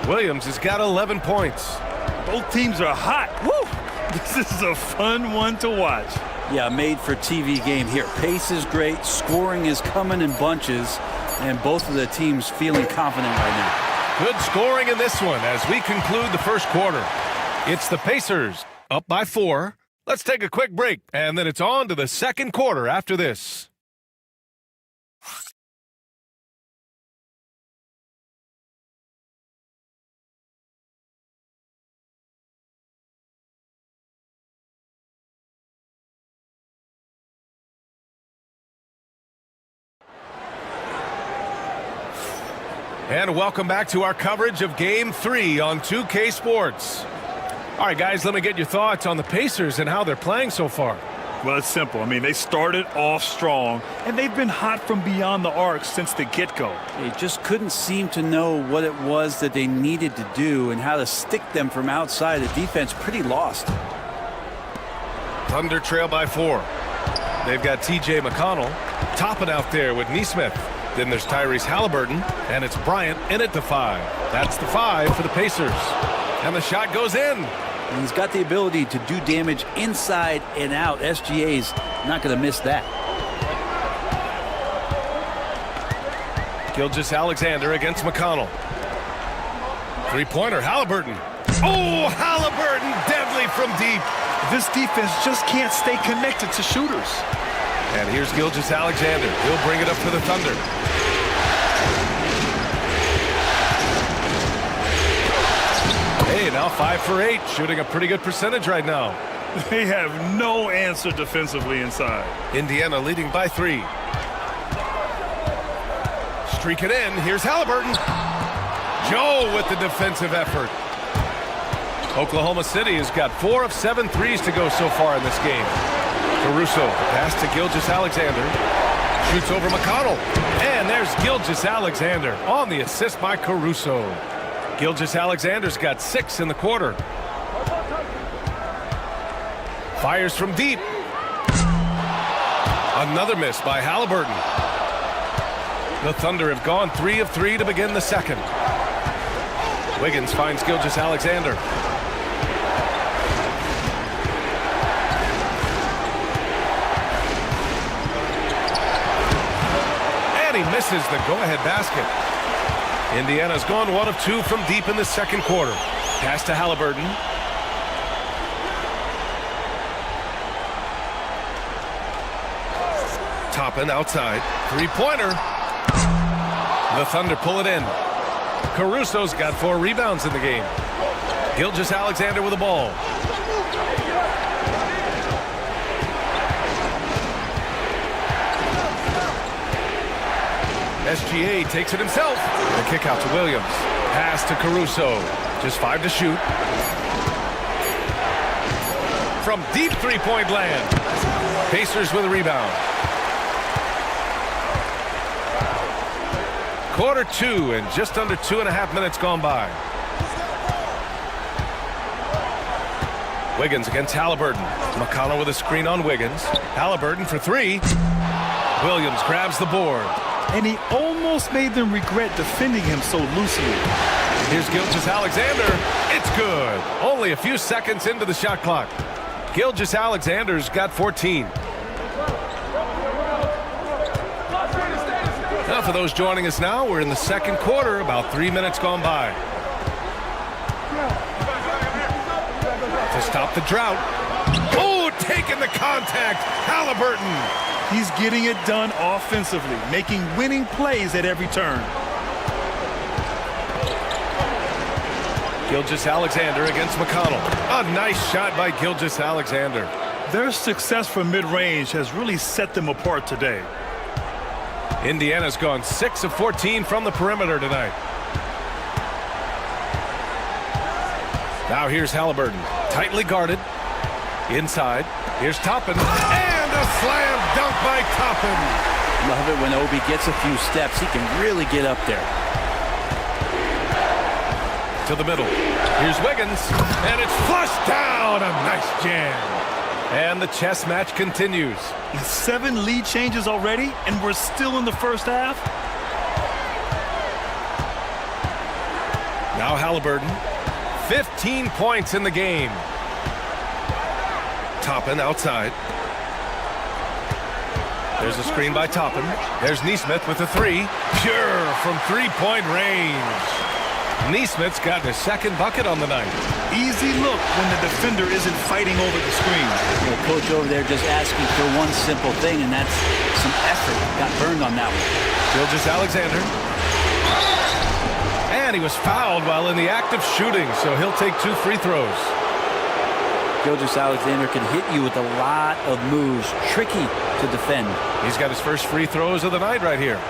Williams has got 11 points. Both teams are hot. Woo! This is a fun one to watch. Yeah, made for TV game here. Pace is great. Scoring is coming in bunches. And both of the teams feeling confident right now. Good scoring in this one as we conclude the first quarter. It's the Pacers up by 4. Let's take a quick break, and then it's on to the second quarter after this. And welcome back to our coverage of Game 3 on 2K Sports. All right, guys, let me get your thoughts on the Pacers and how they're playing so far. Well, it's simple. I mean, they started off strong, and they've been hot from beyond the arc since the get-go. They just couldn't seem to know what it was that they needed to do and how to stick them from outside. The defense pretty lost. Thunder trail by 4. They've got T.J. McConnell topping out there with Nesmith. Then there's Tyrese Halliburton, and it's Bryant in at the 5. That's the 5 for the Pacers. And the shot goes in. And he's got the ability to do damage inside and out. SGA's not going to miss that. Gilgeous-Alexander against McConnell. Three-pointer, Halliburton. Oh, Halliburton, deadly from deep. This defense just can't stay connected to shooters. And here's Gilgeous-Alexander. He'll bring it up for the Thunder. Hey, now 5 for 8, shooting a pretty good percentage right now. They have no answer defensively inside. Indiana leading by 3. Streak it in. Here's Halliburton. Joe with the defensive effort. Oklahoma City has got 4 of 7 threes to go so far in this game. Caruso, pass to Gilgeous-Alexander. Shoots over McConnell. And there's Gilgeous-Alexander on the assist by Caruso. Gilgeous-Alexander's got 6 in the quarter. Fires from deep. Another miss by Halliburton. The Thunder have gone 3 of 3 to begin the second. Wiggins finds Gilgeous-Alexander. And he misses the go-ahead basket. Indiana's gone 1 of 2 from deep in the second quarter. Pass to Halliburton. Toppin outside. Three-pointer. The Thunder pull it in. Caruso's got 4 rebounds in the game. Gilgeous-Alexander with the ball. SGA takes it himself. The kick out to Williams. Pass to Caruso. Just 5 to shoot. From deep three-point land. Pacers with a rebound. Quarter 2 and just under 2.5 minutes gone by. Wiggins against Halliburton. McConnell with a screen on Wiggins. Halliburton for 3. Williams grabs the board. And he almost made them regret defending him so loosely. Here's Gilgeous-Alexander. It's good. Only a few seconds into the shot clock. Gilgeous-Alexander's got 14. Now for those joining us now, we're in the second quarter, about 3 minutes gone by. To stop the drought. Oh, taking the contact. Halliburton. He's getting it done offensively, making winning plays at every turn. Gilgeous-Alexander against McConnell. A nice shot by Gilgeous-Alexander. Their success from mid-range has really set them apart today. Indiana's gone 6 of 14 from the perimeter tonight. Now here's Halliburton. Tightly guarded. Inside. Here's Toppin. And a slam dunk by Toppin. Love it when Obi gets a few steps. He can really get up there. To the middle. Here's Wiggins. And it's flushed down. A nice jam. And the chess match continues. 7 lead changes already, and we're still in the first half. Now Halliburton. 15 points in the game. Toppin outside. There's a screen by Toppin. There's Nesmith with a 3. Pure from three-point range. Neesmith's gotten his second bucket on the night. Easy look when the defender isn't fighting over the screen. The coach over there just asking for one simple thing, and that's some effort. Got burned on that one. Gilgeous-Alexander. And he was fouled while in the act of shooting, so he'll take 2 free throws. Gilgeous-Alexander can hit you with a lot of moves. Tricky to defend. He's got his first free throws of the night right here.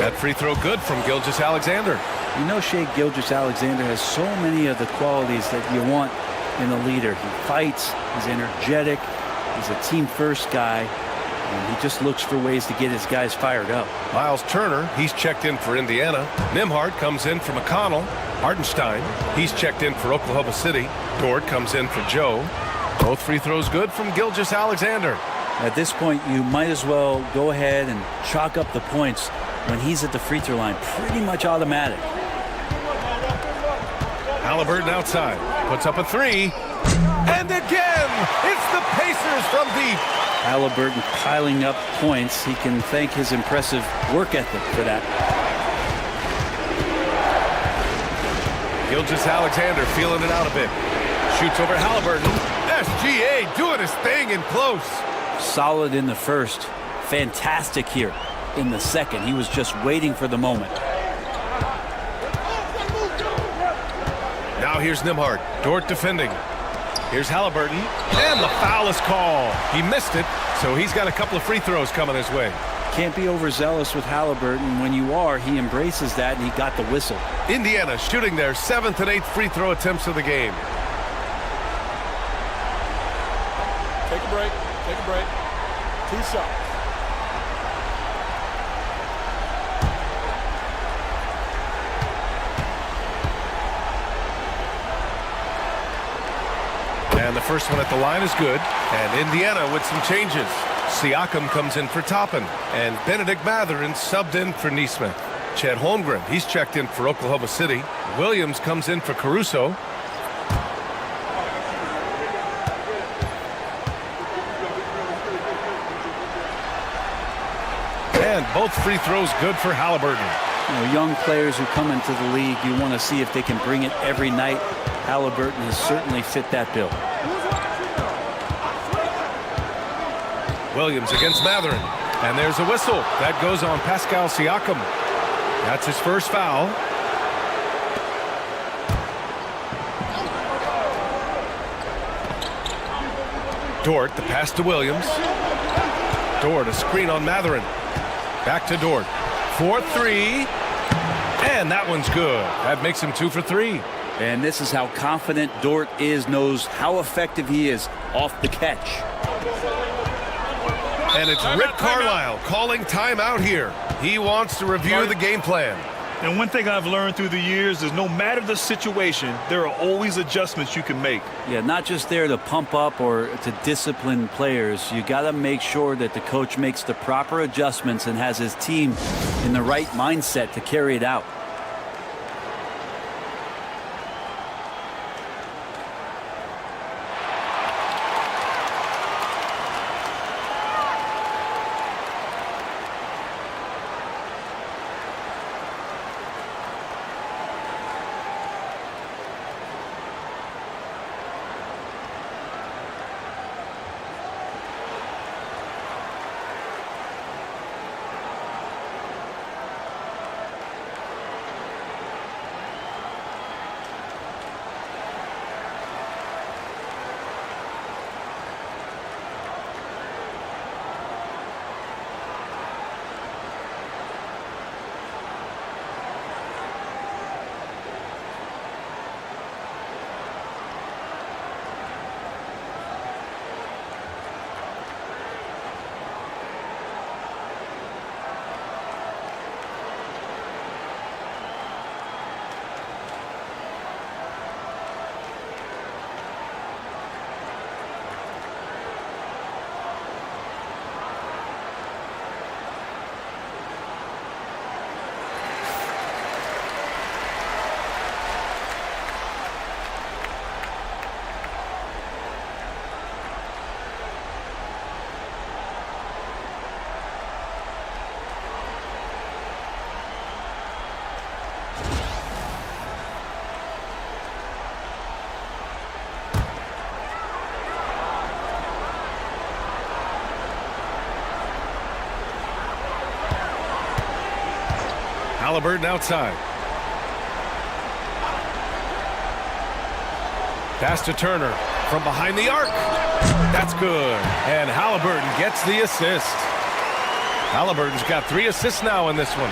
That free throw good from Gilgeous-Alexander. You know, Shai Gilgeous-Alexander has so many of the qualities that you want in a leader. He fights, he's energetic, he's a team-first guy, and he just looks for ways to get his guys fired up. Miles Turner, he's checked in for Indiana. Nembhard comes in for McConnell. Hartenstein, he's checked in for Oklahoma City. Dort comes in for Joe. Both free throws good from Gilgeous-Alexander. At this point, you might as well go ahead and chalk up the points when he's at the free throw line. Pretty much automatic. Haliburton outside, puts up a 3, and again, it's the Pacers from deep. Haliburton piling up points. He can thank his impressive work ethic for that. Gilgeous-Alexander feeling it out a bit. Shoots over Haliburton. SGA doing his thing in close. Solid in the first. Fantastic here in the second. He was just waiting for the moment. Now here's Nembhard. Dort defending. Here's Haliburton. And the foul is called. He missed it, so he's got a couple of free throws coming his way. Can't be overzealous with Haliburton. When you are, he embraces that, and he got the whistle. Indiana shooting their 7th and 8th free throw attempts of the game. Take a break. Take a break. 2 shots. And the first one at the line is good. And Indiana with some changes. Siakam comes in for Toppin. And Benedict Mathurin subbed in for Neesmith. Chet Holmgren, he's checked in for Oklahoma City. Williams comes in for Caruso. And both free throws good for Haliburton. You know, young players who come into the league, you want to see if they can bring it every night. Haliburton has certainly fit that bill. Williams against Mathurin. And there's a whistle. That goes on Pascal Siakam. That's his first foul. Dort, the pass to Williams. Dort, a screen on Mathurin. Back to Dort. 4-3. And that one's good. That makes him 2 for 3. And this is how confident Dort is, knows how effective he is off the catch. And it's Rick Carlisle calling timeout here. He wants to review the game plan. And one thing I've learned through the years is no matter the situation, there are always adjustments you can make. Yeah, not just there to pump up or to discipline players. You got to make sure that the coach makes the proper adjustments and has his team in the right mindset to carry it out. Halliburton outside. Pass to Turner from behind the arc. That's good. And Halliburton gets the assist. Halliburton's got 3 assists now in this one.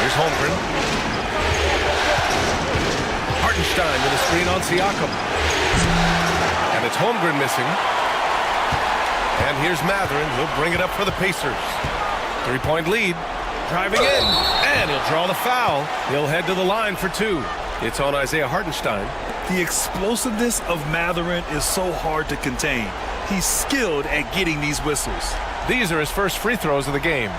Here's Holmgren. Hartenstein with a screen on Siakam. And it's Holmgren missing. And here's Mathurin. He'll bring it up for the Pacers. 3-point lead. Driving in. And he'll draw the foul. He'll head to the line for 2. It's on Isaiah Hartenstein. The explosiveness of Mathurin is so hard to contain. He's skilled at getting these whistles. These are his first free throws of the game.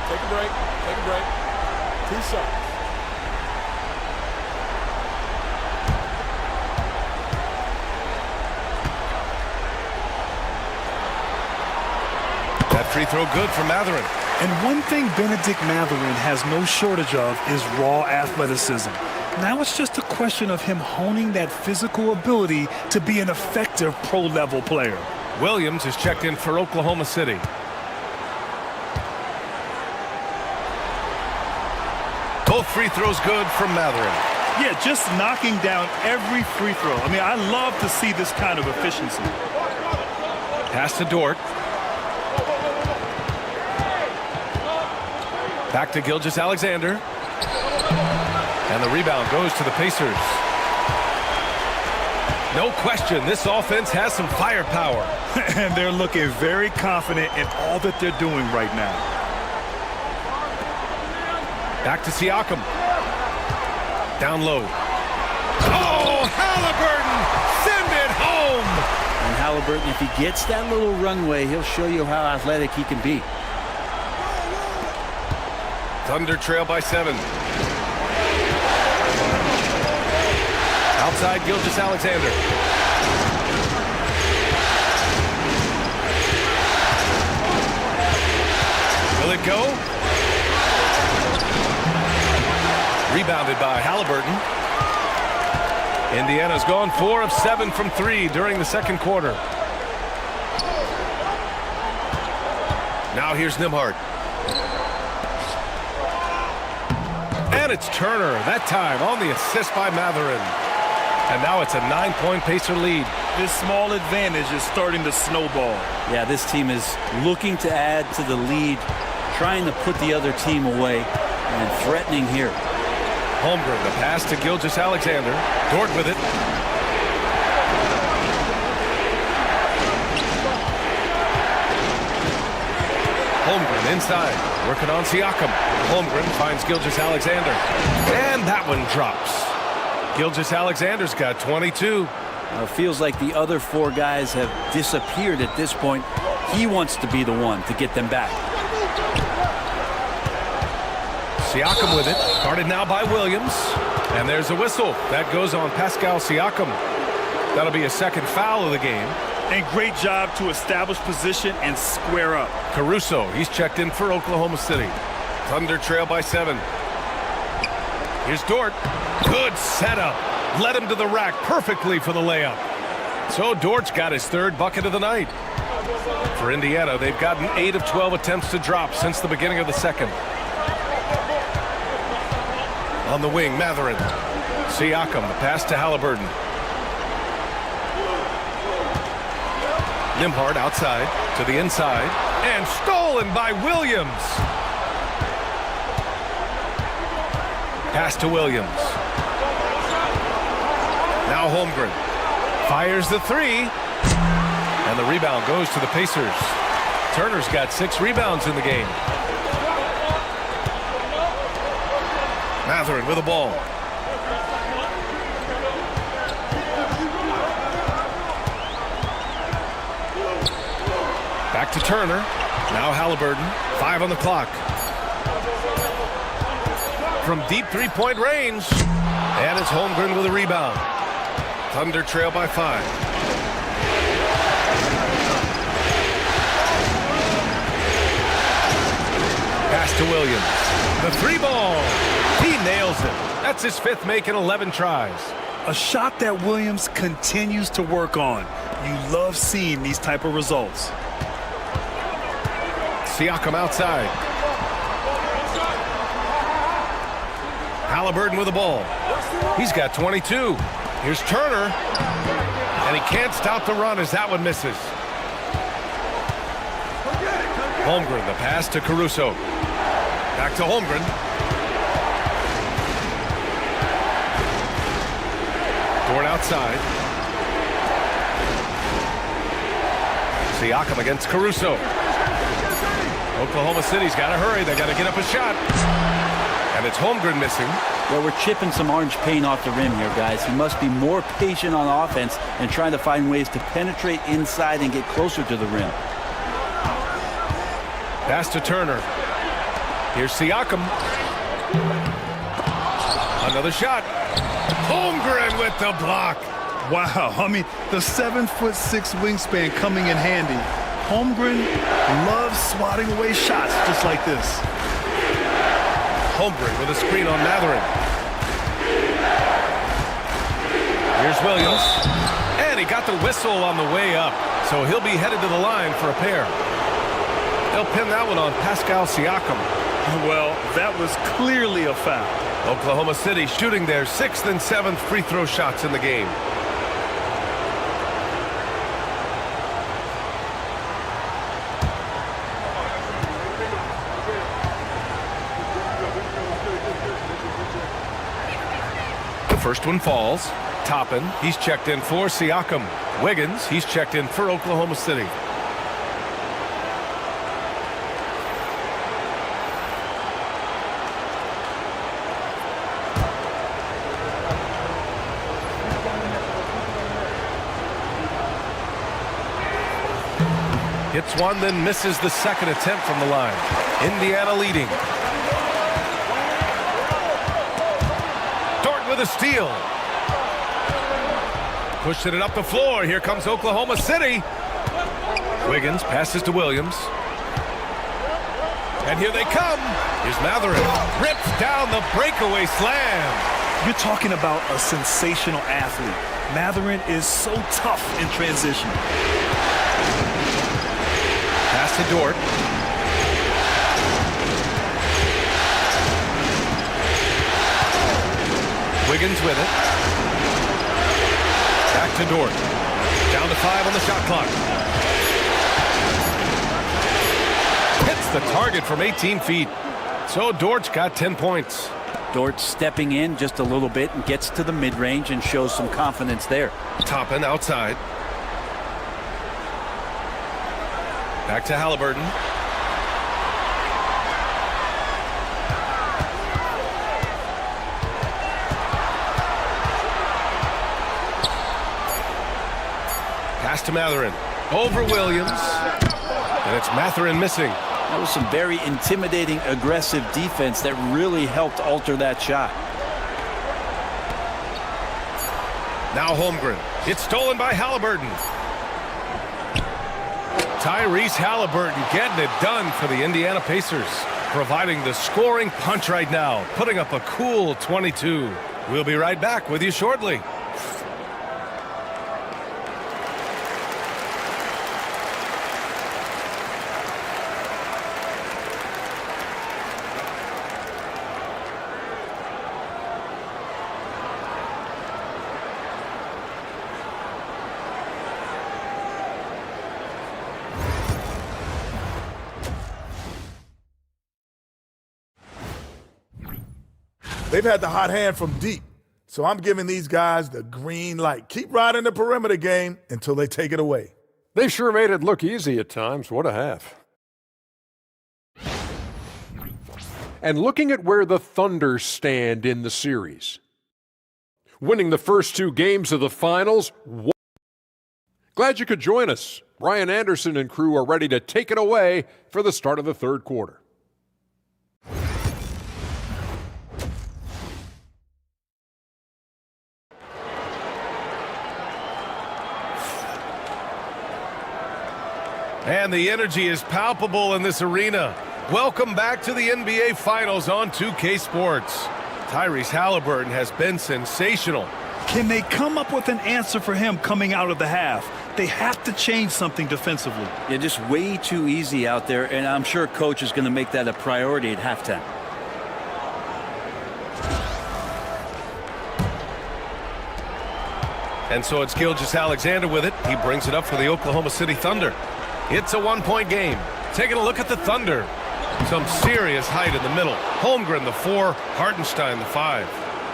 Take a break. Take a break. 2 seconds. That free throw good for Mathurin. And one thing Benedict Mathurin has no shortage of is raw athleticism. Now it's just a question of him honing that physical ability to be an effective pro-level player. Williams is checked in for Oklahoma City. Both free throws good from Mathurin. Yeah, just knocking down every free throw. I mean, I love to see this kind of efficiency. Pass to Dort. Back to Gilgeous-Alexander. And the rebound goes to the Pacers. No question, this offense has some firepower. And they're looking very confident in all that they're doing right now. Back to Siakam. Down low. Oh, Halliburton! Send it home! And Halliburton, if he gets that little runway, he'll show you how athletic he can be. Thunder trail by 7. Outside Gilgeous-Alexander. Will it go? Rebounded by Halliburton. Indiana's gone 4 of 7 from 3 during the second quarter. Now here's Nembhard. And it's Turner, that time on the assist by Mathurin. And now it's a 9-point Pacer lead. This small advantage is starting to snowball. Yeah, this team is looking to add to the lead, trying to put the other team away, and threatening here. Holmgren, the pass to Gilgeous-Alexander. Dort with it. Holmgren inside, working on Siakam. Holmgren finds Gilgeous-Alexander. And that one drops. Gilgeous-Alexander's got 22. Feels like the other 4 guys have disappeared at this point. He wants to be the one to get them back. Siakam with it, guarded now by Williams. And there's a whistle. That goes on Pascal Siakam. That'll be a second foul of the game. And great job to establish position and square up. Caruso, he's checked in for Oklahoma City. Thunder trail by 7. Here's Dort. Good setup. Led him to the rack perfectly for the layup. So Dort's got his 3rd bucket of the night. For Indiana, they've gotten 8 of 12 attempts to drop since the beginning of the second. On the wing, Mathurin. Siakam, the pass to Halliburton. Nembhard outside to the inside. And stolen by Williams. Pass to Williams. Now Holmgren. Fires the 3. And the rebound goes to the Pacers. Turner's got 6 rebounds in the game. Mathurin with the ball. Back to Turner. Now Halliburton. 5 on the clock. From deep 3-point range. And it's Holmgren with a rebound. Thunder trail by 5. Pass to Williams. The 3 ball. He nails it. That's his 5th make in 11 tries. A shot that Williams continues to work on. You love seeing these type of results. Siakam outside. Halliburton with the ball. He's got 22. Here's Turner. And he can't stop the run as that one misses. Holmgren, the pass to Caruso. Back to Holmgren. Dort outside. Siakam against Caruso. Oklahoma City's got to hurry. They got to get up a shot. And it's Holmgren missing. Well, we're chipping some orange paint off the rim here, guys. He must be more patient on offense and trying to find ways to penetrate inside and get closer to the rim. Pass to Turner. Here's Siakam. Another shot. Holmgren with the block. Wow, I mean, the 7'6" wingspan coming in handy. Holmgren loves swatting away shots just like this. Holmgren with a screen on Mathurin. Here's Williams. And he got the whistle on the way up. So he'll be headed to the line for a pair. They'll pin that one on Pascal Siakam. Well, that was clearly a foul. Oklahoma City shooting their 6th and 7th free throw shots in the game. The first one falls. Toppin, he's checked in for Siakam. Wiggins, he's checked in for Oklahoma City. Hits one, then misses the second attempt from the line. Indiana leading. Dort with a steal. Pushing it up the floor. Here comes Oklahoma City. Wiggins passes to Williams. And here they come. Here's Mathurin. Rips down the breakaway slam. You're talking about a sensational athlete. Mathurin is so tough in transition. Pass to Dort. Wiggins with it. Back to Dort. Down to 5 on the shot clock. Hits the target from 18 feet. So Dort's got 10 points. Dort stepping in just a little bit and gets to the mid-range and shows some confidence there. Toppin outside. Back to Halliburton. Pass to Mathurin. Over Williams. And it's Mathurin missing. That was some very intimidating, aggressive defense that really helped alter that shot. Now Holmgren. It's stolen by Halliburton. Tyrese Halliburton getting it done for the Indiana Pacers, providing the scoring punch right now, putting up a cool 22. We'll be right back with you shortly. They've had the hot hand from deep, so I'm giving these guys the green light. Keep riding the perimeter game until they take it away. They sure made it look easy at times. What a half. And looking at where the Thunder stand in the series. Winning the first 2 games of the finals. Glad you could join us. Brian Anderson and crew are ready to take it away for the start of the third quarter. And the energy is palpable in this arena. Welcome back to the NBA Finals on 2K Sports. Tyrese Halliburton has been sensational. Can they come up with an answer for him coming out of the half? They have to change something defensively. Yeah, just way too easy out there, and I'm sure coach is going to make that a priority at halftime. And so it's Gilgeous-Alexander with it. He brings it up for the Oklahoma City Thunder. It's a one-point game. Taking a look at the Thunder. Some serious height in the middle. Holmgren, the 4, Hartenstein, the 5.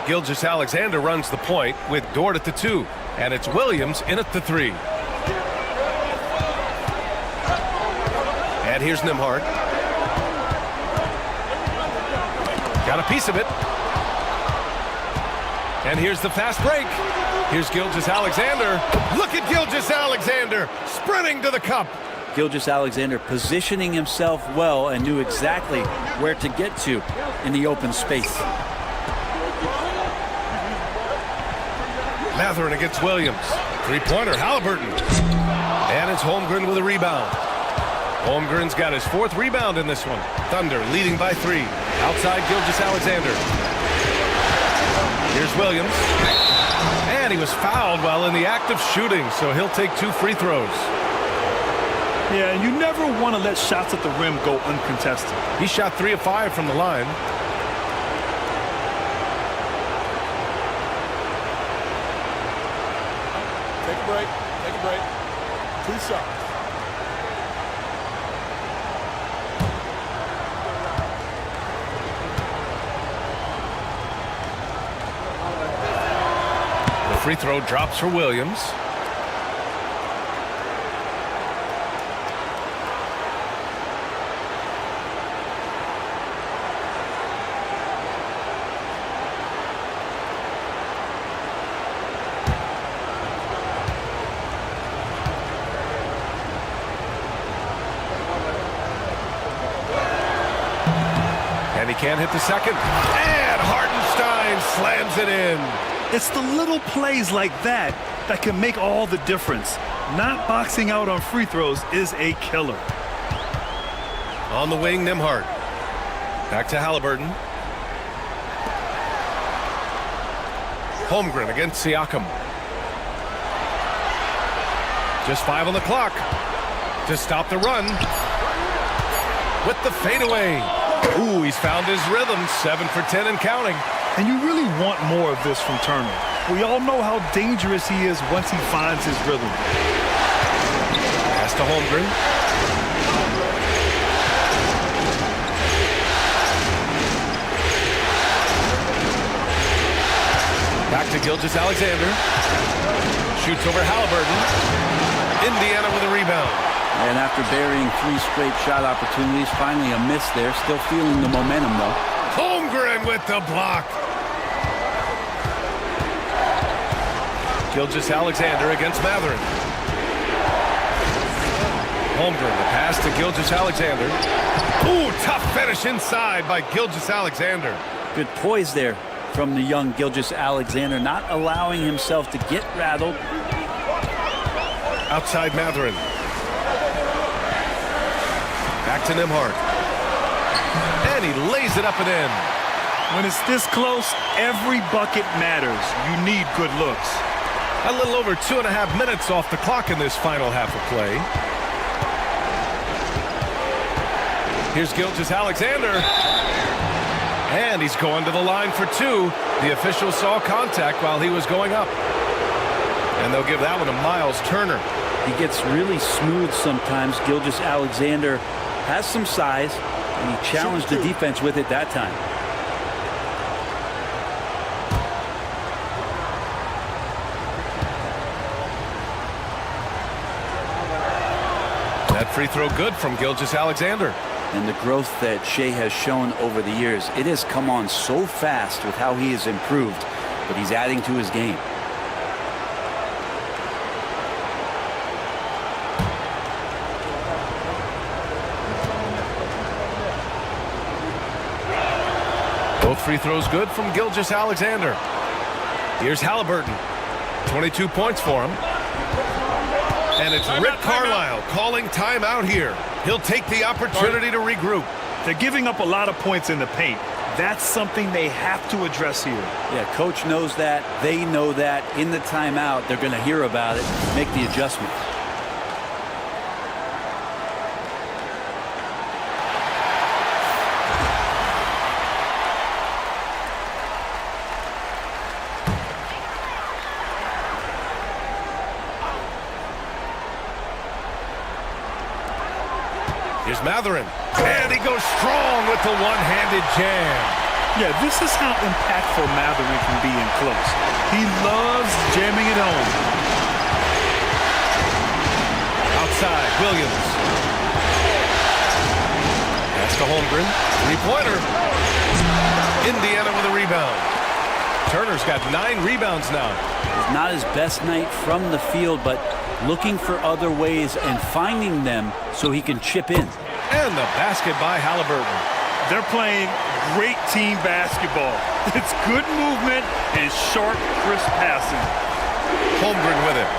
Gilgeous-Alexander runs the point with Dort at the 2. And it's Williams in at the 3. And here's Nembhard. Got a piece of it. And here's the fast break. Here's Gilgeous-Alexander. Look at Gilgeous-Alexander sprinting to the cup. Gilgeous-Alexander positioning himself well and knew exactly where to get to in the open space. Mathurin against Williams. Three-pointer, Halliburton. And it's Holmgren with a rebound. Holmgren's got his 4th rebound in this one. Thunder leading by 3. Outside Gilgeous-Alexander. Here's Williams. And he was fouled while in the act of shooting, so he'll take 2 free throws. Yeah, and you never want to let shots at the rim go uncontested. He shot 3 of 5 from the line. Take a break. Take a break. 2 shots. The free throw drops for Williams. And he can't hit the second. And Hartenstein slams it in. It's the little plays like that that can make all the difference. Not boxing out on free throws is a killer. On the wing, Nembhard. Back to Halliburton. Holmgren against Siakam. Just 5 on the clock to stop the run. With the fadeaway. Ooh, he's found his rhythm. 7 for 10 and counting. And you really want more of this from Turner. We all know how dangerous he is once he finds his rhythm. Pass to Holmgren. Back to Gilgeous-Alexander. Shoots over Halliburton. Indiana with a rebound. And after burying 3 straight shot opportunities, finally a miss there. Still feeling the momentum, though. Holmgren with the block. Gilgeous-Alexander against Mathurin. Holmgren, the pass to Gilgeous-Alexander. Ooh, tough finish inside by Gilgeous-Alexander. Good poise there from the young Gilgeous-Alexander, not allowing himself to get rattled. Outside Mathurin. Back to Nembhard. And he lays it up and in. When it's this close, every bucket matters. You need good looks. A little over 2.5 minutes off the clock in this final half of play. Here's Gilgeous-Alexander. And he's going to the line for 2. The official saw contact while he was going up. And they'll give that one to Miles Turner. He gets really smooth sometimes. Gilgeous-Alexander has some size, and he challenged the defense with it that time. That free throw good from Gilgeous-Alexander. And the growth that Shai has shown over the years, it has come on so fast with how he has improved, but he's adding to his game. Both free throws good from Gilgeous-Alexander. Here's Halliburton. 22 points for him. And it's Rick Carlisle calling timeout here. He'll take the opportunity to regroup. They're giving up a lot of points in the paint. That's something they have to address here. Yeah, coach knows that. They know that. In the timeout, they're going to hear about it, make the adjustment. Here's Mathurin. And he goes strong with the one-handed jam. Yeah, this is how impactful Mathurin can be in close. He loves jamming it home. Outside, Williams. Pass to Holmgren. Three-pointer. Indiana with a rebound. Turner's got 9 rebounds now. It's not his best night from the field, but looking for other ways and finding them so he can chip in. And the basket by Halliburton. They're playing great team basketball. It's good movement and sharp, crisp passing. Holmgren with it.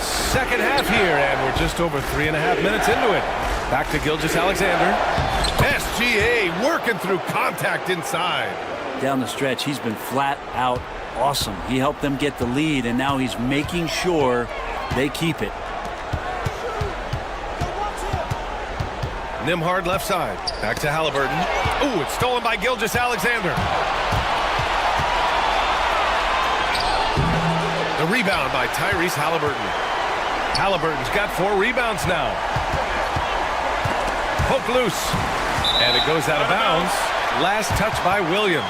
Second half here, and we're just over 3.5 minutes into it. Back to Gilgeous-Alexander. SGA working through contact inside. Down the stretch, he's been flat out awesome. He helped them get the lead, and now he's making sure they keep it. Nembhard left side. Back to Halliburton. Ooh, it's stolen by Gilgeous-Alexander. The rebound by Tyrese Halliburton. Halliburton's got 4 rebounds now. Poke loose. And it goes out of bounds. Last touch by Williams.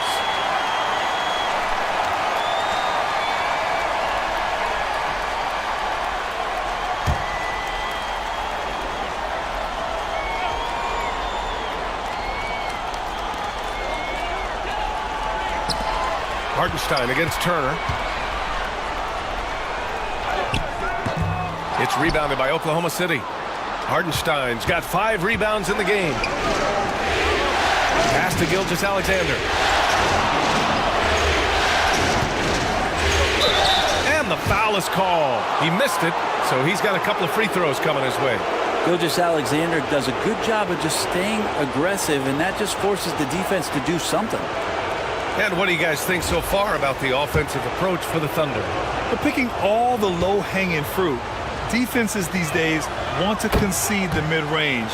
Hartenstein against Turner. It's rebounded by Oklahoma City. Hartenstein's got 5 rebounds in the game. Pass to Gilgeous-Alexander. And the foul is called. He missed it, so he's got a couple of free throws coming his way. Gilgeous-Alexander does a good job of just staying aggressive, and that just forces the defense to do something. And what do you guys think so far about the offensive approach for the Thunder? They're picking all the low-hanging fruit. Defenses these days want to concede the mid-range,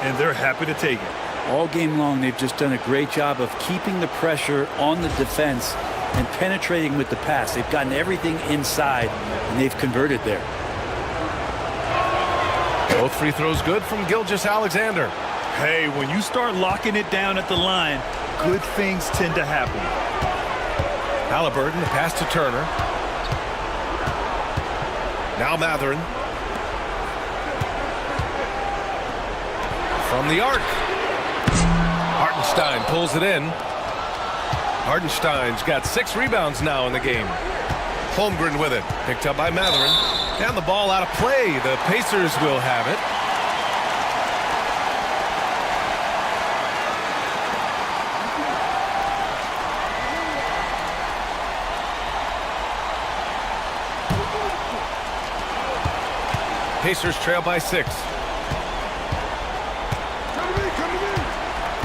and they're happy to take it. All game long, they've just done a great job of keeping the pressure on the defense and penetrating with the pass. They've gotten everything inside, and they've converted there. Both free throws good from Gilgeous-Alexander. Hey, when you start locking it down at the line, good things tend to happen. Halliburton, the pass to Turner. Now Mathurin. From the arc. Hartenstein pulls it in. Hartenstein's got 6 rebounds now in the game. Holmgren with it. Picked up by Mathurin. And the ball out of play. The Pacers will have it. Pacers trail by 6.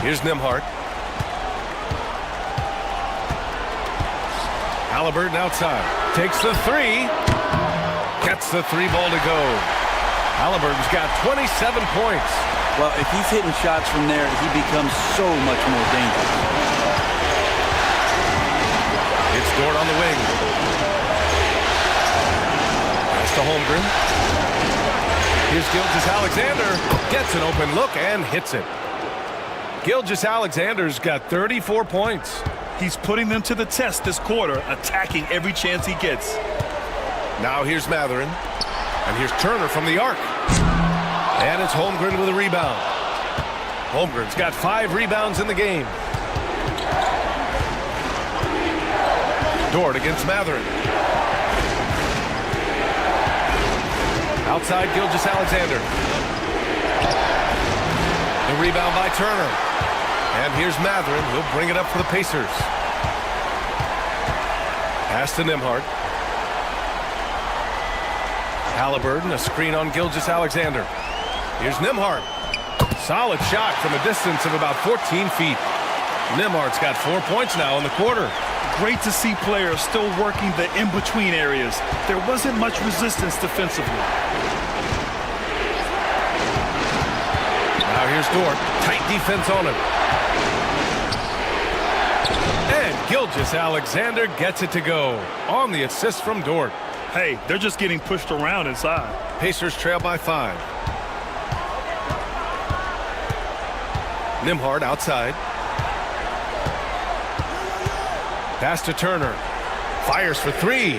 Here's Nembhard. Halliburton outside. Takes the 3. Gets the 3 ball to go. Halliburton's got 27 points. Well, if he's hitting shots from there, he becomes so much more dangerous. It's Dort on the wing. Pass to Holmgren. Here's Gilgeous-Alexander. Gets an open look and hits it. Gilgeous-Alexander's got 34 points. He's putting them to the test this quarter, attacking every chance he gets. Now here's Mathurin. And here's Turner from the arc. And it's Holmgren with a rebound. Holmgren's got 5 rebounds in the game. Dort against Mathurin. Outside Gilgeous-Alexander. The rebound by Turner. And here's Mathurin. He'll bring it up for the Pacers. Pass to Nembhard. Halliburton, a screen on Gilgeous-Alexander. Here's Nembhard. Solid shot from a distance of about 14 feet. Nembhard's got 4 points now in the quarter. Great to see players still working the in-between areas. There wasn't much resistance defensively. Now here's Dort. Tight defense on him. And Gilgeous-Alexander gets it to go on the assist from Dort. Hey, they're just getting pushed around inside. Pacers trail by 5. Nembhard outside. Pass to Turner. Fires for 3.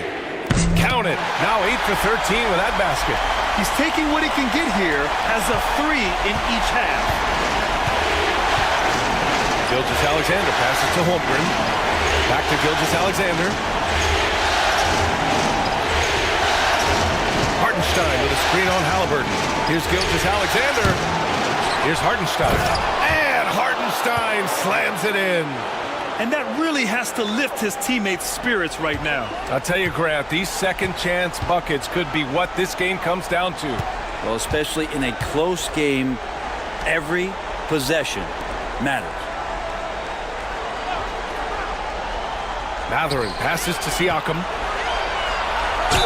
Count it. Now 8 for 13 with that basket. He's taking what he can get here, has a 3 in each half. Gilgeous-Alexander passes to Holmgren. Back to Gilgeous-Alexander. Hartenstein with a screen on Halliburton. Here's Gilgeous-Alexander. Here's Hartenstein. And Hartenstein slams it in. And that really has to lift his teammates' spirits right now. I'll tell you, Grant, these second chance buckets could be what this game comes down to. Well, especially in a close game, every possession matters. Mathurin passes to Siakam.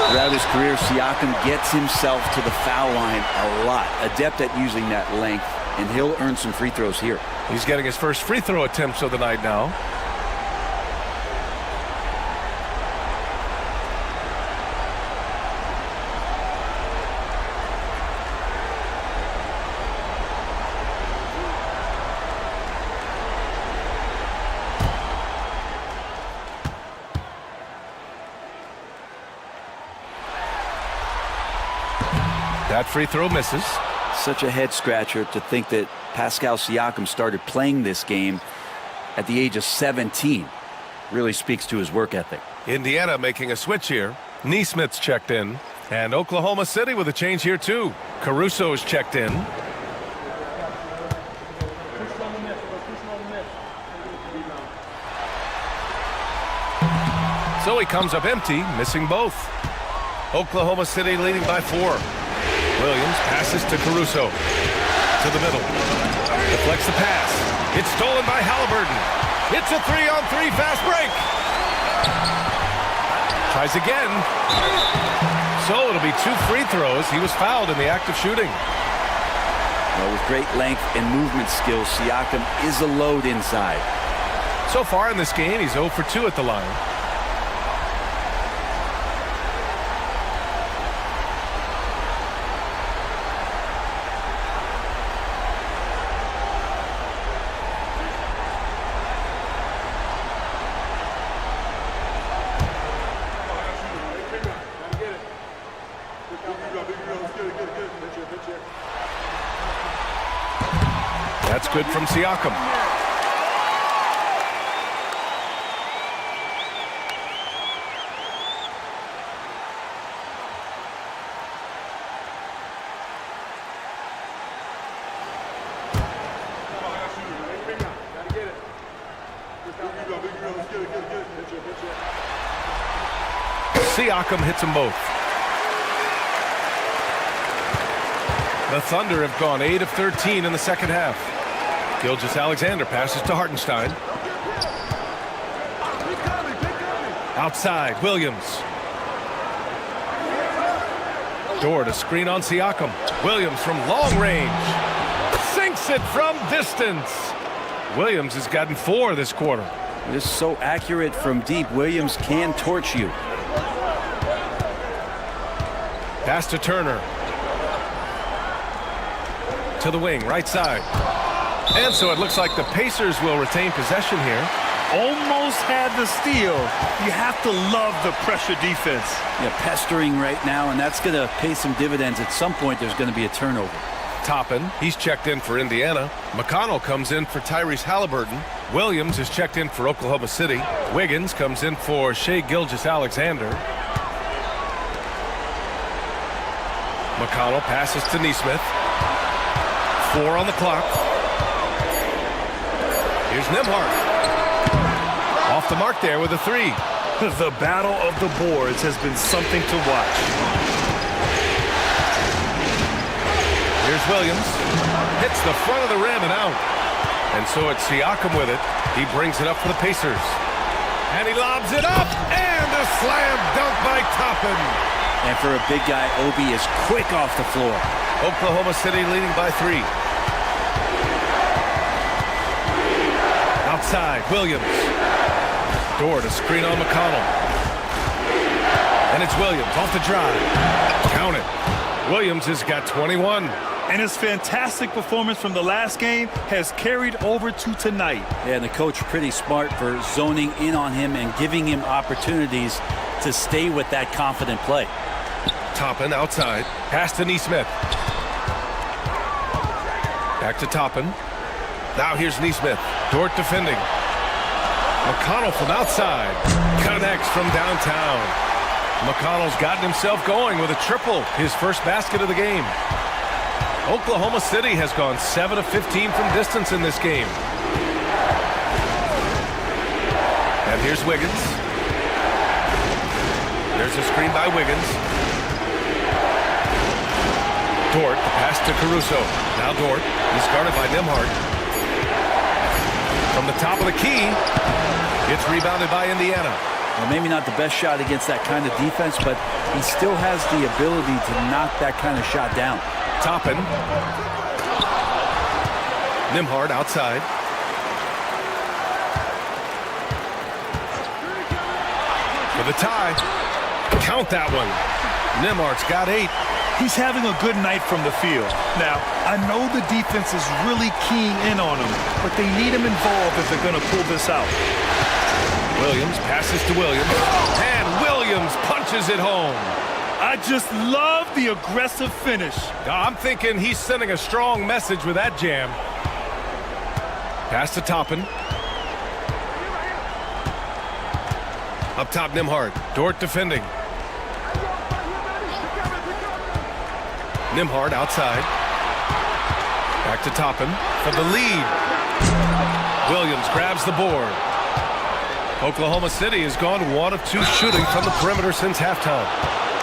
Throughout his career, Siakam gets himself to the foul line a lot. Adept at using that length, and he'll earn some free throws here. He's getting his first free throw attempts of the night now. That free throw misses. Such a head scratcher to think that Pascal Siakam started playing this game at the age of 17. Really speaks to his work ethic. Indiana making a switch here. Neesmith's checked in. And Oklahoma City with a change here too. Caruso's checked in. So he comes up empty, missing both. Oklahoma City leading by 4. Williams passes to Caruso. To the middle. Deflects the pass. It's stolen by Halliburton. It's a 3-on-3 fast break. Tries again. So it'll be 2 free throws. He was fouled in the act of shooting. Well, with great length and movement skills, Siakam is a load inside. So far in this game, he's 0 for 2 at the line. That's good from Siakam. Siakam hits them both. The Thunder have gone 8 of 13 in the second half. Gilgeous-Alexander passes to Hartenstein. Outside, Williams. Dort, a screen on Siakam. Williams from long range. Sinks it from distance. Williams has gotten 4 this quarter. This is so accurate from deep. Williams can torch you. Pass to Turner. To the wing, right side. And so it looks like the Pacers will retain possession here. Almost had the steal. You have to love the pressure defense. Yeah, pestering right now, and that's going to pay some dividends. At some point, there's going to be a turnover. Toppin, he's checked in for Indiana. McConnell comes in for Tyrese Halliburton. Williams is checked in for Oklahoma City. Wiggins comes in for Shai Gilgeous-Alexander. McConnell passes to Neesmith. 4 on the clock. Here's Nembhard. Off the mark there with a 3. The battle of the boards has been something to watch. Here's Williams. Hits the front of the rim and out. And so it's Siakam with it. He brings it up for the Pacers. And he lobs it up. And a slam dunk by Toppin. And for a big guy, Obi is quick off the floor. Oklahoma City leading by 3. Outside, Williams. Dort to screen on McConnell. And it's Williams off the drive. Count it. Williams has got 21. And his fantastic performance from the last game has carried over to tonight. Yeah, and the coach pretty smart for zoning in on him and giving him opportunities to stay with that confident play. Toppin outside. Pass to Nesmith. Back to Toppin. Now here's Nesmith. Dort defending. McConnell from outside. Connects from downtown. McConnell's gotten himself going with a triple. His first basket of the game. Oklahoma City has gone 7 of 15 from distance in this game. And here's Wiggins. There's a screen by Wiggins. Dort, the pass to Caruso. Now Dort. He's guarded by Nembhard. From the top of the key, it's rebounded by Indiana. Well, maybe not the best shot against that kind of defense, but he still has the ability to knock that kind of shot down. Toppin. Nembhard outside. For the tie. Count that one. Nembhard's got 8. He's having a good night from the field. Now, I know the defense is really keying in on him, but they need him involved if they're going to pull this out. Williams passes to Williams, and Williams punches it home. I just love the aggressive finish. I'm thinking he's sending a strong message with that jam. Pass to Toppin. Up top, Nembhard. Dort defending. Nembhard outside. Back to Toppin for the lead. Williams grabs the board. Oklahoma City has gone 1 of 2 shooting from the perimeter since halftime.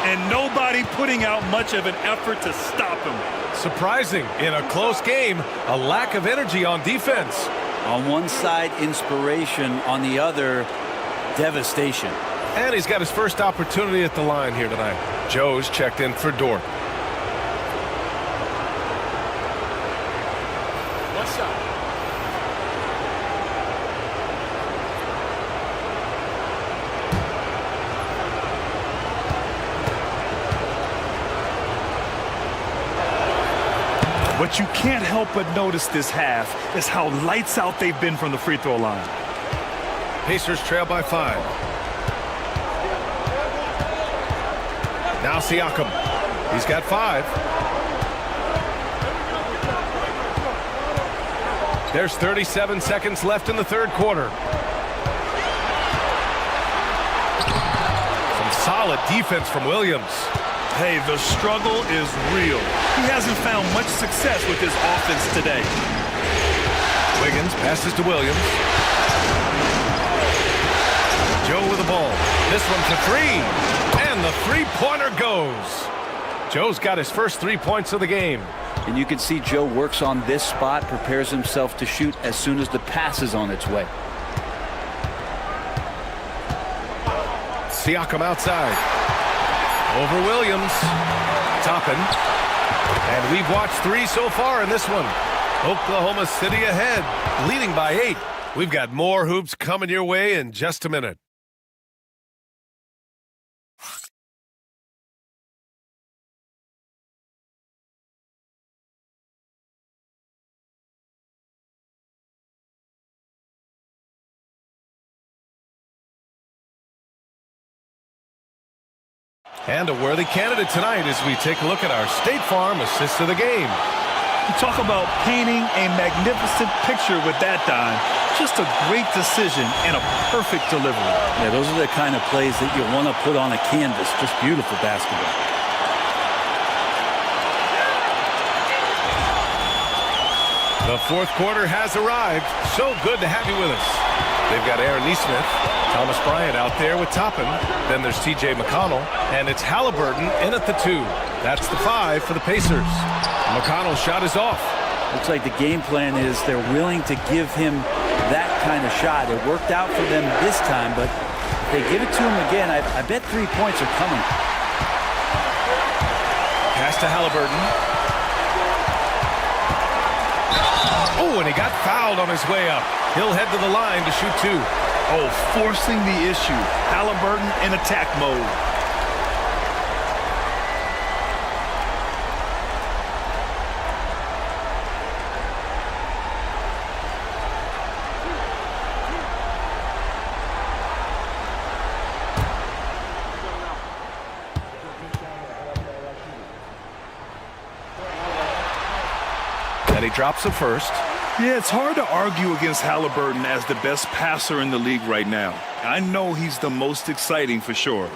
And nobody putting out much of an effort to stop him. Surprising, in a close game, a lack of energy on defense. On one side, inspiration. On the other, devastation. And he's got his first opportunity at the line here tonight. Joe's checked in for Dort. What's up? What you can't help but notice this half is how lights out they've been from the free throw line. Pacers trail by 5. Now Siakam. He's got 5. There's 37 seconds left in the third quarter. Some solid defense from Williams. Hey, the struggle is real. He hasn't found much success with his offense today. Wiggins passes to Williams. Joe with the ball. This one for 3. And the three-pointer goes. Joe's got his first 3 points of the game. And you can see Joe works on this spot, prepares himself to shoot as soon as the pass is on its way. Siakam outside. Over Williams. Toppin. And we've watched 3 so far in this one. Oklahoma City ahead, leading by 8. We've got more hoops coming your way in just a minute. And a worthy candidate tonight as we take a look at our State Farm assist of the game. You talk about painting a magnificent picture with that dime. Just a great decision and a perfect delivery. Yeah, those are the kind of plays that you want to put on a canvas. Just beautiful basketball. The fourth quarter has arrived. So good to have you with us. They've got Aaron Nesmith, Thomas Bryant out there with Toppin. Then there's T.J. McConnell, and it's Halliburton in at the 2. That's the 5 for the Pacers. McConnell's shot is off. Looks like the game plan is they're willing to give him that kind of shot. It worked out for them this time, but if they give it to him again, I bet 3 points are coming. Pass to Halliburton. Oh, and he got fouled on his way up. He'll head to the line to shoot 2. Oh, forcing the issue. Halliburton in attack mode. And he drops the first. Yeah, it's hard to argue against Halliburton as the best passer in the league right now. I know he's the most exciting for sure.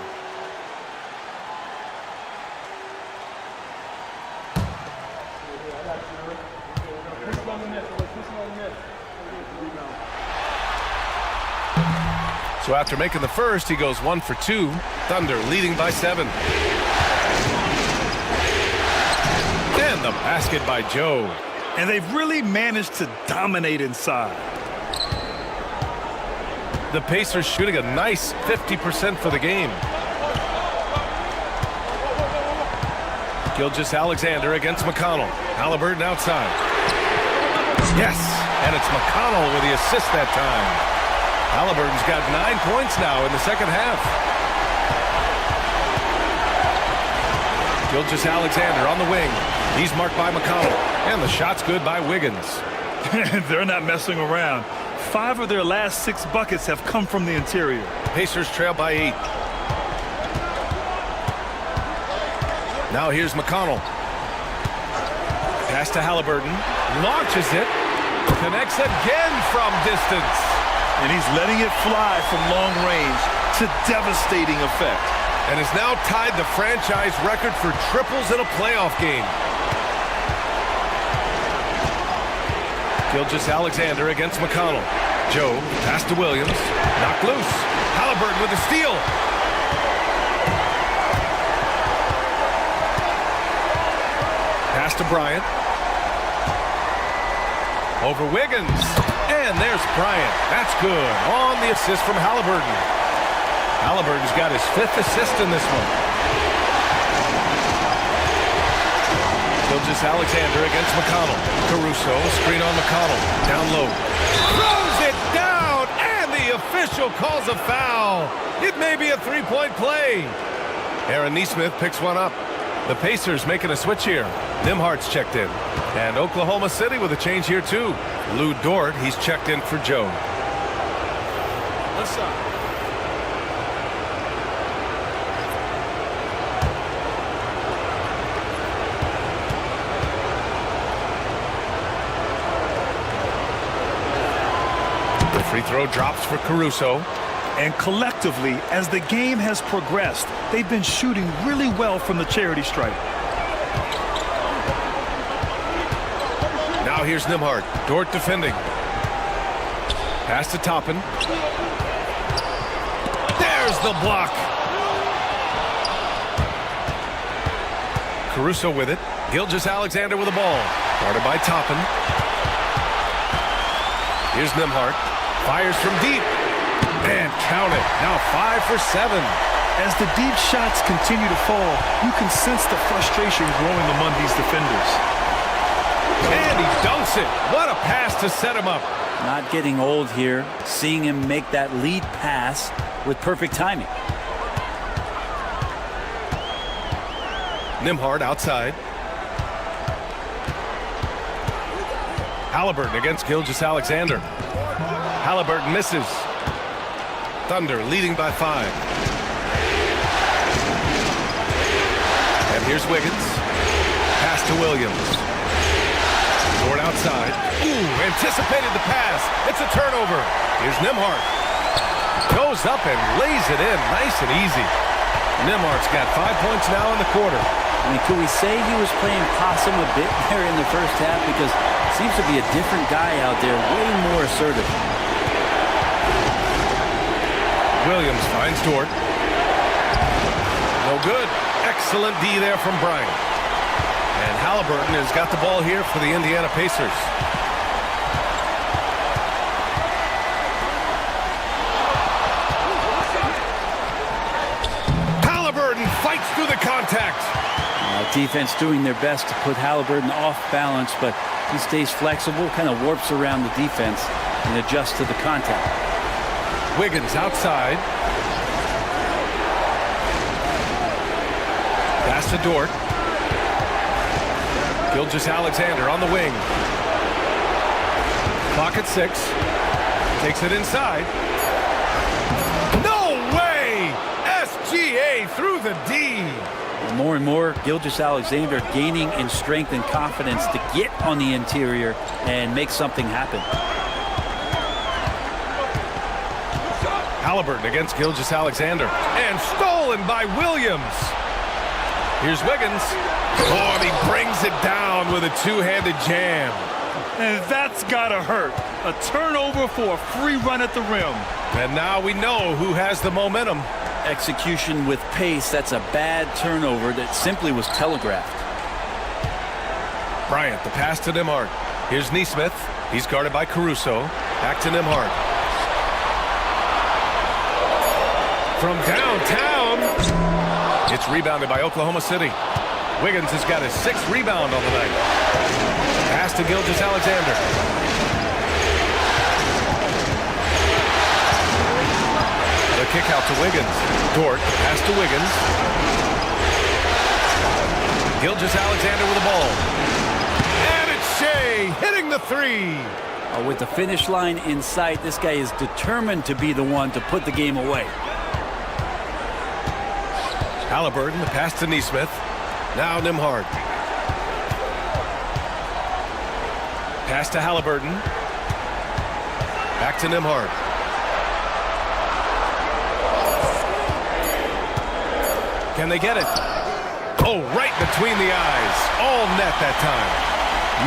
So after making the first, he goes 1 for 2. Thunder leading by 7. And the basket by Joe. And they've really managed to dominate inside. The Pacers shooting a nice 50% for the game. Gilgeous-Alexander against McConnell. Halliburton outside. Yes, and it's McConnell with the assist that time. Halliburton's got 9 points now in the second half. Gilgeous-Alexander on the wing. He's marked by McConnell. And the shot's good by Wiggins. They're not messing around. 5 of their last 6 buckets have come from the interior. Pacers trail by 8. Now here's McConnell. Pass to Halliburton. Launches it. Connects again from distance. And he's letting it fly from long range to devastating effect. And has now tied the franchise record for triples in a playoff game. Gilgeous-Alexander against McConnell. Joe, pass to Williams. Knocked loose. Halliburton with the steal. Pass to Bryant. Over Wiggins. And there's Bryant. That's good. On the assist from Halliburton. Halliburton's got his 5th assist in this one. Gilgeous-Alexander against McConnell. Caruso, screen on McConnell. Down low. Throws it down, and the official calls a foul. It may be a 3-point play. Aaron Nesmith picks one up. The Pacers making a switch here. Nembhard's checked in. And Oklahoma City with a change here, too. Lou Dort, he's checked in for Joe. What's up? The free throw drops for Caruso. And collectively, as the game has progressed, they've been shooting really well from the charity stripe. Now here's Nembhard. Dort defending. Pass to Toppin. There's the block. Caruso with it. Gilgeous-Alexander with the ball. Guarded by Toppin. Here's Nembhard. Fires from deep. And count it. Now 5 for 7. As the deep shots continue to fall, you can sense the frustration growing among these defenders. And he dunks it. What a pass to set him up. Not getting old here. Seeing him make that lead pass with perfect timing. Nembhard outside. Halliburton against Gilgeous-Alexander. Halliburton misses. Thunder leading by 5. And here's Wiggins. Pass to Williams. Dort outside. Ooh, anticipated the pass. It's a turnover. Here's Nembhard. Goes up and lays it in. Nice and easy. Nembhard's got 5 points now in the quarter. I mean, could we say he was playing possum a bit there in the first half? Because it seems to be a different guy out there, way more assertive. Williams finds Dort. No good. Excellent D there from Bryant. And Halliburton has got the ball here for the Indiana Pacers. Halliburton fights through the contact. Defense doing their best to put Halliburton off balance, but he stays flexible, kind of warps around the defense and adjusts to the contact. Wiggins outside. Pass to Dort. Gilgeous-Alexander on the wing. Clock at 6. Takes it inside. No way! SGA through the D. More and more, Gilgeous-Alexander gaining in strength and confidence to get on the interior and make something happen. Halliburton against Gilgeous-Alexander. And stolen by Williams. Here's Wiggins. Oh, and he brings it down with a two-handed jam. And that's gotta hurt. A turnover for a free run at the rim. And now we know who has the momentum. Execution with pace, that's a bad turnover that simply was telegraphed. Bryant, the pass to Nembhard. Here's Nesmith. He's guarded by Caruso. Back to Nembhard. From downtown. It's rebounded by Oklahoma City. Wiggins has got his 6th rebound on the night. Pass to Gilgeous-Alexander. The kick out to Wiggins. Dort, pass to Wiggins. Gilgeous-Alexander with the ball. And it's Shea hitting the 3. With the finish line in sight, this guy is determined to be the one to put the game away. Halliburton, the pass to Nesmith. Now Nembhard. Pass to Halliburton. Back to Nembhard. Can they get it? Oh, right between the eyes. All net that time.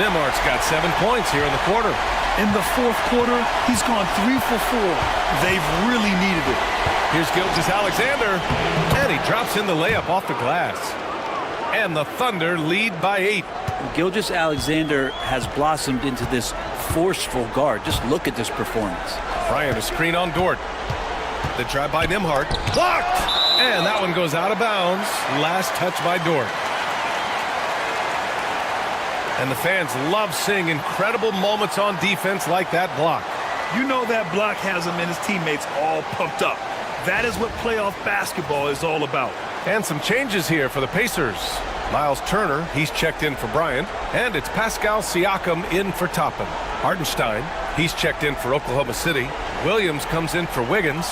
Nembhard's got 7 points here in the quarter. In the 4th quarter, he's gone 3 for 4. They've really needed it. Here's Gilgeous-Alexander. And he drops in the layup off the glass. And the Thunder lead by 8. Gilgeous-Alexander has blossomed into this forceful guard. Just look at this performance. Bryant, a screen on Dort. The drive by Nembhard. Blocked! And that one goes out of bounds. Last touch by Dort. And the fans love seeing incredible moments on defense like that block. You know that block has him and his teammates all pumped up. That is what playoff basketball is all about. And some changes here for the Pacers. Miles Turner, he's checked in for Bryant. And it's Pascal Siakam in for Toppin. Hartenstein, he's checked in for Oklahoma City. Williams comes in for Wiggins.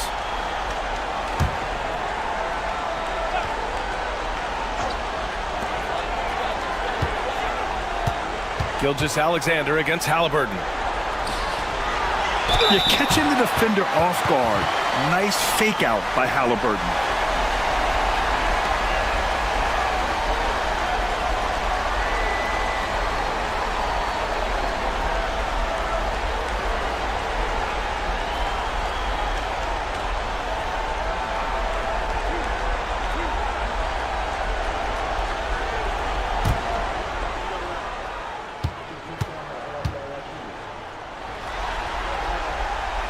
Gilgeous-Alexander against Halliburton. You're catching the defender off guard. Nice fake out by Halliburton.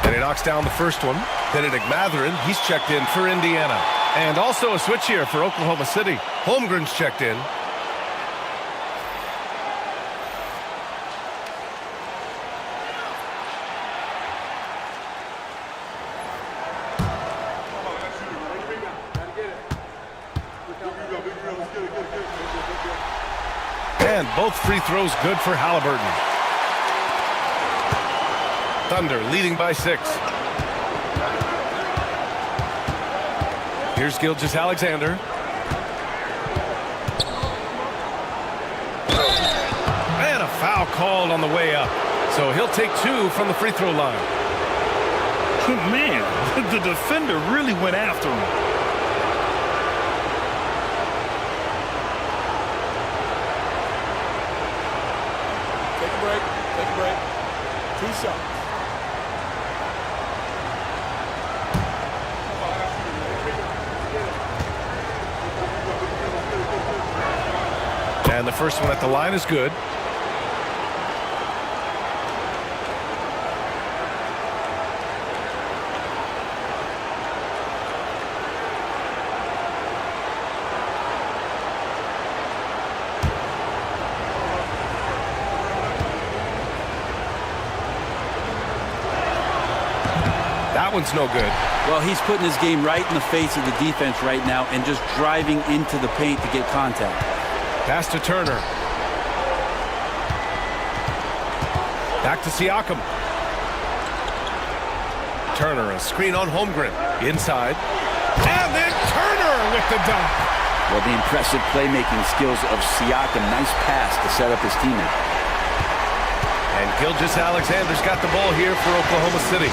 And he knocks down the first one. Benedict Mathurin, he's checked in for Indiana. And also a switch here for Oklahoma City. Holmgren's checked in. And both free throws good for Halliburton. Thunder leading by 6. Here's Gilgeous-Alexander. And a foul called on the way up. So he'll take 2 from the free throw line. Man, the defender really went after him. Take a break. Take a break. 2 shots. And the first one at the line is good. That one's no good. Well, he's putting his game right in the face of the defense right now and just driving into the paint to get contact. Pass to Turner. Back to Siakam. Turner, a screen on Holmgren. Inside. And then Turner with the dunk. Well, the impressive playmaking skills of Siakam. Nice pass to set up his teammate. And Gilgeous-Alexander's got the ball here for Oklahoma City.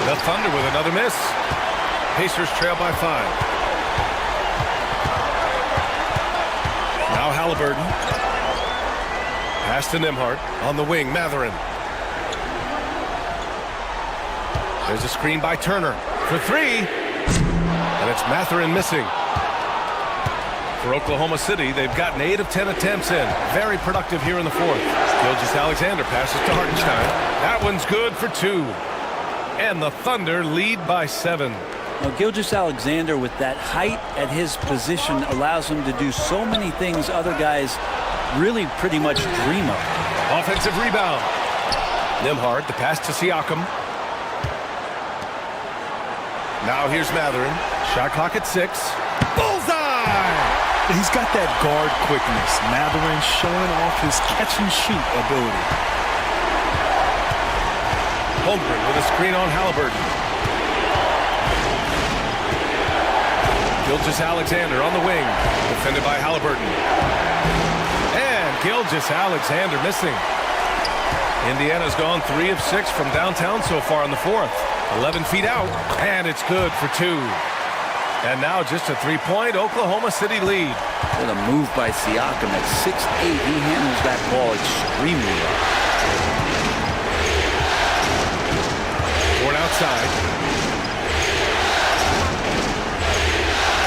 The Thunder with another miss. Pacers trail by 5. Now Halliburton. Pass to Nembhard. On the wing, Mathurin. There's a screen by Turner for 3. And it's Mathurin missing. For Oklahoma City, they've gotten 8 of 10 attempts in. Very productive here in the 4th. Gilgeous-Alexander passes to Hartenstein. That one's good for 2. And the Thunder lead by 7. Now, Gilgeous-Alexander, with that height at his position, allows him to do so many things other guys really pretty much dream of. Offensive rebound. Nembhard, the pass to Siakam. Now here's Mathurin. Shot clock at 6. Bullseye! He's got that guard quickness. Mathurin showing off his catch-and-shoot ability. Holmgren with a screen on Halliburton. Gilgeous-Alexander on the wing. Defended by Halliburton. And Gilgeous-Alexander missing. Indiana's gone 3 of 6 from downtown so far in the 4th. 11 feet out. And it's good for 2. And now just a 3-point Oklahoma City lead. What a move by Siakam. At 6'8", he handles that ball extremely well. Outside.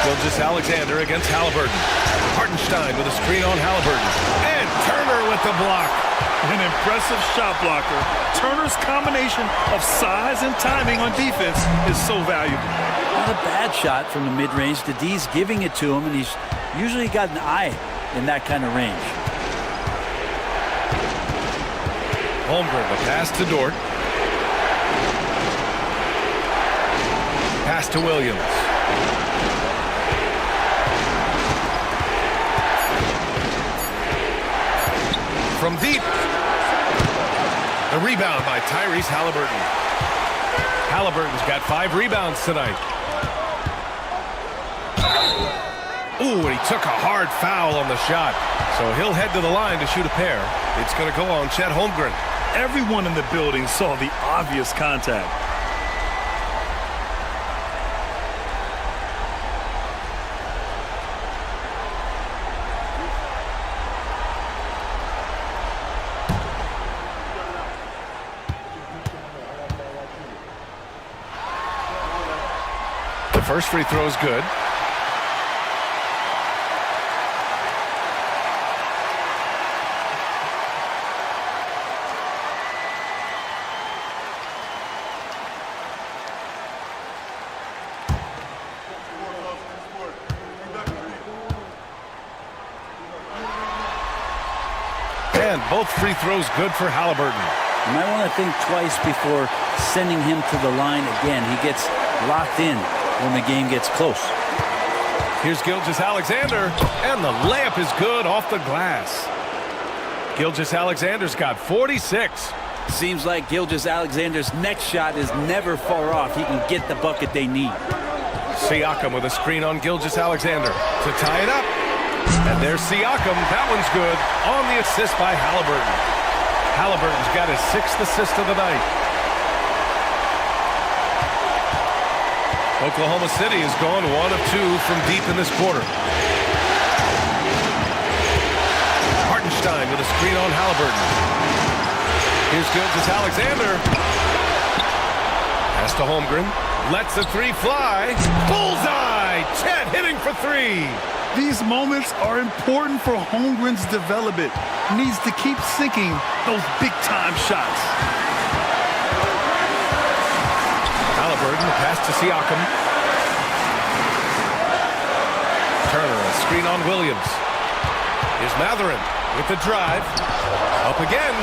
Gilgeous-Alexander against Halliburton. Hartenstein with a screen on Halliburton. And Turner with the block. An impressive shot blocker. Turner's combination of size and timing on defense is so valuable. Not a bad shot from the mid-range. The D's giving it to him, and he's usually got an eye in that kind of range. Holmgren, the pass to Dort. Pass to Williams. From deep. The rebound by Tyrese Halliburton. Halliburton's got 5 rebounds tonight. Ooh, and he took a hard foul on the shot. So he'll head to the line to shoot a pair. It's going to go on Chet Holmgren. Everyone in the building saw the obvious contact. First free throw is good. And both free throws good for Halliburton. You might want to think twice before sending him to the line again. He gets locked in when the game gets close. Here's Gilgeous-Alexander, and the layup is good off the glass. Gilgeous-Alexander's got 46. Seems like Gilgeous-Alexander's next shot is never far off. He can get the bucket they need. Siakam with a screen on Gilgeous-Alexander to tie it up. And there's Siakam. That one's good on the assist by Halliburton. Halliburton's got his 6th assist of the night. Oklahoma City has gone 1 of 2 from deep in this quarter. Hartenstein with a screen on Halliburton. Here's Gilgeous-Alexander. Pass to Holmgren. Lets the 3 fly. Bullseye! right. Chet hitting for three. These moments are important for Holmgren's development. Needs to keep sinking those big-time shots. Halliburton, the pass to Siakam. Turner, a screen on Williams. Here's Mathurin with the drive. Up again.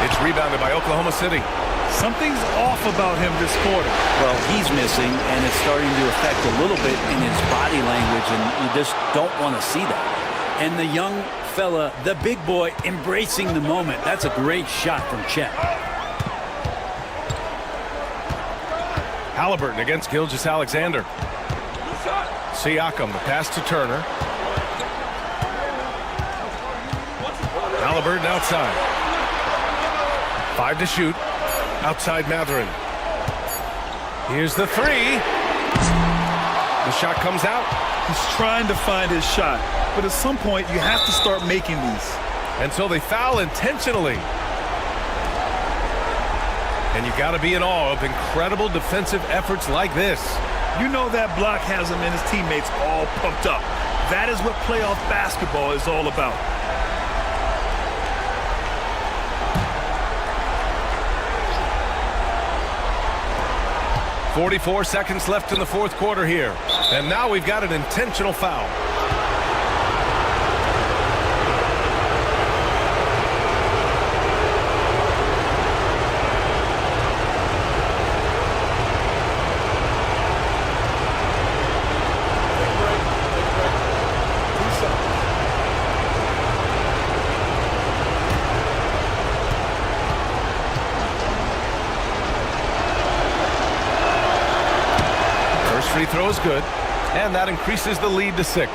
It's rebounded by Oklahoma City. Something's off about him this quarter. Well, he's missing, and it's starting to affect a little bit in his body language, and you just don't want to see that. And the young fella, the big boy, embracing the moment. That's a great shot from Chet. Halliburton against Gilgeous-Alexander. Siakam, the pass to Turner. Halliburton outside. 5 to shoot. Outside Mathurin. Here's the three. The shot comes out. He's trying to find his shot, but at some point you have to start making these. And so they foul intentionally. And you got to be in awe of incredible defensive efforts like this. You know that block has him and his teammates all pumped up. That is what playoff basketball is all about. .44 seconds left in the fourth quarter here. And now we've got an intentional foul. Free throw is good, and that increases the lead to 6.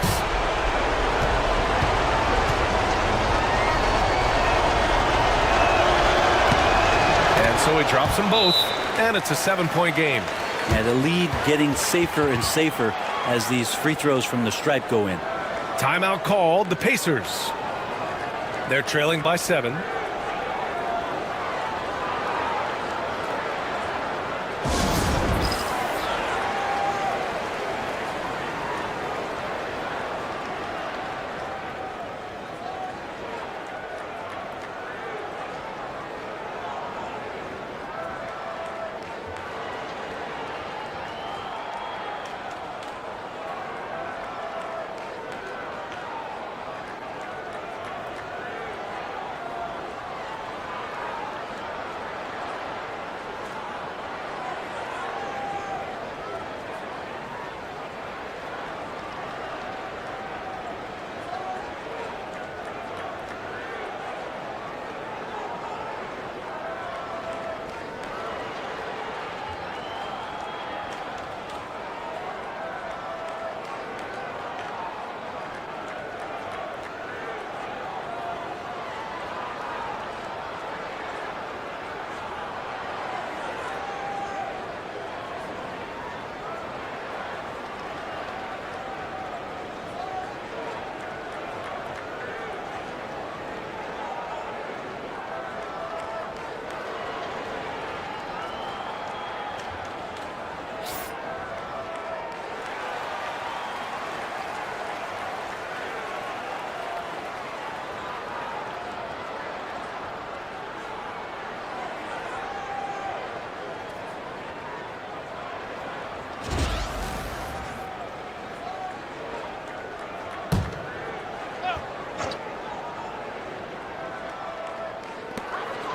And so he drops them both, and it's a 7-point game. Yeah, the lead getting safer and safer as these free throws from the stripe go in. Timeout called. The Pacers. They're trailing by 7.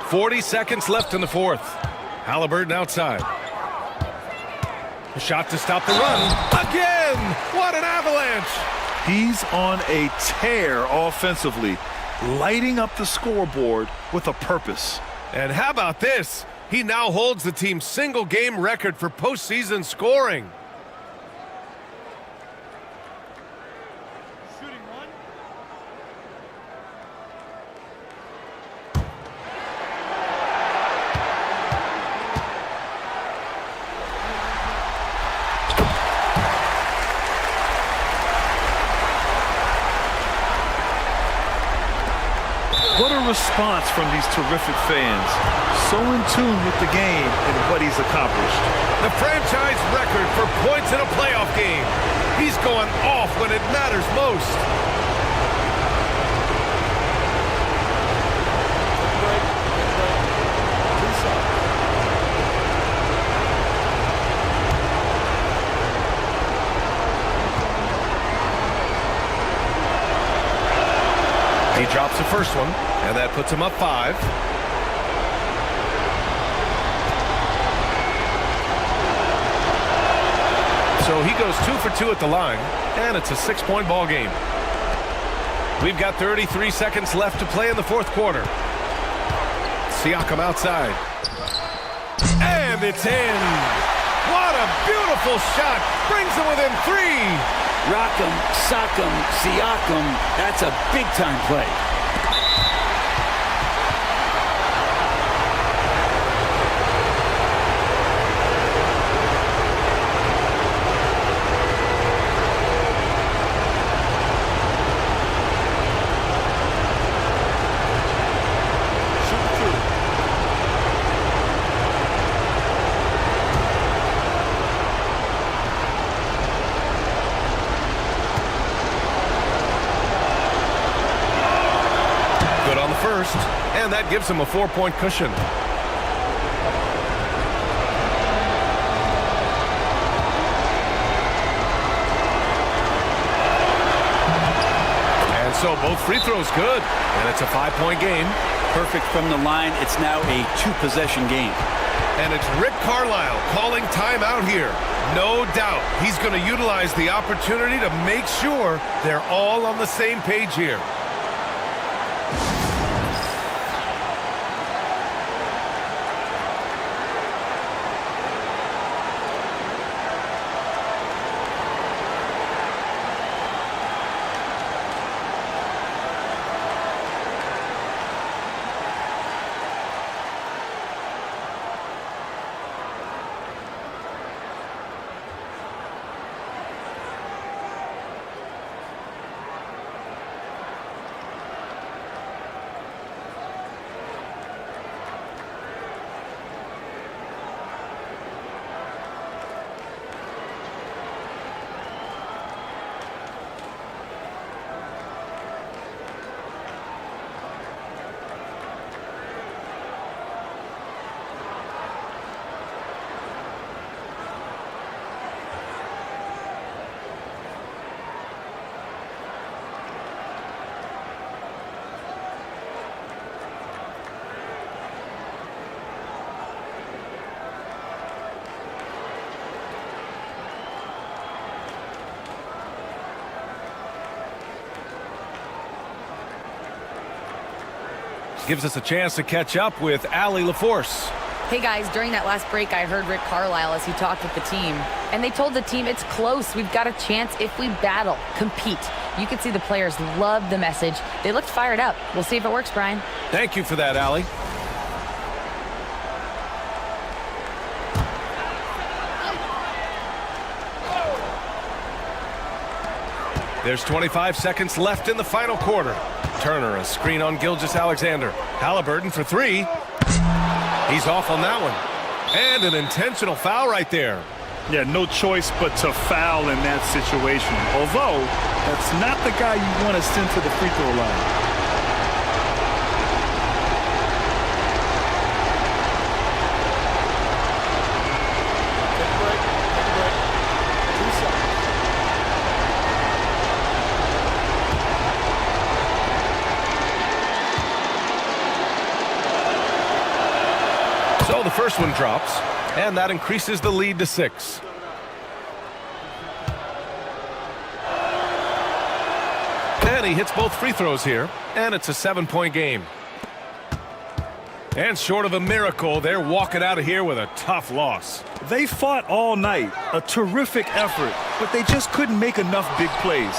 .40 seconds left in the fourth. Halliburton outside. A shot to stop the run. Again! What an avalanche! He's on a tear offensively, lighting up the scoreboard with a purpose. And how about this? He now holds the team's single-game record for postseason scoring. What a response from these terrific fans. So in tune with the game and what he's accomplished. The franchise record for points in a playoff game. He's going off when it matters most. He drops the first one, and that puts him up 5. So he goes 2 for 2 at the line, and it's a 6-point ball game. We've got 33 seconds left to play in the fourth quarter. Siakam outside. And it's in. What a beautiful shot. Brings him within 3. Rock'em, sock'em, Siakam. That's a big-time play. And that gives him a 4-point cushion. And so both free throws good. And it's a 5-point game. Perfect from the line. It's now a 2-possession game. And it's Rick Carlisle calling timeout here. No doubt he's going to utilize the opportunity to make sure they're all on the same page here. Gives us a chance to catch up with Allie LaForce. Hey guys, during that last break, I heard Rick Carlisle as he talked with the team. And they told the team it's close. We've got a chance if we battle, compete. You could see the players loved the message. They looked fired up. We'll see if it works, Brian. Thank you for that, Allie. There's 25 seconds left in the final quarter. Turner, a screen on Gilgeous-Alexander. Halliburton for 3. He's off on that one. And an intentional foul right there. Yeah, no choice but to foul in that situation. Although, that's not the guy you want to send to the free throw line. So the first one drops, and that increases the lead to 6. And he hits both free throws here, and it's a 7-point game. And short of a miracle, they're walking out of here with a tough loss. They fought all night, a terrific effort, but they just couldn't make enough big plays.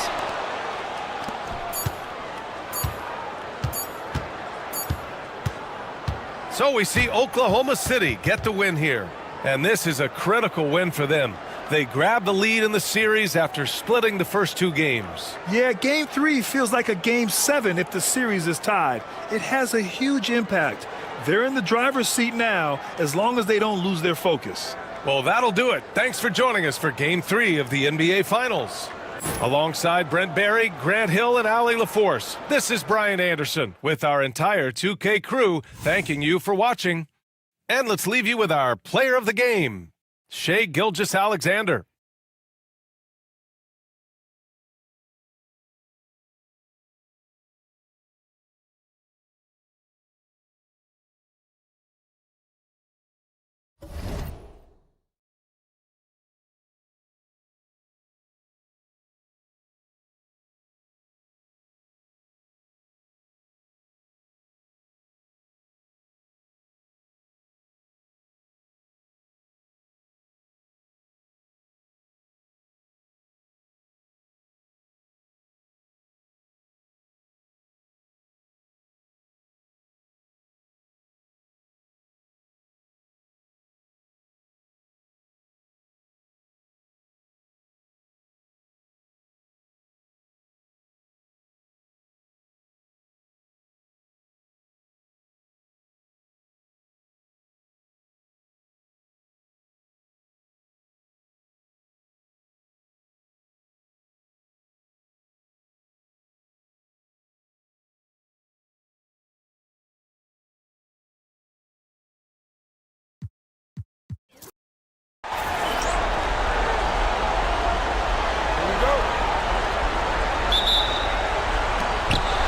So we see Oklahoma City get the win here. And this is a critical win for them. They grab the lead in the series after splitting the first 2 games. Yeah, Game 3 feels like a Game 7 if the series is tied. It has a huge impact. They're in the driver's seat now as long as they don't lose their focus. Well, that'll do it. Thanks for joining us for Game 3 of the NBA Finals. Alongside Brent Barry, Grant Hill, and Allie LaForce, this is Brian Anderson with our entire 2K crew thanking you for watching. And let's leave you with our player of the game, Shai Gilgeous-Alexander.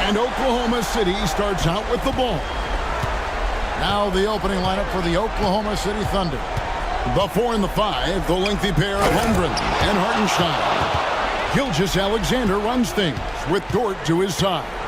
And Oklahoma City starts out with the ball. Now the opening lineup for the Oklahoma City Thunder. The 4 and the 5, the lengthy pair of Holmgren and Hartenstein. Gilgeous-Alexander runs things with Dort to his side.